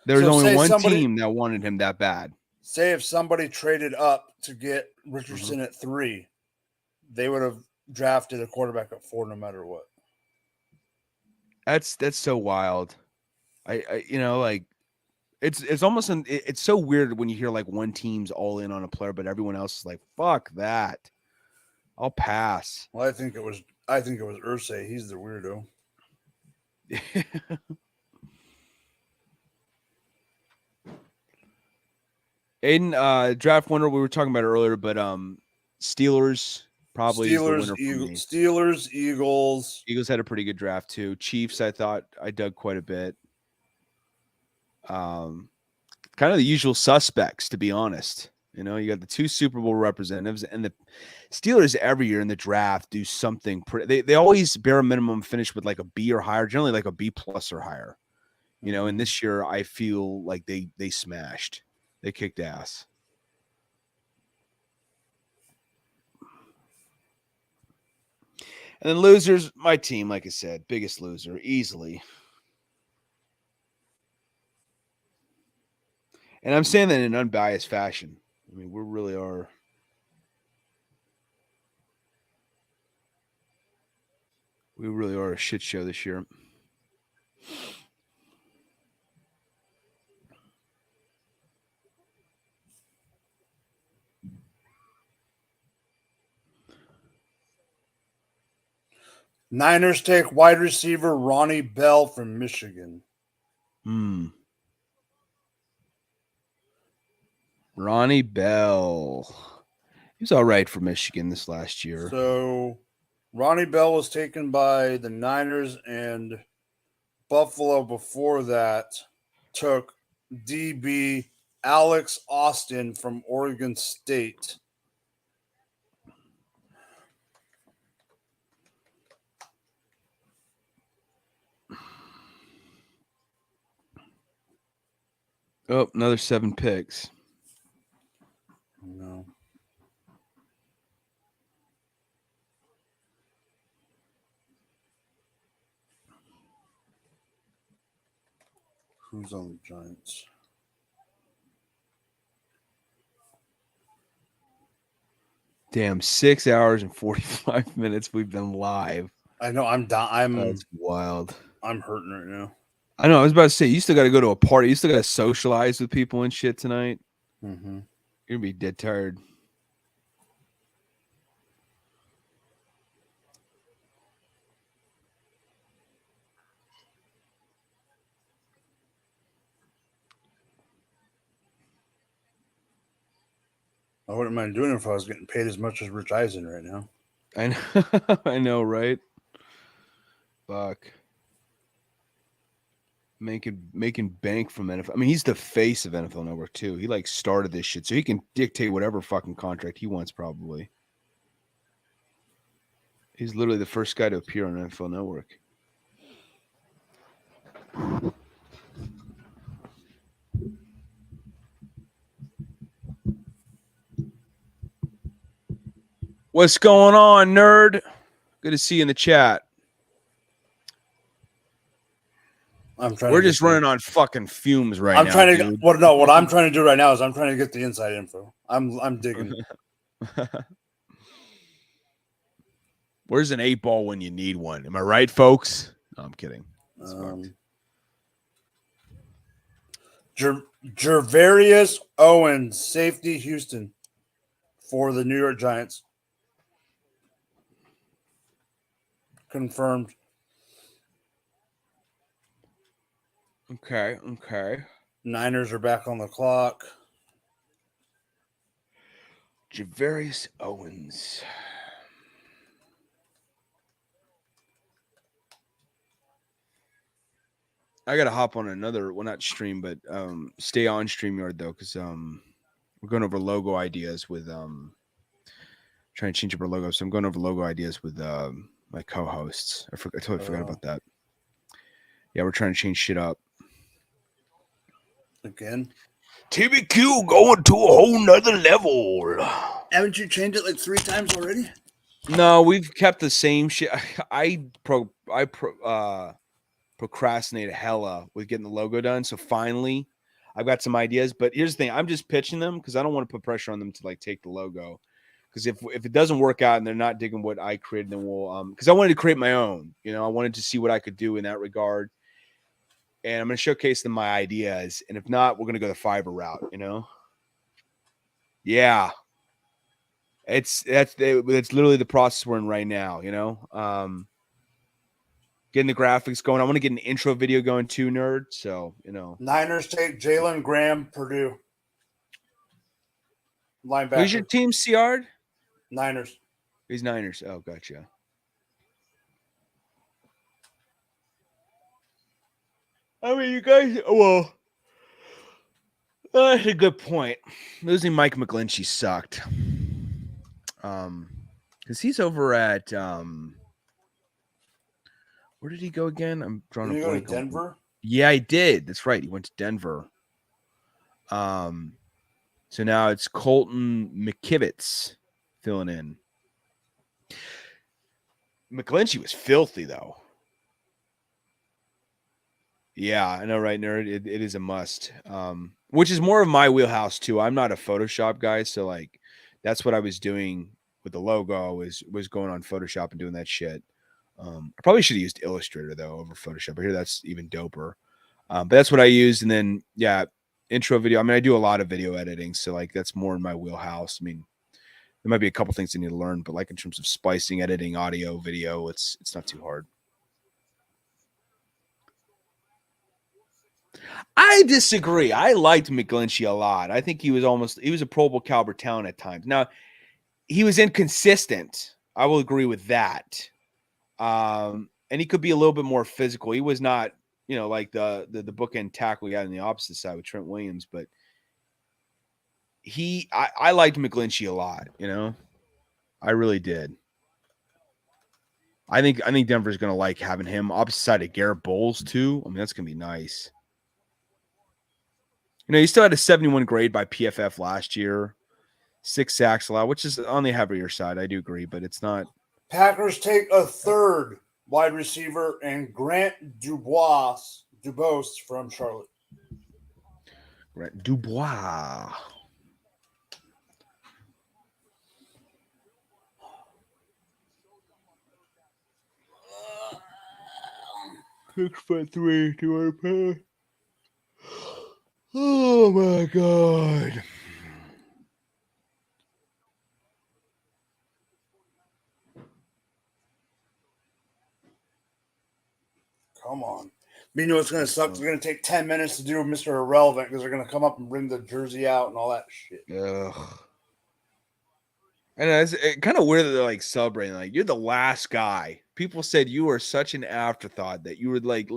[SPEAKER 2] There's
[SPEAKER 1] So
[SPEAKER 2] only
[SPEAKER 1] say
[SPEAKER 2] one team that wanted him that bad.
[SPEAKER 1] Say if somebody traded up to get Richardson at 3, they would have drafted a quarterback at 4 no matter what.
[SPEAKER 2] That's so wild. I you know, like it's almost it's so weird when you hear like one team's all in on a player, but everyone else is like, fuck that. I'll pass.
[SPEAKER 1] Well, I think it was Irsay. He's the weirdo.
[SPEAKER 2] Aiden, draft winner, we were talking about it earlier, but Steelers probably is the winner for me.
[SPEAKER 1] Steelers, Eagles.
[SPEAKER 2] Eagles had a pretty good draft too. Chiefs, I thought I dug quite a bit. Kind of the usual suspects, to be honest. You know, you got the 2 Super Bowl representatives, and the Steelers every year in the draft do something pretty. They always bare minimum finish with like a B or higher, generally like a B plus or higher. You know, and this year I feel like they smashed. They kicked ass. And then losers, my team, like I said, biggest loser, easily. And I'm saying that in an unbiased fashion. I mean, we really are. We really are a shit show this year.
[SPEAKER 1] Niners take wide receiver Ronnie Bell from Michigan.
[SPEAKER 2] Ronnie Bell. He was all right for Michigan this last year.
[SPEAKER 1] So Ronnie Bell was taken by the Niners, and Buffalo before that took DB Alex Austin from Oregon State.
[SPEAKER 2] Oh, another 7 picks.
[SPEAKER 1] No. Who's on the Giants?
[SPEAKER 2] Damn, 6 hours and 45 minutes we've been live.
[SPEAKER 1] I know I'm down.
[SPEAKER 2] That's wild.
[SPEAKER 1] I'm hurting right now.
[SPEAKER 2] I know. I was about to say, you still got to go to a party. You still got to socialize with people and shit tonight.
[SPEAKER 1] Mm-hmm.
[SPEAKER 2] You're going to be dead tired.
[SPEAKER 1] I wouldn't mind doing it if I was getting paid as much as Rich Eisen right now.
[SPEAKER 2] I know, I know, right? Fuck. Making bank from NFL. I mean, he's the face of NFL Network too. He like started this shit, so he can dictate whatever fucking contract he wants. Probably. He's literally the first guy to appear on NFL Network. What's going on, nerd? Good to see you in the chat.
[SPEAKER 1] I'm trying.
[SPEAKER 2] We're just running on fucking fumes right now.
[SPEAKER 1] I'm trying to.
[SPEAKER 2] Dude.
[SPEAKER 1] What I'm trying to do right now is I'm trying to get the inside info. I'm digging.
[SPEAKER 2] Where's an 8-ball when you need one? Am I right, folks? No, I'm kidding.
[SPEAKER 1] Gervarius Owens, safety, Houston, for the New York Giants. Confirmed.
[SPEAKER 2] Okay.
[SPEAKER 1] Niners are back on the clock.
[SPEAKER 2] Gervarius Owens. I gotta hop on another, well, not stream, but stay on StreamYard though, because we're going over logo ideas with trying to change up our logo. So I'm going over logo ideas with my co-hosts. I totally forgot about that. Yeah, we're trying to change shit up.
[SPEAKER 1] Again?
[SPEAKER 2] TBQ going to a whole nother level.
[SPEAKER 1] Haven't you changed it like 3 times already?
[SPEAKER 2] No, we've kept the same shit. I procrastinated hella with getting the logo done. So finally, I've got some ideas. But here's the thing: I'm just pitching them because I don't want to put pressure on them to like take the logo. Because if it doesn't work out and they're not digging what I created, then we'll because I wanted to create my own. You know, I wanted to see what I could do in that regard. And I'm going to showcase them my ideas. And if not, we're going to go the Fiverr route, you know? Yeah. It's literally the process we're in right now, you know? Getting the graphics going. I want to get an intro video going too, nerd. So, you know.
[SPEAKER 1] Niners take Jalen Graham, Purdue. Linebacker.
[SPEAKER 2] Who's your team, Ciard?
[SPEAKER 1] Niners.
[SPEAKER 2] He's Niners. Oh, gotcha. I mean, you guys, well, that's a good point. Losing Mike McGlinchey sucked. Because he's over at, where did he go again? I'm drawing a blank.
[SPEAKER 1] Go to Denver?
[SPEAKER 2] Yeah, he did. That's right. He went to Denver. So now it's Colton McKivitz filling in. McGlinchey was filthy, though. Yeah, I know, right, nerd? It is a must. Which is more of my wheelhouse too. I'm not a Photoshop guy, so like that's what I was doing with the logo was going on Photoshop and doing that shit. I probably should have used Illustrator though over Photoshop. I hear that's even doper. But that's what I used, and then yeah, intro video. I mean, I do a lot of video editing, so like that's more in my wheelhouse. I mean, there might be a couple things I need to learn, but like in terms of splicing, editing, audio, video, it's not too hard. I disagree. I liked McGlinchey a lot. I think he was a Pro Bowl caliber talent at times. Now, he was inconsistent. I will agree with that. And he could be a little bit more physical. He was not, you know, like the bookend tackle we had on the opposite side with Trent Williams, but I liked McGlinchey a lot, you know. I really did. I think Denver's gonna like having him opposite side of Garrett Bowles too. I mean, that's gonna be nice. You know, he still had a 71 grade by PFF last year. 6 sacks allowed, which is on the heavier side. I do agree, but it's not.
[SPEAKER 1] Packers take a third wide receiver and Grant Dubose from Charlotte.
[SPEAKER 2] Grant Dubois. Six foot 3, 200 pounds. Oh my god.
[SPEAKER 1] Come on. You know what's going to suck? It's going to take 10 minutes to do Mr. Irrelevant because they're going to come up and bring the jersey out and all that shit.
[SPEAKER 2] Ugh. And it's kind of weird that they're like celebrating. Like, you're the last guy. People said you were such an afterthought that you were like,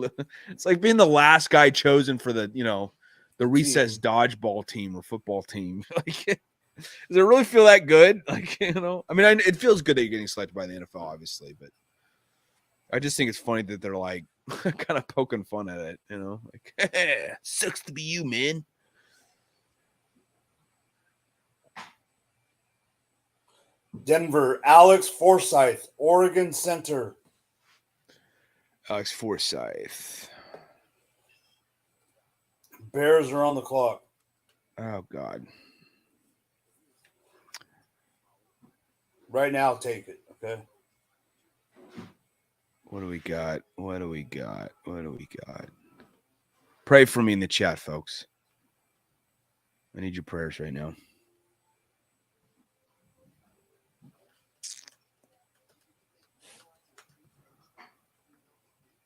[SPEAKER 2] it's like being the last guy chosen for the, you know, the recess dodgeball team or football team. Like, does it really feel that good? Like, you know, I mean, it feels good that you're getting selected by the NFL, obviously, but I just think it's funny that they're like kind of poking fun at it, you know, like, hey, sucks to be you, man.
[SPEAKER 1] Denver, Alex Forsyth, Oregon center.
[SPEAKER 2] Alex Forsyth.
[SPEAKER 1] Bears are on the clock.
[SPEAKER 2] Oh, God.
[SPEAKER 1] Right now, take it, okay?
[SPEAKER 2] What do we got? Pray for me in the chat, folks. I need your prayers right now.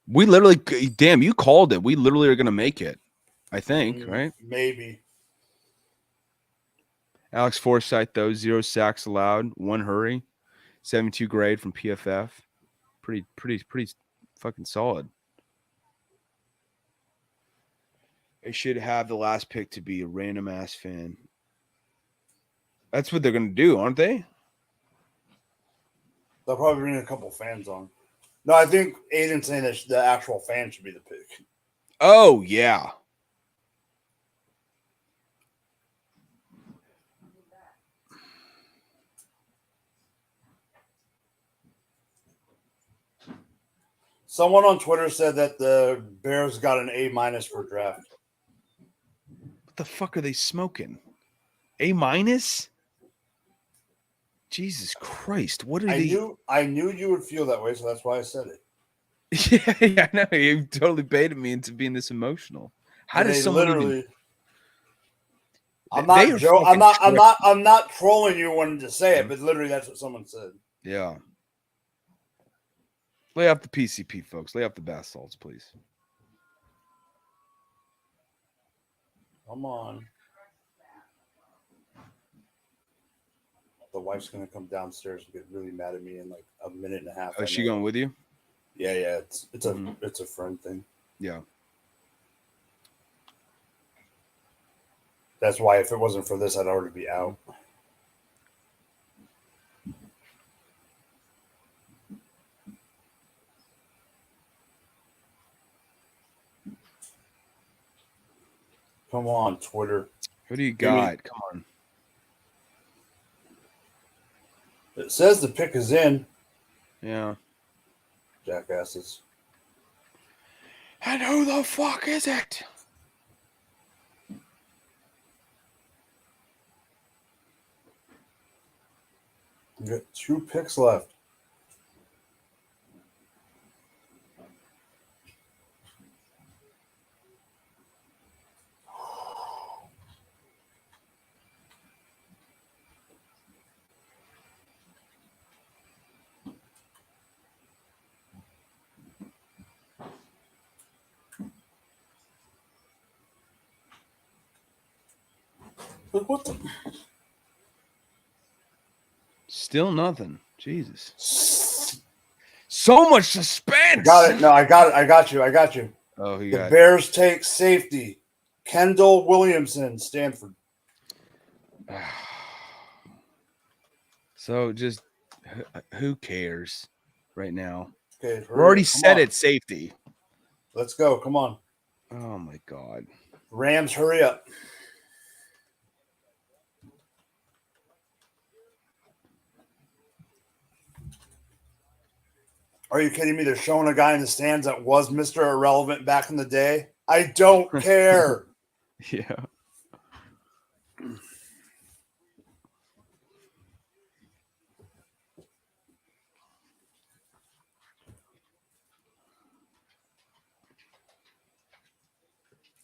[SPEAKER 2] We literally, damn, you called it. We literally are going to make it, I think, right?
[SPEAKER 1] Maybe.
[SPEAKER 2] Alex Forsyth, though, 0 sacks allowed, 1 hurry, 72 grade from PFF. Pretty fucking solid. They should have the last pick to be a random ass fan. That's what they're going to do, aren't they?
[SPEAKER 1] They'll probably bring a couple fans on. No, I think Aiden's saying that the actual fan should be the pick.
[SPEAKER 2] Oh, yeah.
[SPEAKER 1] Someone on Twitter said that the Bears got an A- for draft.
[SPEAKER 2] What the fuck are they smoking? A-? Jesus Christ. What are they?
[SPEAKER 1] I knew you would feel that way, so that's why I said it.
[SPEAKER 2] Yeah, I know. You totally baited me into being this emotional. How does someone
[SPEAKER 1] literally?
[SPEAKER 2] even...
[SPEAKER 1] I'm not trolling you when to say it, but literally that's what someone said.
[SPEAKER 2] Yeah. Lay off the PCP, folks. Lay off the bath salts, please.
[SPEAKER 1] Come on. The wife's gonna come downstairs and get really mad at me in like a minute and a half.
[SPEAKER 2] Oh, is she going with you?
[SPEAKER 1] Yeah. It's a friend thing.
[SPEAKER 2] Yeah.
[SPEAKER 1] That's why if it wasn't for this, I'd already be out. Come on, Twitter.
[SPEAKER 2] Who do you got? Come on.
[SPEAKER 1] It says the pick is in.
[SPEAKER 2] Yeah.
[SPEAKER 1] Jackasses.
[SPEAKER 2] And who the fuck is it?
[SPEAKER 1] You got 2 picks left. What the?
[SPEAKER 2] Still nothing. Jesus. So much suspense.
[SPEAKER 1] Got it. No, I got it. I got you.
[SPEAKER 2] Oh, he
[SPEAKER 1] the
[SPEAKER 2] got
[SPEAKER 1] Bears take safety. Kendall Williamson, Stanford.
[SPEAKER 2] So just who cares right now?
[SPEAKER 1] Okay,
[SPEAKER 2] we're already set at safety.
[SPEAKER 1] Let's go. Come on.
[SPEAKER 2] Oh my God.
[SPEAKER 1] Rams, hurry up. Are you kidding me? They're showing a guy in the stands that was Mr. Irrelevant back in the day. I don't care.
[SPEAKER 2] Yeah.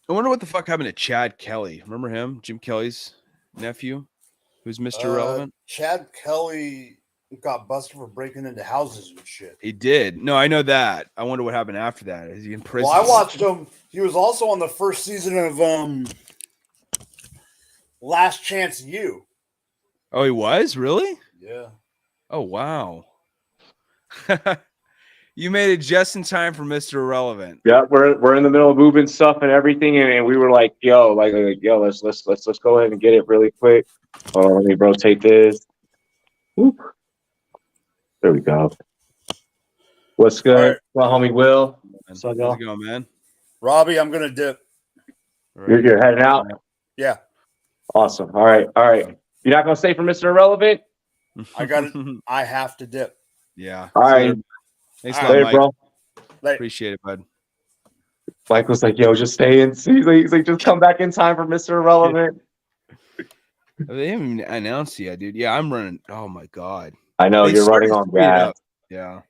[SPEAKER 2] I wonder what the fuck happened to Chad Kelly. Remember him? Jim Kelly's nephew, who's Mr. Irrelevant.
[SPEAKER 1] Chad Kelly got busted for breaking into houses and shit.
[SPEAKER 2] He did. No, I know that. I wonder what happened after that. Is he in prison?
[SPEAKER 1] Well, I watched him. He was also on the first season of Last Chance U.
[SPEAKER 2] Oh, he was? Really?
[SPEAKER 1] Yeah.
[SPEAKER 2] Oh, wow. You made it just in time for Mr. Irrelevant.
[SPEAKER 3] Yeah, we're in the middle of moving stuff and everything, and we were like, yo, let's go ahead and get it really quick. Oh, let me rotate this. Whoop. There we go. What's good?
[SPEAKER 1] All right.
[SPEAKER 3] My homie Will.
[SPEAKER 2] How's it going, man?
[SPEAKER 1] Robbie, I'm gonna dip.
[SPEAKER 3] Right. You're heading out?
[SPEAKER 1] Yeah.
[SPEAKER 3] Awesome. All right. You're not gonna stay for Mr. Irrelevant?
[SPEAKER 1] I got it. I have to dip.
[SPEAKER 2] Yeah.
[SPEAKER 3] All right.
[SPEAKER 2] Thanks
[SPEAKER 1] All
[SPEAKER 2] a lot,
[SPEAKER 3] Later,
[SPEAKER 2] Mike.
[SPEAKER 3] bro.
[SPEAKER 2] Appreciate it, bud.
[SPEAKER 3] Mike was like, yo, just stay in. He's like, just come back in time for Mr. Irrelevant.
[SPEAKER 2] They haven't even announced yet, dude. Yeah, I'm running. Oh my god.
[SPEAKER 3] I know
[SPEAKER 2] They
[SPEAKER 3] you're running
[SPEAKER 2] started
[SPEAKER 3] on
[SPEAKER 2] to speed it
[SPEAKER 3] gas.
[SPEAKER 2] up. Yeah.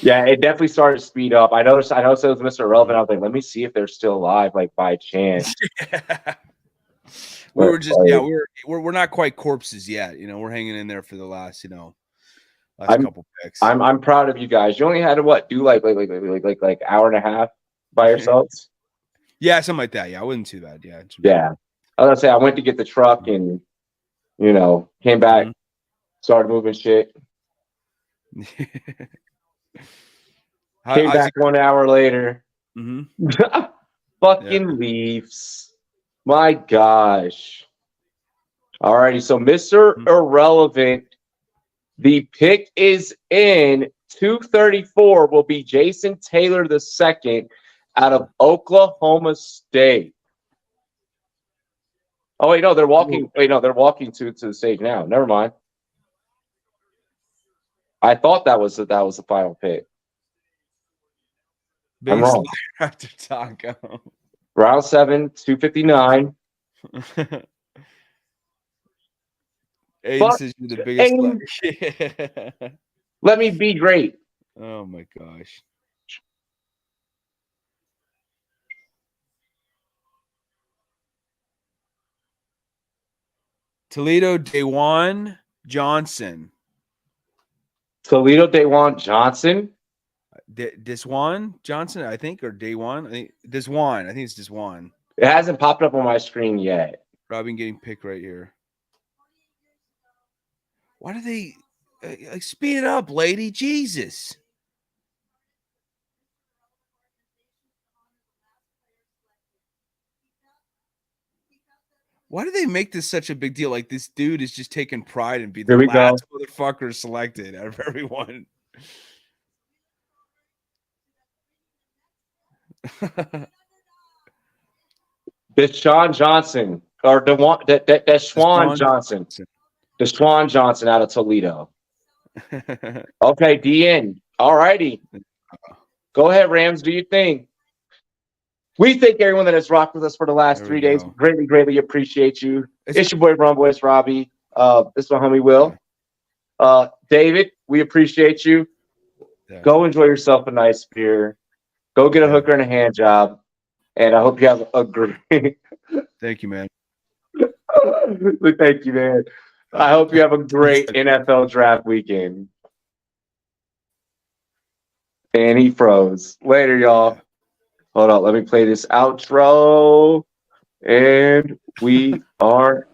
[SPEAKER 3] Yeah, it definitely started to speed up. I noticed it was Mr. Irrelevant. I was like, let me see if they're still alive, like by chance.
[SPEAKER 2] We were just we're not quite corpses yet. You know, we're hanging in there for the last, couple picks.
[SPEAKER 3] I'm proud of you guys. You only had to do like hour and a half by yourselves.
[SPEAKER 2] Yeah, something like that. Yeah, I wasn't too bad. Yeah.
[SPEAKER 3] Yeah. I was gonna say I went to get the truck and came back, started moving shit. Came back 1 hour later. Fucking Leafs. My gosh. Alrighty, so Mr. Irrelevant, the pick is in. 234 will be Jason Taylor II out of Oklahoma State. Oh wait, no, they're walking. Wait, no, they're walking to the stage now. Never mind. I thought that was the final pick. I'm wrong.
[SPEAKER 2] After Taco.
[SPEAKER 3] Round 7, 259.
[SPEAKER 2] Aiden says you're the biggest.
[SPEAKER 3] Let me be great.
[SPEAKER 2] Oh my gosh. Toledo Dewan Johnson.
[SPEAKER 3] Toledo Dewan Johnson.
[SPEAKER 2] Deswan Johnson, I think, or Dewan. I think Deswan. I think it's Deswan.
[SPEAKER 3] It hasn't popped up on my screen yet.
[SPEAKER 2] Robin getting picked right here. Why do they speed it up, lady? Jesus. Why do they make this such a big deal? Like this dude is just taking pride in being the last motherfucker selected out of everyone.
[SPEAKER 3] Deshaun Johnson or Deshaun Johnson. Deshaun Johnson out of Toledo. Okay, DN. All righty. Go ahead, Rams. Do your thing. We thank everyone that has rocked with us for the last 3 days. Greatly, greatly appreciate you. It's your boy Rumboyz, Robbie. This is my homie Will. David, we appreciate you. Yeah. Go enjoy yourself a nice beer. Go get a hooker and a hand job. And I hope you have a great.
[SPEAKER 2] Thank you, man.
[SPEAKER 3] Thank you, man. I hope you have a great NFL draft weekend. And he froze. Later, y'all. Hold on. Let me play this outro. And we are